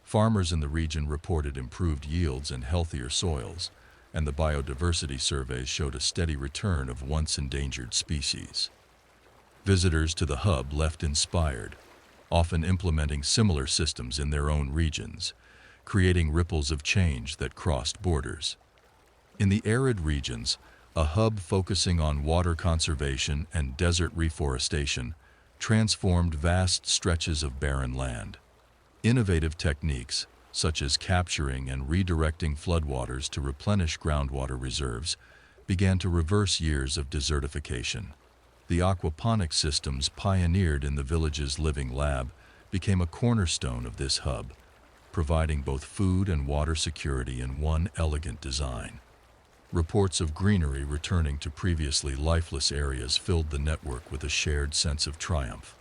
Farmers in the region reported improved yields and healthier soils, and the biodiversity surveys showed a steady return of once endangered species. Visitors to the hub left inspired, often implementing similar systems in their own regions, creating ripples of change that crossed borders. In the arid regions, a hub focusing on water conservation and desert reforestation transformed vast stretches of barren land. Innovative techniques, such as capturing and redirecting floodwaters to replenish groundwater reserves, began to reverse years of desertification. The aquaponic systems pioneered in the village's living lab became a cornerstone of this hub, providing both food and water security in one elegant design. Reports of greenery returning to previously lifeless areas filled the network with a shared sense of triumph.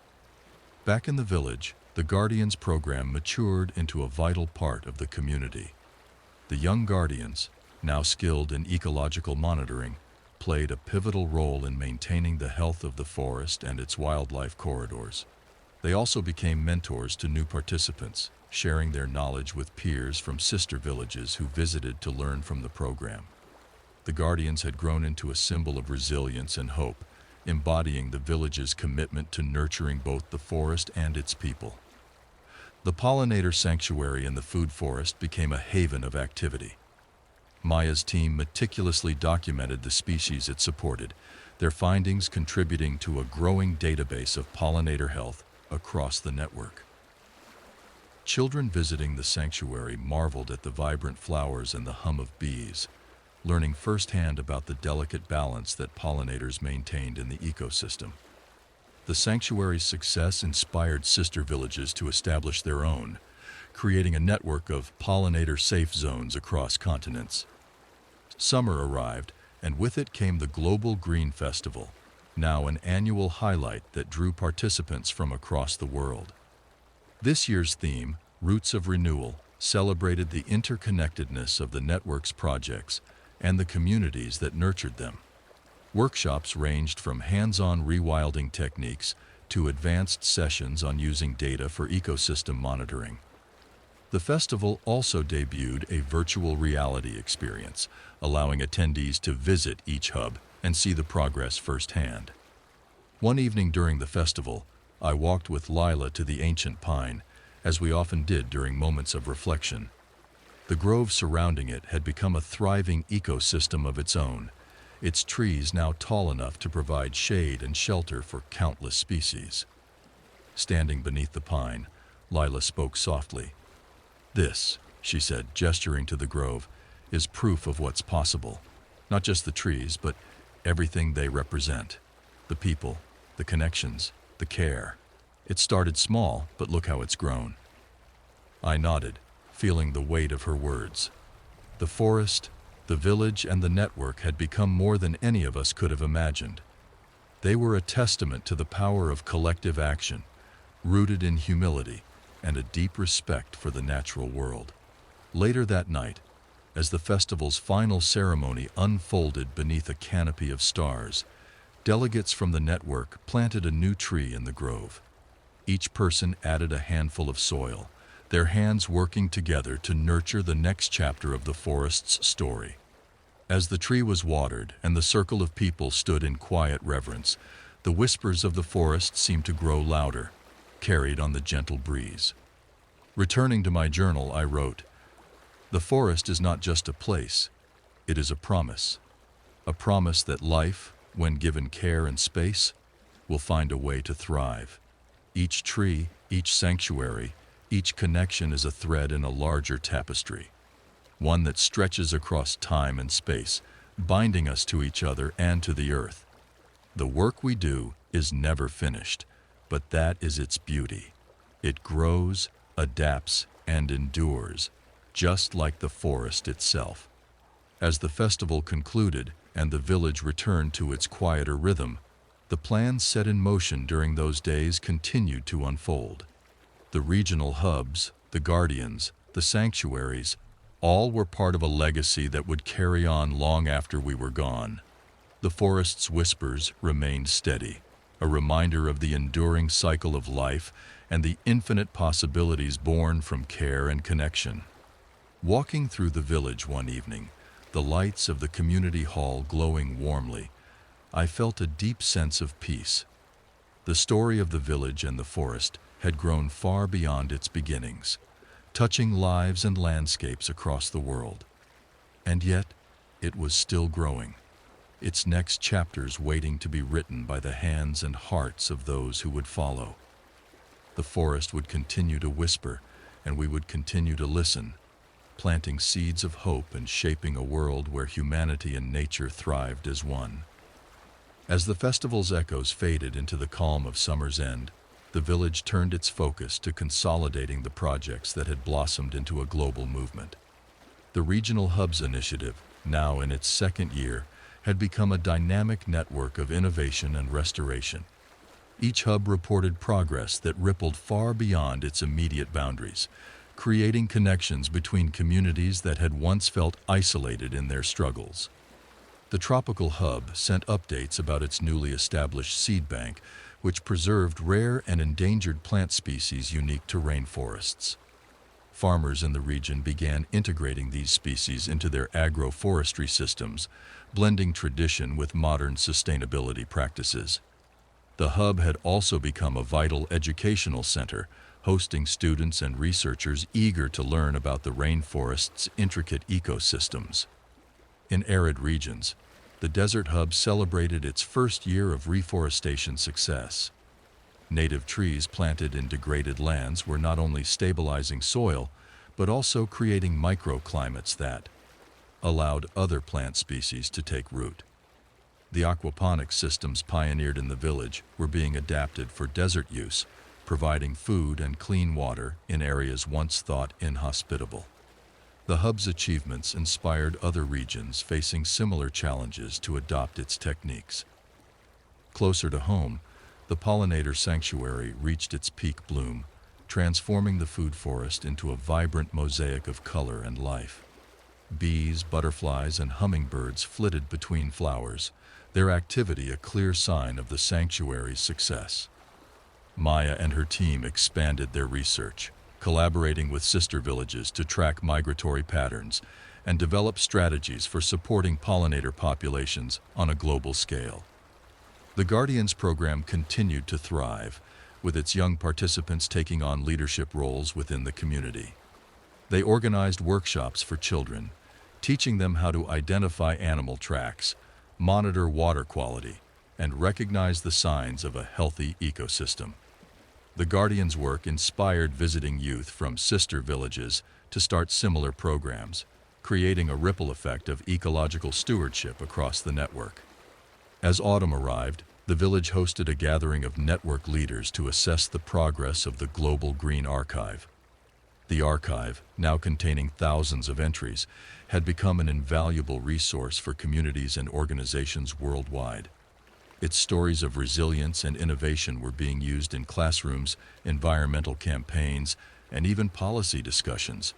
Back in the village, the Guardians program matured into a vital part of the community. The young Guardians, now skilled in ecological monitoring, played a pivotal role in maintaining the health of the forest and its wildlife corridors. They also became mentors to new participants, sharing their knowledge with peers from sister villages who visited to learn from the program. The Guardians had grown into a symbol of resilience and hope, embodying the village's commitment to nurturing both the forest and its people. The pollinator sanctuary in the food forest became a haven of activity. Maya's team meticulously documented the species it supported, their findings contributing to a growing database of pollinator health across the network. Children visiting the sanctuary marveled at the vibrant flowers and the hum of bees, learning firsthand about the delicate balance that pollinators maintained in the ecosystem. The sanctuary's success inspired sister villages to establish their own, creating a network of pollinator-safe zones across continents. Summer arrived, and with it came the Global Green Festival, now an annual highlight that drew participants from across the world. This year's theme, Roots of Renewal, celebrated the interconnectedness of the network's projects and the communities that nurtured them. Workshops ranged from hands-on rewilding techniques to advanced sessions on using data for ecosystem monitoring. The festival also debuted a virtual reality experience, allowing attendees to visit each hub and see the progress firsthand. One evening during the festival, I walked with Lila to the ancient pine, as we often did during moments of reflection. The grove surrounding it had become a thriving ecosystem of its own, its trees now tall enough to provide shade and shelter for countless species. Standing beneath the pine, Lila spoke softly. "This," she said, gesturing to the grove, "is proof of what's possible. Not just the trees, but everything they represent. The people, the connections, the care. It started small, but look how it's grown." I nodded, feeling the weight of her words. The forest, the village, and the network had become more than any of us could have imagined. They were a testament to the power of collective action, rooted in humility and a deep respect for the natural world. Later that night, as the festival's final ceremony unfolded beneath a canopy of stars, delegates from the network planted a new tree in the grove. Each person added a handful of soil, their hands working together to nurture the next chapter of the forest's story. As the tree was watered and the circle of people stood in quiet reverence, the whispers of the forest seemed to grow louder, carried on the gentle breeze. Returning to my journal, I wrote, "The forest is not just a place, it is a promise that life, when given care and space, will find a way to thrive. Each tree, each sanctuary, each connection is a thread in a larger tapestry, one that stretches across time and space, binding us to each other and to the earth. The work we do is never finished, but that is its beauty. It grows, adapts, and endures, just like the forest itself." As the festival concluded and the village returned to its quieter rhythm, the plans set in motion during those days continued to unfold. The regional hubs, the guardians, the sanctuaries, all were part of a legacy that would carry on long after we were gone. The forest's whispers remained steady, a reminder of the enduring cycle of life and the infinite possibilities born from care and connection. Walking through the village one evening, the lights of the community hall glowing warmly, I felt a deep sense of peace. The story of the village and the forest had grown far beyond its beginnings, touching lives and landscapes across the world. And yet, it was still growing, its next chapters waiting to be written by the hands and hearts of those who would follow. The forest would continue to whisper, and we would continue to listen, planting seeds of hope and shaping a world where humanity and nature thrived as one. As the festival's echoes faded into the calm of summer's end, the village turned its focus to consolidating the projects that had blossomed into a global movement. The Regional Hubs initiative, now in its second year, had become a dynamic network of innovation and restoration. Each hub reported progress that rippled far beyond its immediate boundaries, creating connections between communities that had once felt isolated in their struggles. The Tropical Hub sent updates about its newly established seed bank, which preserved rare and endangered plant species unique to rainforests. Farmers in the region began integrating these species into their agroforestry systems, blending tradition with modern sustainability practices. The hub had also become a vital educational center, hosting students and researchers eager to learn about the rainforest's intricate ecosystems. In arid regions, the Desert Hub celebrated its first year of reforestation success. Native trees planted in degraded lands were not only stabilizing soil, but also creating microclimates that allowed other plant species to take root. The aquaponics systems pioneered in the village were being adapted for desert use, providing food and clean water in areas once thought inhospitable. The hub's achievements inspired other regions facing similar challenges to adopt its techniques. Closer to home, the pollinator sanctuary reached its peak bloom, transforming the food forest into a vibrant mosaic of color and life. Bees, butterflies, and hummingbirds flitted between flowers, their activity a clear sign of the sanctuary's success. Maya and her team expanded their research, collaborating with sister villages to track migratory patterns and develop strategies for supporting pollinator populations on a global scale. The Guardians program continued to thrive, with its young participants taking on leadership roles within the community. They organized workshops for children, teaching them how to identify animal tracks, monitor water quality, and recognize the signs of a healthy ecosystem. The Guardians' work inspired visiting youth from sister villages to start similar programs, creating a ripple effect of ecological stewardship across the network. As autumn arrived, the village hosted a gathering of network leaders to assess the progress of the Global Green Archive. The archive, now containing thousands of entries, had become an invaluable resource for communities and organizations worldwide. Its stories of resilience and innovation were being used in classrooms, environmental campaigns, and even policy discussions.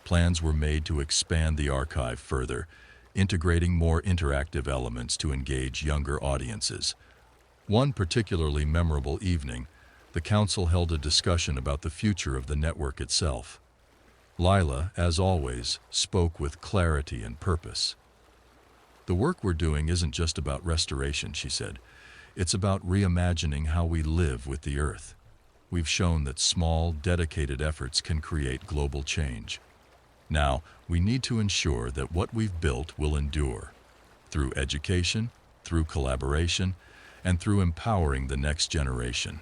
Plans were made to expand the archive further, integrating more interactive elements to engage younger audiences. One particularly memorable evening, the council held a discussion about the future of the network itself. Lila, as always, spoke with clarity and purpose. "The work we're doing isn't just about restoration," she said. "It's about reimagining how we live with the earth. We've shown that small, dedicated efforts can create global change. Now, we need to ensure that what we've built will endure, through education, through collaboration, and through empowering the next generation."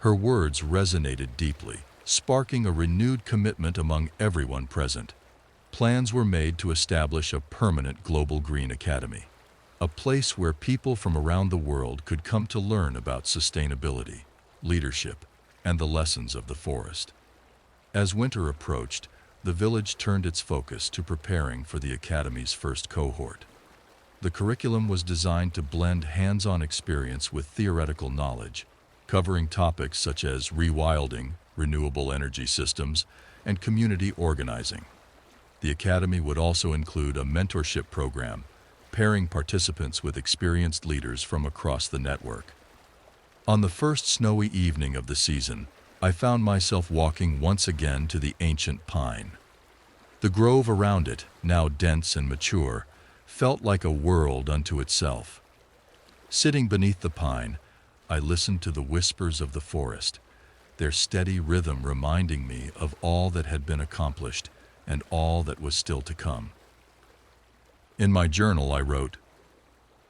Her words resonated deeply, sparking a renewed commitment among everyone present. Plans were made to establish a permanent Global Green Academy, a place where people from around the world could come to learn about sustainability, leadership, and the lessons of the forest. As winter approached, the village turned its focus to preparing for the Academy's first cohort. The curriculum was designed to blend hands-on experience with theoretical knowledge, covering topics such as rewilding, renewable energy systems, and community organizing. The Academy would also include a mentorship program, pairing participants with experienced leaders from across the network. On the first snowy evening of the season, I found myself walking once again to the ancient pine. The grove around it, now dense and mature, felt like a world unto itself. Sitting beneath the pine, I listened to the whispers of the forest, their steady rhythm reminding me of all that had been accomplished and all that was still to come. In my journal, I wrote,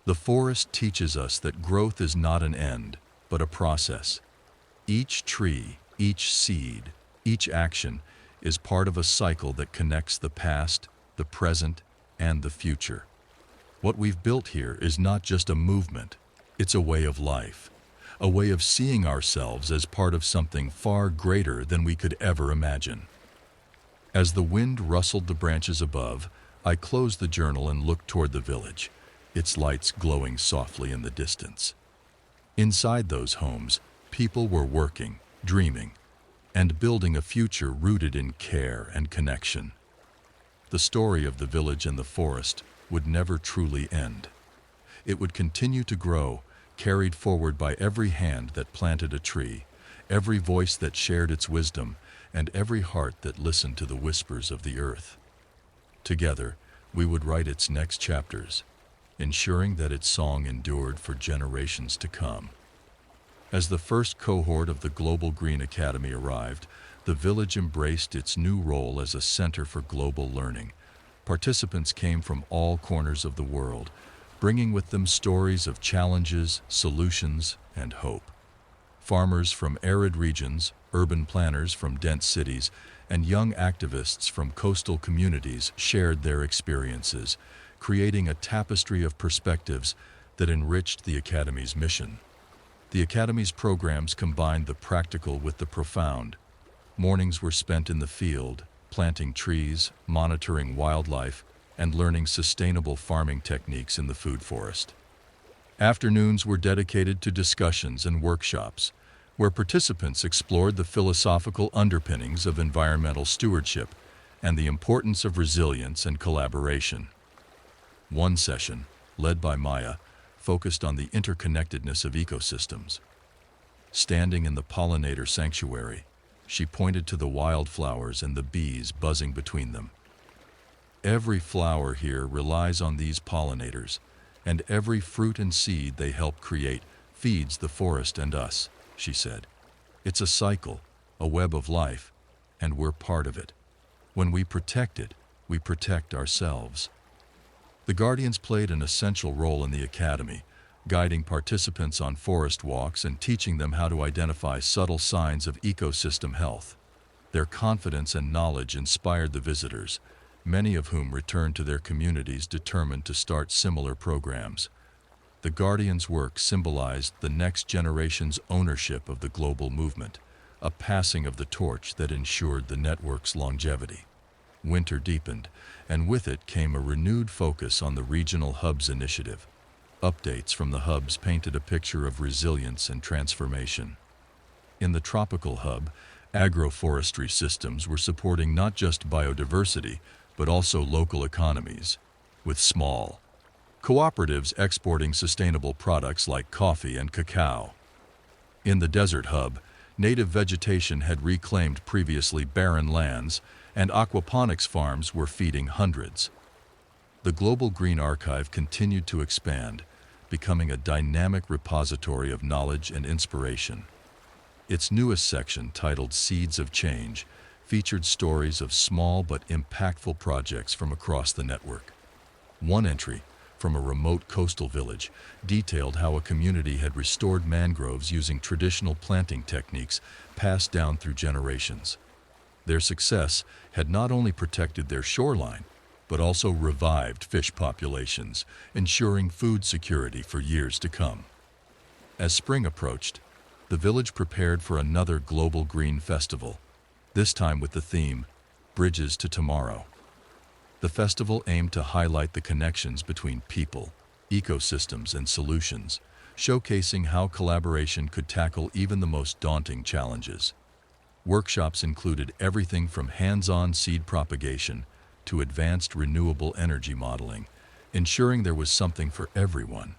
"The forest teaches us that growth is not an end, but a process. Each tree, each seed, each action is part of a cycle that connects the past, the present, and the future. What we've built here is not just a movement, it's a way of life, a way of seeing ourselves as part of something far greater than we could ever imagine." As the wind rustled the branches above, I closed the journal and looked toward the village, its lights glowing softly in the distance. Inside those homes, people were working, dreaming, and building a future rooted in care and connection. The story of the village and the forest would never truly end. It would continue to grow, carried forward by every hand that planted a tree, every voice that shared its wisdom, and every heart that listened to the whispers of the earth. Together, we would write its next chapters, ensuring that its song endured for generations to come. As the first cohort of the Global Green Academy arrived, the village embraced its new role as a center for global learning. Participants came from all corners of the world, bringing with them stories of challenges, solutions, and hope. Farmers from arid regions, urban planners from dense cities, and young activists from coastal communities shared their experiences, creating a tapestry of perspectives that enriched the Academy's mission. The Academy's programs combined the practical with the profound. Mornings were spent in the field, planting trees, monitoring wildlife, and learning sustainable farming techniques in the food forest. Afternoons were dedicated to discussions and workshops, where participants explored the philosophical underpinnings of environmental stewardship and the importance of resilience and collaboration. One session, led by Maya, focused on the interconnectedness of ecosystems. Standing in the pollinator sanctuary, she pointed to the wildflowers and the bees buzzing between them. "Every flower here relies on these pollinators, and every fruit and seed they help create feeds the forest and us," she said. "It's a cycle, a web of life, and we're part of it. When we protect it, we protect ourselves." The Guardians played an essential role in the Academy, guiding participants on forest walks and teaching them how to identify subtle signs of ecosystem health. Their confidence and knowledge inspired the visitors, many of whom returned to their communities determined to start similar programs. The Guardians' work symbolized the next generation's ownership of the global movement, a passing of the torch that ensured the network's longevity. Winter deepened, and with it came a renewed focus on the Regional Hubs initiative. Updates from the hubs painted a picture of resilience and transformation. In the Tropical Hub, agroforestry systems were supporting not just biodiversity, but also local economies, with small cooperatives exporting sustainable products like coffee and cacao. In the Desert Hub, native vegetation had reclaimed previously barren lands, and aquaponics farms were feeding hundreds. The Global Green Archive continued to expand, becoming a dynamic repository of knowledge and inspiration. Its newest section, titled Seeds of Change, featured stories of small but impactful projects from across the network. One entry, from a remote coastal village, detailed how a community had restored mangroves using traditional planting techniques passed down through generations. Their success had not only protected their shoreline, but also revived fish populations, ensuring food security for years to come. As spring approached, the village prepared for another Global Green Festival, this time with the theme, Bridges to Tomorrow. The festival aimed to highlight the connections between people, ecosystems, and solutions, showcasing how collaboration could tackle even the most daunting challenges. Workshops included everything from hands-on seed propagation to advanced renewable energy modeling, ensuring there was something for everyone.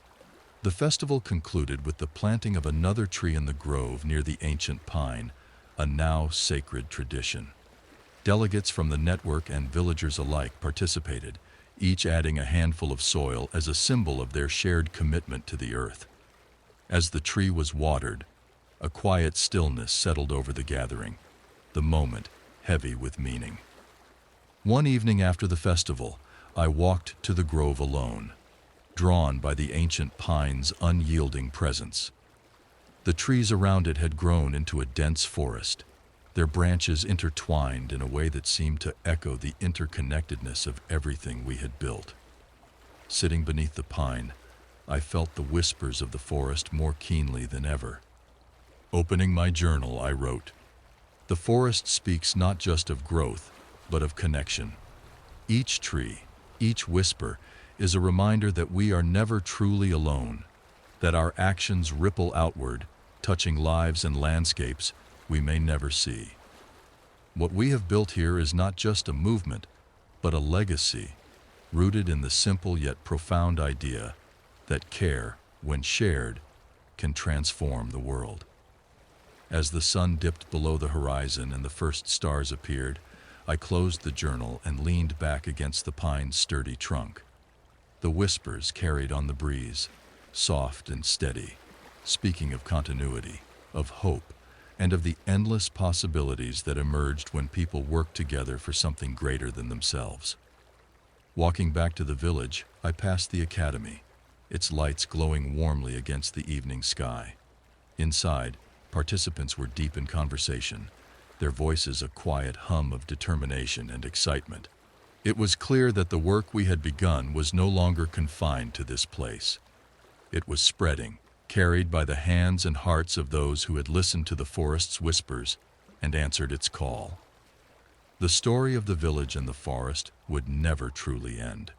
The festival concluded with the planting of another tree in the grove near the ancient pine, a now sacred tradition. Delegates from the network and villagers alike participated, each adding a handful of soil as a symbol of their shared commitment to the earth. As the tree was watered, a quiet stillness settled over the gathering, the moment heavy with meaning. One evening after the festival, I walked to the grove alone, drawn by the ancient pine's unyielding presence. The trees around it had grown into a dense forest, their branches intertwined in a way that seemed to echo the interconnectedness of everything we had built. Sitting beneath the pine, I felt the whispers of the forest more keenly than ever. Opening my journal, I wrote, "The forest speaks not just of growth, but of connection. Each tree, each whisper, is a reminder that we are never truly alone, that our actions ripple outward, touching lives and landscapes we may never see. What we have built here is not just a movement, but a legacy, rooted in the simple yet profound idea that care, when shared, can transform the world." As the sun dipped below the horizon and the first stars appeared, I closed the journal and leaned back against the pine's sturdy trunk. The whispers carried on the breeze, soft and steady, speaking of continuity, of hope, and of the endless possibilities that emerged when people worked together for something greater than themselves. Walking back to the village, I passed the academy, its lights glowing warmly against the evening sky. Inside, participants were deep in conversation, their voices a quiet hum of determination and excitement. It was clear that the work we had begun was no longer confined to this place. It was spreading, carried by the hands and hearts of those who had listened to the forest's whispers and answered its call. The story of the village and the forest would never truly end.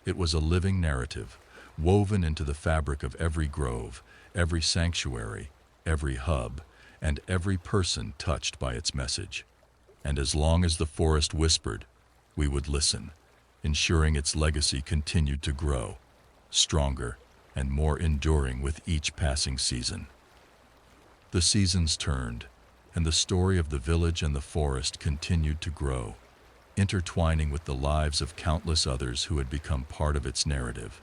It was a living narrative, woven into the fabric of every grove, every sanctuary, every hub, and every person touched by its message. And as long as the forest whispered, we would listen, ensuring its legacy continued to grow, stronger and more enduring with each passing season. The seasons turned, and the story of the village and the forest continued to grow, intertwining with the lives of countless others who had become part of its narrative.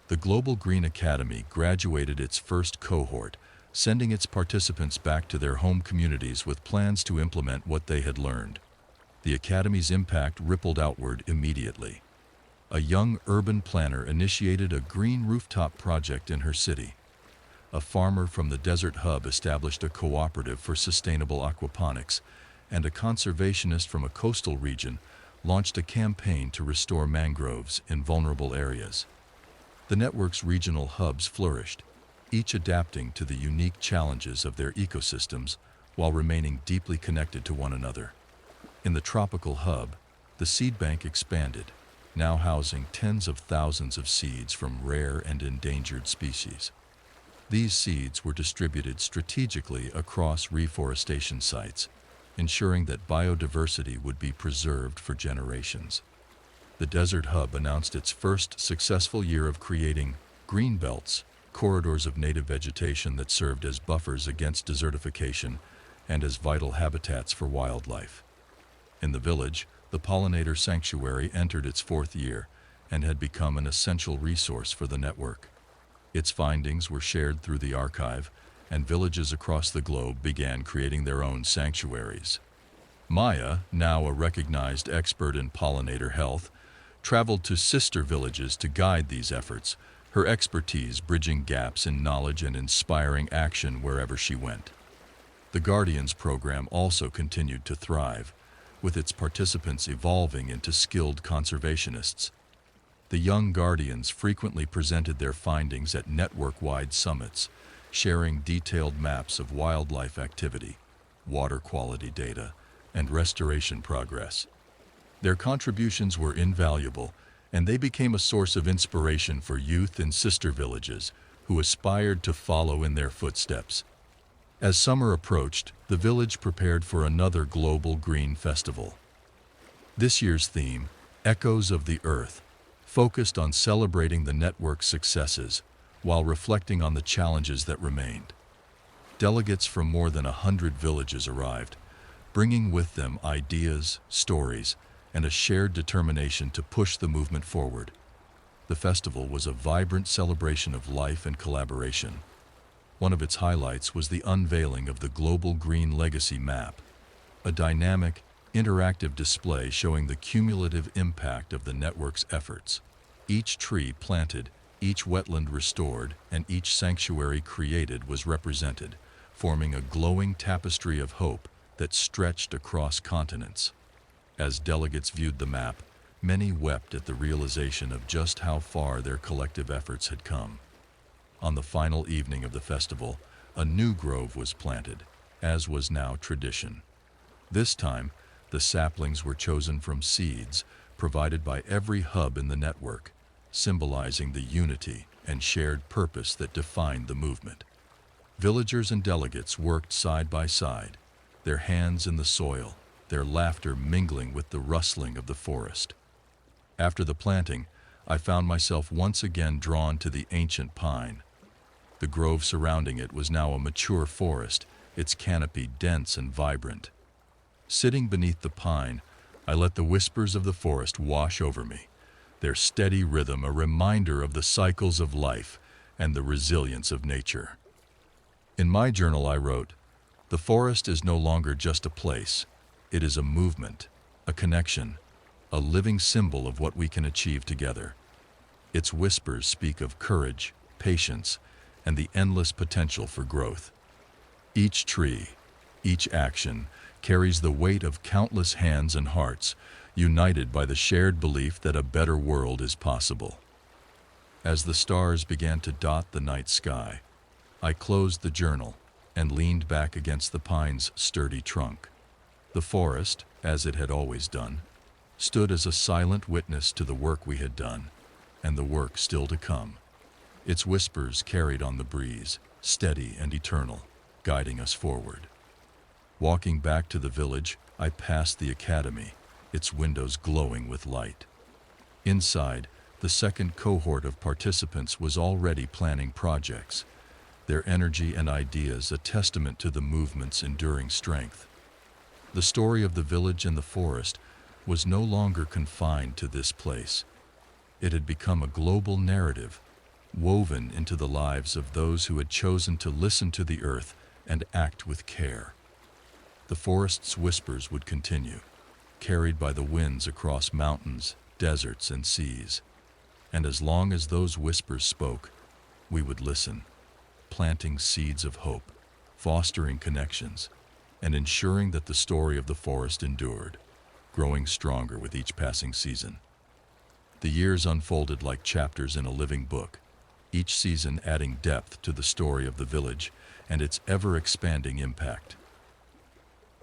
The Global Green Academy graduated its first cohort, sending its participants back to their home communities with plans to implement what they had learned. The Academy's impact rippled outward immediately. A young urban planner initiated a green rooftop project in her city. A farmer from the desert hub established a cooperative for sustainable aquaponics, and a conservationist from a coastal region launched a campaign to restore mangroves in vulnerable areas. The network's regional hubs flourished, each adapting to the unique challenges of their ecosystems while remaining deeply connected to one another. In the tropical hub, the seed bank expanded, now housing tens of thousands of seeds from rare and endangered species. These seeds were distributed strategically across reforestation sites, ensuring that biodiversity would be preserved for generations. The Desert Hub announced its first successful year of creating green belts, corridors of native vegetation that served as buffers against desertification and as vital habitats for wildlife. In the village, the pollinator sanctuary entered its fourth year and had become an essential resource for the network. Its findings were shared through the archive, and villages across the globe began creating their own sanctuaries. Maya, now a recognized expert in pollinator health, traveled to sister villages to guide these efforts, her expertise bridging gaps in knowledge and inspiring action wherever she went. The Guardians program also continued to thrive, with its participants evolving into skilled conservationists. The young Guardians frequently presented their findings at network-wide summits, sharing detailed maps of wildlife activity, water quality data, and restoration progress. Their contributions were invaluable, and they became a source of inspiration for youth in sister villages who aspired to follow in their footsteps. As summer approached, the village prepared for another global green festival. This year's theme, Echoes of the Earth, focused on celebrating the network's successes while reflecting on the challenges that remained. Delegates from more than 100 villages arrived, bringing with them ideas, stories, and a shared determination to push the movement forward. The festival was a vibrant celebration of life and collaboration. One of its highlights was the unveiling of the Global Green Legacy Map, a dynamic, interactive display showing the cumulative impact of the network's efforts. Each tree planted, each wetland restored, and each sanctuary created was represented, forming a glowing tapestry of hope that stretched across continents. As delegates viewed the map, many wept at the realization of just how far their collective efforts had come. On the final evening of the festival, a new grove was planted, as was now tradition. This time, the saplings were chosen from seeds provided by every hub in the network, symbolizing the unity and shared purpose that defined the movement. Villagers and delegates worked side by side, their hands in the soil, their laughter mingling with the rustling of the forest. After the planting, I found myself once again drawn to the ancient pine. The grove surrounding it was now a mature forest, its canopy dense and vibrant. Sitting beneath the pine, I let the whispers of the forest wash over me, their steady rhythm a reminder of the cycles of life and the resilience of nature. In my journal I wrote, "The forest is no longer just a place. It is a movement, a connection, a living symbol of what we can achieve together. Its whispers speak of courage, patience, and the endless potential for growth. Each tree, each action, carries the weight of countless hands and hearts, united by the shared belief that a better world is possible." As the stars began to dot the night sky, I closed the journal and leaned back against the pine's sturdy trunk. The forest, as it had always done, stood as a silent witness to the work we had done, and the work still to come. Its whispers carried on the breeze, steady and eternal, guiding us forward. Walking back to the village, I passed the academy, its windows glowing with light. Inside, the second cohort of participants was already planning projects, their energy and ideas a testament to the movement's enduring strength. The story of the village and the forest was no longer confined to this place. It had become a global narrative, woven into the lives of those who had chosen to listen to the earth and act with care. The forest's whispers would continue, carried by the winds across mountains, deserts, and seas. And as long as those whispers spoke, we would listen, planting seeds of hope, fostering connections, and ensuring that the story of the forest endured, growing stronger with each passing season. The years unfolded like chapters in a living book, each season adding depth to the story of the village and its ever-expanding impact.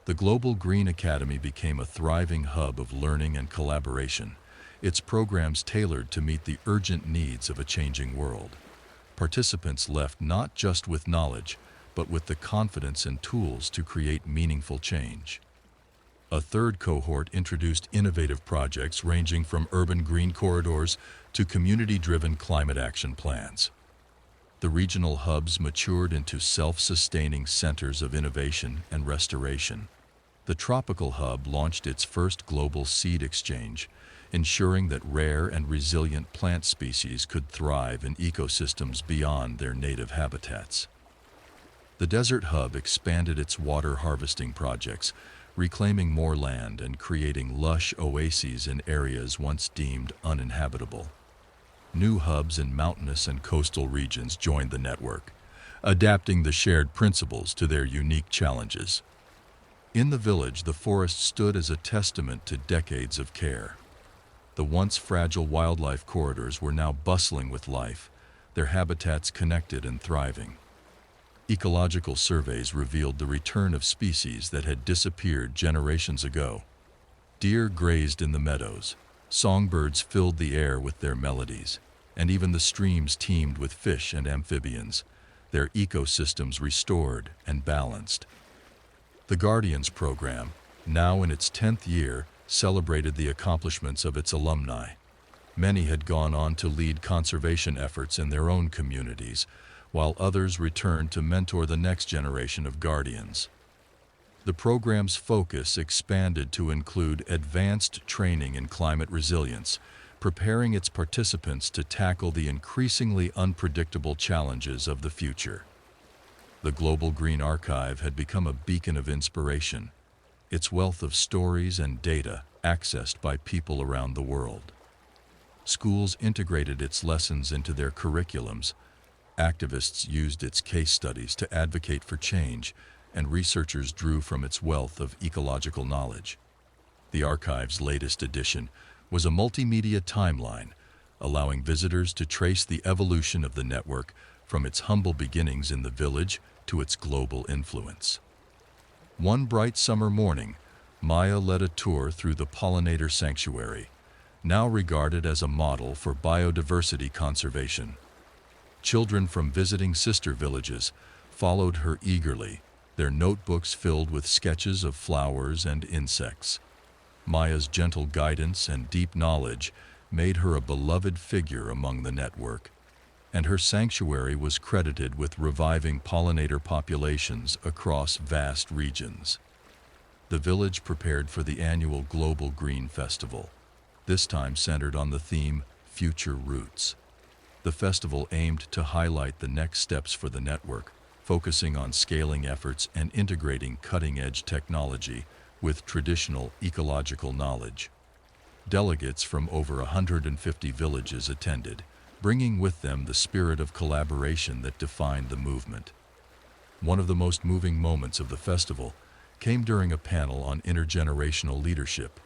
The Global Green Academy became a thriving hub of learning and collaboration, its programs tailored to meet the urgent needs of a changing world. Participants left not just with knowledge, but with the confidence and tools to create meaningful change. A third cohort introduced innovative projects ranging from urban green corridors to community-driven climate action plans. The regional hubs matured into self-sustaining centers of innovation and restoration. The Tropical Hub launched its first global seed exchange, ensuring that rare and resilient plant species could thrive in ecosystems beyond their native habitats. The Desert Hub expanded its water harvesting projects, reclaiming more land and creating lush oases in areas once deemed uninhabitable. New hubs in mountainous and coastal regions joined the network, adapting the shared principles to their unique challenges. In the village, the forest stood as a testament to decades of care. The once fragile wildlife corridors were now bustling with life, their habitats connected and thriving. Ecological surveys revealed the return of species that had disappeared generations ago. Deer grazed in the meadows, songbirds filled the air with their melodies, and even the streams teemed with fish and amphibians, their ecosystems restored and balanced. The Guardians program, now in its 10th year, celebrated the accomplishments of its alumni. Many had gone on to lead conservation efforts in their own communities, while others returned to mentor the next generation of guardians. The program's focus expanded to include advanced training in climate resilience, preparing its participants to tackle the increasingly unpredictable challenges of the future. The Global Green Archive had become a beacon of inspiration, its wealth of stories and data accessed by people around the world. Schools integrated its lessons into their curriculums, activists used its case studies to advocate for change, and researchers drew from its wealth of ecological knowledge. The archive's latest edition was a multimedia timeline, allowing visitors to trace the evolution of the network from its humble beginnings in the village to its global influence. One bright summer morning, Maya led a tour through the pollinator sanctuary, now regarded as a model for biodiversity conservation. Children from visiting sister villages followed her eagerly, their notebooks filled with sketches of flowers and insects. Maya's gentle guidance and deep knowledge made her a beloved figure among the network, and her sanctuary was credited with reviving pollinator populations across vast regions. The village prepared for the annual Global Green Festival, this time centered on the theme Future Roots. The festival aimed to highlight the next steps for the network, focusing on scaling efforts and integrating cutting-edge technology with traditional ecological knowledge. Delegates from over 150 villages attended, bringing with them the spirit of collaboration that defined the movement. One of the most moving moments of the festival came during a panel on intergenerational leadership.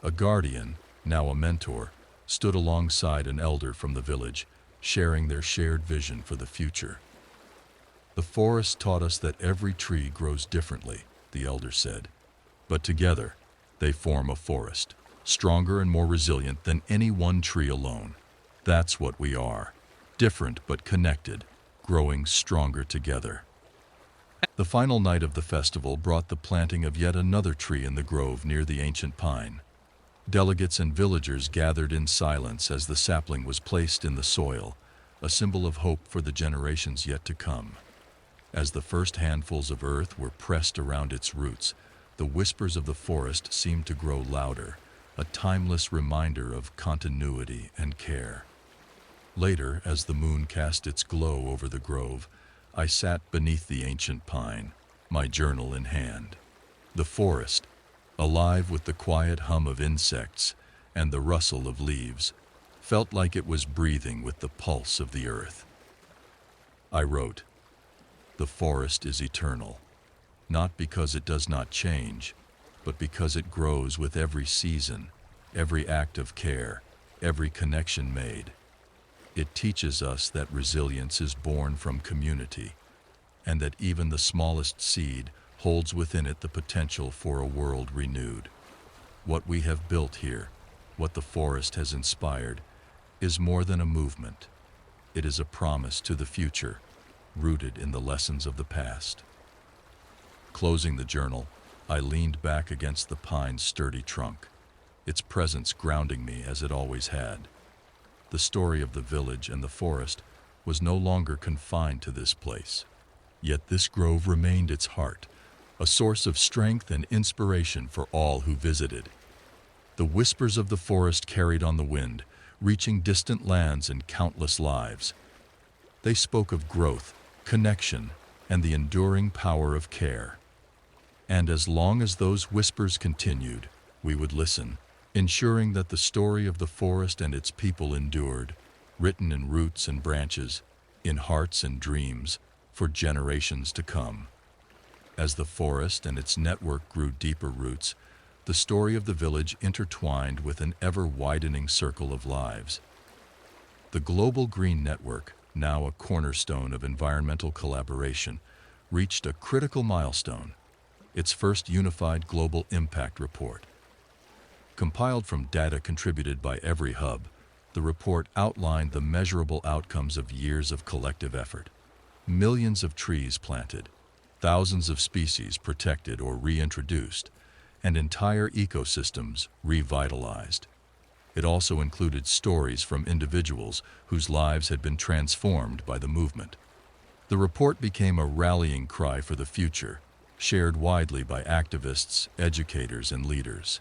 A guardian, now a mentor, stood alongside an elder from the village, sharing their shared vision for the future. "The forest taught us that every tree grows differently," the elder said. "But together, they form a forest, stronger and more resilient than any one tree alone. That's what we are, different but connected, growing stronger together." The final night of the festival brought the planting of yet another tree in the grove near the ancient pine. Delegates and villagers gathered in silence as the sapling was placed in the soil, a symbol of hope for the generations yet to come. As the first handfuls of earth were pressed around its roots, the whispers of the forest seemed to grow louder, a timeless reminder of continuity and care. Later, as the moon cast its glow over the grove, I sat beneath the ancient pine, my journal in hand. The forest, alive with the quiet hum of insects and the rustle of leaves, felt like it was breathing with the pulse of the earth. I wrote, "The forest is eternal, not because it does not change, but because it grows with every season, every act of care, every connection made. It teaches us that resilience is born from community, and that even the smallest seed holds within it the potential for a world renewed. What we have built here, what the forest has inspired, is more than a movement. It is a promise to the future, rooted in the lessons of the past." Closing the journal, I leaned back against the pine's sturdy trunk, its presence grounding me as it always had. The story of the village and the forest was no longer confined to this place. Yet this grove remained its heart, a source of strength and inspiration for all who visited. The whispers of the forest carried on the wind, reaching distant lands and countless lives. They spoke of growth, connection, and the enduring power of care. And as long as those whispers continued, we would listen, ensuring that the story of the forest and its people endured, written in roots and branches, in hearts and dreams, for generations to come. As the forest and its network grew deeper roots, the story of the village intertwined with an ever-widening circle of lives. The Global Green Network, now a cornerstone of environmental collaboration, reached a critical milestone, its first unified global impact report. Compiled from data contributed by every hub, the report outlined the measurable outcomes of years of collective effort. Millions of trees planted, thousands of species protected or reintroduced, and entire ecosystems revitalized. It also included stories from individuals whose lives had been transformed by the movement. The report became a rallying cry for the future, shared widely by activists, educators, and leaders.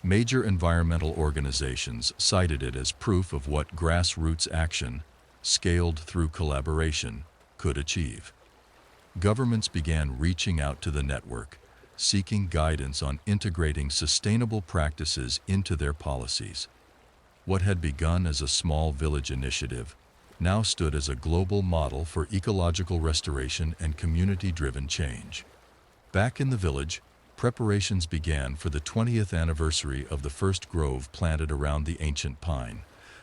Major environmental organizations cited it as proof of what grassroots action, scaled through collaboration, could achieve. Governments began reaching out to the network, seeking guidance on integrating sustainable practices into their policies. What had begun as a small village initiative now stood as a global model for ecological restoration and community-driven change. Back in the village, preparations began for the 20th anniversary of the first grove planted around the ancient pine.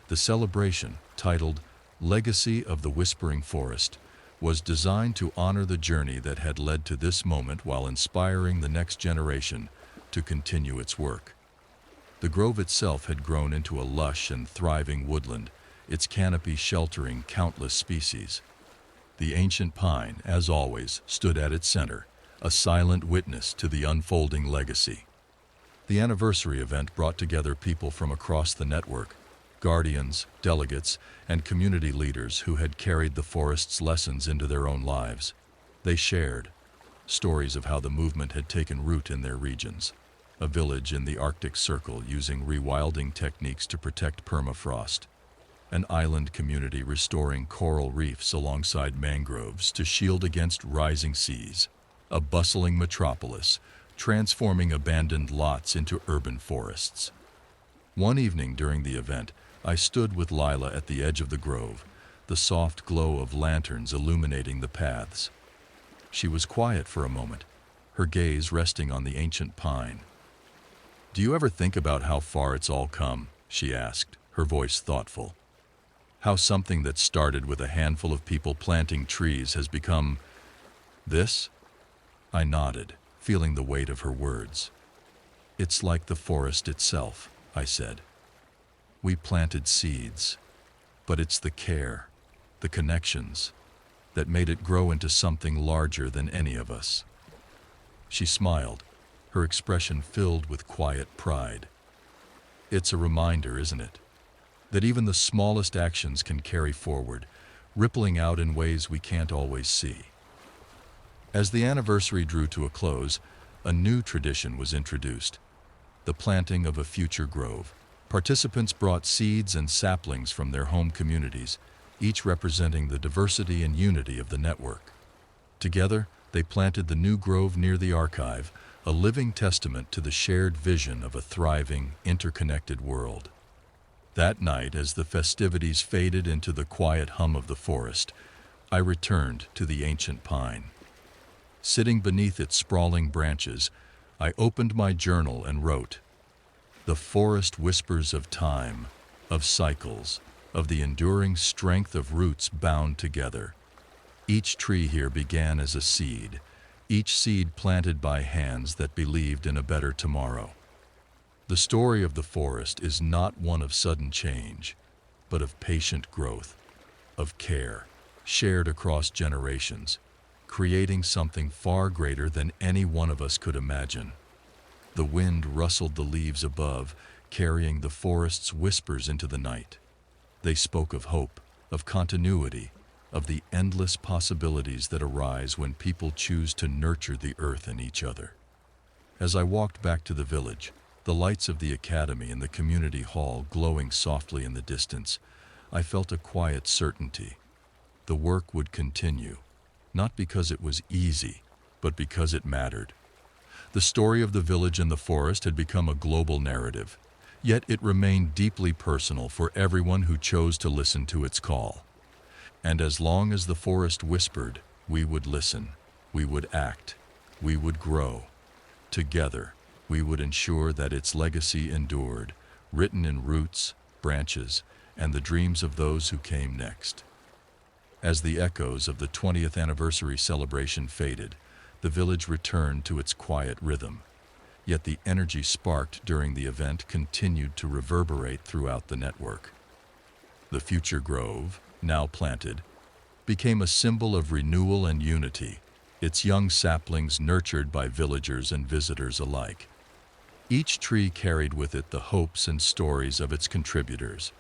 The celebration, titled Legacy of the Whispering Forest, was designed to honor the journey that had led to this moment while inspiring the next generation to continue its work. The grove itself had grown into a lush and thriving woodland, its canopy sheltering countless species. The ancient pine, as always, stood at its center, a silent witness to the unfolding legacy. The anniversary event brought together people from across the network, guardians, delegates, and community leaders who had carried the forest's lessons into their own lives. They shared stories of how the movement had taken root in their regions. A village in the Arctic Circle using rewilding techniques to protect permafrost. An island community restoring coral reefs alongside mangroves to shield against rising seas. A bustling metropolis transforming abandoned lots into urban forests. One evening during the event, I stood with Lila at the edge of the grove, the soft glow of lanterns illuminating the paths. She was quiet for a moment, her gaze resting on the ancient pine. "Do you ever think about how far it's all come?" she asked, her voice thoughtful. "How something that started with a handful of people planting trees has become this?" I nodded, feeling the weight of her words. "It's like the forest itself," I said. "We planted seeds, but it's the care, the connections, that made it grow into something larger than any of us." She smiled, her expression filled with quiet pride. "It's a reminder, isn't it, that even the smallest actions can carry forward, rippling out in ways we can't always see." As the anniversary drew to a close, a new tradition was introduced: the planting of a future grove. Participants brought seeds and saplings from their home communities, each representing the diversity and unity of the network. Together, they planted the new grove near the archive, a living testament to the shared vision of a thriving, interconnected world. That night, as the festivities faded into the quiet hum of the forest, I returned to the ancient pine. Sitting beneath its sprawling branches, I opened my journal and wrote, "The forest whispers of time, of cycles, of the enduring strength of roots bound together. Each tree here began as a seed, each seed planted by hands that believed in a better tomorrow. The story of the forest is not one of sudden change, but of patient growth, of care, shared across generations, creating something far greater than any one of us could imagine." The wind rustled the leaves above, carrying the forest's whispers into the night. They spoke of hope, of continuity, of the endless possibilities that arise when people choose to nurture the earth and each other. As I walked back to the village, the lights of the academy and the community hall glowing softly in the distance, I felt a quiet certainty. The work would continue, not because it was easy, but because it mattered. The story of the village and the forest had become a global narrative, yet it remained deeply personal for everyone who chose to listen to its call. And as long as the forest whispered, we would listen, we would act, we would grow. Together, we would ensure that its legacy endured, written in roots, branches, and the dreams of those who came next. As the echoes of the 20th anniversary celebration faded, the village returned to its quiet rhythm. Yet the energy sparked during the event continued to reverberate throughout the network. The future grove, now planted, became a symbol of renewal and unity, its young saplings nurtured by villagers and visitors alike. Each tree carried with it the hopes and stories of its contributors,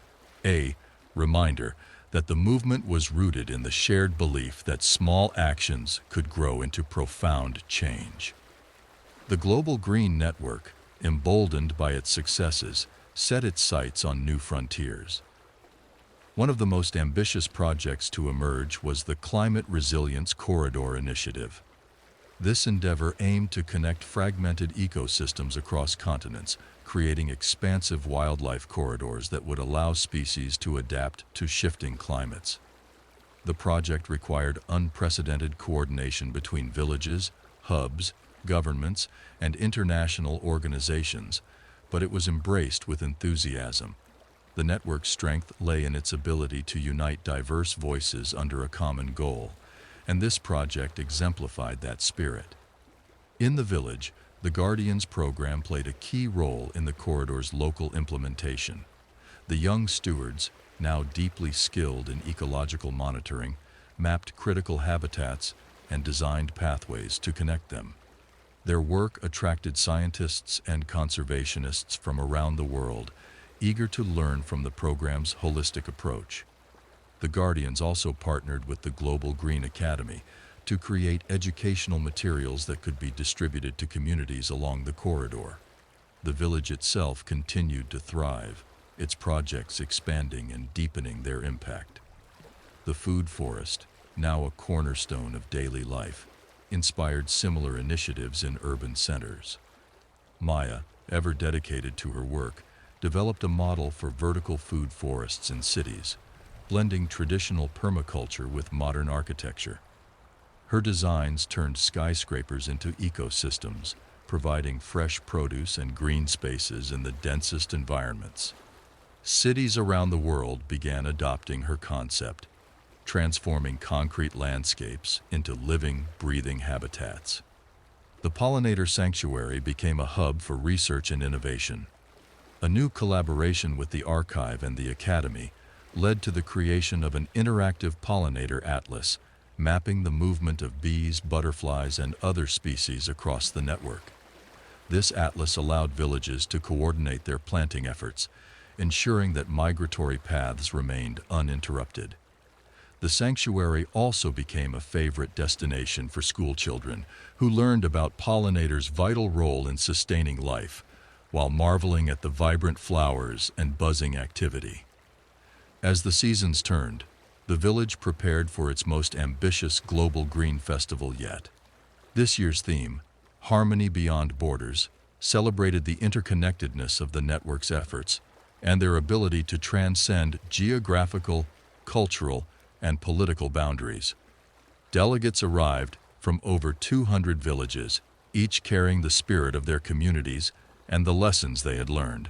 a reminder that the movement was rooted in the shared belief that small actions could grow into profound change. The Global Green Network, emboldened by its successes, set its sights on new frontiers. One of the most ambitious projects to emerge was the Climate Resilience Corridor Initiative. This endeavor aimed to connect fragmented ecosystems across continents, creating expansive wildlife corridors that would allow species to adapt to shifting climates. The project required unprecedented coordination between villages, hubs, governments, and international organizations, but it was embraced with enthusiasm. The network's strength lay in its ability to unite diverse voices under a common goal, and this project exemplified that spirit. In the village, the Guardians program played a key role in the corridor's local implementation. The young stewards, now deeply skilled in ecological monitoring, mapped critical habitats and designed pathways to connect them. Their work attracted scientists and conservationists from around the world, eager to learn from the program's holistic approach. The Guardians also partnered with the Global Green Academy to create educational materials that could be distributed to communities along the corridor. The village itself continued to thrive, its projects expanding and deepening their impact. The food forest, now a cornerstone of daily life, inspired similar initiatives in urban centers. Maya, ever dedicated to her work, developed a model for vertical food forests in cities, blending traditional permaculture with modern architecture. Her designs turned skyscrapers into ecosystems, providing fresh produce and green spaces in the densest environments. Cities around the world began adopting her concept, transforming concrete landscapes into living, breathing habitats. The Pollinator Sanctuary became a hub for research and innovation. A new collaboration with the Archive and the Academy led to the creation of an interactive pollinator atlas, mapping the movement of bees, butterflies, and other species across the network. This atlas allowed villages to coordinate their planting efforts, ensuring that migratory paths remained uninterrupted. The sanctuary also became a favorite destination for schoolchildren who learned about pollinators' vital role in sustaining life, while marveling at the vibrant flowers and buzzing activity. As the seasons turned, the village prepared for its most ambitious global green festival yet. This year's theme, Harmony Beyond Borders, celebrated the interconnectedness of the network's efforts and their ability to transcend geographical, cultural, and political boundaries. Delegates arrived from over 200 villages, each carrying the spirit of their communities and the lessons they had learned.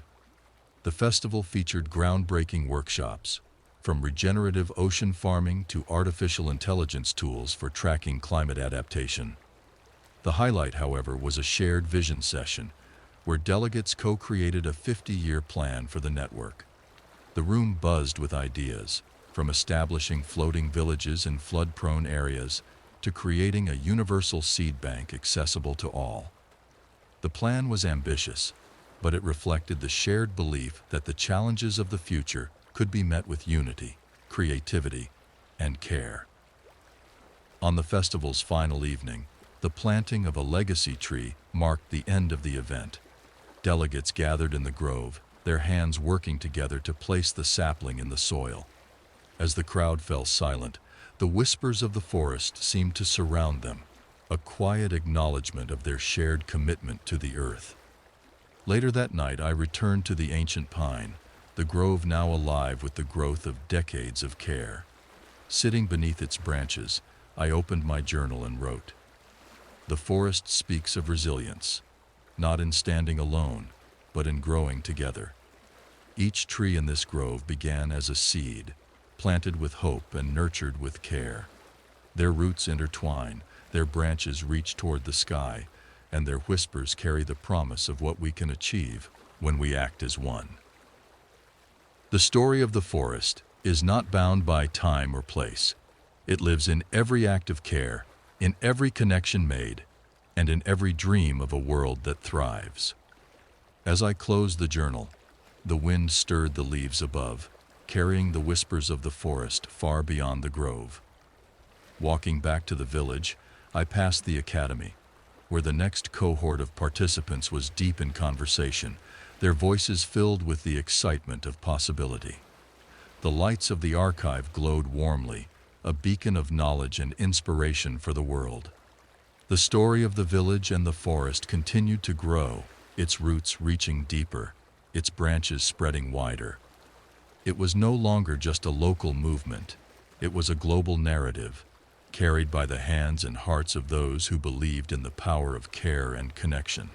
The festival featured groundbreaking workshops, from regenerative ocean farming to artificial intelligence tools for tracking climate adaptation. The highlight, however, was a shared vision session, where delegates co-created a 50-year plan for the network. The room buzzed with ideas, from establishing floating villages in flood-prone areas to creating a universal seed bank accessible to all. The plan was ambitious, but it reflected the shared belief that the challenges of the future could be met with unity, creativity, and care. On the festival's final evening, the planting of a legacy tree marked the end of the event. Delegates gathered in the grove, their hands working together to place the sapling in the soil. As the crowd fell silent, the whispers of the forest seemed to surround them, a quiet acknowledgement of their shared commitment to the earth. Later that night, I returned to the ancient pine, the grove now alive with the growth of decades of care. Sitting beneath its branches, I opened my journal and wrote, "The forest speaks of resilience, not in standing alone, but in growing together. Each tree in this grove began as a seed, planted with hope and nurtured with care. Their roots intertwine, their branches reach toward the sky, and their whispers carry the promise of what we can achieve when we act as one." The story of the forest is not bound by time or place. It lives in every act of care, in every connection made, and in every dream of a world that thrives. As I closed the journal, the wind stirred the leaves above, carrying the whispers of the forest far beyond the grove. Walking back to the village, I passed the academy, where the next cohort of participants was deep in conversation, their voices filled with the excitement of possibility. The lights of the archive glowed warmly, a beacon of knowledge and inspiration for the world. The story of the village and the forest continued to grow, its roots reaching deeper, its branches spreading wider. It was no longer just a local movement. It was a global narrative, carried by the hands and hearts of those who believed in the power of care and connection.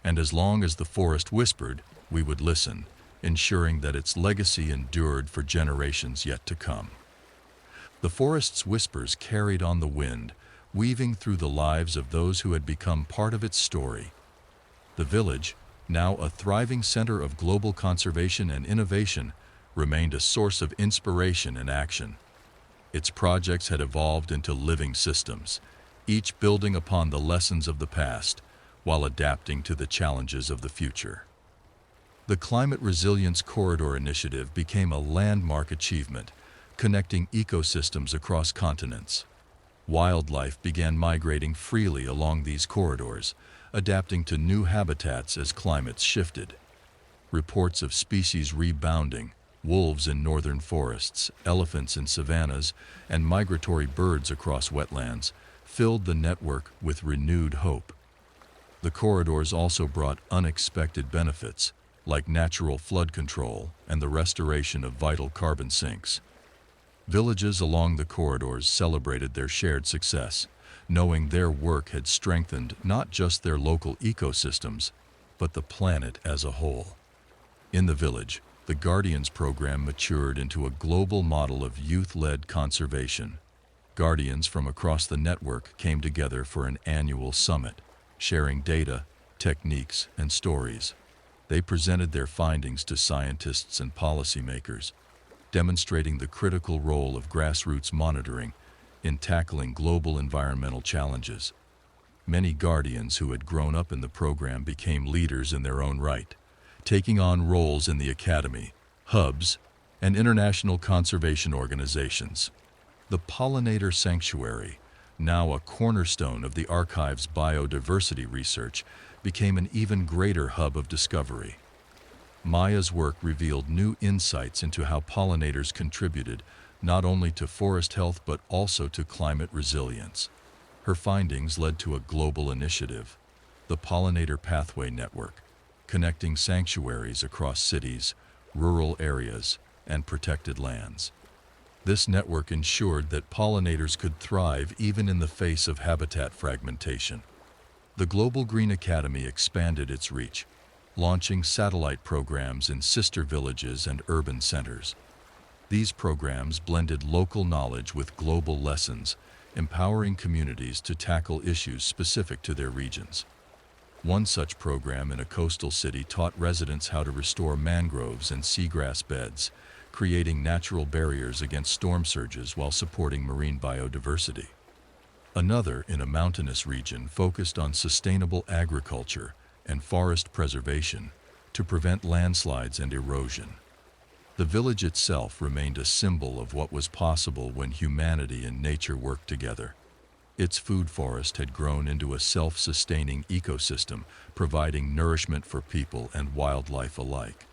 And as long as the forest whispered, we would listen, ensuring that its legacy endured for generations yet to come. The forest's whispers carried on the wind, weaving through the lives of those who had become part of its story. The village, now a thriving center of global conservation and innovation, remained a source of inspiration and action. Its projects had evolved into living systems, each building upon the lessons of the past while adapting to the challenges of the future. The Climate Resilience Corridor Initiative became a landmark achievement, connecting ecosystems across continents. Wildlife began migrating freely along these corridors, adapting to new habitats as climates shifted. Reports of species rebounding, wolves in northern forests, elephants in savannas, and migratory birds across wetlands, filled the network with renewed hope. The corridors also brought unexpected benefits, like natural flood control and the restoration of vital carbon sinks. Villages along the corridors celebrated their shared success, knowing their work had strengthened not just their local ecosystems, but the planet as a whole. In the village, the Guardians program matured into a global model of youth-led conservation. Guardians from across the network came together for an annual summit, sharing data, techniques, and stories. They presented their findings to scientists and policymakers, demonstrating the critical role of grassroots monitoring in tackling global environmental challenges. Many Guardians who had grown up in the program became leaders in their own right, taking on roles in the academy, hubs, and international conservation organizations. The Pollinator Sanctuary, now a cornerstone of the archive's biodiversity research, became an even greater hub of discovery. Maya's work revealed new insights into how pollinators contributed not only to forest health but also to climate resilience. Her findings led to a global initiative, the Pollinator Pathway Network, connecting sanctuaries across cities, rural areas, and protected lands. This network ensured that pollinators could thrive even in the face of habitat fragmentation. The Global Green Academy expanded its reach, launching satellite programs in sister villages and urban centers. These programs blended local knowledge with global lessons, empowering communities to tackle issues specific to their regions. One such program in a coastal city taught residents how to restore mangroves and seagrass beds, creating natural barriers against storm surges while supporting marine biodiversity. Another in a mountainous region focused on sustainable agriculture and forest preservation to prevent landslides and erosion. The village itself remained a symbol of what was possible when humanity and nature worked together. Its food forest had grown into a self-sustaining ecosystem, providing nourishment for people and wildlife alike.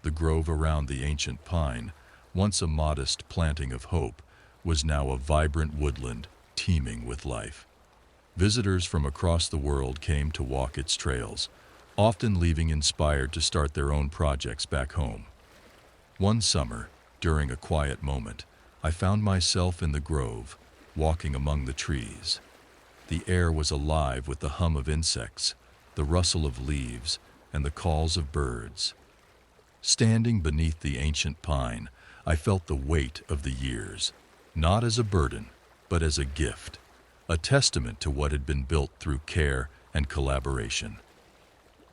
The grove around the ancient pine, once a modest planting of hope, was now a vibrant woodland teeming with life. Visitors from across the world came to walk its trails, often leaving inspired to start their own projects back home. One summer, during a quiet moment, I found myself in the grove, walking among the trees. The air was alive with the hum of insects, the rustle of leaves, and the calls of birds. Standing beneath the ancient pine, I felt the weight of the years, not as a burden, but as a gift, a testament to what had been built through care and collaboration.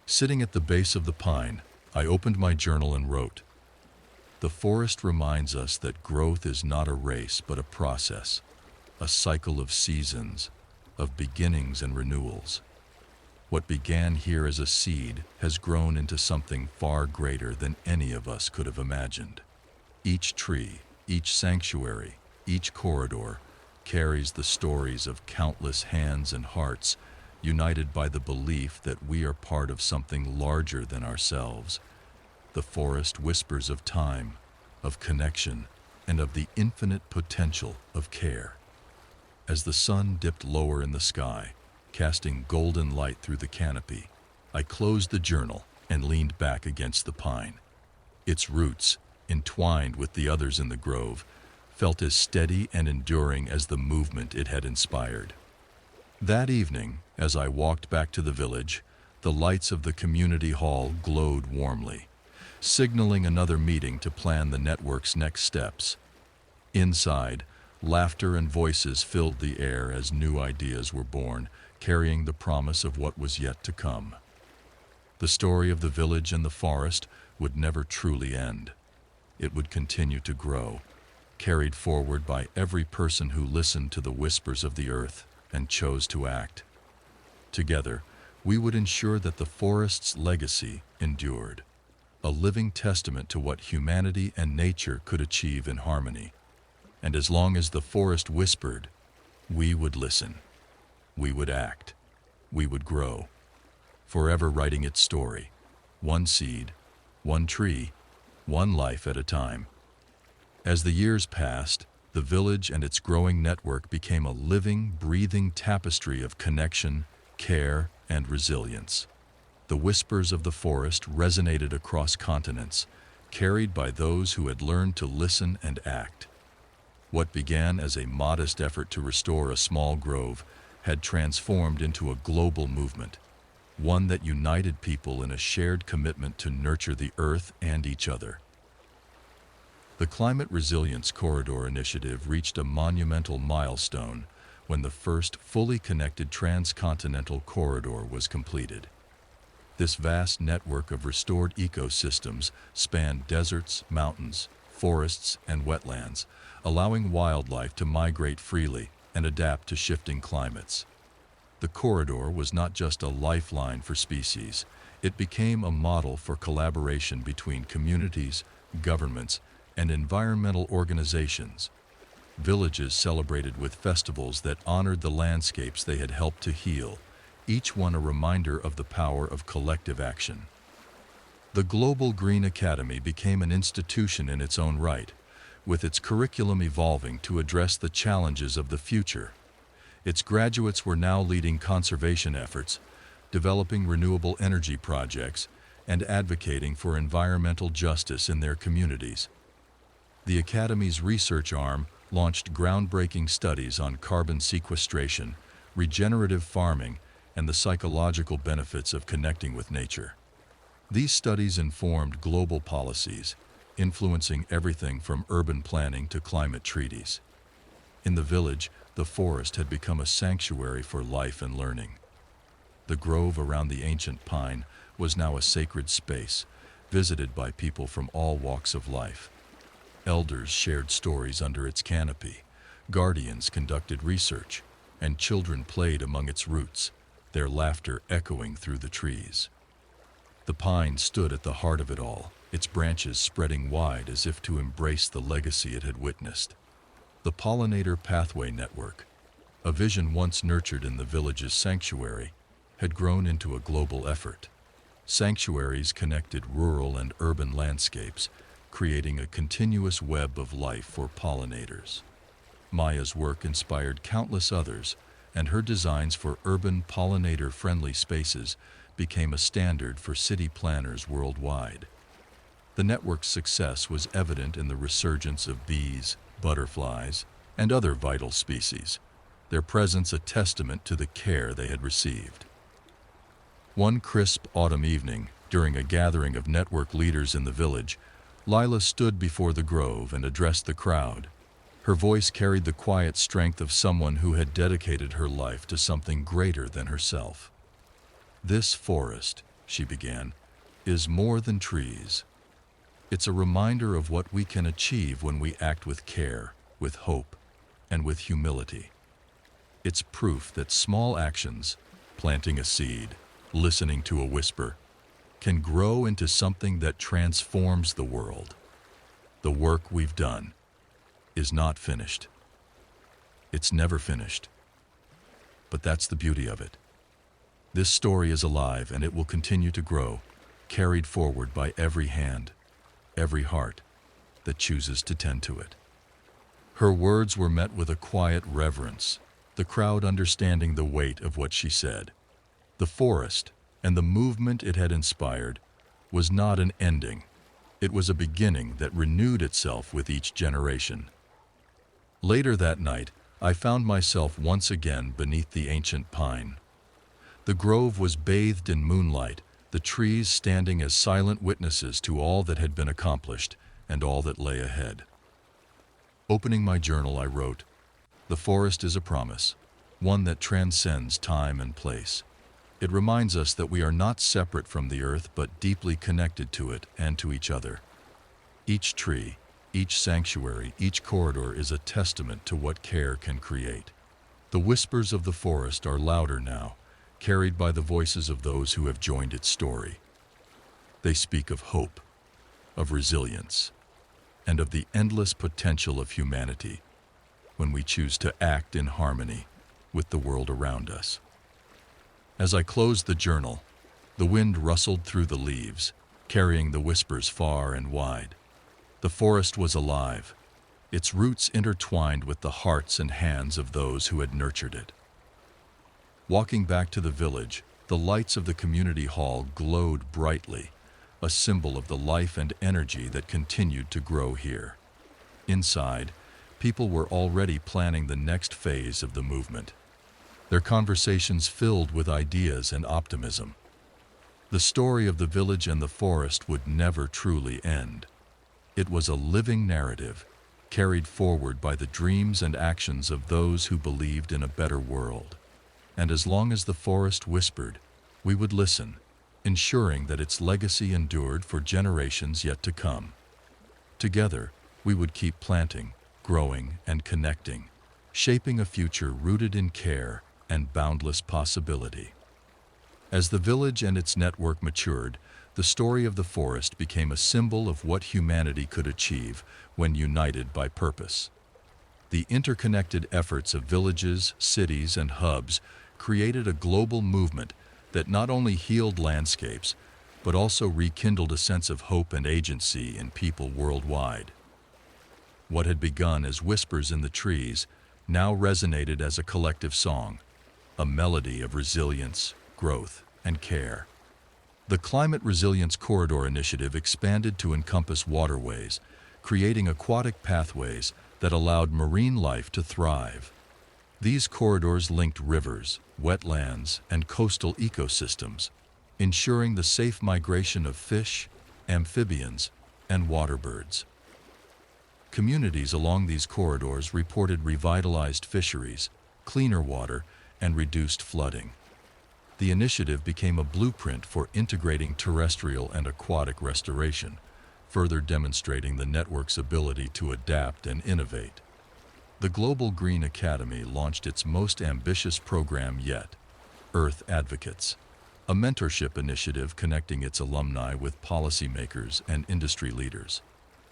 Sitting at the base of the pine, I opened my journal and wrote, "The forest reminds us that growth is not a race but a process, a cycle of seasons, of beginnings and renewals. What began here as a seed has grown into something far greater than any of us could have imagined. Each tree, each sanctuary, each corridor carries the stories of countless hands and hearts, united by the belief that we are part of something larger than ourselves. The forest whispers of time, of connection, and of the infinite potential of care. As the sun dipped lower in the sky, casting golden light through the canopy, I closed the journal and leaned back against the pine. Its roots, entwined with the others in the grove, felt as steady and enduring as the movement it had inspired. That evening, as I walked back to the village, the lights of the community hall glowed warmly, signaling another meeting to plan the network's next steps. Inside, laughter and voices filled the air as new ideas were born, carrying the promise of what was yet to come. The story of the village and the forest would never truly end. It would continue to grow, carried forward by every person who listened to the whispers of the earth and chose to act. Together, we would ensure that the forest's legacy endured, a living testament to what humanity and nature could achieve in harmony. And as long as the forest whispered, we would listen, we would act, we would grow, forever writing its story, one seed, one tree, one life at a time. As the years passed, the village and its growing network became a living, breathing tapestry of connection, care, and resilience. The whispers of the forest resonated across continents, carried by those who had learned to listen and act. What began as a modest effort to restore a small grove had transformed into a global movement, one that united people in a shared commitment to nurture the earth and each other. The Climate Resilience Corridor Initiative reached a monumental milestone when the first fully connected transcontinental corridor was completed. This vast network of restored ecosystems spanned deserts, mountains, forests, and wetlands, allowing wildlife to migrate freely and adapt to shifting climates. The corridor was not just a lifeline for species, it became a model for collaboration between communities, governments, and environmental organizations. Villages celebrated with festivals that honored the landscapes they had helped to heal, each one a reminder of the power of collective action. The Global Green Academy became an institution in its own right, with its curriculum evolving to address the challenges of the future. Its graduates were now leading conservation efforts, developing renewable energy projects, and advocating for environmental justice in their communities. The Academy's research arm launched groundbreaking studies on carbon sequestration, regenerative farming, and the psychological benefits of connecting with nature. These studies informed global policies, influencing everything from urban planning to climate treaties. In the village, the forest had become a sanctuary for life and learning. The grove around the ancient pine was now a sacred space, visited by people from all walks of life. Elders shared stories under its canopy, guardians conducted research, and children played among its roots, their laughter echoing through the trees. The pine stood at the heart of it all, its branches spreading wide as if to embrace the legacy it had witnessed. The Pollinator Pathway Network, a vision once nurtured in the village's sanctuary, had grown into a global effort. Sanctuaries connected rural and urban landscapes, creating a continuous web of life for pollinators. Maya's work inspired countless others, and her designs for urban pollinator-friendly spaces became a standard for city planners worldwide. The network's success was evident in the resurgence of bees, butterflies, and other vital species, their presence a testament to the care they had received. One crisp autumn evening, during a gathering of network leaders in the village, Lila stood before the grove and addressed the crowd. Her voice carried the quiet strength of someone who had dedicated her life to something greater than herself. "This forest," she began, "is more than trees. It's a reminder of what we can achieve when we act with care, with hope, and with humility. It's proof that small actions, planting a seed, listening to a whisper, can grow into something that transforms the world. The work we've done is not finished. It's never finished. But that's the beauty of it. This story is alive and it will continue to grow, carried forward by every hand, every heart that chooses to tend to it. Her words were met with a quiet reverence, the crowd understanding the weight of what she said. The forest, and the movement it had inspired, was not an ending. It was a beginning that renewed itself with each generation. Later that night, I found myself once again beneath the ancient pine. The grove was bathed in moonlight, the trees standing as silent witnesses to all that had been accomplished and all that lay ahead. Opening my journal, I wrote, "The forest is a promise, one that transcends time and place. It reminds us that we are not separate from the earth but deeply connected to it and to each other. Each tree, each sanctuary, each corridor is a testament to what care can create. The whispers of the forest are louder now, carried by the voices of those who have joined its story. They speak of hope, of resilience, and of the endless potential of humanity when we choose to act in harmony with the world around us." As I closed the journal, the wind rustled through the leaves, carrying the whispers far and wide. The forest was alive, its roots intertwined with the hearts and hands of those who had nurtured it. Walking back to the village, the lights of the community hall glowed brightly, a symbol of the life and energy that continued to grow here. Inside, people were already planning the next phase of the movement, their conversations filled with ideas and optimism. The story of the village and the forest would never truly end. It was a living narrative, carried forward by the dreams and actions of those who believed in a better world. And as long as the forest whispered, we would listen, ensuring that its legacy endured for generations yet to come. Together, we would keep planting, growing, and connecting, shaping a future rooted in care and boundless possibility. As the village and its network matured, the story of the forest became a symbol of what humanity could achieve when united by purpose. The interconnected efforts of villages, cities, and hubs created a global movement that not only healed landscapes, but also rekindled a sense of hope and agency in people worldwide. What had begun as whispers in the trees now resonated as a collective song, a melody of resilience, growth, and care. The Climate Resilience Corridor Initiative expanded to encompass waterways, creating aquatic pathways that allowed marine life to thrive. These corridors linked rivers, wetlands, and coastal ecosystems, ensuring the safe migration of fish, amphibians, and waterbirds. Communities along these corridors reported revitalized fisheries, cleaner water, and reduced flooding. The initiative became a blueprint for integrating terrestrial and aquatic restoration, further demonstrating the network's ability to adapt and innovate. The Global Green Academy launched its most ambitious program yet, Earth Advocates, a mentorship initiative connecting its alumni with policymakers and industry leaders.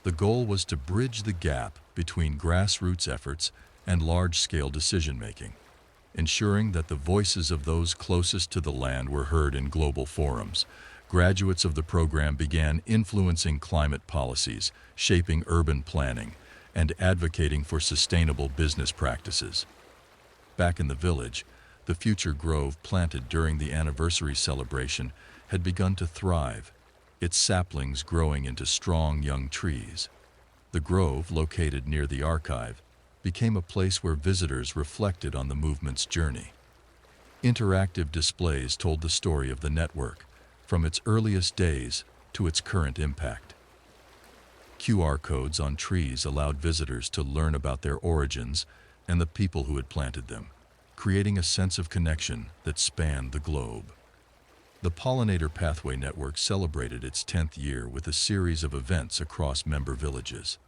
The goal was to bridge the gap between grassroots efforts and large-scale decision-making, ensuring that the voices of those closest to the land were heard in global forums. Graduates of the program began influencing climate policies, shaping urban planning, and advocating for sustainable business practices. Back in the village, the future grove planted during the anniversary celebration had begun to thrive, its saplings growing into strong young trees. The grove, located near the archive, became a place where visitors reflected on the movement's journey. Interactive displays told the story of the network, from its earliest days to its current impact. QR codes on trees allowed visitors to learn about their origins and the people who had planted them, creating a sense of connection that spanned the globe. The Pollinator Pathway Network celebrated its 10th year with a series of events across member villages.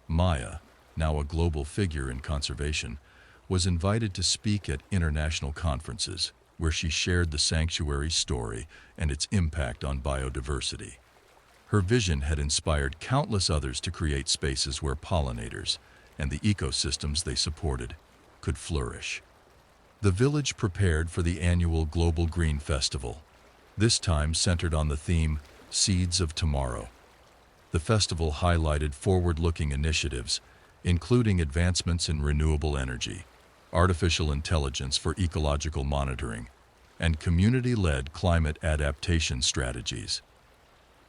Maya, now a global figure in conservation, was invited to speak at international conferences, where she shared the sanctuary's story and its impact on biodiversity. Her vision had inspired countless others to create spaces where pollinators and the ecosystems they supported could flourish. The village prepared for the annual Global Green Festival, this time centered on the theme, Seeds of Tomorrow. The festival highlighted forward-looking initiatives, including advancements in renewable energy, artificial intelligence for ecological monitoring, and community-led climate adaptation strategies.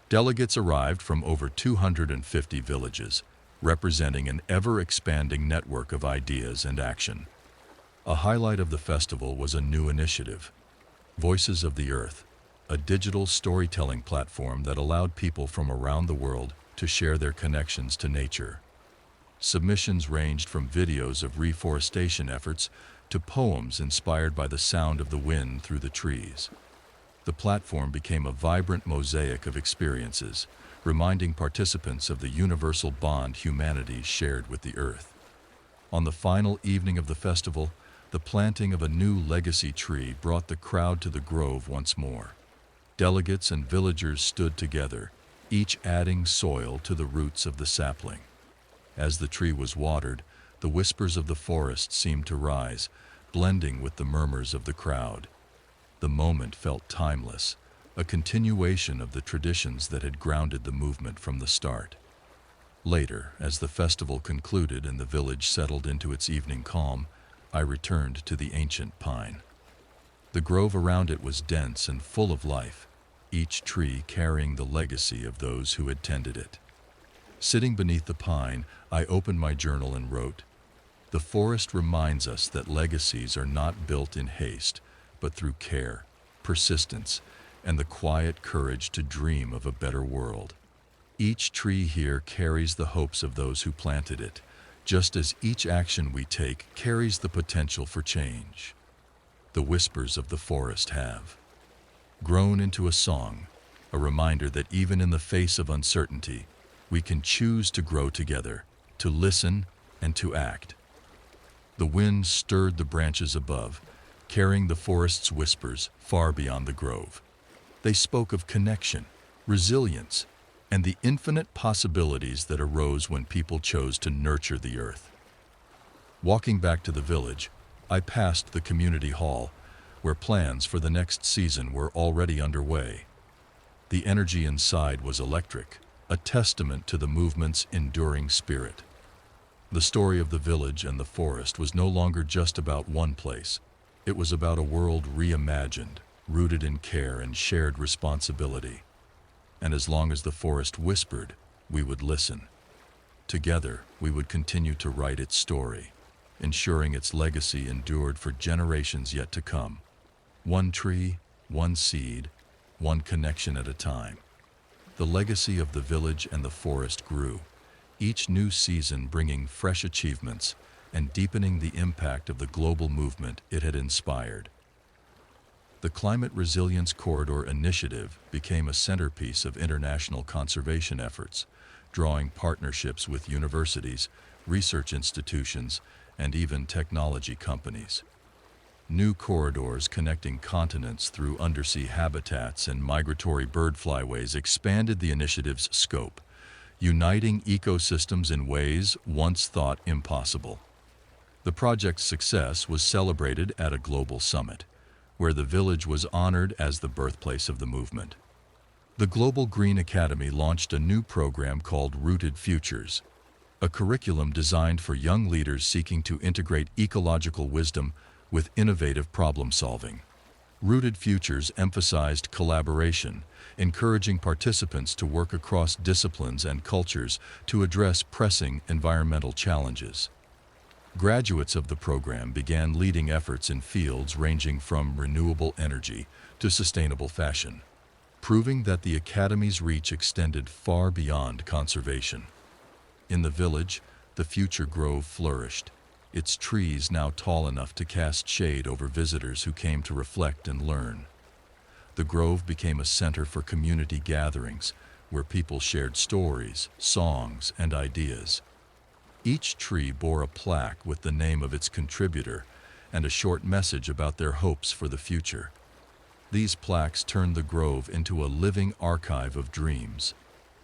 Delegates arrived from over 250 villages, representing an ever-expanding network of ideas and action. A highlight of the festival was a new initiative, Voices of the Earth, a digital storytelling platform that allowed people from around the world to share their connections to nature. Submissions ranged from videos of reforestation efforts to poems inspired by the sound of the wind through the trees. The platform became a vibrant mosaic of experiences, reminding participants of the universal bond humanity shared with the earth. On the final evening of the festival, the planting of a new legacy tree brought the crowd to the grove once more. Delegates and villagers stood together, each adding soil to the roots of the sapling. As the tree was watered, the whispers of the forest seemed to rise, blending with the murmurs of the crowd. The moment felt timeless, a continuation of the traditions that had grounded the movement from the start. Later, as the festival concluded and the village settled into its evening calm, I returned to the ancient pine. The grove around it was dense and full of life, each tree carrying the legacy of those who had tended it. Sitting beneath the pine, I opened my journal and wrote, "The forest reminds us that legacies are not built in haste, but through care, persistence, and the quiet courage to dream of a better world. Each tree here carries the hopes of those who planted it, just as each action we take carries the potential for change. The whispers of the forest have grown into a song, a reminder that even in the face of uncertainty, we can choose to grow together, to listen, and to act." The wind stirred the branches above, carrying the forest's whispers far beyond the grove. They spoke of connection, resilience, and the infinite possibilities that arose when people chose to nurture the earth. Walking back to the village, I passed the community hall, where plans for the next season were already underway. The energy inside was electric, a testament to the movement's enduring spirit. The story of the village and the forest was no longer just about one place. It was about a world reimagined, rooted in care and shared responsibility. And as long as the forest whispered, we would listen. Together, we would continue to write its story, ensuring its legacy endured for generations yet to come. One tree, one seed, one connection at a time. The legacy of the village and the forest grew, each new season bringing fresh achievements and deepening the impact of the global movement it had inspired. The Climate Resilience Corridor Initiative became a centerpiece of international conservation efforts, drawing partnerships with universities, research institutions, and even technology companies. New corridors connecting continents through undersea habitats and migratory bird flyways expanded the initiative's scope, uniting ecosystems in ways once thought impossible. The project's success was celebrated at a global summit, where the village was honored as the birthplace of the movement. The Global Green Academy launched a new program called Rooted Futures, a curriculum designed for young leaders seeking to integrate ecological wisdom with innovative problem-solving. Rooted Futures emphasized collaboration, encouraging participants to work across disciplines and cultures to address pressing environmental challenges. Graduates of the program began leading efforts in fields ranging from renewable energy to sustainable fashion, proving that the Academy's reach extended far beyond conservation. In the village, the future grove flourished, its trees now tall enough to cast shade over visitors who came to reflect and learn. The grove became a center for community gatherings, where people shared stories, songs, and ideas. Each tree bore a plaque with the name of its contributor and a short message about their hopes for the future. These plaques turned the grove into a living archive of dreams,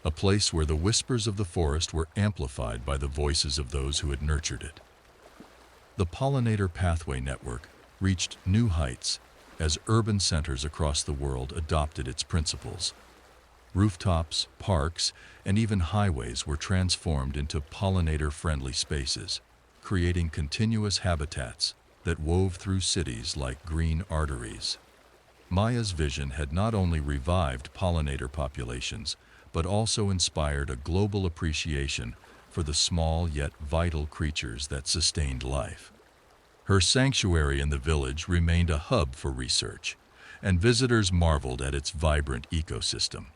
a place where the whispers of the forest were amplified by the voices of those who had nurtured it. The Pollinator Pathway Network reached new heights as urban centers across the world adopted its principles. Rooftops, parks, and even highways were transformed into pollinator-friendly spaces, creating continuous habitats that wove through cities like green arteries. Maya's vision had not only revived pollinator populations, but also inspired a global appreciation for the small yet vital creatures that sustained life. Her sanctuary in the village remained a hub for research, and visitors marveled at its vibrant ecosystem.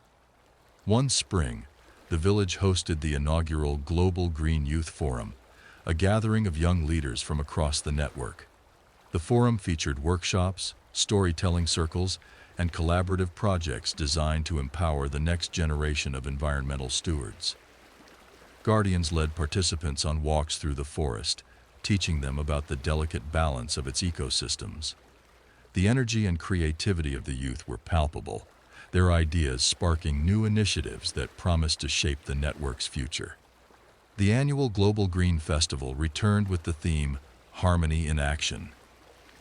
One spring, the village hosted the inaugural Global Green Youth Forum, a gathering of young leaders from across the network. The forum featured workshops, storytelling circles, and collaborative projects designed to empower the next generation of environmental stewards. Guardians led participants on walks through the forest, teaching them about the delicate balance of its ecosystems. The energy and creativity of the youth were palpable, their ideas sparking new initiatives that promised to shape the network's future. The annual Global Green Festival returned with the theme Harmony in Action.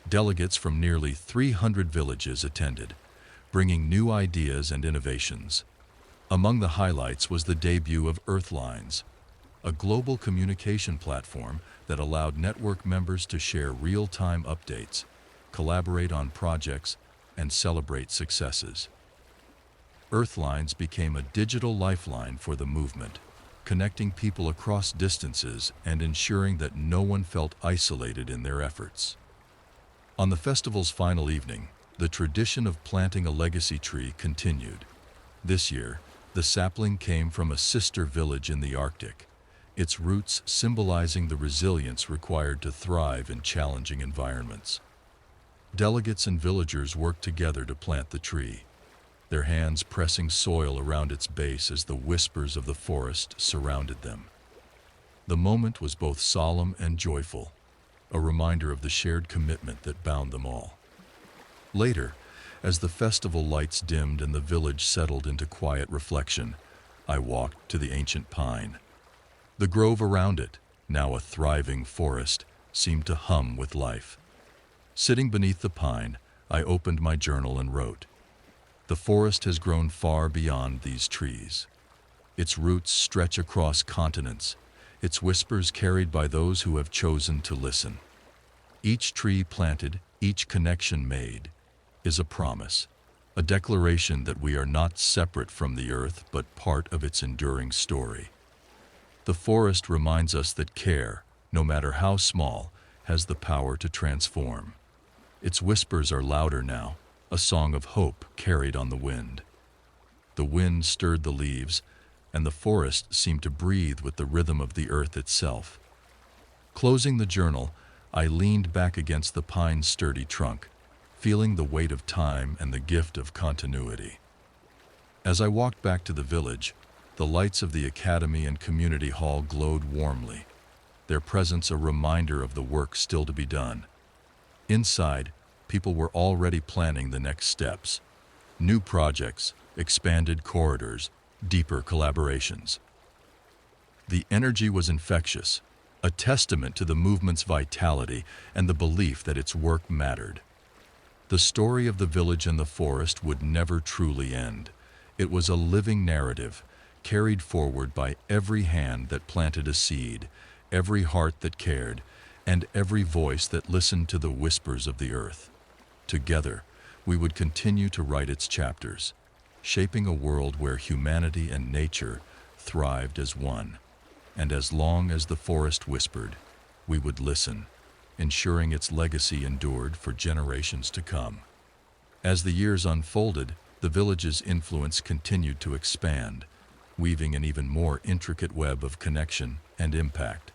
Delegates from nearly 300 villages attended, bringing new ideas and innovations. Among the highlights was the debut of Earthlines, a global communication platform that allowed network members to share real-time updates, collaborate on projects, and celebrate successes. Earthlines became a digital lifeline for the movement, connecting people across distances and ensuring that no one felt isolated in their efforts. On the festival's final evening, the tradition of planting a legacy tree continued. This year, the sapling came from a sister village in the Arctic, its roots symbolizing the resilience required to thrive in challenging environments. Delegates and villagers worked together to plant the tree, their hands pressing soil around its base as the whispers of the forest surrounded them. The moment was both solemn and joyful, a reminder of the shared commitment that bound them all. Later, as the festival lights dimmed and the village settled into quiet reflection, I walked to the ancient pine. The grove around it, now a thriving forest, seemed to hum with life. Sitting beneath the pine, I opened my journal and wrote, "The forest has grown far beyond these trees. Its roots stretch across continents, its whispers carried by those who have chosen to listen. Each tree planted, each connection made, is a promise, a declaration that we are not separate from the earth but part of its enduring story." The forest reminds us that care, no matter how small, has the power to transform. Its whispers are louder now, a song of hope carried on the wind. The wind stirred the leaves, and the forest seemed to breathe with the rhythm of the earth itself. Closing the journal, I leaned back against the pine's sturdy trunk, feeling the weight of time and the gift of continuity. As I walked back to the village, the lights of the academy and community hall glowed warmly, their presence a reminder of the work still to be done. Inside, people were already planning the next steps: new projects, expanded corridors, deeper collaborations. The energy was infectious, a testament to the movement's vitality and the belief that its work mattered. The story of the village and the forest would never truly end. It was a living narrative, carried forward by every hand that planted a seed, every heart that cared, and every voice that listened to the whispers of the earth. Together, we would continue to write its chapters, shaping a world where humanity and nature thrived as one. And as long as the forest whispered, we would listen, ensuring its legacy endured for generations to come. As the years unfolded, the village's influence continued to expand, weaving an even more intricate web of connection and impact.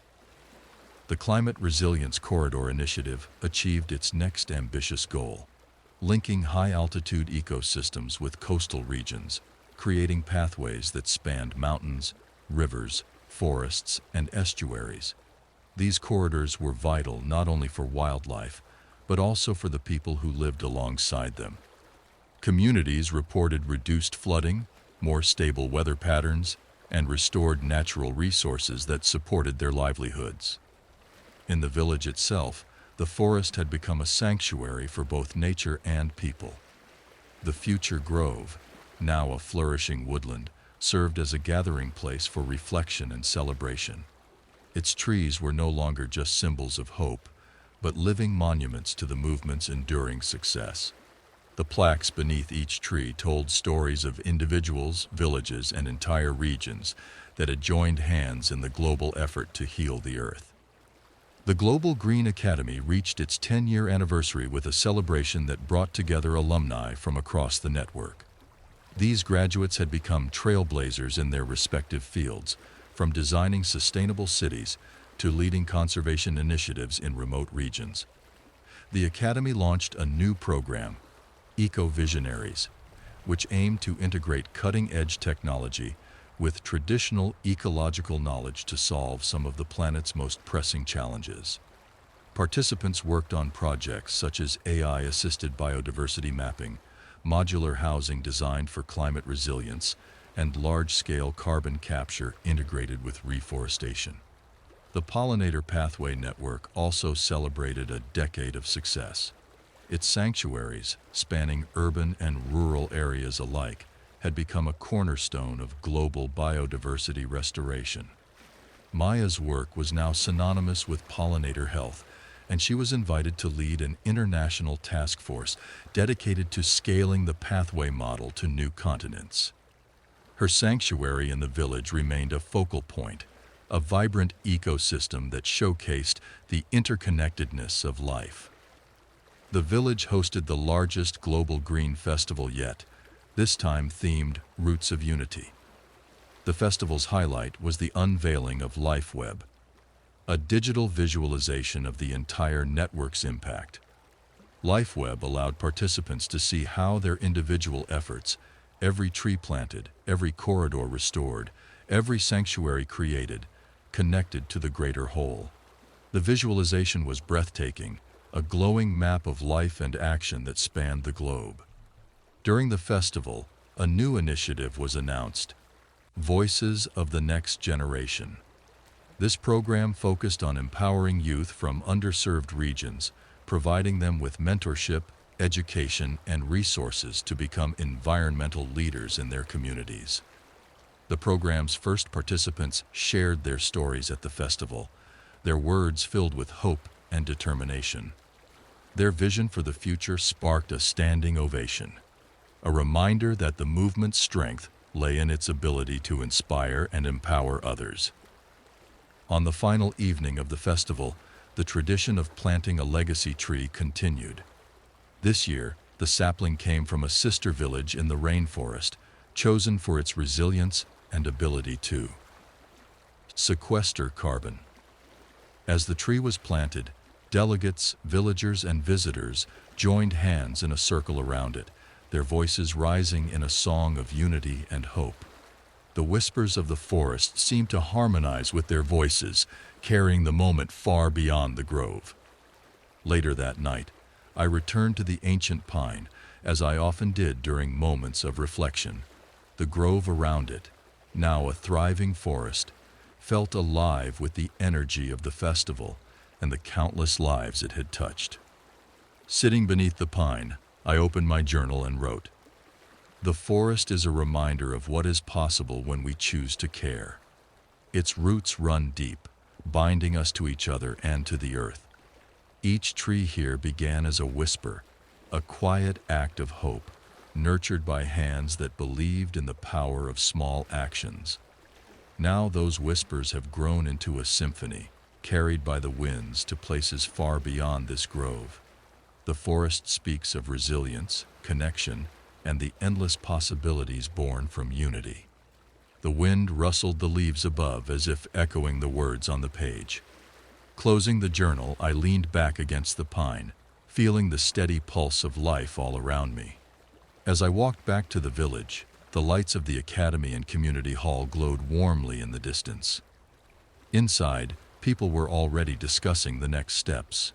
The Climate Resilience Corridor Initiative achieved its next ambitious goal, linking high-altitude ecosystems with coastal regions, creating pathways that spanned mountains, rivers, forests, and estuaries. These corridors were vital not only for wildlife, but also for the people who lived alongside them. Communities reported reduced flooding, more stable weather patterns, and restored natural resources that supported their livelihoods. In the village itself, the forest had become a sanctuary for both nature and people. The future grove, now a flourishing woodland, served as a gathering place for reflection and celebration. Its trees were no longer just symbols of hope, but living monuments to the movement's enduring success. The plaques beneath each tree told stories of individuals, villages, and entire regions that had joined hands in the global effort to heal the earth. The Global Green Academy reached its 10-year anniversary with a celebration that brought together alumni from across the network. These graduates had become trailblazers in their respective fields, from designing sustainable cities to leading conservation initiatives in remote regions. The Academy launched a new program, Eco-Visionaries, which aimed to integrate cutting-edge technology with traditional ecological knowledge to solve some of the planet's most pressing challenges. Participants worked on projects such as AI-assisted biodiversity mapping, modular housing designed for climate resilience, and large-scale carbon capture integrated with reforestation. The Pollinator Pathway Network also celebrated a decade of success. Its sanctuaries, spanning urban and rural areas alike, had become a cornerstone of global biodiversity restoration. Maya's work was now synonymous with pollinator health, and she was invited to lead an international task force dedicated to scaling the pathway model to new continents. Her sanctuary in the village remained a focal point, a vibrant ecosystem that showcased the interconnectedness of life. The village hosted the largest global green festival yet, this time themed Roots of Unity. The festival's highlight was the unveiling of LifeWeb, a digital visualization of the entire network's impact. LifeWeb allowed participants to see how their individual efforts, every tree planted, every corridor restored, every sanctuary created, connected to the greater whole. The visualization was breathtaking, a glowing map of life and action that spanned the globe. During the festival, a new initiative was announced, Voices of the Next Generation. This program focused on empowering youth from underserved regions, providing them with mentorship, education, and resources to become environmental leaders in their communities. The program's first participants shared their stories at the festival, their words filled with hope and determination. Their vision for the future sparked a standing ovation, a reminder that the movement's strength lay in its ability to inspire and empower others. On the final evening of the festival, the tradition of planting a legacy tree continued. This year, the sapling came from a sister village in the rainforest, chosen for its resilience and ability to sequester carbon. As the tree was planted, delegates, villagers, and visitors joined hands in a circle around it, their voices rising in a song of unity and hope. The whispers of the forest seemed to harmonize with their voices, carrying the moment far beyond the grove. Later that night, I returned to the ancient pine, as I often did during moments of reflection. The grove around it, now a thriving forest, felt alive with the energy of the festival and the countless lives it had touched. Sitting beneath the pine, I opened my journal and wrote, "The forest is a reminder of what is possible when we choose to care. Its roots run deep, binding us to each other and to the earth. Each tree here began as a whisper, a quiet act of hope, nurtured by hands that believed in the power of small actions. Now those whispers have grown into a symphony, carried by the winds to places far beyond this grove. The forest speaks of resilience, connection, and the endless possibilities born from unity." The wind rustled the leaves above as if echoing the words on the page. Closing the journal, I leaned back against the pine, feeling the steady pulse of life all around me. As I walked back to the village, the lights of the academy and community hall glowed warmly in the distance. Inside, people were already discussing the next steps,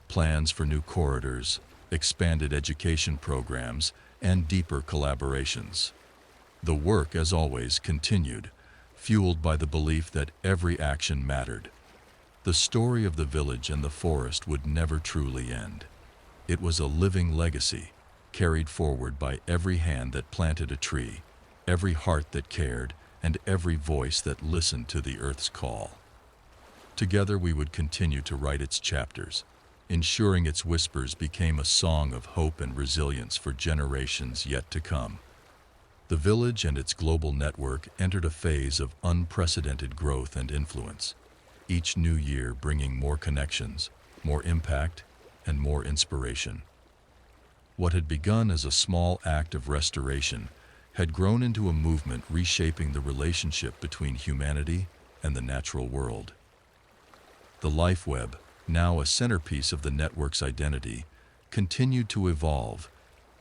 plans for new corridors, expanded education programs, and deeper collaborations. The work, as always, continued, fueled by the belief that every action mattered. The story of the village and the forest would never truly end. It was a living legacy, carried forward by every hand that planted a tree, every heart that cared, and every voice that listened to the earth's call. Together we would continue to write its chapters, ensuring its whispers became a song of hope and resilience for generations yet to come. The village and its global network entered a phase of unprecedented growth and influence, each new year bringing more connections, more impact, and more inspiration. What had begun as a small act of restoration had grown into a movement reshaping the relationship between humanity and the natural world. The life web, now a centerpiece of the network's identity, continued to evolve,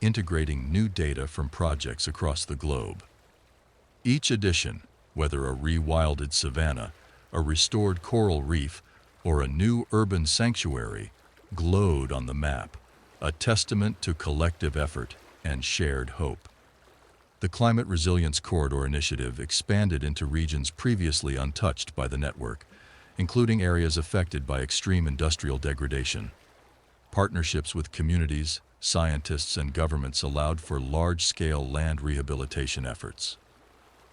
integrating new data from projects across the globe. Each edition, whether a rewilded savanna, a restored coral reef, or a new urban sanctuary, glowed on the map, a testament to collective effort and shared hope. The Climate Resilience Corridor initiative expanded into regions previously untouched by the network, including areas affected by extreme industrial degradation. Partnerships with communities, scientists, and governments allowed for large-scale land rehabilitation efforts.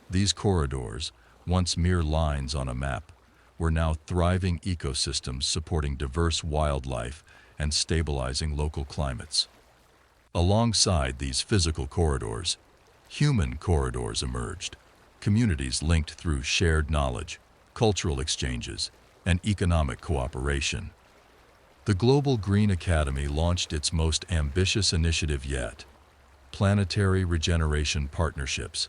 These corridors, once mere lines on a map, were now thriving ecosystems supporting diverse wildlife and stabilizing local climates. Alongside these physical corridors, human corridors emerged, communities linked through shared knowledge, cultural exchanges, and economic cooperation. The Global Green Academy launched its most ambitious initiative yet, Planetary Regeneration Partnerships,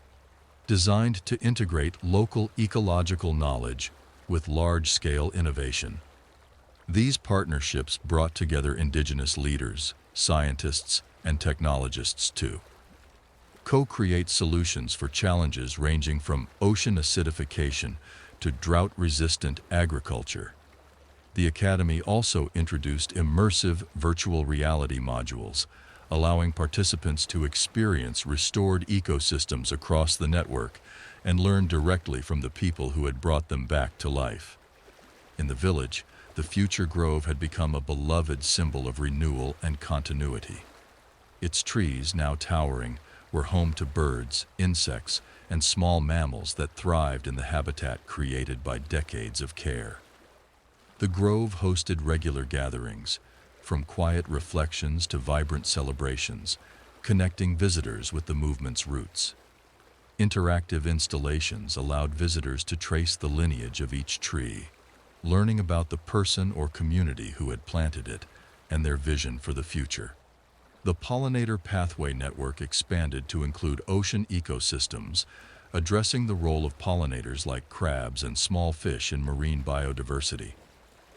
designed to integrate local ecological knowledge with large-scale innovation. These partnerships brought together indigenous leaders, scientists, and technologists to co-create solutions for challenges ranging from ocean acidification to drought-resistant agriculture. The Academy also introduced immersive virtual reality modules, allowing participants to experience restored ecosystems across the network and learn directly from the people who had brought them back to life. In the village, the future grove had become a beloved symbol of renewal and continuity. Its trees, now towering, were home to birds, insects, and small mammals that thrived in the habitat created by decades of care. The grove hosted regular gatherings, from quiet reflections to vibrant celebrations, connecting visitors with the movement's roots. Interactive installations allowed visitors to trace the lineage of each tree, learning about the person or community who had planted it and their vision for the future. The Pollinator Pathway Network expanded to include ocean ecosystems, addressing the role of pollinators like crabs and small fish in marine biodiversity.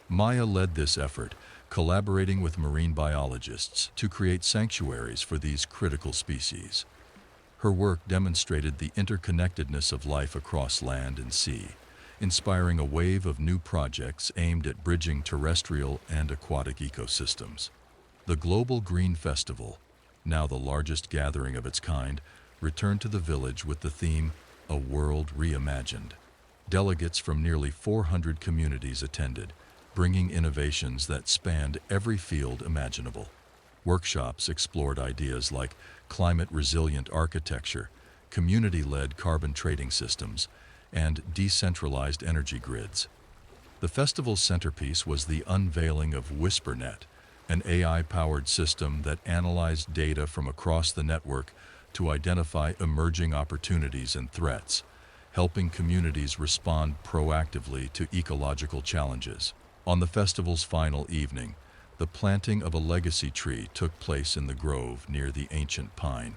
Maya led this effort, collaborating with marine biologists to create sanctuaries for these critical species. Her work demonstrated the interconnectedness of life across land and sea, inspiring a wave of new projects aimed at bridging terrestrial and aquatic ecosystems. The Global Green Festival, now the largest gathering of its kind, returned to the village with the theme, A World Reimagined. Delegates from nearly 400 communities attended, bringing innovations that spanned every field imaginable. Workshops explored ideas like climate-resilient architecture, community-led carbon trading systems, and decentralized energy grids. The festival's centerpiece was the unveiling of WhisperNet, an AI-powered system that analyzed data from across the network to identify emerging opportunities and threats, helping communities respond proactively to ecological challenges. On the festival's final evening, the planting of a legacy tree took place in the grove near the ancient pine.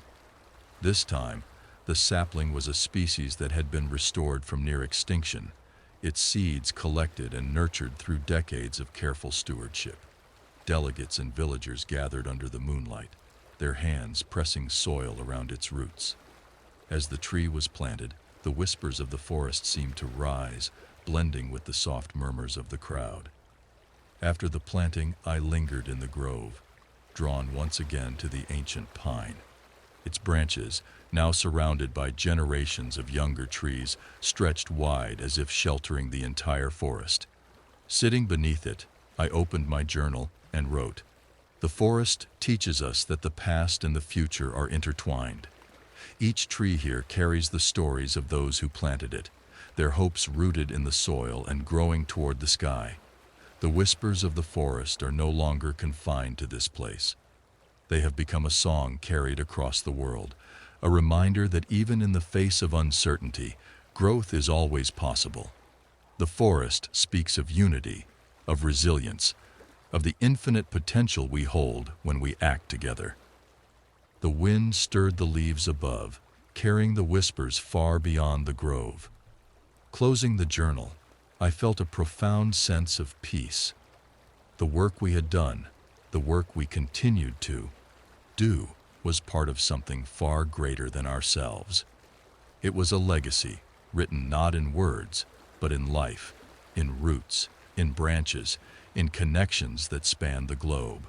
This time, the sapling was a species that had been restored from near extinction, its seeds collected and nurtured through decades of careful stewardship. Delegates and villagers gathered under the moonlight, their hands pressing soil around its roots. As the tree was planted, the whispers of the forest seemed to rise, blending with the soft murmurs of the crowd. After the planting, I lingered in the grove, drawn once again to the ancient pine. Its branches, now surrounded by generations of younger trees, stretched wide as if sheltering the entire forest. Sitting beneath it, I opened my journal and wrote, The forest teaches us that the past and the future are intertwined. Each tree here carries the stories of those who planted it, their hopes rooted in the soil and growing toward the sky. The whispers of the forest are no longer confined to this place. They have become a song carried across the world, a reminder that even in the face of uncertainty, growth is always possible. The forest speaks of unity, of resilience, of the infinite potential we hold when we act together. The wind stirred the leaves above, carrying the whispers far beyond the grove. Closing the journal, I felt a profound sense of peace. The work we had done, the work we continued to do, was part of something far greater than ourselves. It was a legacy, written not in words, but in life, in roots, in branches, in connections that span the globe.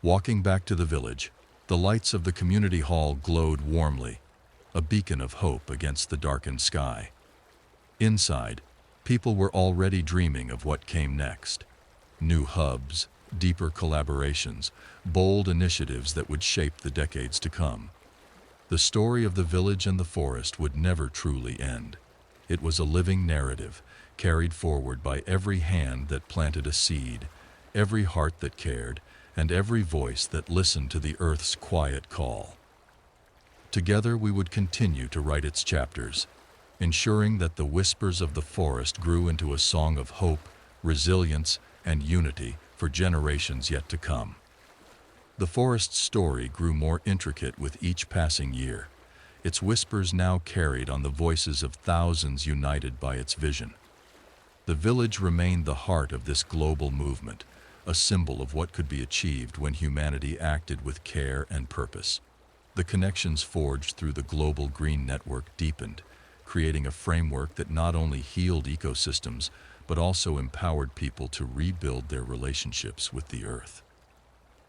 Walking back to the village, the lights of the community hall glowed warmly, a beacon of hope against the darkened sky. Inside, people were already dreaming of what came next. New hubs, deeper collaborations, bold initiatives that would shape the decades to come. The story of the village and the forest would never truly end. It was a living narrative, carried forward by every hand that planted a seed, every heart that cared, and every voice that listened to the earth's quiet call. Together we would continue to write its chapters, ensuring that the whispers of the forest grew into a song of hope, resilience, and unity for generations yet to come. The forest's story grew more intricate with each passing year, its whispers now carried on the voices of thousands united by its vision. The village remained the heart of this global movement, a symbol of what could be achieved when humanity acted with care and purpose. The connections forged through the global green network deepened, creating a framework that not only healed ecosystems, but also empowered people to rebuild their relationships with the earth.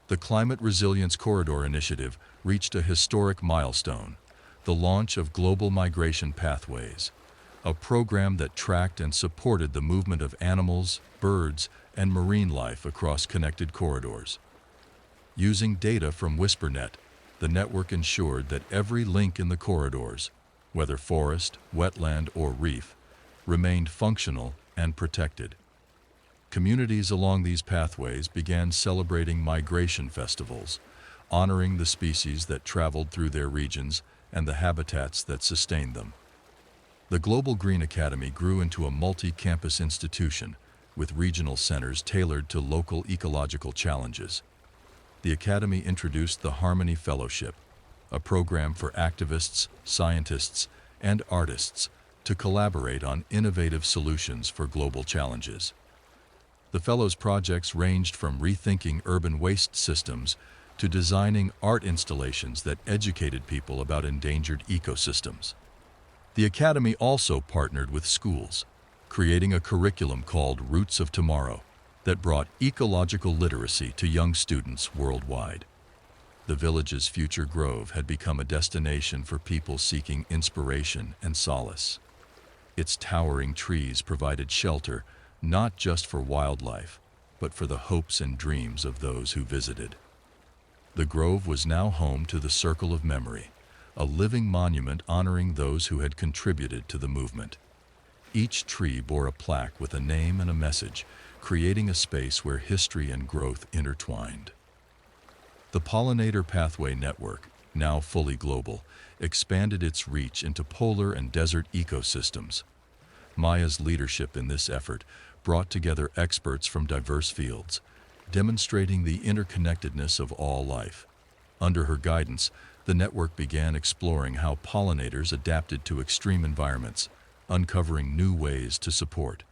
The Climate Resilience Corridor Initiative reached a historic milestone, the launch of Global Migration Pathways, a program that tracked and supported the movement of animals, birds, and marine life across connected corridors. Using data from WhisperNet, the network ensured that every link in the corridors, whether forest, wetland, or reef, remained functional and protected. Communities along these pathways began celebrating migration festivals, honoring the species that traveled through their regions and the habitats that sustained them. The Global Green Academy grew into a multi-campus institution with regional centers tailored to local ecological challenges. The Academy introduced the Harmony Fellowship, a program for activists, scientists, and artists to collaborate on innovative solutions for global challenges. The Fellows' projects ranged from rethinking urban waste systems to designing art installations that educated people about endangered ecosystems. The Academy also partnered with schools, creating a curriculum called Roots of Tomorrow that brought ecological literacy to young students worldwide. The village's future grove had become a destination for people seeking inspiration and solace. Its towering trees provided shelter not just for wildlife, but for the hopes and dreams of those who visited. The grove was now home to the Circle of Memory, a living monument honoring those who had contributed to the movement. Each tree bore a plaque with a name and a message, creating a space where history and growth intertwined. The Pollinator Pathway Network, now fully global, expanded its reach into polar and desert ecosystems. Maya's leadership in this effort brought together experts from diverse fields, demonstrating the interconnectedness of all life. Under her guidance, the network began exploring how pollinators adapted to extreme environments, uncovering new ways to support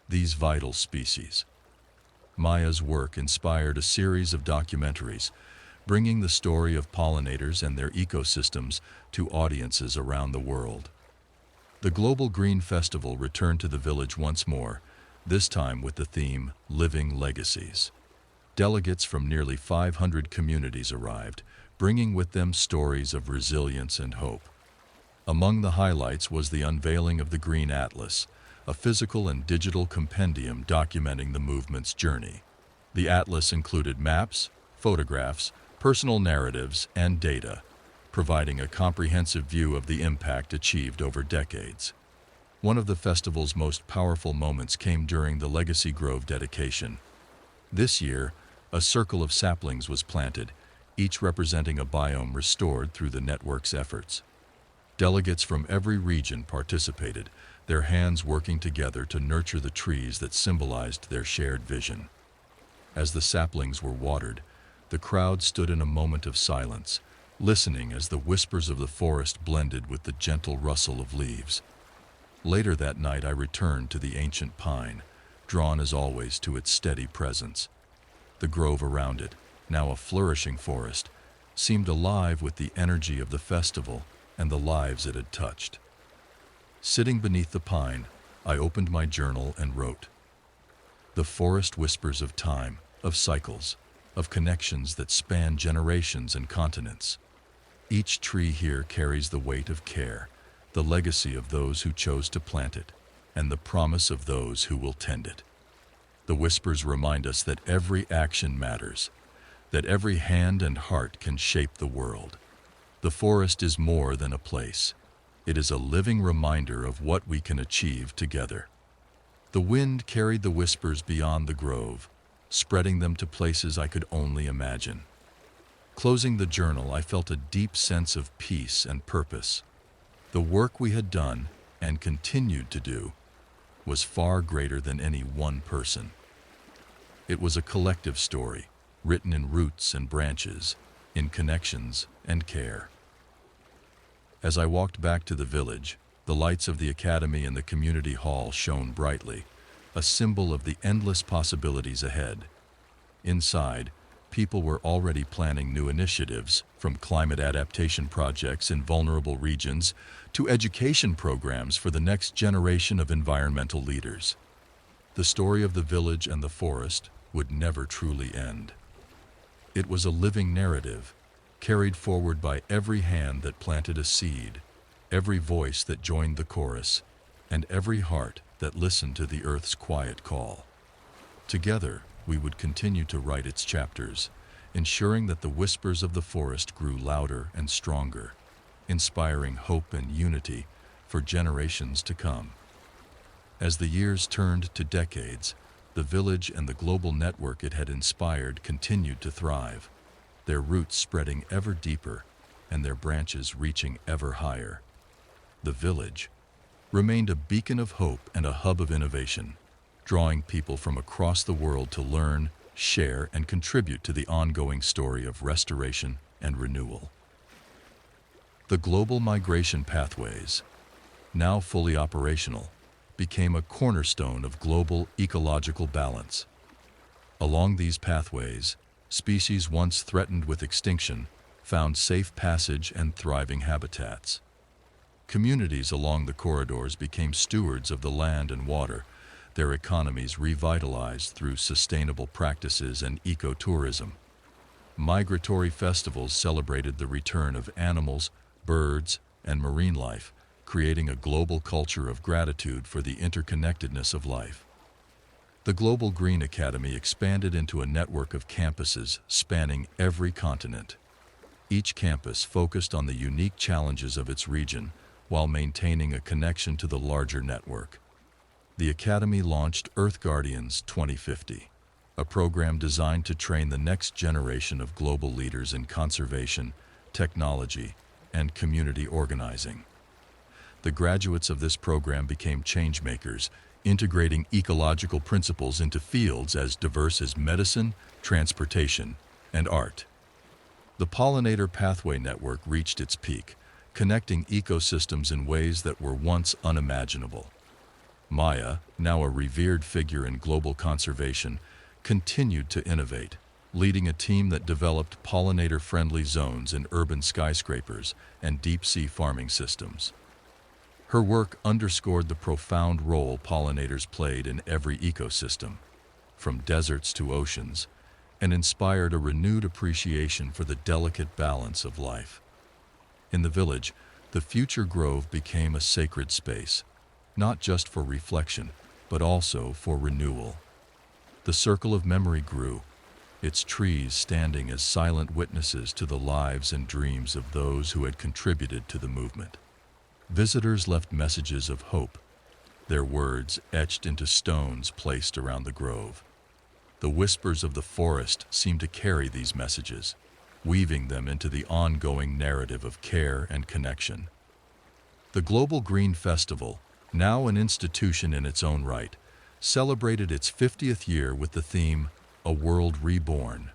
these vital species. Maya's work inspired a series of documentaries, bringing the story of pollinators and their ecosystems to audiences around the world. The Global Green Festival returned to the village once more, this time with the theme Living Legacies. Delegates from nearly 500 communities arrived, bringing with them stories of resilience and hope. Among the highlights was the unveiling of the Green Atlas, a physical and digital compendium documenting the movement's journey. The atlas included maps, photographs, personal narratives, and data, providing a comprehensive view of the impact achieved over decades. One of the festival's most powerful moments came during the Legacy Grove dedication. This year, a circle of saplings was planted, each representing a biome restored through the network's efforts. Delegates from every region participated, their hands working together to nurture the trees that symbolized their shared vision. As the saplings were watered, the crowd stood in a moment of silence, listening as the whispers of the forest blended with the gentle rustle of leaves. Later that night I returned to the ancient pine, drawn as always to its steady presence. The grove around it, now a flourishing forest, seemed alive with the energy of the festival and the lives it had touched. Sitting beneath the pine, I opened my journal and wrote. The forest whispers of time, of cycles, of connections that span generations and continents. Each tree here carries the weight of care, the legacy of those who chose to plant it, and the promise of those who will tend it. The whispers remind us that every action matters, that every hand and heart can shape the world. The forest is more than a place. It is a living reminder of what we can achieve together. The wind carried the whispers beyond the grove, spreading them to places I could only imagine. Closing the journal, I felt a deep sense of peace and purpose. The work we had done, and continued to do, was far greater than any one person. It was a collective story, written in roots and branches, in connections and care. As I walked back to the village, the lights of the academy and the community hall shone brightly, a symbol of the endless possibilities ahead. Inside, people were already planning new initiatives, from climate adaptation projects in vulnerable regions to education programs for the next generation of environmental leaders. The story of the village and the forest would never truly end. It was a living narrative, carried forward by every hand that planted a seed, every voice that joined the chorus, and every heart that listened to the earth's quiet call. Together, we would continue to write its chapters, ensuring that the whispers of the forest grew louder and stronger, inspiring hope and unity for generations to come. As the years turned to decades, the village and the global network it had inspired continued to thrive, their roots spreading ever deeper and their branches reaching ever higher. The village remained a beacon of hope and a hub of innovation, drawing people from across the world to learn, share, and contribute to the ongoing story of restoration and renewal. The global migration pathways, now fully operational, became a cornerstone of global ecological balance. Along these pathways, species once threatened with extinction found safe passage and thriving habitats. Communities along the corridors became stewards of the land and water, their economies revitalized through sustainable practices and ecotourism. Migratory festivals celebrated the return of animals, birds, and marine life, creating a global culture of gratitude for the interconnectedness of life. The Global Green Academy expanded into a network of campuses spanning every continent. Each campus focused on the unique challenges of its region while maintaining a connection to the larger network. The Academy launched Earth Guardians 2050, a program designed to train the next generation of global leaders in conservation, technology, and community organizing. The graduates of this program became changemakers, integrating ecological principles into fields as diverse as medicine, transportation, and art. The Pollinator Pathway Network reached its peak, connecting ecosystems in ways that were once unimaginable. Maya, now a revered figure in global conservation, continued to innovate, leading a team that developed pollinator-friendly zones in urban skyscrapers and deep-sea farming systems. Her work underscored the profound role pollinators played in every ecosystem, from deserts to oceans, and inspired a renewed appreciation for the delicate balance of life. In the village, the future grove became a sacred space, not just for reflection, but also for renewal. The circle of memory grew, its trees standing as silent witnesses to the lives and dreams of those who had contributed to the movement. Visitors left messages of hope, their words etched into stones placed around the grove. The whispers of the forest seemed to carry these messages, weaving them into the ongoing narrative of care and connection. The Global Green Festival, now an institution in its own right, celebrated its 50th year with the theme, A World Reborn.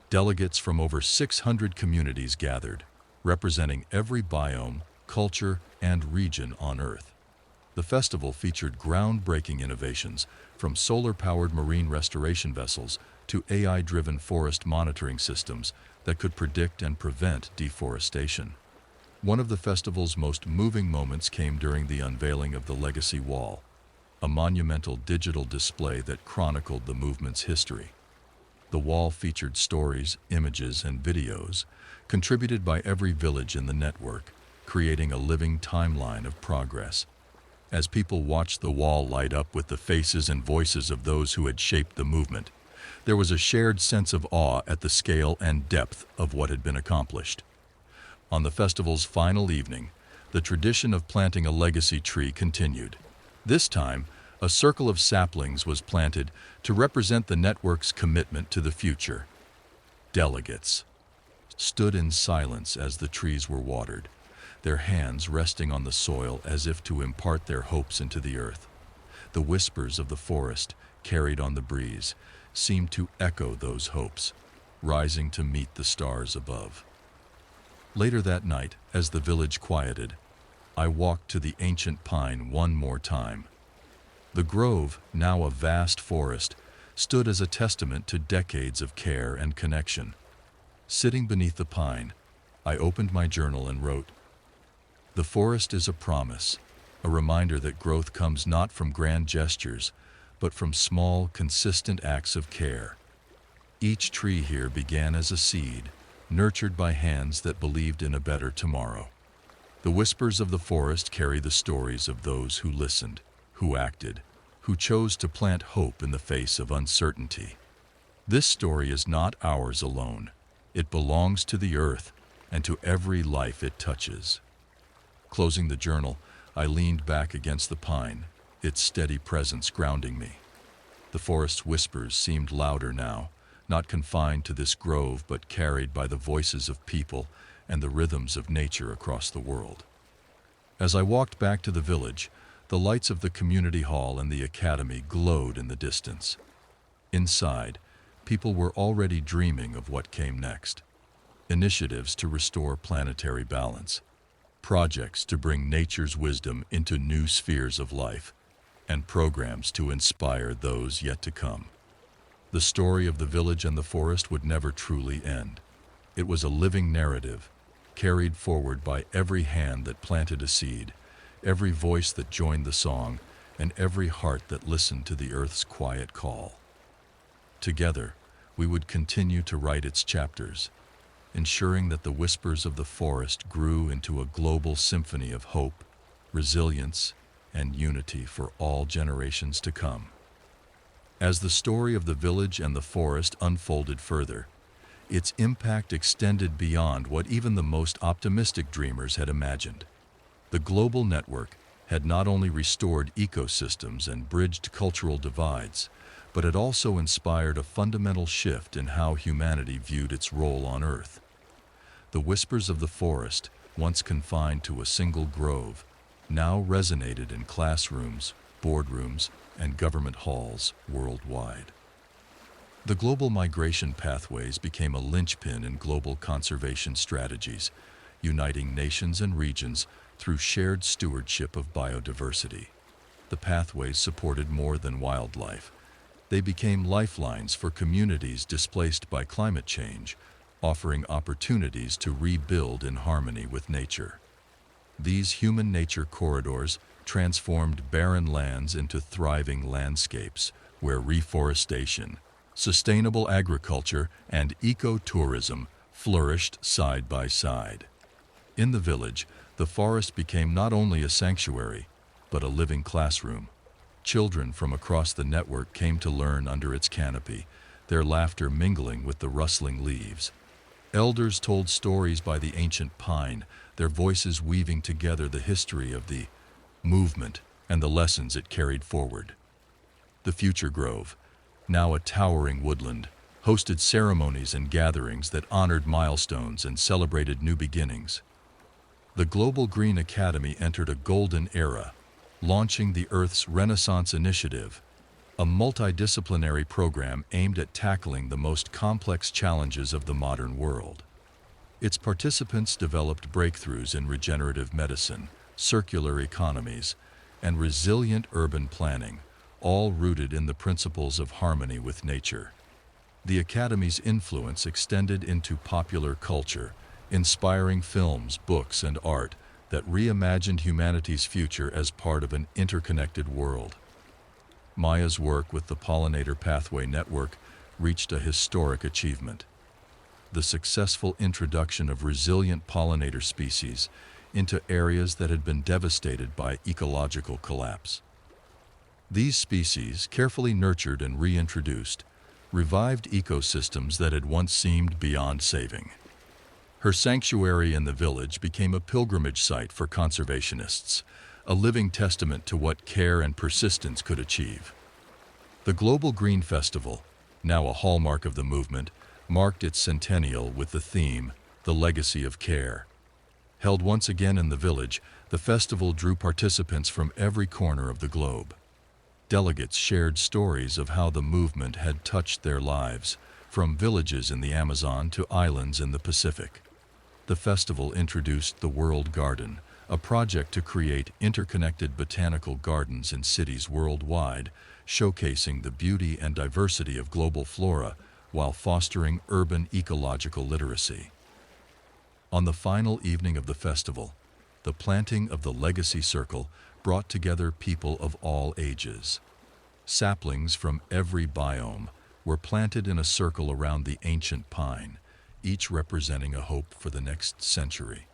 Delegates from over 600 communities gathered, representing every biome, culture, and region on Earth. The festival featured groundbreaking innovations, from solar-powered marine restoration vessels to AI-driven forest monitoring systems that could predict and prevent deforestation. One of the festival's most moving moments came during the unveiling of the Legacy Wall, a monumental digital display that chronicled the movement's history. The wall featured stories, images, and videos contributed by every village in the network, creating a living timeline of progress. As people watched the wall light up with the faces and voices of those who had shaped the movement, there was a shared sense of awe at the scale and depth of what had been accomplished. On the festival's final evening, the tradition of planting a legacy tree continued. This time, a circle of saplings was planted to represent the network's commitment to the future. Delegates stood in silence as the trees were watered, their hands resting on the soil as if to impart their hopes into the earth. The whispers of the forest, carried on the breeze, seemed to echo those hopes, rising to meet the stars above. Later that night, as the village quieted, I walked to the ancient pine one more time. The grove, now a vast forest, stood as a testament to decades of care and connection. Sitting beneath the pine, I opened my journal and wrote, "The forest is a promise, a reminder that growth comes not from grand gestures, but from small, consistent acts of care. Each tree here began as a seed, nurtured by hands that believed in a better tomorrow." The whispers of the forest carry the stories of those who listened, who acted, who chose to plant hope in the face of uncertainty. This story is not ours alone. It belongs to the earth and to every life it touches. Closing the journal, I leaned back against the pine, its steady presence grounding me. The forest's whispers seemed louder now, not confined to this grove but carried by the voices of people and the rhythms of nature across the world. As I walked back to the village, the lights of the community hall and the academy glowed in the distance. Inside, people were already dreaming of what came next. Initiatives to restore planetary balance, projects to bring nature's wisdom into new spheres of life, and programs to inspire those yet to come. The story of the village and the forest would never truly end. It was a living narrative, carried forward by every hand that planted a seed, every voice that joined the song, and every heart that listened to the earth's quiet call. Together, we would continue to write its chapters, ensuring that the whispers of the forest grew into a global symphony of hope, resilience, and unity for all generations to come. As the story of the village and the forest unfolded further, its impact extended beyond what even the most optimistic dreamers had imagined. The global network had not only restored ecosystems and bridged cultural divides, but it also inspired a fundamental shift in how humanity viewed its role on Earth. The whispers of the forest, once confined to a single grove, now resonated in classrooms, boardrooms, and government halls worldwide. The global migration pathways became a linchpin in global conservation strategies, uniting nations and regions through shared stewardship of biodiversity. The pathways supported more than wildlife. They became lifelines for communities displaced by climate change, offering opportunities to rebuild in harmony with nature. These human-nature corridors transformed barren lands into thriving landscapes where reforestation, sustainable agriculture, and ecotourism flourished side by side. In the village, the forest became not only a sanctuary, but a living classroom. Children from across the network came to learn under its canopy, their laughter mingling with the rustling leaves. Elders told stories by the ancient pine, their voices weaving together the history of the movement and the lessons it carried forward. The future grove, now a towering woodland, hosted ceremonies and gatherings that honored milestones and celebrated new beginnings. The Global Green Academy entered a golden era, launching the Earth's Renaissance Initiative, a multidisciplinary program aimed at tackling the most complex challenges of the modern world. Its participants developed breakthroughs in regenerative medicine, circular economies, and resilient urban planning, all rooted in the principles of harmony with nature. The Academy's influence extended into popular culture, inspiring films, books, and art that reimagined humanity's future as part of an interconnected world. Maya's work with the Pollinator Pathway Network reached a historic achievement: the successful introduction of resilient pollinator species into areas that had been devastated by ecological collapse. These species, carefully nurtured and reintroduced, revived ecosystems that had once seemed beyond saving. Her sanctuary in the village became a pilgrimage site for conservationists, a living testament to what care and persistence could achieve. The Global Green Festival, now a hallmark of the movement, marked its centennial with the theme, The Legacy of Care. Held once again in the village, the festival drew participants from every corner of the globe. Delegates shared stories of how the movement had touched their lives, from villages in the Amazon to islands in the Pacific. The festival introduced the World Garden, a project to create interconnected botanical gardens in cities worldwide, showcasing the beauty and diversity of global flora while fostering urban ecological literacy. On the final evening of the festival, the planting of the Legacy Circle brought together people of all ages. Saplings from every biome were planted in a circle around the ancient pine, each representing a hope for the next century.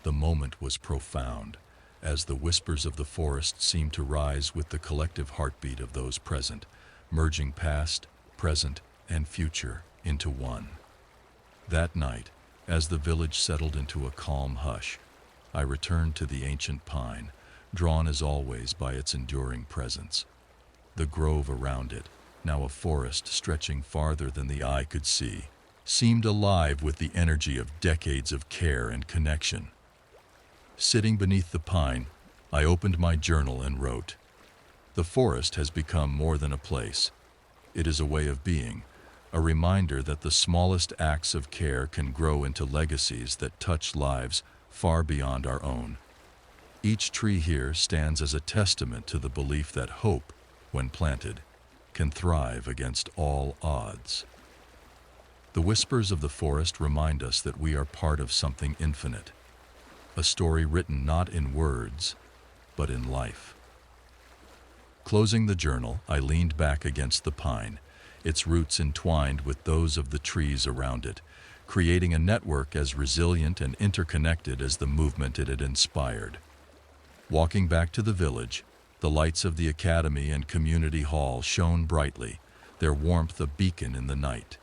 The moment was profound, as the whispers of the forest seemed to rise with the collective heartbeat of those present, merging past, present, and future into one. That night, as the village settled into a calm hush, I returned to the ancient pine, drawn as always by its enduring presence. The grove around it, now a forest stretching farther than the eye could see, seemed alive with the energy of decades of care and connection. Sitting beneath the pine, I opened my journal and wrote, "The forest has become more than a place. It is a way of being, a reminder that the smallest acts of care can grow into legacies that touch lives far beyond our own. Each tree here stands as a testament to the belief that hope, when planted, can thrive against all odds." The whispers of the forest remind us that we are part of something infinite, a story written not in words, but in life. Closing the journal, I leaned back against the pine, its roots entwined with those of the trees around it, creating a network as resilient and interconnected as the movement it had inspired. Walking back to the village, the lights of the academy and community hall shone brightly, their warmth a beacon in the night.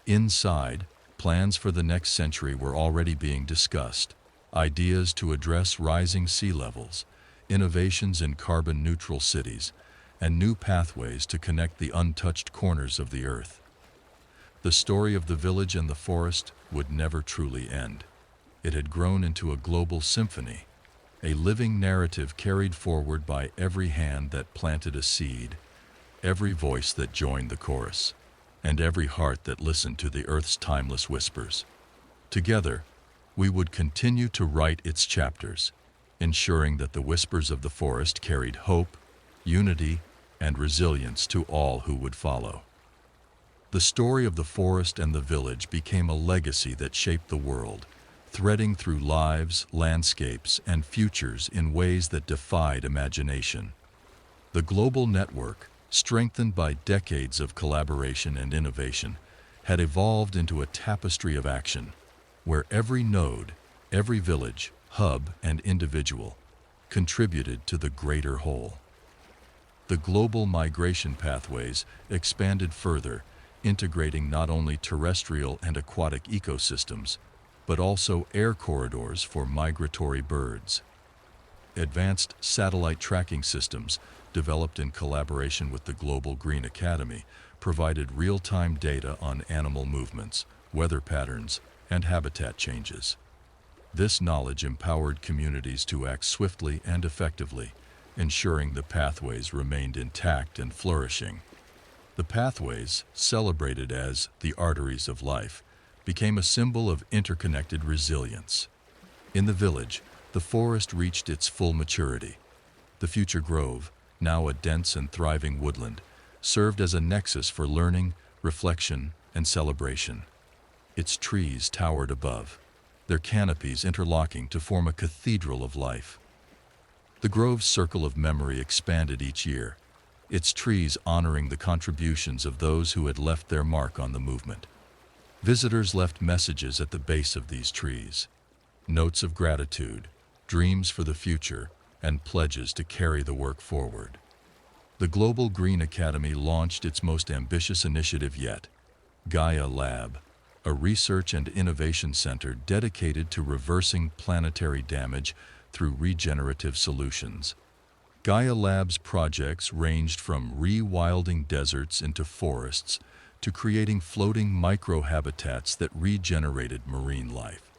Inside, plans for the next century were already being discussed, ideas to address rising sea levels, innovations in carbon-neutral cities, and new pathways to connect the untouched corners of the earth. The story of the village and the forest would never truly end. It had grown into a global symphony, a living narrative carried forward by every hand that planted a seed, every voice that joined the chorus, and every heart that listened to the earth's timeless whispers. Together, we would continue to write its chapters, ensuring that the whispers of the forest carried hope, unity, and resilience to all who would follow. The story of the forest and the village became a legacy that shaped the world, threading through lives, landscapes, and futures in ways that defied imagination. The global network, strengthened by decades of collaboration and innovation, had evolved into a tapestry of action, where every node, every village, hub, and individual contributed to the greater whole. The global migration pathways expanded further, integrating not only terrestrial and aquatic ecosystems, but also air corridors for migratory birds. Advanced satellite tracking systems, developed in collaboration with the Global Green Academy, provided real-time data on animal movements, weather patterns, and habitat changes. This knowledge empowered communities to act swiftly and effectively, ensuring the pathways remained intact and flourishing. The pathways, celebrated as the arteries of life, became a symbol of interconnected resilience. In the village, the forest reached its full maturity. The future grove, now a dense and thriving woodland, served as a nexus for learning, reflection, and celebration. Its trees towered above, their canopies interlocking to form a cathedral of life. The grove's circle of memory expanded each year, its trees honoring the contributions of those who had left their mark on the movement. Visitors left messages at the base of these trees, notes of gratitude, dreams for the future, and pledges to carry the work forward. The Global Green Academy launched its most ambitious initiative yet, Gaia Lab, a research and innovation center dedicated to reversing planetary damage through regenerative solutions. Gaia Lab's projects ranged from rewilding deserts into forests to creating floating microhabitats that regenerated marine life.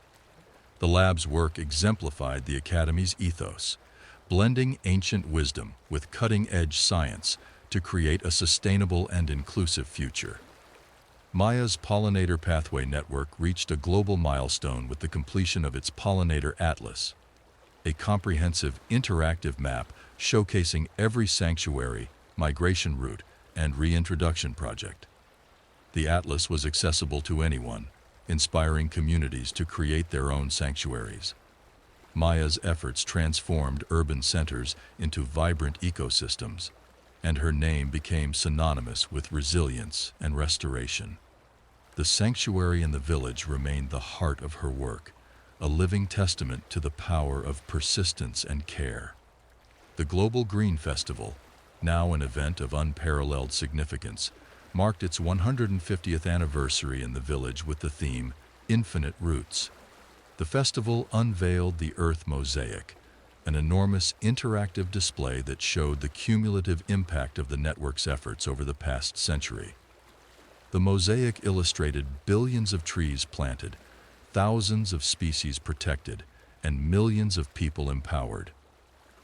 The lab's work exemplified the Academy's ethos, blending ancient wisdom with cutting-edge science to create a sustainable and inclusive future. Maya's Pollinator Pathway Network reached a global milestone with the completion of its Pollinator Atlas, a comprehensive interactive map showcasing every sanctuary, migration route, and reintroduction project. The atlas was accessible to anyone, inspiring communities to create their own sanctuaries. Maya's efforts transformed urban centers into vibrant ecosystems, and her name became synonymous with resilience and restoration. The sanctuary in the village remained the heart of her work, a living testament to the power of persistence and care. The Global Green Festival, now an event of unparalleled significance, marked its 150th anniversary in the village with the theme Infinite Roots. The festival unveiled the Earth Mosaic, an enormous interactive display that showed the cumulative impact of the network's efforts over the past century. The mosaic illustrated billions of trees planted, thousands of species protected, and millions of people empowered.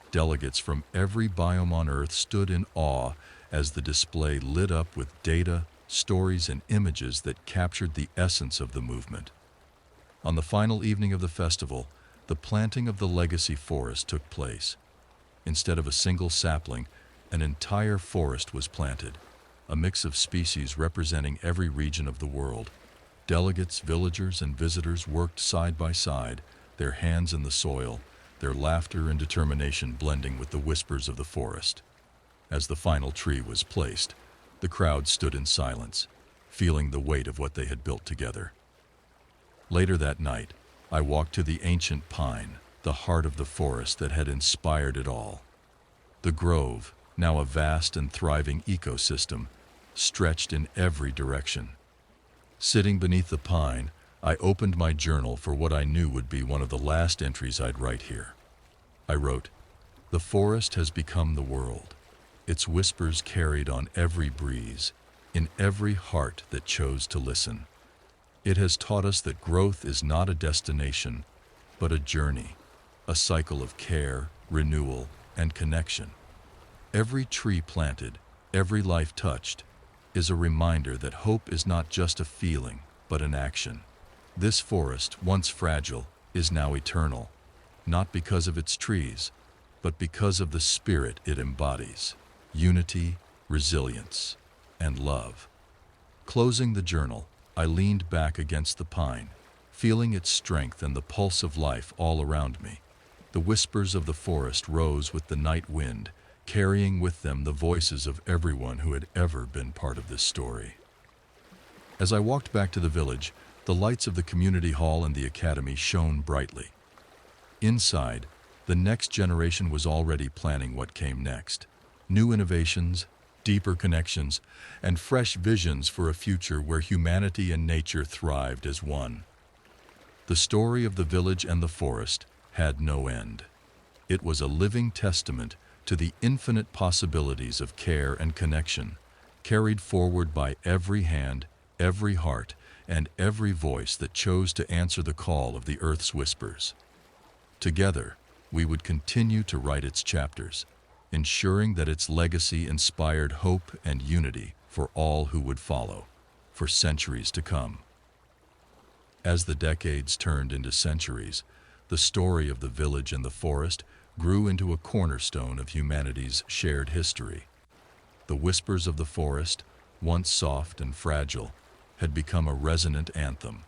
Delegates from every biome on Earth stood in awe as the display lit up with data, stories, and images that captured the essence of the movement. On the final evening of the festival, the planting of the legacy forest took place. Instead of a single sapling, an entire forest was planted, a mix of species representing every region of the world. Delegates, villagers, and visitors worked side by side, their hands in the soil, their laughter and determination blending with the whispers of the forest. As the final tree was placed, the crowd stood in silence, feeling the weight of what they had built together. Later that night, I walked to the ancient pine, the heart of the forest that had inspired it all. The grove, now a vast and thriving ecosystem, stretched in every direction. Sitting beneath the pine, I opened my journal for what I knew would be one of the last entries I'd write here. I wrote, "The forest has become the world, its whispers carried on every breeze, in every heart that chose to listen. It has taught us that growth is not a destination, but a journey, a cycle of care, renewal, and connection. Every tree planted, every life touched, is a reminder that hope is not just a feeling, but an action. This forest, once fragile, is now eternal, not because of its trees, but because of the spirit it embodies: unity, resilience, and love." Closing the journal, I leaned back against the pine, feeling its strength and the pulse of life all around me. The whispers of the forest rose with the night wind, carrying with them the voices of everyone who had ever been part of this story. As I walked back to the village, the lights of the community hall and the academy shone brightly. Inside, the next generation was already planning what came next. new innovations, deeper connections, and fresh visions for a future where humanity and nature thrived as one. The story of the village and the forest had no end. It was a living testament to the infinite possibilities of care and connection, carried forward by every hand, every heart, and every voice that chose to answer the call of the earth's whispers. Together, we would continue to write its chapters, ensuring that its legacy inspired hope and unity for all who would follow, for centuries to come. As the decades turned into centuries, the story of the village and the forest grew into a cornerstone of humanity's shared history. The whispers of the forest, once soft and fragile, had become a resonant anthem,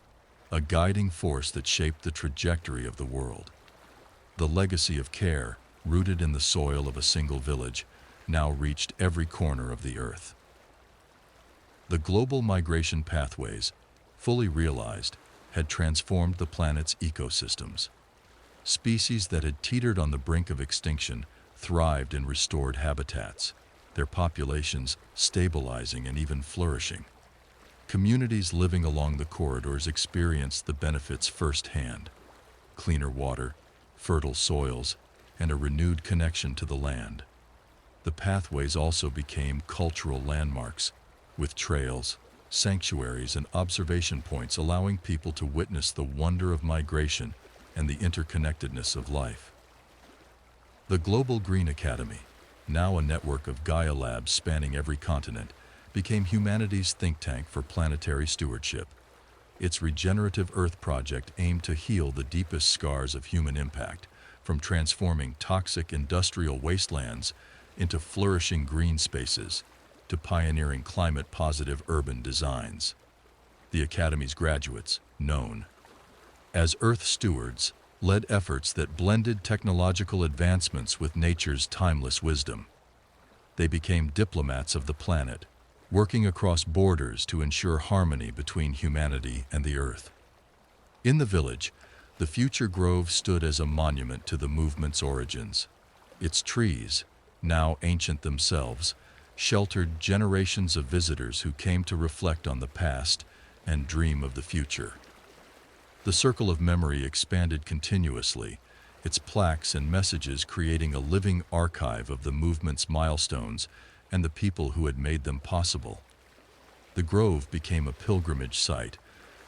a guiding force that shaped the trajectory of the world. The legacy of care, rooted in the soil of a single village, now reached every corner of the earth. The global migration pathways, fully realized, had transformed the planet's ecosystems. Species that had teetered on the brink of extinction thrived in restored habitats, their populations stabilizing and even flourishing. Communities living along the corridors experienced the benefits firsthand: cleaner water, fertile soils, and a renewed connection to the land. The pathways also became cultural landmarks, with trails, sanctuaries, and observation points allowing people to witness the wonder of migration and the interconnectedness of life. The Global Green Academy, now a network of Gaia labs spanning every continent, became humanity's think tank for planetary stewardship. Its regenerative Earth project aimed to heal the deepest scars of human impact, from transforming toxic industrial wastelands into flourishing green spaces, to pioneering climate-positive urban designs. The Academy's graduates, known as Earth Stewards, led efforts that blended technological advancements with nature's timeless wisdom. They became diplomats of the planet, working across borders to ensure harmony between humanity and the Earth. In the village, the future grove stood as a monument to the movement's origins. Its trees, now ancient themselves, sheltered generations of visitors who came to reflect on the past and dream of the future. The circle of memory expanded continuously, its plaques and messages creating a living archive of the movement's milestones and the people who had made them possible. The grove became a pilgrimage site,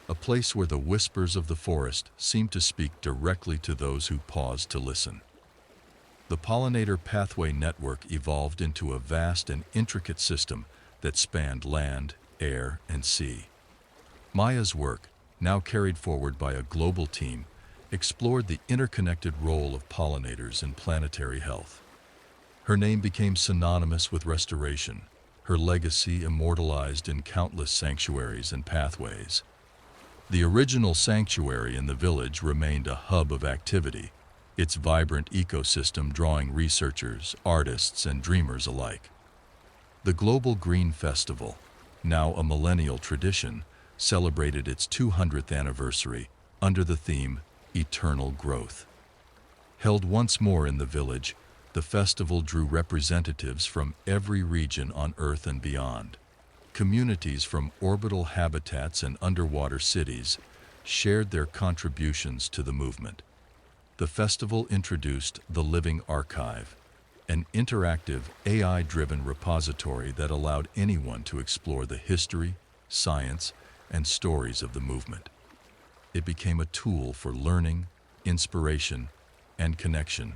a place where the whispers of the forest seemed to speak directly to those who paused to listen. The pollinator pathway network evolved into a vast and intricate system that spanned land, air, and sea. Maya's work, now carried forward by a global team, explored the interconnected role of pollinators in planetary health. Her name became synonymous with restoration, her legacy immortalized in countless sanctuaries and pathways. The original sanctuary in the village remained a hub of activity, its vibrant ecosystem drawing researchers, artists, and dreamers alike. The Global Green Festival, now a millennial tradition, celebrated its 200th anniversary under the theme Eternal Growth. Held once more in the village, the festival drew representatives from every region on Earth and beyond. Communities from orbital habitats and underwater cities shared their contributions to the movement. The festival introduced the Living Archive, an interactive, AI-driven repository that allowed anyone to explore the history, science, and stories of the movement. It became a tool for learning, inspiration, and connection,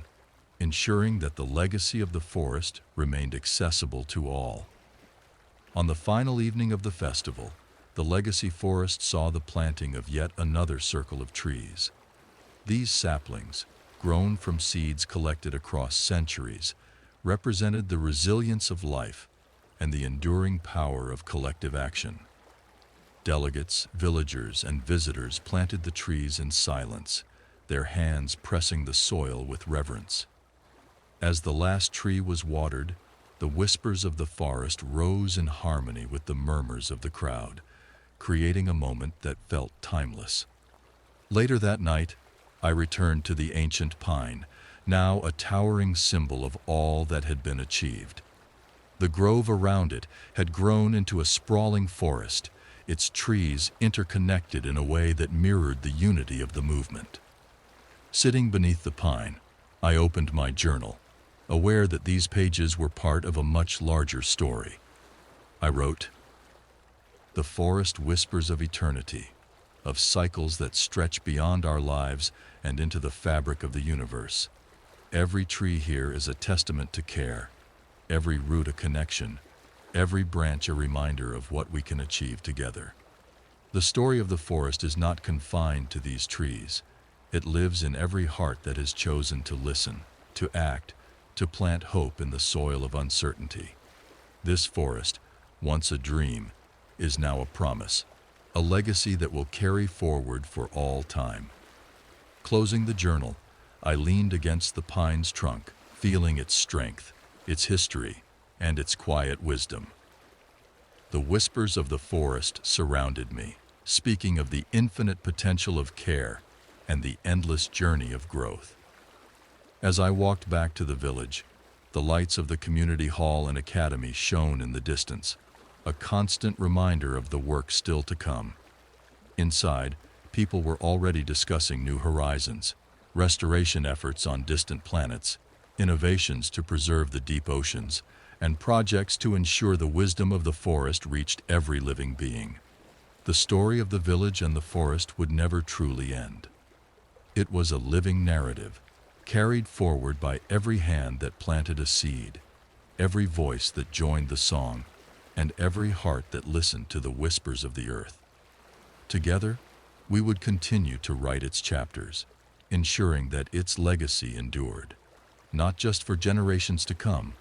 ensuring that the legacy of the forest remained accessible to all. On the final evening of the festival, the legacy forest saw the planting of yet another circle of trees. These saplings, grown from seeds collected across centuries, represented the resilience of life and the enduring power of collective action. Delegates, villagers, and visitors planted the trees in silence, their hands pressing the soil with reverence. As the last tree was watered, the whispers of the forest rose in harmony with the murmurs of the crowd, creating a moment that felt timeless. Later that night, I returned to the ancient pine, now a towering symbol of all that had been achieved. The grove around it had grown into a sprawling forest, its trees interconnected in a way that mirrored the unity of the movement. Sitting beneath the pine, I opened my journal, aware that these pages were part of a much larger story. I wrote, "The forest whispers of eternity, of cycles that stretch beyond our lives and into the fabric of the universe. Every tree here is a testament to care, every root a connection, every branch a reminder of what we can achieve together." The story of the forest is not confined to these trees. It lives in every heart that has chosen to listen, to act, to plant hope in the soil of uncertainty. This forest, once a dream, is now a promise, a legacy that will carry forward for all time. Closing the journal, I leaned against the pine's trunk, feeling its strength, its history, and its quiet wisdom. The whispers of the forest surrounded me, speaking of the infinite potential of care and the endless journey of growth. As I walked back to the village, the lights of the community hall and academy shone in the distance, a constant reminder of the work still to come. Inside, people were already discussing new horizons, restoration efforts on distant planets, innovations to preserve the deep oceans, and projects to ensure the wisdom of the forest reached every living being. The story of the village and the forest would never truly end. It was a living narrative, carried forward by every hand that planted a seed, every voice that joined the song, and every heart that listened to the whispers of the earth. Together, we would continue to write its chapters, ensuring that its legacy endured, not just for generations to come,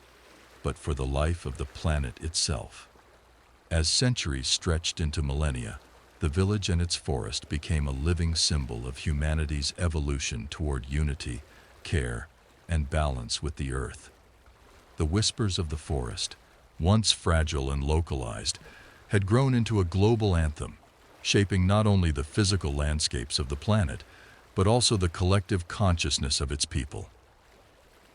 but for the life of the planet itself. As centuries stretched into millennia, the village and its forest became a living symbol of humanity's evolution toward unity, care, and balance with the earth. The whispers of the forest, once fragile and localized, had grown into a global anthem, shaping not only the physical landscapes of the planet, but also the collective consciousness of its people.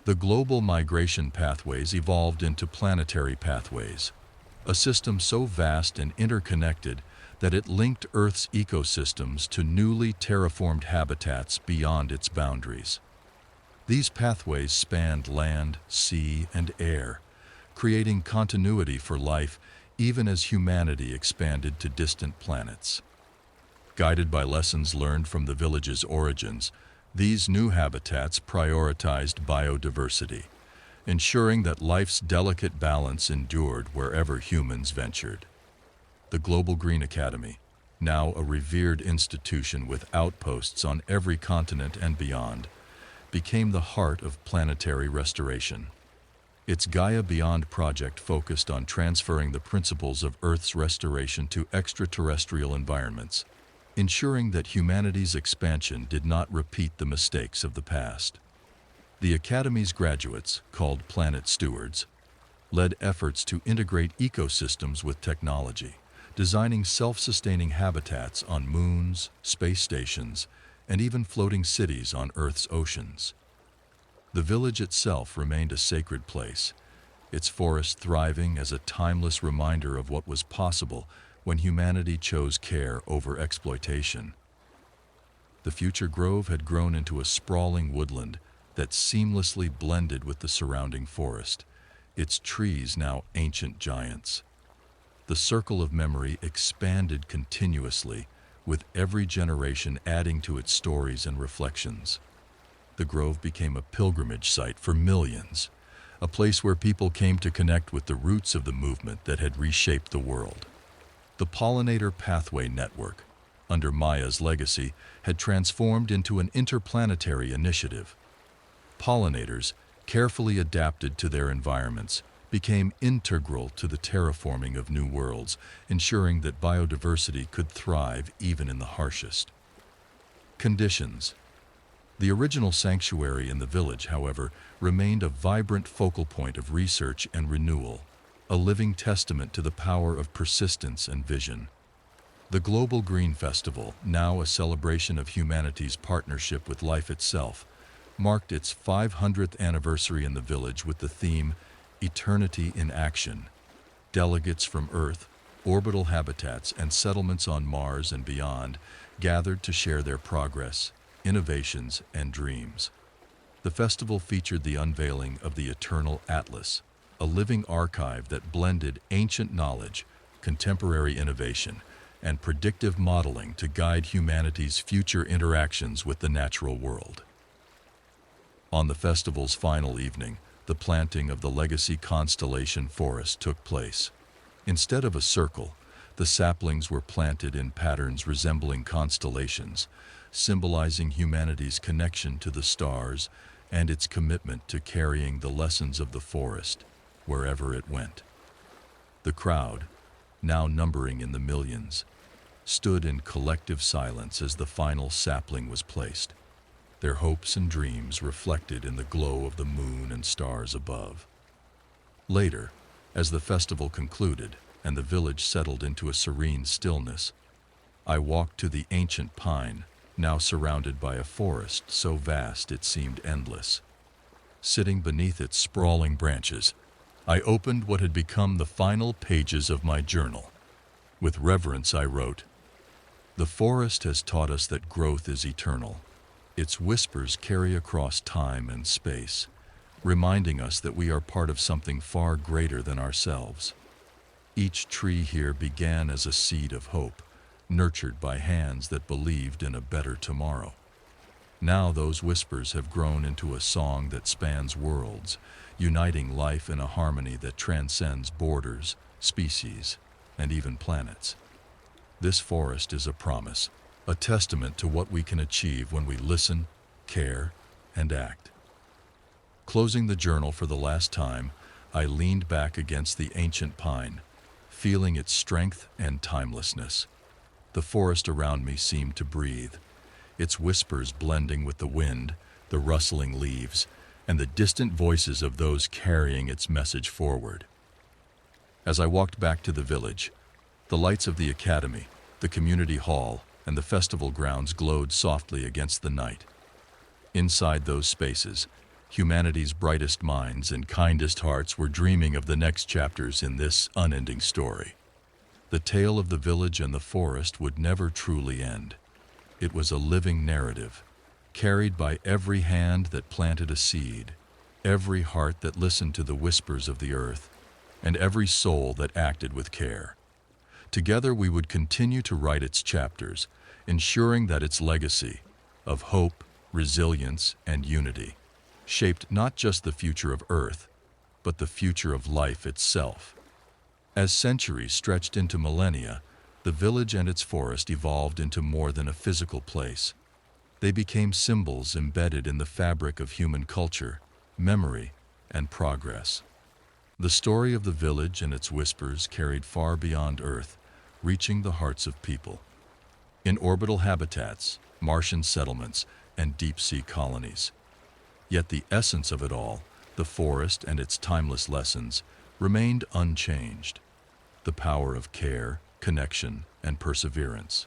The global migration pathways evolved into planetary pathways, a system so vast and interconnected that it linked Earth's ecosystems to newly terraformed habitats beyond its boundaries. These pathways spanned land, sea, and air, creating continuity for life even as humanity expanded to distant planets. Guided by lessons learned from the village's origins, these new habitats prioritized biodiversity, ensuring that life's delicate balance endured wherever humans ventured. The Global Green Academy, now a revered institution with outposts on every continent and beyond, became the heart of planetary restoration. Its Gaia Beyond project focused on transferring the principles of Earth's restoration to extraterrestrial environments, ensuring that humanity's expansion did not repeat the mistakes of the past. The Academy's graduates, called Planet Stewards, led efforts to integrate ecosystems with technology, designing self-sustaining habitats on moons, space stations, and even floating cities on Earth's oceans. The village itself remained a sacred place, its forest thriving as a timeless reminder of what was possible when humanity chose care over exploitation. The future grove had grown into a sprawling woodland that seamlessly blended with the surrounding forest, its trees now ancient giants. The circle of memory expanded continuously, with every generation adding to its stories and reflections. The grove became a pilgrimage site for millions, a place where people came to connect with the roots of the movement that had reshaped the world. The Pollinator Pathway Network, under Maya's legacy, had transformed into an interplanetary initiative. Pollinators, carefully adapted to their environments, became integral to the terraforming of new worlds, ensuring that biodiversity could thrive even in the harshest conditions. The original sanctuary in the village, however, remained a vibrant focal point of research and renewal, a living testament to the power of persistence and vision. The Global Green Festival, now a celebration of humanity's partnership with life itself, marked its 500th anniversary in the village with the theme, eternity in action. Delegates from Earth, orbital habitats, and settlements on Mars and beyond gathered to share their progress, innovations, and dreams. The festival featured the unveiling of the Eternal Atlas, a living archive that blended ancient knowledge, contemporary innovation, and predictive modeling to guide humanity's future interactions with the natural world. On the festival's final evening, the planting of the legacy constellation forest took place. Instead of a circle, the saplings were planted in patterns resembling constellations, symbolizing humanity's connection to the stars and its commitment to carrying the lessons of the forest wherever it went. The crowd, now numbering in the millions, stood in collective silence as the final sapling was placed, their hopes and dreams reflected in the glow of the moon and stars above. Later, as the festival concluded and the village settled into a serene stillness, I walked to the ancient pine, now surrounded by a forest so vast it seemed endless. Sitting beneath its sprawling branches, I opened what had become the final pages of my journal. With reverence I wrote, "The forest has taught us that growth is eternal. Its whispers carry across time and space, reminding us that we are part of something far greater than ourselves. Each tree here began as a seed of hope, nurtured by hands that believed in a better tomorrow. Now those whispers have grown into a song that spans worlds, uniting life in a harmony that transcends borders, species, and even planets. This forest is a promise, a testament to what we can achieve when we listen, care, and act." Closing the journal for the last time, I leaned back against the ancient pine, feeling its strength and timelessness. The forest around me seemed to breathe, its whispers blending with the wind, the rustling leaves, and the distant voices of those carrying its message forward. As I walked back to the village, the lights of the academy, the community hall, and the festival grounds glowed softly against the night. Inside those spaces, humanity's brightest minds and kindest hearts were dreaming of the next chapters in this unending story. The tale of the village and the forest would never truly end. It was a living narrative, carried by every hand that planted a seed, every heart that listened to the whispers of the earth, and every soul that acted with care. Together we would continue to write its chapters, ensuring that its legacy of hope, resilience, and unity shaped not just the future of Earth, but the future of life itself. As centuries stretched into millennia, the village and its forest evolved into more than a physical place. They became symbols embedded in the fabric of human culture, memory, and progress. The story of the village and its whispers carried far beyond Earth, reaching the hearts of people. In orbital habitats, Martian settlements, and deep-sea colonies. Yet the essence of it all, the forest and its timeless lessons, remained unchanged. The power of care, connection, and perseverance.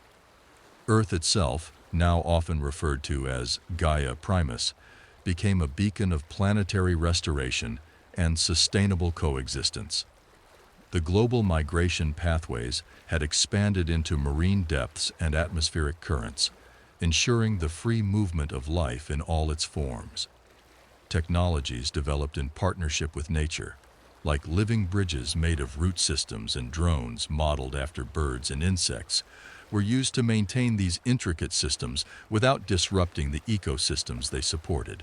Earth itself, now often referred to as Gaia Primus, became a beacon of planetary restoration and sustainable coexistence. The global migration pathways had expanded into marine depths and atmospheric currents, ensuring the free movement of life in all its forms. Technologies developed in partnership with nature, like living bridges made of root systems and drones modeled after birds and insects, were used to maintain these intricate systems without disrupting the ecosystems they supported.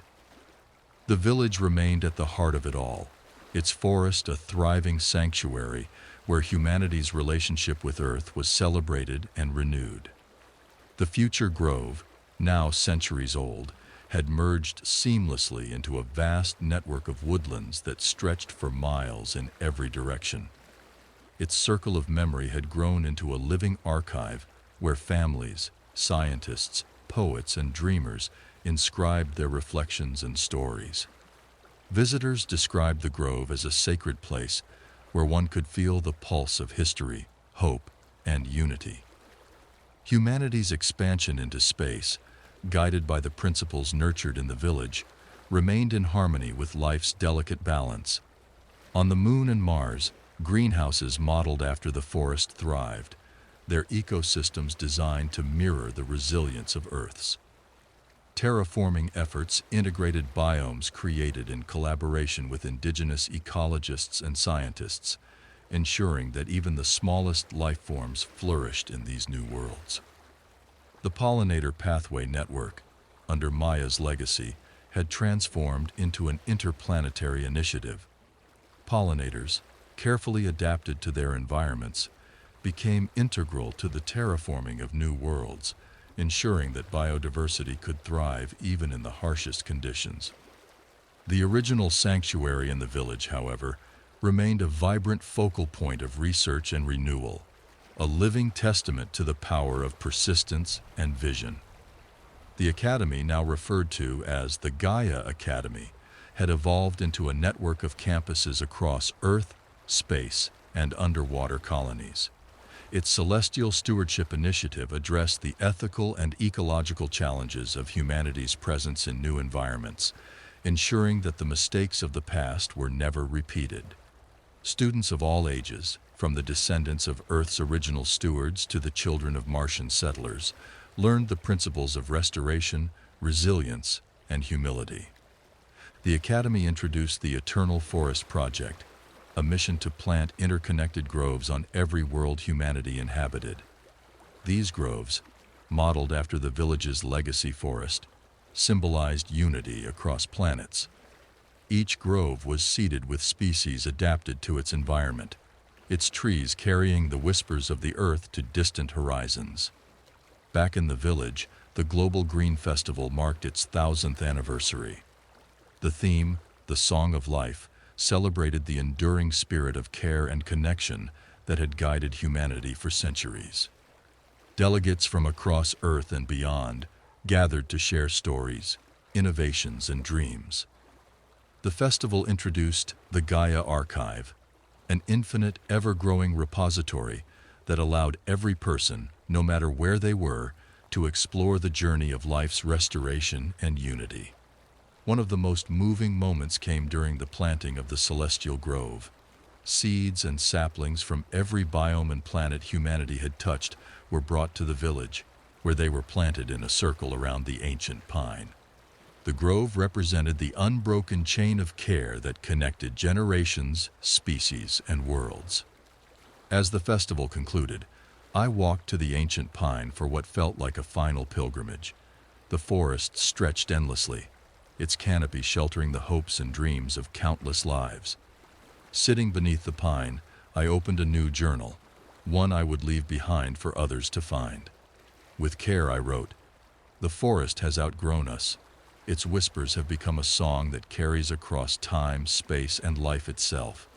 The village remained at the heart of it all, its forest a thriving sanctuary where humanity's relationship with Earth was celebrated and renewed. The future grove, now centuries old, had merged seamlessly into a vast network of woodlands that stretched for miles in every direction. Its circle of memory had grown into a living archive where families, scientists, poets, and dreamers inscribed their reflections and stories. Visitors described the grove as a sacred place where one could feel the pulse of history, hope, and unity. Humanity's expansion into space, guided by the principles nurtured in the village, remained in harmony with life's delicate balance. On the Moon and Mars, greenhouses modeled after the forest thrived, their ecosystems designed to mirror the resilience of Earth's. Terraforming efforts integrated biomes created in collaboration with indigenous ecologists and scientists, ensuring that even the smallest life forms flourished in these new worlds. The pollinator pathway network, under Maya's legacy, had transformed into an interplanetary initiative. Pollinators, carefully adapted to their environments, became integral to the terraforming of new worlds, ensuring that biodiversity could thrive even in the harshest conditions. The original sanctuary in the village, however, remained a vibrant focal point of research and renewal, a living testament to the power of persistence and vision. The academy, now referred to as the Gaia Academy, had evolved into a network of campuses across Earth, space, and underwater colonies. Its Celestial Stewardship Initiative addressed the ethical and ecological challenges of humanity's presence in new environments, ensuring that the mistakes of the past were never repeated. Students of all ages, from the descendants of Earth's original stewards to the children of Martian settlers, learned the principles of restoration, resilience, and humility. The Academy introduced the Eternal Forest Project, a mission to plant interconnected groves on every world humanity inhabited. These groves, modeled after the village's legacy forest, symbolized unity across planets. Each grove was seeded with species adapted to its environment, its trees carrying the whispers of the earth to distant horizons. Back in the village, the Global Green Festival marked its 1000th anniversary. The theme, the Song of Life, celebrated the enduring spirit of care and connection that had guided humanity for centuries. Delegates from across Earth and beyond gathered to share stories, innovations, and dreams. The festival introduced the Gaia Archive, an infinite, ever-growing repository that allowed every person, no matter where they were, to explore the journey of life's restoration and unity. One of the most moving moments came during the planting of the Celestial Grove. Seeds and saplings from every biome and planet humanity had touched were brought to the village, where they were planted in a circle around the ancient pine. The grove represented the unbroken chain of care that connected generations, species, and worlds. As the festival concluded, I walked to the ancient pine for what felt like a final pilgrimage. The forest stretched endlessly, its canopy sheltering the hopes and dreams of countless lives. Sitting beneath the pine, I opened a new journal, one I would leave behind for others to find. With care I wrote, "The forest has outgrown us. Its whispers have become a song that carries across time, space, and life itself.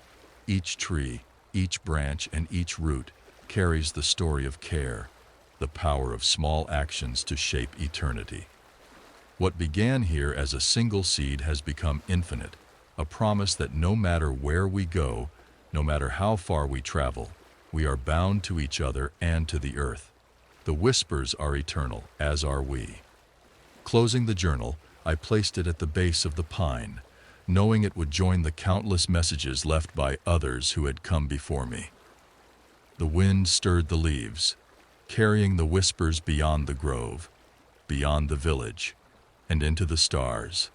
Each tree, each branch, and each root carries the story of care, the power of small actions to shape eternity." What began here as a single seed has become infinite, a promise that no matter where we go, no matter how far we travel, we are bound to each other and to the earth. The whispers are eternal, as are we. Closing the journal, I placed it at the base of the pine, knowing it would join the countless messages left by others who had come before me. The wind stirred the leaves, carrying the whispers beyond the grove, beyond the village, and into the stars.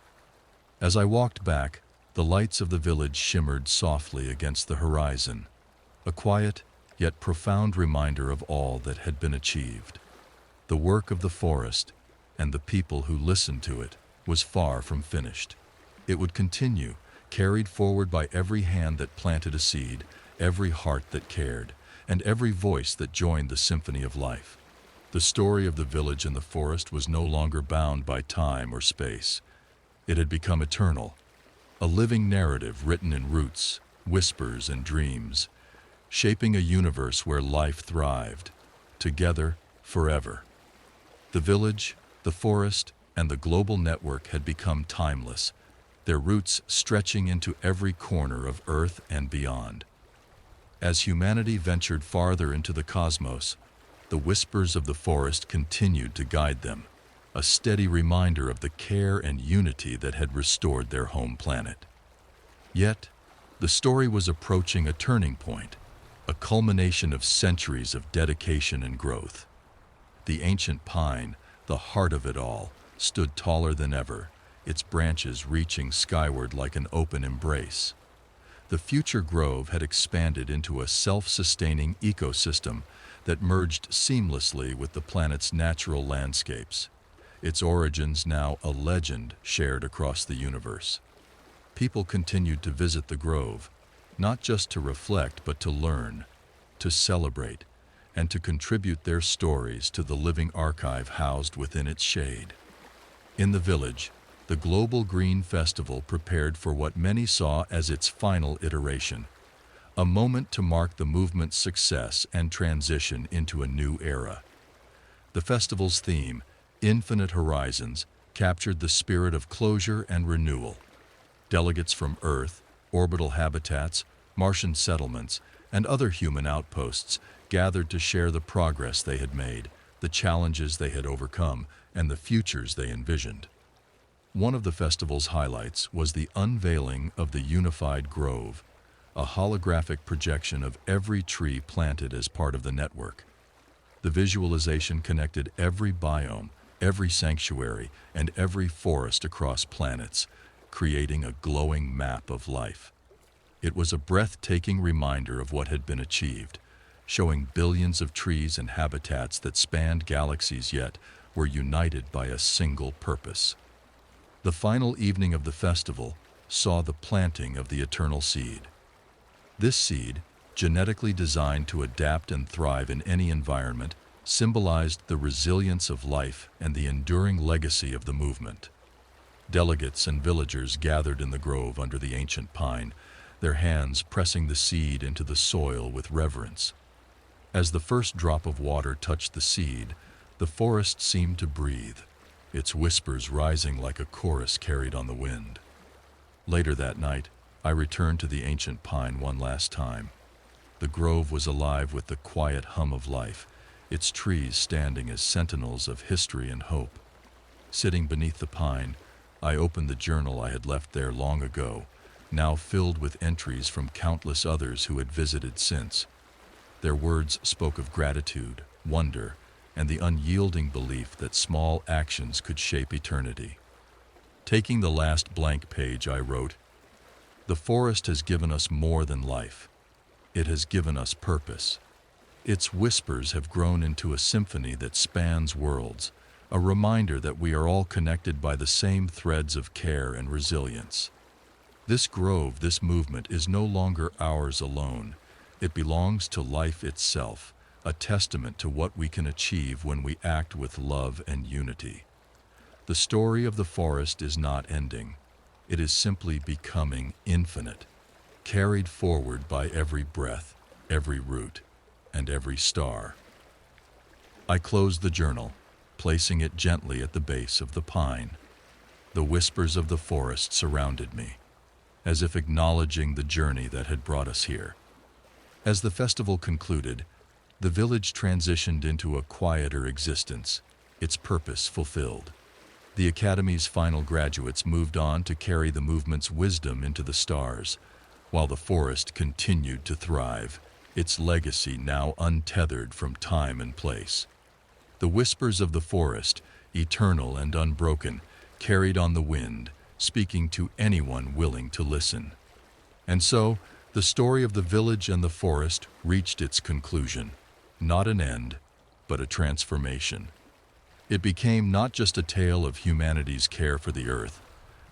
As I walked back, the lights of the village shimmered softly against the horizon, a quiet yet profound reminder of all that had been achieved. The work of the forest, and the people who listened to it, was far from finished. It would continue, carried forward by every hand that planted a seed, every heart that cared, and every voice that joined the symphony of life. The story of the village and the forest was no longer bound by time or space. It had become eternal, a living narrative written in roots, whispers, and dreams, shaping a universe where life thrived, together, forever. The village, the forest, and the global network had become timeless, their roots stretching into every corner of Earth and beyond. As humanity ventured farther into the cosmos, the whispers of the forest continued to guide them, a steady reminder of the care and unity that had restored their home planet. Yet, The story was approaching a turning point, a culmination of centuries of dedication and growth. The ancient pine, the heart of it all, stood taller than ever, its branches reaching skyward like an open embrace. The future grove had expanded into a self-sustaining ecosystem that merged seamlessly with the planet's natural landscapes, its origins now a legend shared across the universe. People continued to visit the grove, not just to reflect but to learn, to celebrate, and to contribute their stories to the living archive housed within its shade. In the village, the Global Green Festival prepared for what many saw as its final iteration, a moment to mark the movement's success and transition into a new era. The festival's theme, Infinite Horizons, captured the spirit of closure and renewal. Delegates from Earth, orbital habitats, Martian settlements, and other human outposts gathered to share the progress they had made, the challenges they had overcome, and the futures they envisioned. One of the festival's highlights was the unveiling of the Unified Grove, a holographic projection of every tree planted as part of the network. The visualization connected every biome, every sanctuary, and every forest across planets, creating a glowing map of life. It was a breathtaking reminder of what had been achieved, showing billions of trees and habitats that spanned galaxies yet were united by a single purpose. The final evening of the festival saw the planting of the eternal seed. This seed, genetically designed to adapt and thrive in any environment, symbolized the resilience of life and the enduring legacy of the movement. Delegates and villagers gathered in the grove under the ancient pine, their hands pressing the seed into the soil with reverence. As the first drop of water touched the seed, the forest seemed to breathe, its whispers rising like a chorus carried on the wind. Later that night, I returned to the ancient pine one last time. The grove was alive with the quiet hum of life, its trees standing as sentinels of history and hope. Sitting beneath the pine, I opened the journal I had left there long ago, now filled with entries from countless others who had visited since. Their words spoke of gratitude, wonder, and the unyielding belief that small actions could shape eternity. Taking the last blank page, I wrote, "The forest has given us more than life. It has given us purpose. Its whispers have grown into a symphony that spans worlds, a reminder that we are all connected by the same threads of care and resilience. This grove, this movement, is no longer ours alone. It belongs to life itself, a testament to what we can achieve when we act with love and unity. The story of the forest is not ending. It is simply becoming infinite, carried forward by every breath, every root, and every star." I closed the journal, placing it gently at the base of the pine. The whispers of the forest surrounded me, as if acknowledging the journey that had brought us here. As the festival concluded, the village transitioned into a quieter existence, its purpose fulfilled. The Academy's final graduates moved on to carry the movement's wisdom into the stars, while the forest continued to thrive, its legacy now untethered from time and place. The whispers of the forest, eternal and unbroken, carried on the wind, speaking to anyone willing to listen. And so, the story of the village and the forest reached its conclusion, not an end, but a transformation. It became not just a tale of humanity's care for the earth,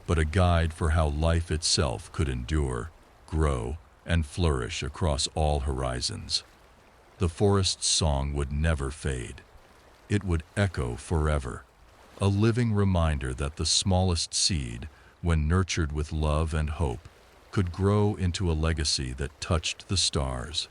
but a guide for how life itself could endure, grow, and flourish across all horizons. The forest's song would never fade. It would echo forever, a living reminder that the smallest seed, when nurtured with love and hope, could grow into a legacy that touched the stars,